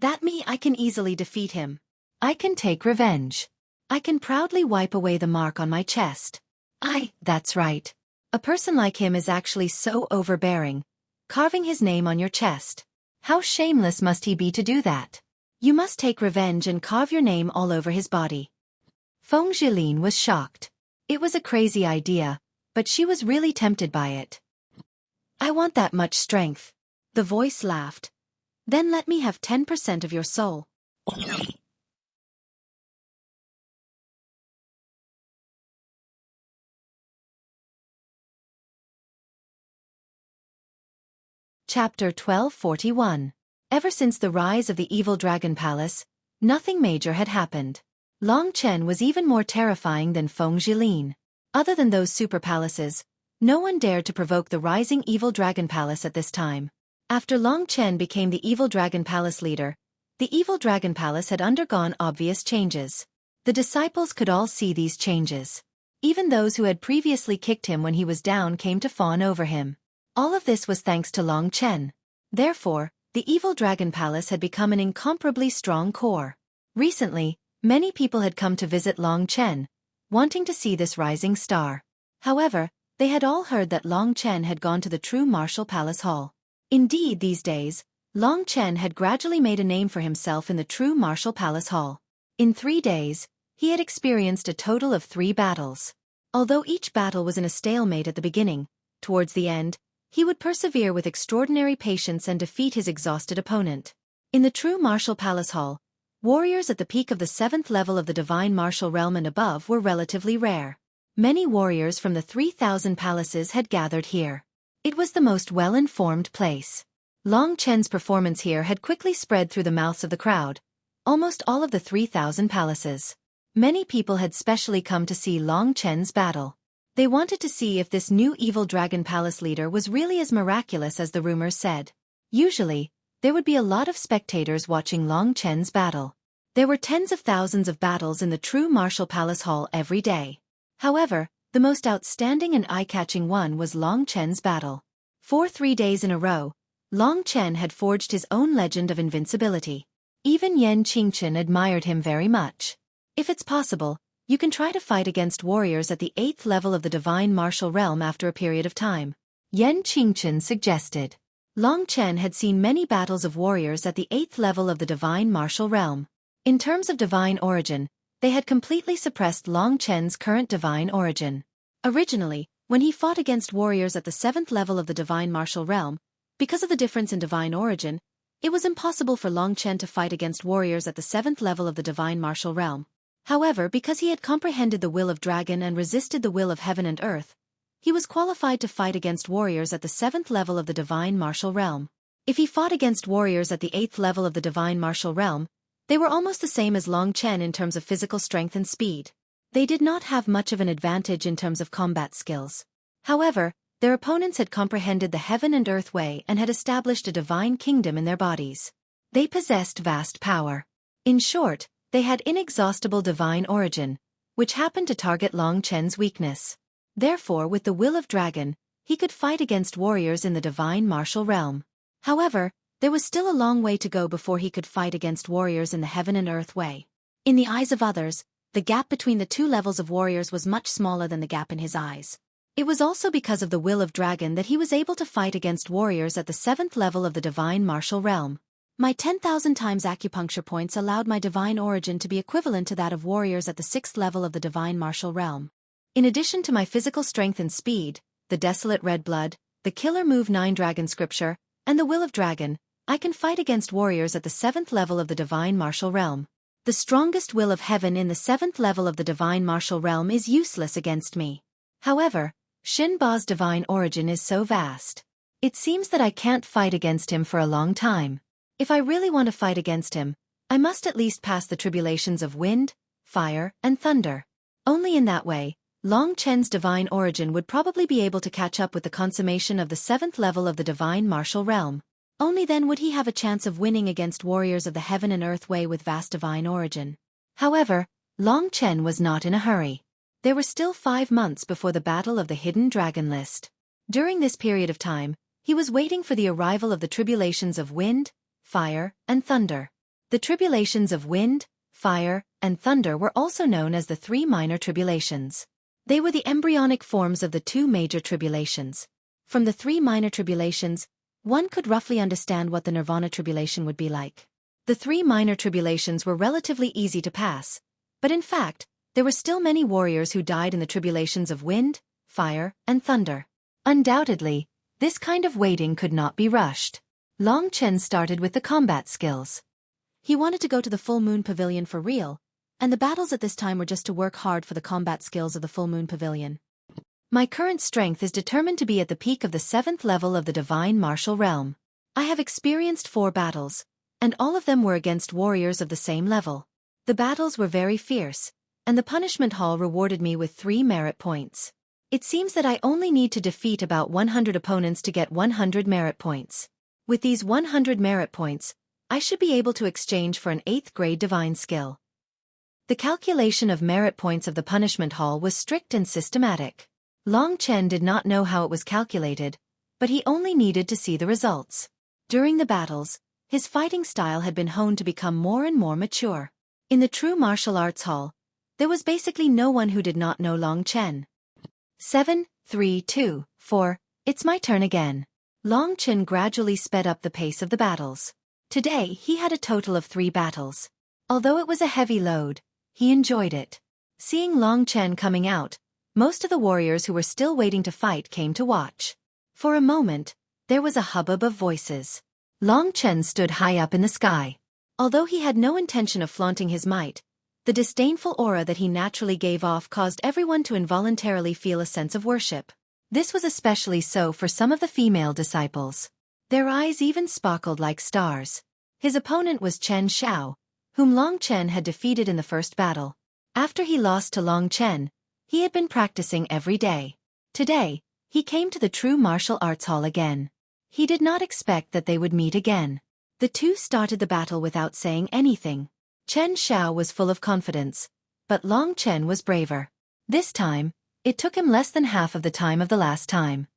I can easily defeat him. I can take revenge. I can proudly wipe away the mark on my chest. That's right. A person like him is actually so overbearing, carving his name on your chest. How shameless must he be to do that? You must take revenge and carve your name all over his body." Feng Jilin was shocked. It was a crazy idea, but she was really tempted by it. "I want that much strength." The voice laughed. "Then let me have 10% of your soul." Chapter 1241. Ever since the rise of the Evil Dragon Palace, nothing major had happened. Long Chen was even more terrifying than Feng Jilin. Other than those super palaces, no one dared to provoke the rising Evil Dragon Palace at this time. After Long Chen became the Evil Dragon Palace leader, the Evil Dragon Palace had undergone obvious changes. The disciples could all see these changes. Even those who had previously kicked him when he was down came to fawn over him. All of this was thanks to Long Chen. Therefore, the evil dragon palace had become an incomparably strong core. Recently, many people had come to visit Long Chen, wanting to see this rising star. However, they had all heard that Long Chen had gone to the true martial palace hall. Indeed, these days, Long Chen had gradually made a name for himself in the true martial palace hall. In 3 days, he had experienced a total of 3 battles. Although each battle was in a stalemate at the beginning, towards the end, he would persevere with extraordinary patience and defeat his exhausted opponent. In the true martial palace hall, warriors at the peak of the 7th level of the divine martial realm and above were relatively rare. Many warriors from the 3,000 palaces had gathered here. It was the most well-informed place. Long Chen's performance here had quickly spread through the mouths of the crowd, almost all of the 3,000 palaces. Many people had specially come to see Long Chen's battle. They wanted to see if this new evil dragon palace leader was really as miraculous as the rumors said. Usually, there would be a lot of spectators watching Long Chen's battle. There were tens of thousands of battles in the true martial palace hall every day. However, the most outstanding and eye-catching one was Long Chen's battle. For 3 days in a row, Long Chen had forged his own legend of invincibility. Even Yan Qingchen admired him very much. If it's possible, you can try to fight against warriors at the 8th level of the divine martial realm after a period of time, Yan Qingchen suggested. Long Chen had seen many battles of warriors at the 8th level of the divine martial realm. In terms of divine origin, they had completely suppressed Long Chen's current divine origin. Originally, when he fought against warriors at the 7th level of the divine martial realm, because of the difference in divine origin, it was impossible for Long Chen to fight against warriors at the 7th level of the divine martial realm. However, because he had comprehended the will of dragon and resisted the will of heaven and earth, he was qualified to fight against warriors at the 7th level of the divine martial realm. If he fought against warriors at the 8th level of the divine martial realm, they were almost the same as Long Chen in terms of physical strength and speed. They did not have much of an advantage in terms of combat skills. However, their opponents had comprehended the heaven and earth way and had established a divine kingdom in their bodies. They possessed vast power. In short, they had inexhaustible divine origin, which happened to target Long Chen's weakness. Therefore, with the will of dragon, he could fight against warriors in the divine martial realm. However, there was still a long way to go before he could fight against warriors in the heaven and earth way. In the eyes of others, the gap between the 2 levels of warriors was much smaller than the gap in his eyes. It was also because of the will of dragon that he was able to fight against warriors at the 7th level of the divine martial realm. My 10,000 times acupuncture points allowed my divine origin to be equivalent to that of warriors at the 6th level of the divine martial realm. In addition to my physical strength and speed, the desolate red blood, the killer move 9 dragon scripture, and the will of dragon, I can fight against warriors at the 7th level of the divine martial realm. The strongest will of heaven in the 7th level of the divine martial realm is useless against me. However, Xin Ba's divine origin is so vast. It seems that I can't fight against him for a long time. If I really want to fight against him, I must at least pass the tribulations of wind, fire, and thunder. Only in that way, Long Chen's divine origin would probably be able to catch up with the consummation of the 7th level of the divine martial realm. Only then would he have a chance of winning against warriors of the heaven and earth way with vast divine origin. However, Long Chen was not in a hurry. There were still 5 months before the battle of the hidden dragon list. During this period of time, he was waiting for the arrival of the tribulations of wind, fire, and thunder. The tribulations of wind, fire, and thunder were also known as the 3 minor tribulations. They were the embryonic forms of the 2 major tribulations. From the 3 minor tribulations, one could roughly understand what the nirvana tribulation would be like. The 3 minor tribulations were relatively easy to pass, but in fact, there were still many warriors who died in the tribulations of wind, fire, and thunder. Undoubtedly, this kind of waiting could not be rushed. Long Chen started with the combat skills. He wanted to go to the full moon pavilion for real, and the battles at this time were just to work hard for the combat skills of the full moon pavilion. My current strength is determined to be at the peak of the 7th level of the divine martial realm. I have experienced 4 battles, and all of them were against warriors of the same level. The battles were very fierce, and the punishment hall rewarded me with 3 merit points. It seems that I only need to defeat about 100 opponents to get 100 merit points. With these 100 merit points, I should be able to exchange for an 8th grade divine skill. The calculation of merit points of the punishment hall was strict and systematic. Long Chen did not know how it was calculated, but he only needed to see the results. During the battles, his fighting style had been honed to become more and more mature. In the true martial arts hall, there was basically no one who did not know Long Chen. 7, 3, 2, 4, it's my turn again. Long Chen gradually sped up the pace of the battles. Today he had a total of 3 battles. Although it was a heavy load, he enjoyed it. Seeing Long Chen coming out, most of the warriors who were still waiting to fight came to watch. For a moment, there was a hubbub of voices. Long Chen stood high up in the sky. Although he had no intention of flaunting his might, the disdainful aura that he naturally gave off caused everyone to involuntarily feel a sense of worship. This was especially so for some of the female disciples. Their eyes even sparkled like stars. His opponent was Chen Xiao, whom Long Chen had defeated in the first battle. After he lost to Long Chen, he had been practicing every day. Today, he came to the true martial arts hall again. He did not expect that they would meet again. The two started the battle without saying anything. Chen Xiao was full of confidence, but Long Chen was braver. This time, it took him less than half of the time of the last time.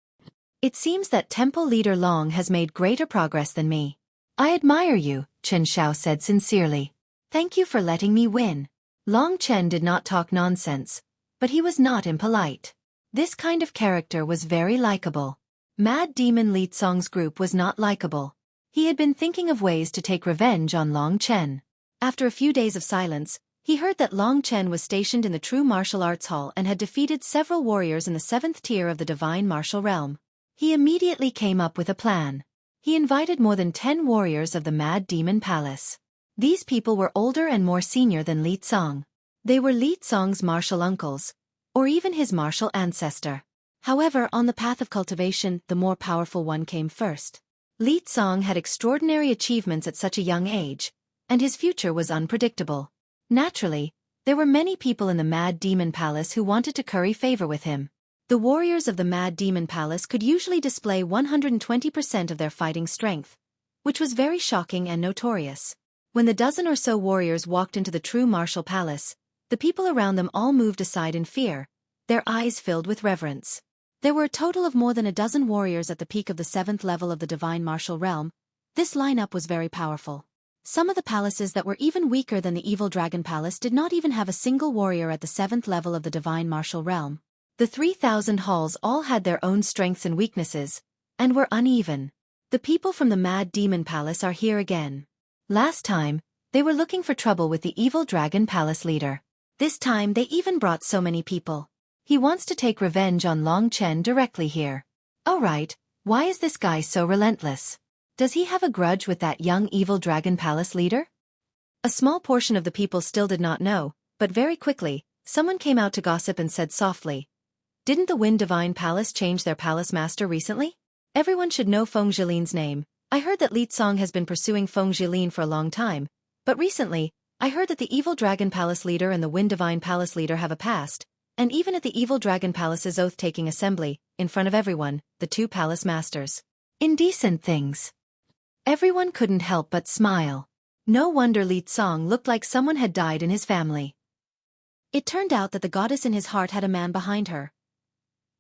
It seems that temple leader Long has made greater progress than me. I admire you, Chen Xiao said sincerely. Thank you for letting me win. Long Chen did not talk nonsense, but he was not impolite. This kind of character was very likable. Mad Demon Li Tsong's group was not likable. He had been thinking of ways to take revenge on Long Chen. After a few days of silence, he heard that Long Chen was stationed in the true martial arts hall and had defeated several warriors in the 7th tier of the divine martial realm. He immediately came up with a plan. He invited more than 10 warriors of the Mad Demon Palace. These people were older and more senior than Li Tsong. They were Li Tsong's martial uncles, or even his martial ancestor. However, on the path of cultivation, the more powerful one came first. Li Tsong had extraordinary achievements at such a young age, and his future was unpredictable. Naturally, there were many people in the Mad Demon Palace who wanted to curry favor with him. The warriors of the Mad Demon Palace could usually display 120% of their fighting strength, which was very shocking and notorious. When the dozen or so warriors walked into the true martial palace, the people around them all moved aside in fear, their eyes filled with reverence. There were a total of more than a dozen warriors at the peak of the 7th level of the divine martial realm. This lineup was very powerful. Some of the palaces that were even weaker than the Evil Dragon Palace did not even have a single warrior at the 7th level of the divine martial realm. The 3,000 halls all had their own strengths and weaknesses, and were uneven. The people from the Mad Demon Palace are here again. Last time, they were looking for trouble with the Evil Dragon Palace leader. This time they even brought so many people. He wants to take revenge on Long Chen directly here. Oh right, why is this guy so relentless? Does he have a grudge with that young Evil Dragon Palace leader? A small portion of the people still did not know, but very quickly, someone came out to gossip and said softly, "Didn't the Wind Divine Palace change their palace master recently? Everyone should know Feng Jilin's name. I heard that Li Tsong has been pursuing Feng Jilin for a long time, but recently, I heard that the Evil Dragon Palace leader and the Wind Divine Palace leader have a past, and even at the Evil Dragon Palace's oath-taking assembly, in front of everyone, the two palace masters. Indecent things." Everyone couldn't help but smile. No wonder Li Tsong looked like someone had died in his family. It turned out that the goddess in his heart had a man behind her.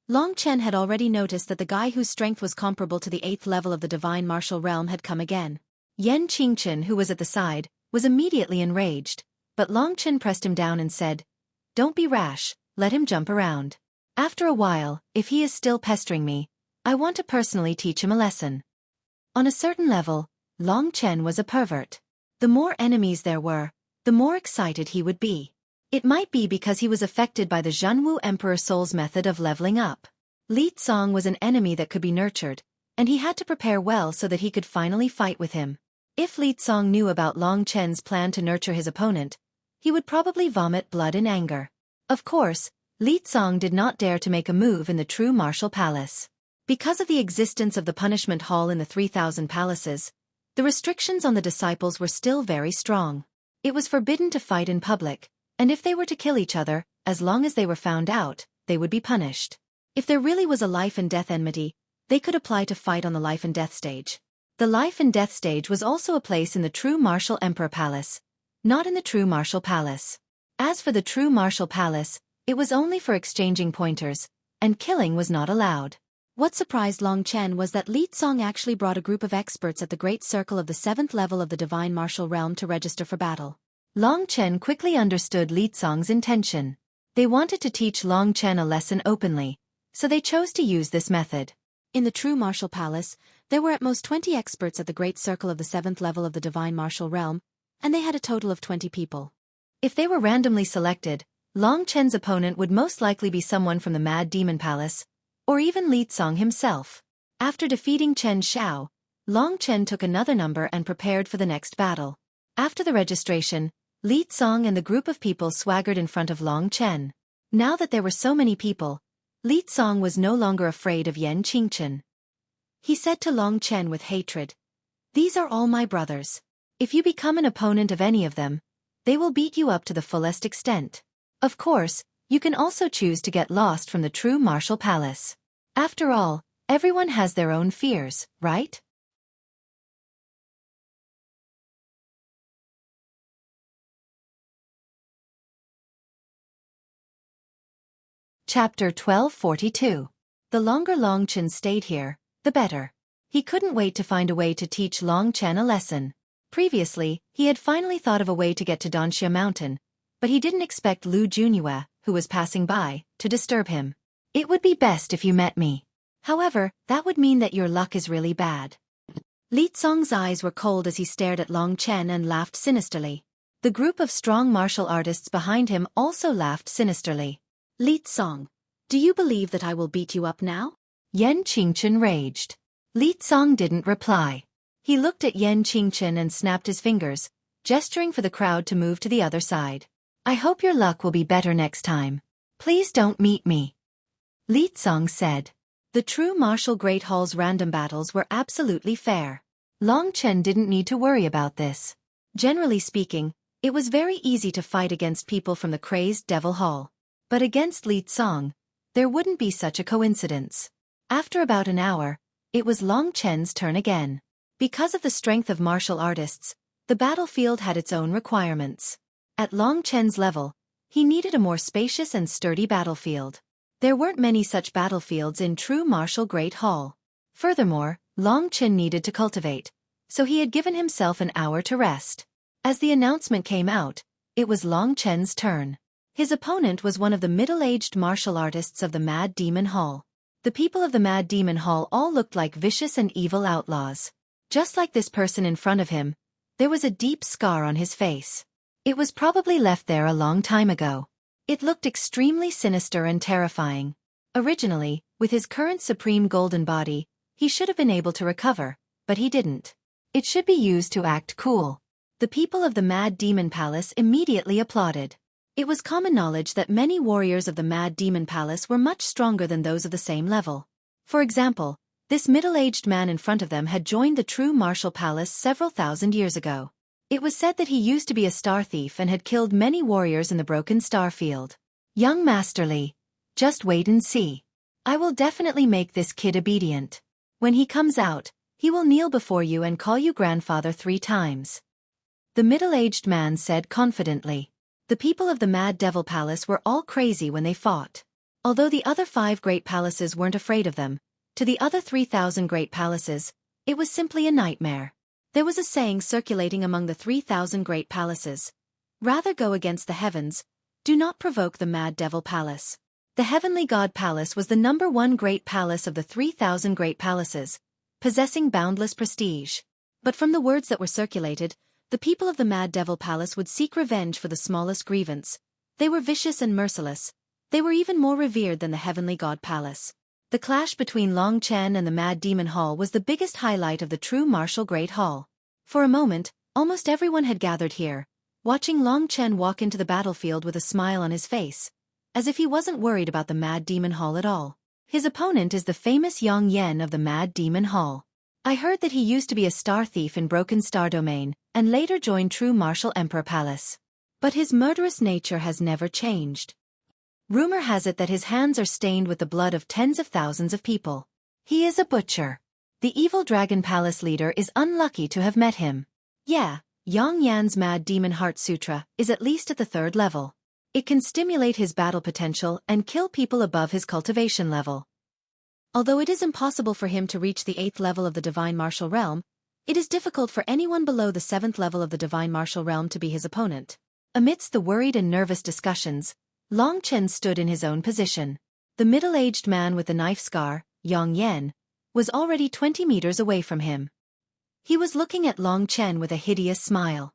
Long Chen had already noticed that the guy whose strength was comparable to the 8th level of the divine martial realm had come again. Yan Qingchen, who was at the side, was immediately enraged, but Long Chen pressed him down and said, "Don't be rash, let him jump around. After a while, if he is still pestering me, I want to personally teach him a lesson." On a certain level, Long Chen was a pervert. The more enemies there were, the more excited he would be. It might be because he was affected by the Zhenwu Emperor Soul's method of leveling up. Li Tsong was an enemy that could be nurtured, and he had to prepare well so that he could finally fight with him. If Li Tsong knew about Long Chen's plan to nurture his opponent, he would probably vomit blood in anger. Of course, Li Tsong did not dare to make a move in the true martial palace. Because of the existence of the punishment hall in the 3,000 palaces, the restrictions on the disciples were still very strong. It was forbidden to fight in public, and if they were to kill each other, as long as they were found out, they would be punished. If there really was a life and death enmity, they could apply to fight on the life and death stage. The life and death stage was also a place in the true martial emperor palace, not in the true martial palace. As for the true martial palace, it was only for exchanging pointers, and killing was not allowed. What surprised Long Chen was that Li Tsong actually brought a group of experts at the Great Circle of the 7th level of the Divine Martial Realm to register for battle. Long Chen quickly understood Li Tsong's intention. They wanted to teach Long Chen a lesson openly, so they chose to use this method. In the true martial palace, there were at most 20 experts at the Great Circle of the 7th level of the Divine Martial Realm, and they had a total of 20 people. If they were randomly selected, Long Chen's opponent would most likely be someone from the Mad Demon Palace, or even Li Tsong himself. After defeating Chen Xiao, Long Chen took another number and prepared for the next battle. After the registration, Li Tsong and the group of people swaggered in front of Long Chen. Now that there were so many people, Li Tsong was no longer afraid of Yan Qingchen. He said to Long Chen with hatred, "These are all my brothers. If you become an opponent of any of them, they will beat you up to the fullest extent. Of course, you can also choose to get lost from the true martial palace. After all, everyone has their own fears, right?" Chapter 1242. The longer Long Chen stayed here, the better. He couldn't wait to find a way to teach Long Chen a lesson. Previously, he had finally thought of a way to get to Danxia Mountain, but he didn't expect Lu Junyue, who was passing by, to disturb him. "It would be best if you met me. However, that would mean that your luck is really bad." Li Tsong's eyes were cold as he stared at Long Chen and laughed sinisterly. The group of strong martial artists behind him also laughed sinisterly. "Li Tsong, do you believe that I will beat you up now?" Yan Qingchen raged. Li Tsong didn't reply. He looked at Yan Qingchen and snapped his fingers, gesturing for the crowd to move to the other side. "I hope your luck will be better next time. Please don't meet me," Li Tsong said. The true martial Great Hall's random battles were absolutely fair. Long Chen didn't need to worry about this. Generally speaking, it was very easy to fight against people from the crazed Devil Hall. But against Li Tsong, there wouldn't be such a coincidence. After about an hour, it was Long Chen's turn again. Because of the strength of martial artists, the battlefield had its own requirements. At Long Chen's level, he needed a more spacious and sturdy battlefield. There weren't many such battlefields in true martial Great Hall. Furthermore, Long Chen needed to cultivate, so he had given himself an hour to rest. As the announcement came out, it was Long Chen's turn. His opponent was one of the middle-aged martial artists of the Mad Demon Hall. The people of the Mad Demon Hall all looked like vicious and evil outlaws. Just like this person in front of him, there was a deep scar on his face. It was probably left there a long time ago. It looked extremely sinister and terrifying. Originally, with his current supreme golden body, he should have been able to recover, but he didn't. It should be used to act cool. The people of the Mad Demon Palace immediately applauded. It was common knowledge that many warriors of the Mad Demon Palace were much stronger than those of the same level. For example, this middle-aged man in front of them had joined the true martial palace several thousand years ago. It was said that he used to be a star thief and had killed many warriors in the Broken Star Field. "Young Master Li, just wait and see. I will definitely make this kid obedient. When he comes out, he will kneel before you and call you grandfather 3 times. The middle-aged man said confidently. The people of the Mad Devil Palace were all crazy when they fought. Although the other 5 great palaces weren't afraid of them, to the other 3,000 great palaces, it was simply a nightmare. There was a saying circulating among the 3,000 great palaces. Rather go against the heavens, do not provoke the Mad Devil Palace. The Heavenly God Palace was the #1 great palace of the 3,000 great palaces, possessing boundless prestige. But from the words that were circulated, the people of the Mad Devil Palace would seek revenge for the smallest grievance. They were vicious and merciless. They were even more revered than the Heavenly God Palace. The clash between Long Chen and the Mad Demon Hall was the biggest highlight of the true martial Great Hall. For a moment, almost everyone had gathered here, watching Long Chen walk into the battlefield with a smile on his face, as if he wasn't worried about the Mad Demon Hall at all. His opponent is the famous Yang Yen of the Mad Demon Hall. I heard that he used to be a star thief in Broken Star Domain, and later joined True Martial Emperor Palace. But his murderous nature has never changed. Rumor has it that his hands are stained with the blood of tens of thousands of people. He is a butcher. The evil Dragon Palace leader is unlucky to have met him. Yeah, Yang Yan's Mad Demon Heart Sutra is at least at the 3rd level. It can stimulate his battle potential and kill people above his cultivation level. Although it is impossible for him to reach the 8th level of the Divine Martial Realm, it is difficult for anyone below the 7th level of the Divine Martial Realm to be his opponent. Amidst the worried and nervous discussions, Long Chen stood in his own position. The middle-aged man with the knife scar, Yang Yan, was already 20 meters away from him. He was looking at Long Chen with a hideous smile.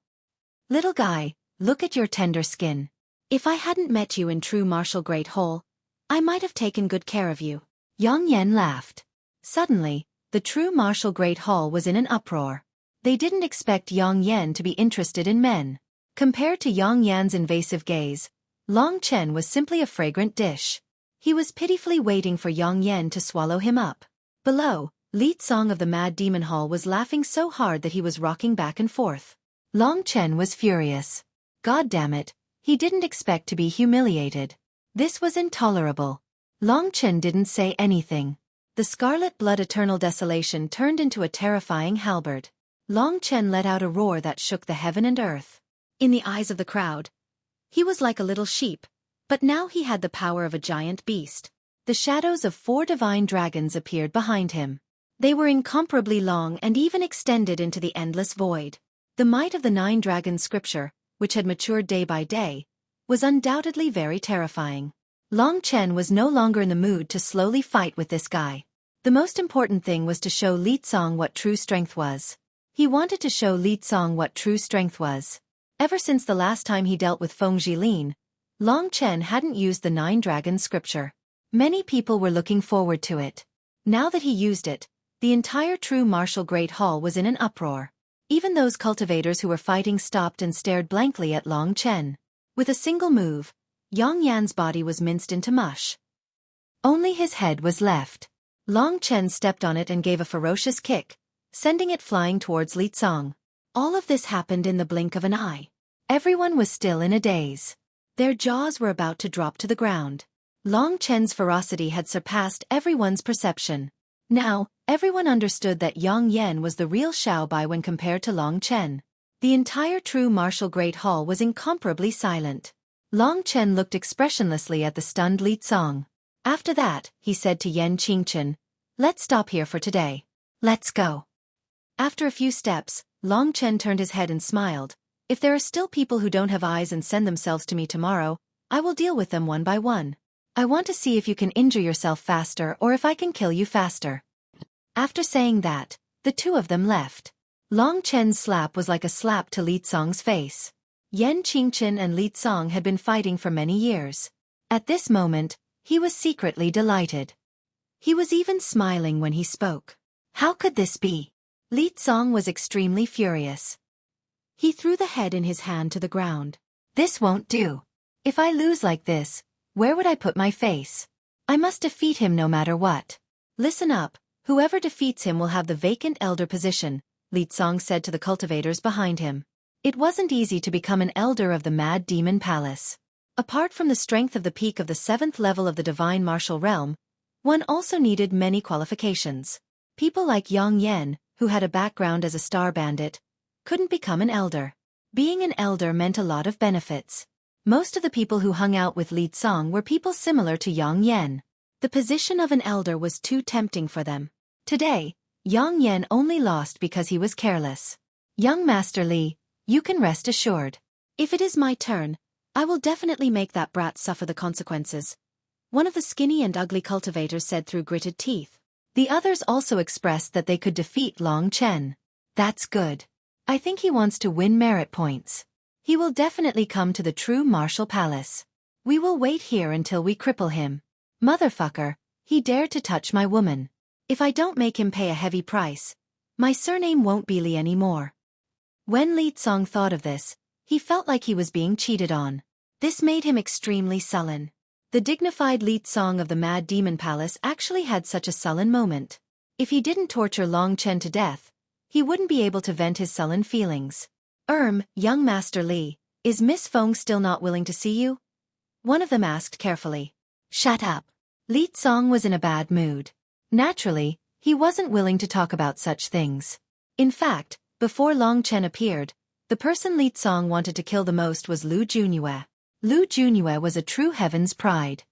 "Little guy, look at your tender skin. If I hadn't met you in true martial Great Hole, I might have taken good care of you." Yang Yan laughed. Suddenly, the true martial Great Hall was in an uproar. They didn't expect Yang Yan to be interested in men. Compared to Yang Yan's invasive gaze, Long Chen was simply a fragrant dish. He was pitifully waiting for Yang Yan to swallow him up. Below, Li Tsong of the Mad Demon Hall was laughing so hard that he was rocking back and forth. Long Chen was furious. God damn it, he didn't expect to be humiliated. This was intolerable. Long Chen didn't say anything. The scarlet blood eternal desolation turned into a terrifying halberd. Long Chen let out a roar that shook the heaven and earth. In the eyes of the crowd, he was like a little sheep, but now he had the power of a giant beast. The shadows of 4 divine dragons appeared behind him. They were incomparably long and even extended into the endless void. The might of the 9 dragons scripture, which had matured day by day, was undoubtedly very terrifying. Long Chen was no longer in the mood to slowly fight with this guy. The most important thing was to show Li Tsong what true strength was. He wanted to show Li Tsong what true strength was. Ever since the last time he dealt with Feng Jilin, Long Chen hadn't used the 9 dragons scripture. Many people were looking forward to it. Now that he used it, the entire true martial Great Hall was in an uproar. Even those cultivators who were fighting stopped and stared blankly at Long Chen. With a single move, Yang Yan's body was minced into mush. Only his head was left. Long Chen stepped on it and gave a ferocious kick, sending it flying towards Li Tsong. All of this happened in the blink of an eye. Everyone was still in a daze. Their jaws were about to drop to the ground. Long Chen's ferocity had surpassed everyone's perception. Now, everyone understood that Yang Yan was the real Xiaobai when compared to Long Chen. The entire true martial Great Hall was incomparably silent. Long Chen looked expressionlessly at the stunned Li Tsong. After that, he said to Yan Qingchen, "Let's stop here for today. Let's go." After a few steps, Long Chen turned his head and smiled. "If there are still people who don't have eyes and send themselves to me tomorrow, I will deal with them one by one. I want to see if you can injure yourself faster or if I can kill you faster." After saying that, the two of them left. Long Chen's slap was like a slap to Li Tsong's face. Yan Qingchen and Li Tsong had been fighting for many years. At this moment, he was secretly delighted. He was even smiling when he spoke. How could this be? Li Tsong was extremely furious. He threw the head in his hand to the ground. "This won't do. If I lose like this, where would I put my face? I must defeat him no matter what. Listen up, whoever defeats him will have the vacant elder position," Li Tsong said to the cultivators behind him. It wasn't easy to become an elder of the Mad Demon Palace. Apart from the strength of the peak of the 7th level of the Divine Martial Realm, one also needed many qualifications. People like Yang Yan, who had a background as a star bandit, couldn't become an elder. Being an elder meant a lot of benefits. Most of the people who hung out with Li Tsong were people similar to Yang Yan. The position of an elder was too tempting for them. Today, Yang Yan only lost because he was careless. "Young Master Li, you can rest assured. If it is my turn, I will definitely make that brat suffer the consequences," one of the skinny and ugly cultivators said through gritted teeth. The others also expressed that they could defeat Long Chen. "That's good. I think he wants to win merit points. He will definitely come to the true martial palace. We will wait here until we cripple him. Motherfucker, he dared to touch my woman. If I don't make him pay a heavy price, my surname won't be Li anymore." When Li Tsong thought of this, he felt like he was being cheated on. This made him extremely sullen. The dignified Li Tsong of the Mad Demon Palace actually had such a sullen moment. If he didn't torture Long Chen to death, he wouldn't be able to vent his sullen feelings. Young Master Li, is Miss Feng still not willing to see you?" one of them asked carefully. "Shut up." Li Tsong was in a bad mood. Naturally, he wasn't willing to talk about such things. In fact, before Long Chen appeared, the person Li Tsong wanted to kill the most was Lu Junyue. Lu Junue was a true heaven's pride.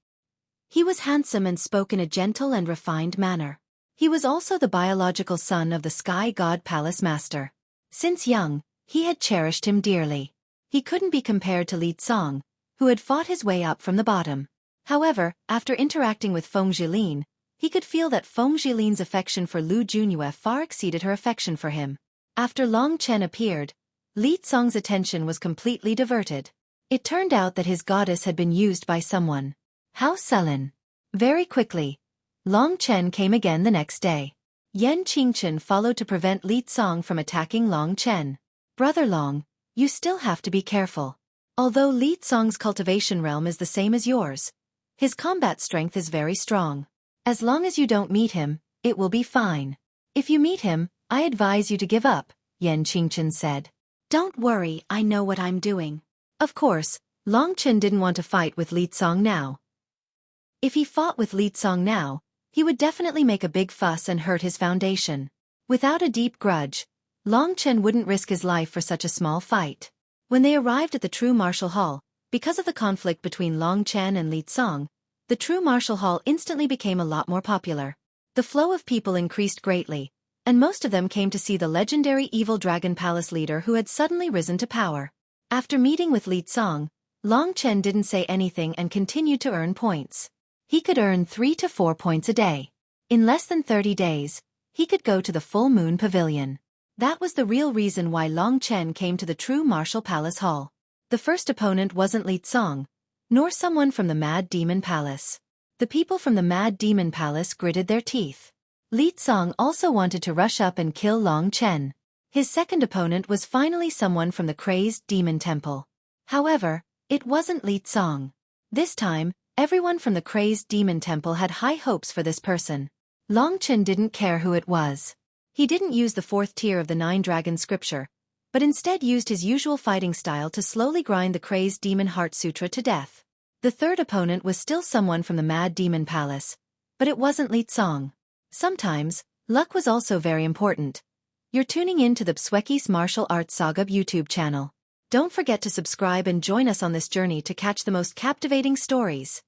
He was handsome and spoke in a gentle and refined manner. He was also the biological son of the sky god palace master. Since young, he had cherished him dearly. He couldn't be compared to Li Tsong, who had fought his way up from the bottom. However, after interacting with Feng Jilin, he could feel that Feng Jilin's affection for Lu Junue far exceeded her affection for him. After Long Chen appeared, Li Tsong's attention was completely diverted. It turned out that his goddess had been used by someone. How sullen. Very quickly, Long Chen came again the next day. Yan Qingchen followed to prevent Li Tsong from attacking Long Chen. Brother Long, you still have to be careful. Although Li Tsong's cultivation realm is the same as yours, his combat strength is very strong. As long as you don't meet him, it will be fine. If you meet him, I advise you to give up, Yan Qingchen said. Don't worry, I know what I'm doing. Of course, Long Chen didn't want to fight with Li Tsong now. If he fought with Li Tsong now, he would definitely make a big fuss and hurt his foundation. Without a deep grudge, Long Chen wouldn't risk his life for such a small fight. When they arrived at the True Martial Hall, because of the conflict between Long Chen and Li Tsong, the True Martial Hall instantly became a lot more popular. The flow of people increased greatly, and most of them came to see the legendary Evil Dragon Palace leader who had suddenly risen to power. After meeting with Li Tsong, Long Chen didn't say anything and continued to earn points. He could earn 3 to 4 points a day. In less than 30 days, he could go to the Full Moon Pavilion. That was the real reason why Long Chen came to the True Martial Palace Hall. The first opponent wasn't Li Tsong, nor someone from the Mad Demon Palace. The people from the Mad Demon Palace gritted their teeth. Li Tsong also wanted to rush up and kill Long Chen. His second opponent was finally someone from the Crazed Demon Temple. However, it wasn't Li Tsong. This time, everyone from the Crazed Demon Temple had high hopes for this person. Long Chen didn't care who it was. He didn't use the 4th tier of the 9 Dragon Scripture, but instead used his usual fighting style to slowly grind the Crazed Demon Heart Sutra to death. The third opponent was still someone from the Mad Demon Palace, but it wasn't Li Tsong. Sometimes, luck was also very important. You're tuning in to the Xueqi's Martial Arts Saga YouTube channel. Don't forget to subscribe and join us on this journey to catch the most captivating stories.